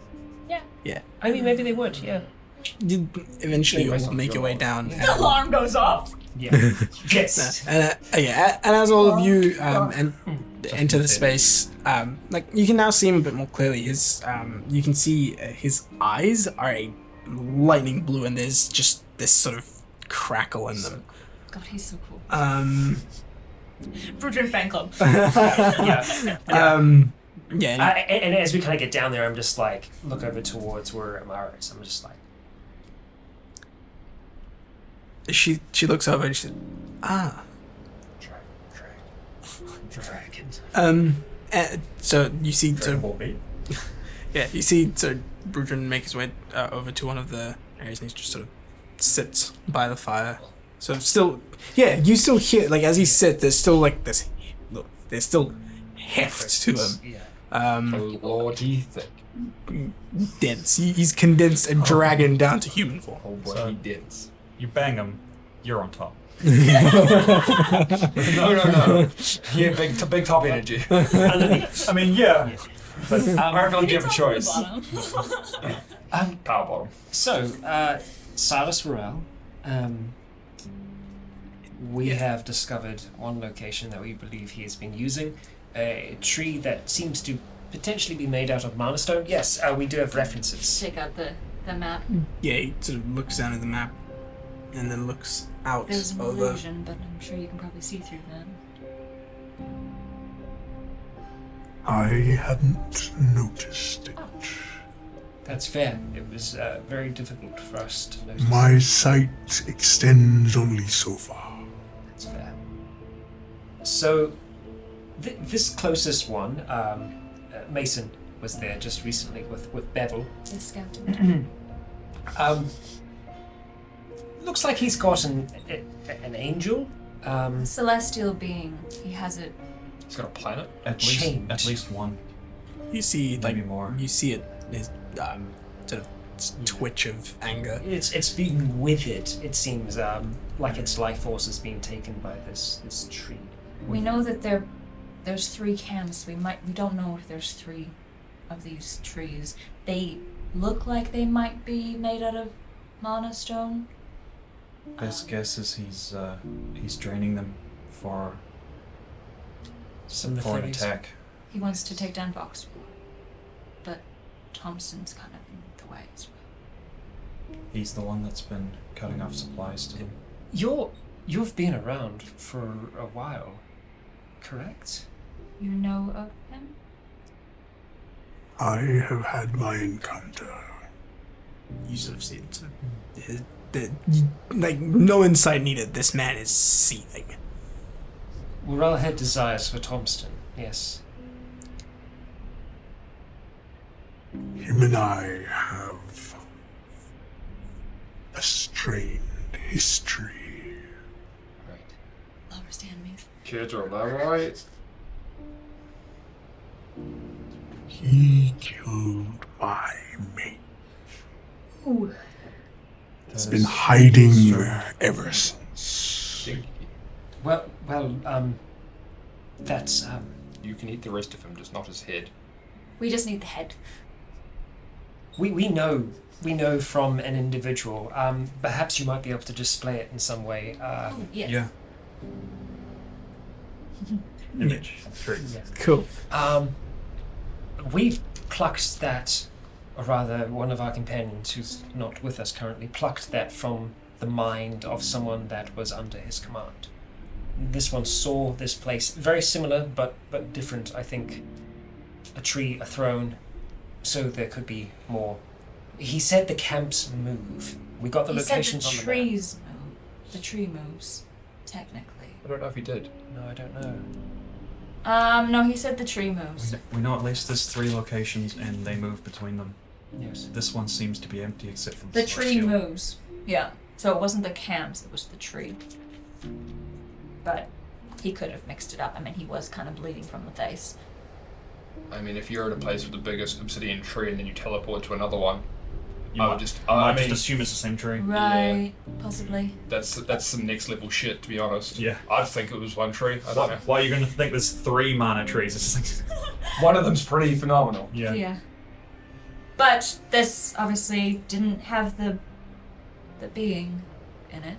Yeah. I mean, maybe they would. Yeah. You eventually all make your way down. The alarm goes off. Yeah. Yes. And as all of you enter the space, like you can now see him a bit more clearly. You can see his eyes are a lightning blue, and there's just this sort of crackle in them. God, he's so cool. Bruton fan club. Yeah. And as we kind of get down there, I'm just like, look over towards where Amara is. I'm just like, she looks over and she says, dragon. so you see Dragon Ball B. you see Brudrin make his way over to one of the areas, and he just sort of sits by the fire. So still, you still hear, like, as he sits, there's still like this, there's still heft to him. Yeah. Oh lordy thick. Dense. He's condensed a dragon down to human form. Oh boy, So- he dense. You bang him, you're on top. No. Yeah, big top energy. Underneath. I mean, yeah. But, I feel like you have a It's on the choice. bottom. Power bottom. so, Silas Morel, we have discovered one location that we believe he has been using, a tree that seems to potentially be made out of mana stone. Yes, we do have references. Take out the map. Yeah, he sort of looks down at the map and then looks out There's an over. illusion, but I'm sure you can probably see through that. I hadn't noticed it. That's fair. It was very difficult for us to notice. My sight extends only so far. That's fair. So, this closest one, Mason was there just recently with Bevel. The scouting. Looks like he's got an angel. Celestial being. He has it. He's got a planet. At Chained. least one. You see, like, Maybe more. you see it is sort of twitch of anger. It's being withered. It seems like its life force is being taken by this tree. We know that there's 3 camps. We don't know if there's 3 of these trees. They look like they might be made out of mana stone. Best guess is he's draining them for Some an nefarious. attack. He wants to take down Vox, but Thompson's kind of in the way as well. He's the one that's been cutting off supplies to them. You've been around for a while, correct? You know of him? I have had my encounter. You sort of see it. Sort of, like, no insight needed. This man is seething. Morel had desires for Thompson, yes. Him and I have a strained history. Right. Lower enemies. Care to elaborate? He killed my mate. Ooh. He's been hiding ever since. Well, that's You can eat the rest of him, just not his head. We just need the head. we know from an individual. Perhaps you might be able to display it in some way. Yes. Yeah. Image. Tree. Cool. We plucked that, or rather, one of our companions who's not with us currently plucked that from the mind of someone that was under his command. This one saw this place very similar, but different. I think a tree, a throne, so there could be more. He said the camps move. We got the He locations said on the the map. trees move. The tree moves, technically. I don't know if he did. No, I don't know. No, he said the tree moves. We know at least there's 3 locations and they move between them. Yes. This one seems to be empty except for The tree Celestial. moves. Yeah. So it wasn't the camps, it was the tree. But he could have mixed it up. I mean, he was kind of bleeding from the face. I mean, if you're at a place with the biggest obsidian tree and then you teleport to another one, You I might, would just. you might I mean, just assume it's the same tree. Right. Possibly. that's some next level shit, to be honest. Yeah. I'd think it was one tree. I don't know. Why are you going to think there's 3 mana trees? It's just like, One of them's pretty phenomenal. yeah. But this obviously didn't have the being in it.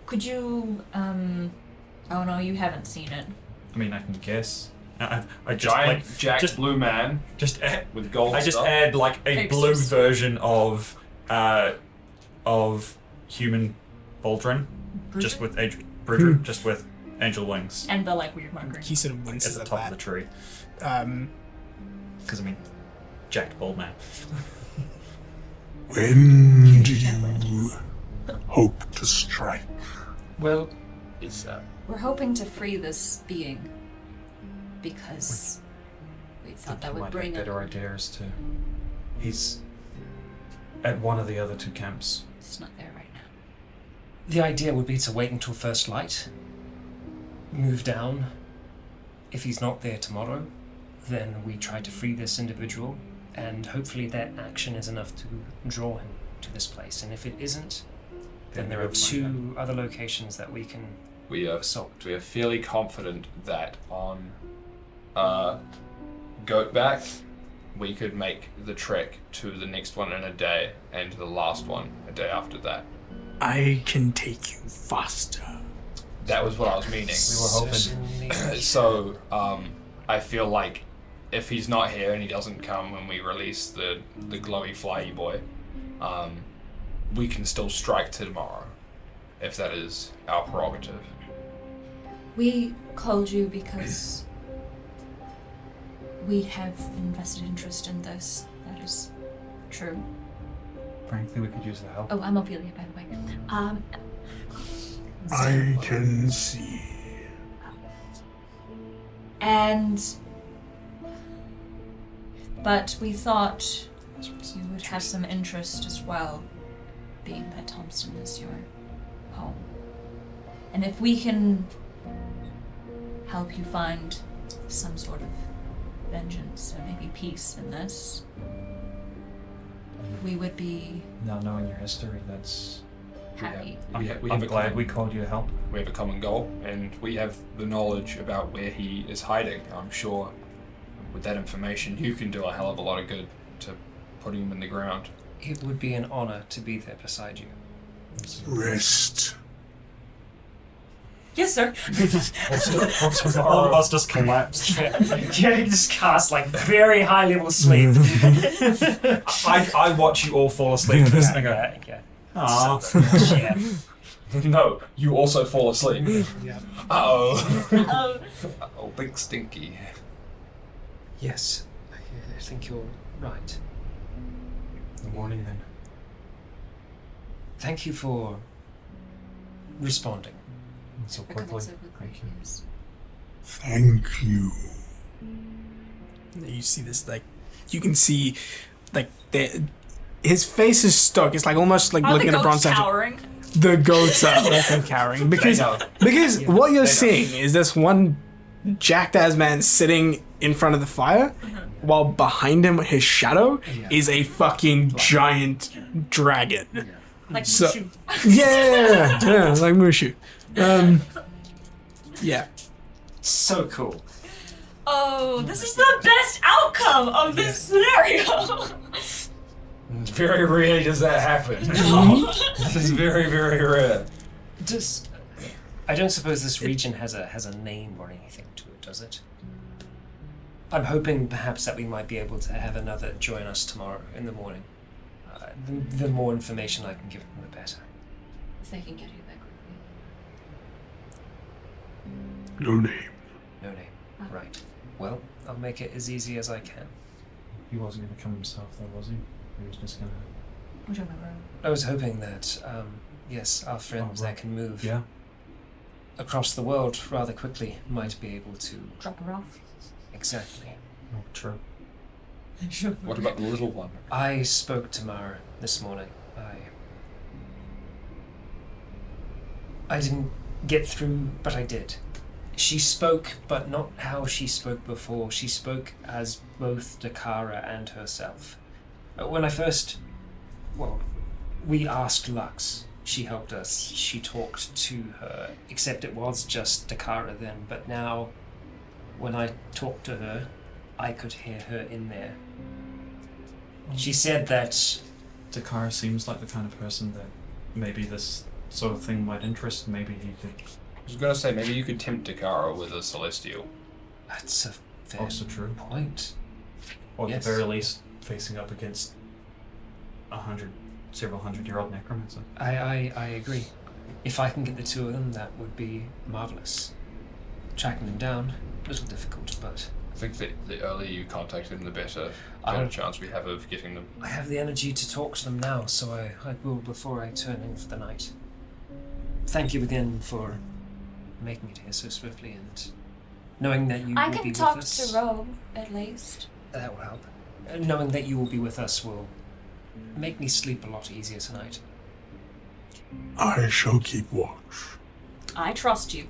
Could you oh no, you haven't seen it. I mean, I can guess. I just Giant like jacked just blue man just add, with gold I just stuff. add like a Papers. blue version of human Baldrin, just with Brudrin, just with angel wings And the like weird marker. He sort of at winces the at top that. of the tree. Um, Because I mean, jacked bald man. When do you hope to strike? Well, Is We're hoping to free this being because we thought that would might bring have it. better ideas to. He's at one of the other 2 camps. It's not there right now. the idea would be to wait until first light, move down. If he's not there tomorrow, then we try to free this individual, and hopefully that action is enough to draw him to this place. And if it isn't, then there are 2 other locations that we can We are assault. we are fairly confident that on Goatback, we could make the trek to the next one in a day, and to the last one a day after that. I can take you faster. That was what I was meaning. We were hoping. So, I feel like if he's not here and he doesn't come when we release the glowy flyy boy, we can still strike tomorrow, if that is our prerogative. We called you because we have invested interest in this. That is true. Frankly, we could use the help. Oh, I'm Ophelia, by the way. I can see. But we thought you would have some interest as well, being that Thompson is your home. And if we can help you find some sort of vengeance or maybe peace in this, we would be Not knowing your history, that's. happy. We have I'm a glad common- we called you to help. We have a common goal, and we have the knowledge about where he is hiding. I'm sure with that information, you can do a hell of a lot of good to put him in the ground. It would be an honor to be there beside you. Rest. Yes, sir. All of us just collapsed. Yeah, you just cast like very high level sleep. I watch you all fall asleep to this and I go, yeah. "Aw." Yeah. No, you also fall asleep. Yeah. Uh-oh. Oh. Uh-oh, big stinky. Yes, I think you're right. Good morning, then. Thank you for responding. So Because quickly. so quickly, Thank you. yes. Thank you. You see this, like, you can see, like, his face is stuck. It's like almost like Are looking the at a bronze goats statue. cowering? The goats are fucking cowering because know. what you're They know. seeing is this one jacked ass man sitting in front of the fire, while behind him, his shadow is a fucking giant dragon. Like So- Mushu. Yeah, like Mushu. Yeah. So cool. Oh, this is the best outcome of this scenario. Very rarely does that happen. This is very, very rare. I don't suppose this region has a name or anything to it, does it? I'm hoping perhaps that we might be able to have another join us tomorrow in the morning. The more information I can give them, the better. If they can get you that quickly. No name. No name. Right. Well, I'll make it as easy as I can. He wasn't going to come himself, though, was he? He was just going to. We're talking about I was hoping that, yes, our friends that can move Yeah. across the world rather quickly might be able to. drop her off. Exactly. Oh, true. What about the little one? I spoke to Mara this morning. I didn't get through, but I did. She spoke, but not how she spoke before. She spoke as both Dakara and herself. When I first... Well, we asked Lux. She helped us. She talked to her, except it was just Dakara then. But now, when I talked to her, I could hear her in there. She said that... Dakar seems like the kind of person that maybe this sort of thing might interest. Maybe he could. I was gonna say, maybe you could tempt Dakara with a Celestial. That's a fair Also true. point. Or at Yes. the very least, facing up against several hundred-year-old necromancer. I agree. If I can get the two of them, that would be marvelous. Tracking them down, a little difficult, but I think that the earlier you contact them, the better I- chance we have of getting them. I have the energy to talk to them now, so I will before I turn in for the night. Thank you again for making it here so swiftly and knowing that you I will can be talk with us. to Roe, at least. That will help. Knowing that you will be with us will make me sleep a lot easier tonight. I shall keep watch. I trust you.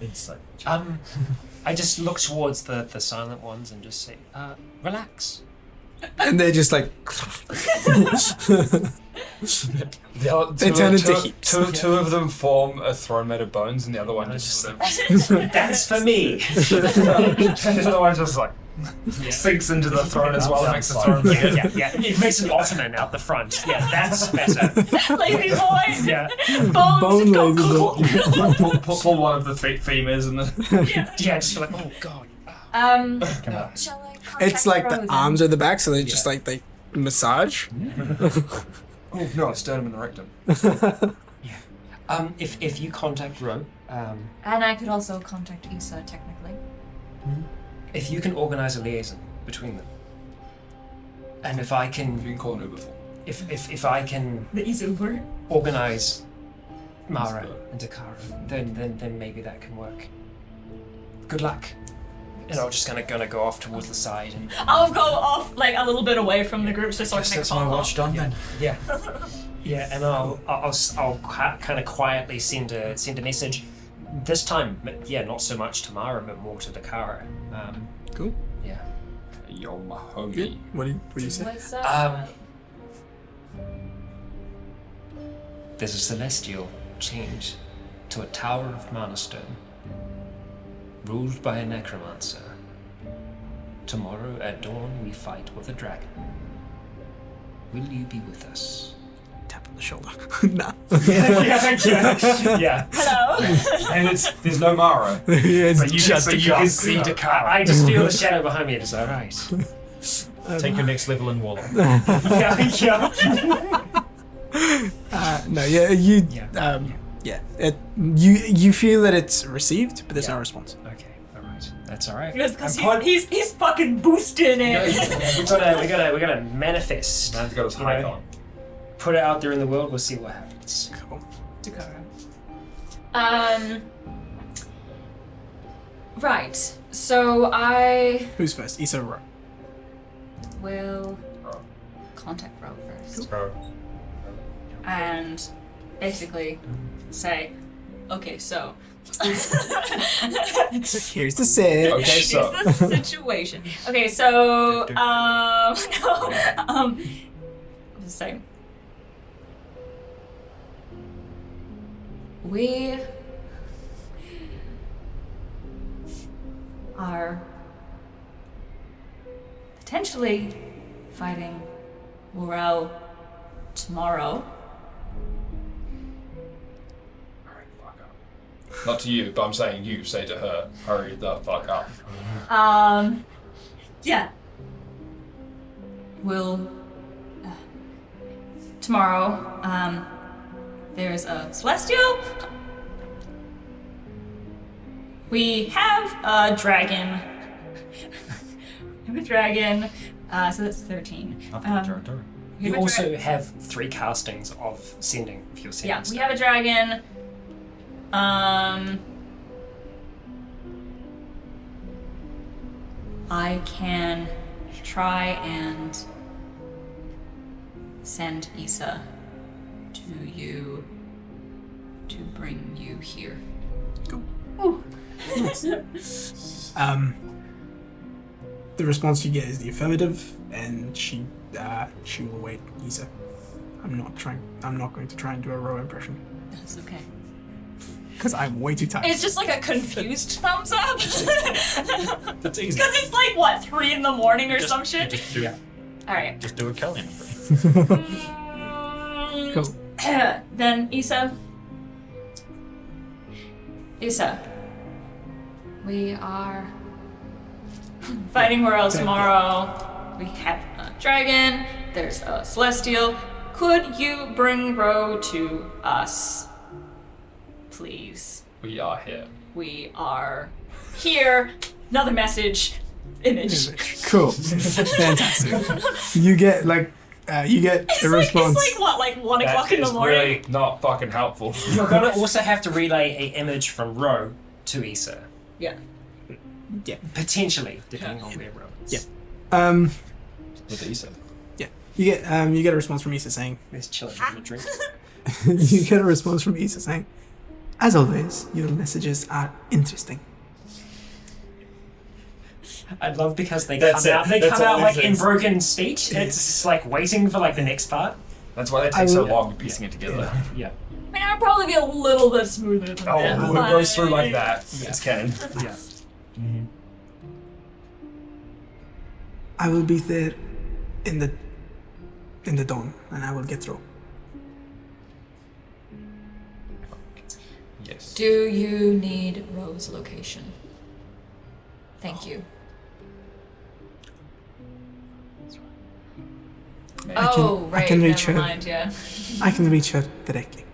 Insight. I just look towards the silent ones and just say, relax. And they're just like. They turn into heaps. Two of them form a throne made of bones, and the other one just sort of. That's for me. The other one just like sinks into the throne as well and makes the throne bigger. Yeah. It makes an ottoman out the front. Yeah, that's better. Lazy boy. Yeah. Bones. Bone lazy boy. Pull one of the femurs and the. Yeah, just like, oh god. Shall I contact It's like the Rosen? arms are the back, so they just like they massage. Oh no, sternum and the rectum. If you contact Ro, And I could also contact Issa, technically. if you can organize a liaison between them, and if I You can, can call an Uber for. if I can The Izuber. organize Mara and Takara, then maybe that can work. Good luck. And I'm just gonna go off towards the side and I'll go off like a little bit away from the group so I can make a That's my phone call. watch done then. yeah, and I'll kind of quietly send a message. This time, not so much to Mara, but more to Takara. Cool. Yeah. Yo, my homie. Good. What do you say? What's There's a celestial change to a tower of mana stone, ruled by a necromancer. Tomorrow at dawn we fight with a dragon. Will you be with us? Tap on the shoulder. Nah. Yeah. Hello. And there's no Mara. Yeah, it's But you just can see Dakar. I just feel the shadow behind me. It's alright. Take your next level in Warlock. No, yeah, you. Yeah. You feel that it's received, but there's no response. Okay, alright. That's alright. Because he's fucking boosting it. We gotta manifest. Man's got his You high know? on. Put it out there in the world. We'll see what happens. Cool. Right. So I Who's first? Issa or Ro? will contact Ro first. Bro. And basically say, okay, so Here's the set. Okay, so Here's the situation. Okay, so just say we are potentially fighting Morel tomorrow. not to you, but I'm saying you say to her, hurry the fuck up. yeah. Will tomorrow there's a celestial. We have a dragon. So that's 13. We You have a also have 3 castings of sending if you're sending Yeah, we stuff. have a dragon. I can try and send Issa to you to bring you here. The response you get is the affirmative, and she will wait. Issa. I'm not going to try and do a Ro impression That's okay. because I'm way too tired. It's just like a confused thumbs up. That's easy. Because it's like, what, 3 in the morning or some shit? Just do, Alright. just do a Kellyan impression. Cool. Then Issa. We are Fighting Morel tomorrow. We have a dragon. There's a celestial. Could you bring Ro to us? Please. We are here. We are here. Another message. Image. Cool. Fantastic. You get a response. It's like what, like 1 o'clock in the is morning? really not fucking helpful. You're gonna also have to relay an image from Ro to Issa. Yeah. Potentially, depending on where Ro is. Yeah. With Issa. You get a response from Issa saying There's chilling having a drink. you get a response from Issa saying, As always, your messages are interesting. I love because they That's come it. out. They That's come all out it like in is. broken speech. And it's just like waiting for like the next part. That's why they I take so will- long piecing it together. Yeah. I mean, I'd probably be a little bit smoother than Oh, that. it goes through like that. It's canon. Yeah. I will be there in the dawn, and I will get through. Yes. Do you need Ro's location? Thank you. Maybe. Oh, I right. can reach never her. mind. Yeah. I can reach her directly.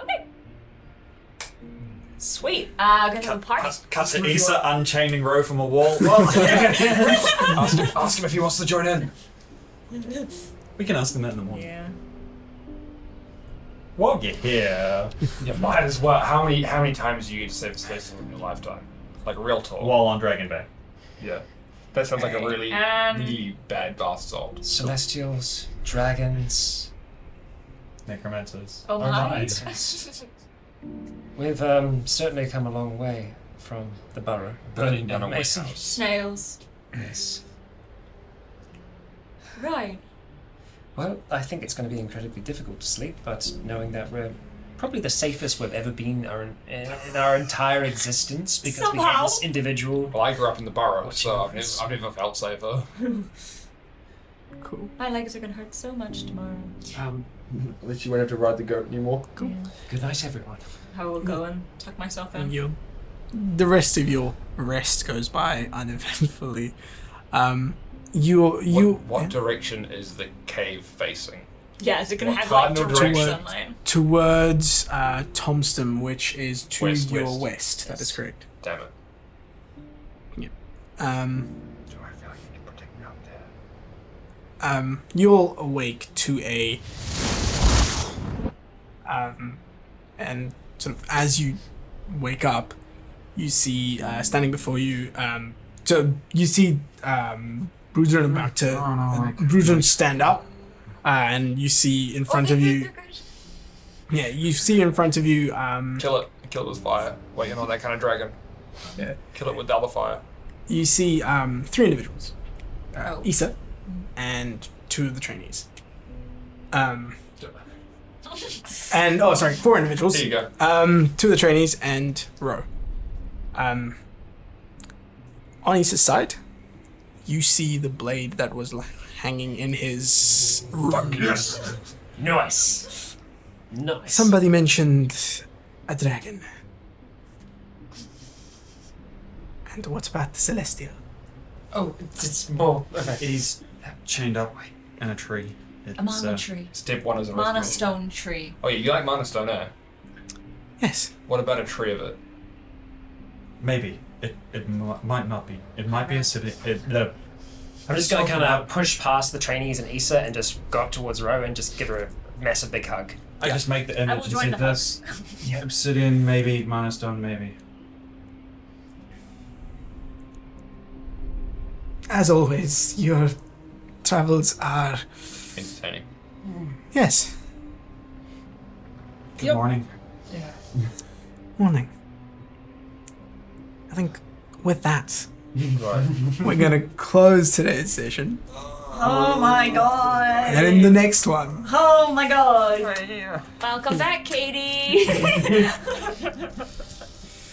Okay. Sweet. Gonna have a party. Cut to Issa unchaining Ro from a wall. Ask him if he wants to join in. We can ask them that in the morning. Yeah. While you're here, Yeah, might as well. How many times do you get to save a Celestial in your lifetime? Like real talk. while on Dragon Bay. Yeah. That sounds like a really, And- really bad bath salt. Celestials, dragons, Necromancers. Oh my. Alright. We've certainly come a long way from the borough. Burning down a It may witch seem- house. Snails. Yes. Right. Well, I think it's going to be incredibly difficult to sleep, but knowing that we're probably the safest we've ever been in our entire existence because we have Somehow. this individual. Well, I grew up in the borough, Watching so I've this. never felt safer. Cool. My legs are gonna hurt so much tomorrow. At least you won't have to ride the goat anymore. Yeah. Good night, everyone. I will go and tuck myself in. And the rest of your rest goes by uneventfully. What direction is the cave facing? Yeah, is it gonna What have like cardinal direct direction? sunlight? Towards Tomston, which is to West, your west. west. That is correct. Damn it. Um, Do I feel like you can protect me up there? you'll awake to a and sort of as you wake up, you see standing before you. So you see Brudron about to Brudron stand up, and you see in front of you. Yeah, you see in front of you. Kill it. Kill it with fire. Wait, you're not that kind of dragon. Yeah. Kill it with the other fire. You see 3 individuals. Oh. Issa and 2 of the trainees. And 4 individuals. There you go. 2 of the trainees and Ro. On Issa's side, you see the blade that was hanging in his room. Yes. Nice. Nice. Somebody mentioned a dragon. And what about the Celestial? Oh, it's more. Okay. He's chained up in a tree. A mana tree. Step 1 is a Mana rescue. stone tree. Oh, yeah, you like mana stone, eh? Yes. What about a tree of it? Maybe. It might not be. It might be a city. I'm just going to kind of push past the trainees and Issa and just go up towards Ro and just give her a massive big hug. I just make the I will image and join say the hug. this. Obsidian, maybe. Mana stone, maybe. As always, your travels are... Entertaining. Yes. Good morning. Morning. I think with that, Right. we're going to close today's session. Oh my god. And in the next one, Oh my god. Welcome back, Katie.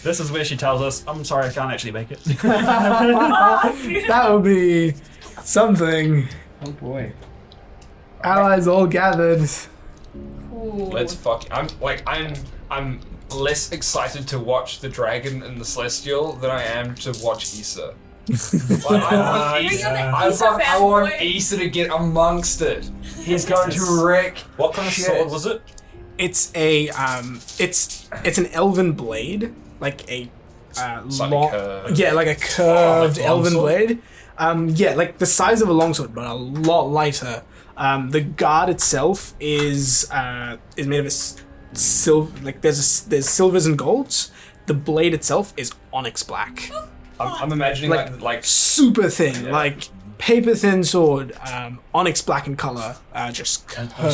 This is where she tells us, I'm sorry, I can't actually make it. that will be something. Oh boy. Allies all gathered. Let's fuck. I'm less excited to watch the dragon and the celestial than I am to watch Issa. I want Issa to get amongst it. He's going to wreck. What kind of sword was it? It's a it's an elven blade, like a Slightly long, curved. yeah, like a curved like elven longsword? blade. Yeah, like the size of a longsword, but a lot lighter. The guard itself is made of a silver. Like there's silvers and golds. The blade itself is onyx black, I'm imagining like super thin, Yeah. like paper thin sword, onyx black in color, just. Can I'm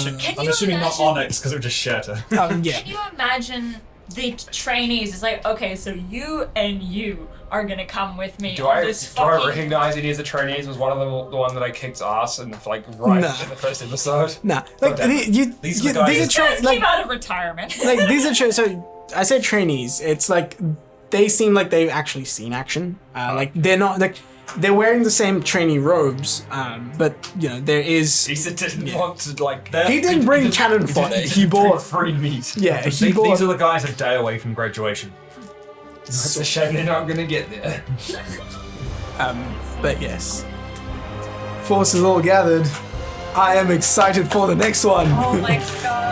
you assuming not imagine- onyx because it would just shatter. Yeah. Can you imagine the trainees? It's like, okay, so you and you are gonna come with me Do on I this recognize any of the trainees? Was one of them the one that I kicked ass and right Nah. in the first episode? Nah, like Goddamn. These are the guys- these are Just like came out of retirement. like these are so I said trainees. It's like they seem like they've actually seen action. Like they're not like they're wearing the same trainee robes, but there is. He didn't want to He didn't bring cannon fodder. He bought. free meat. Yeah, he These bought. are the guys a day away from graduation. It's a shame they're not gonna get there. But yes, forces all gathered. I am excited for the next one. Oh my god.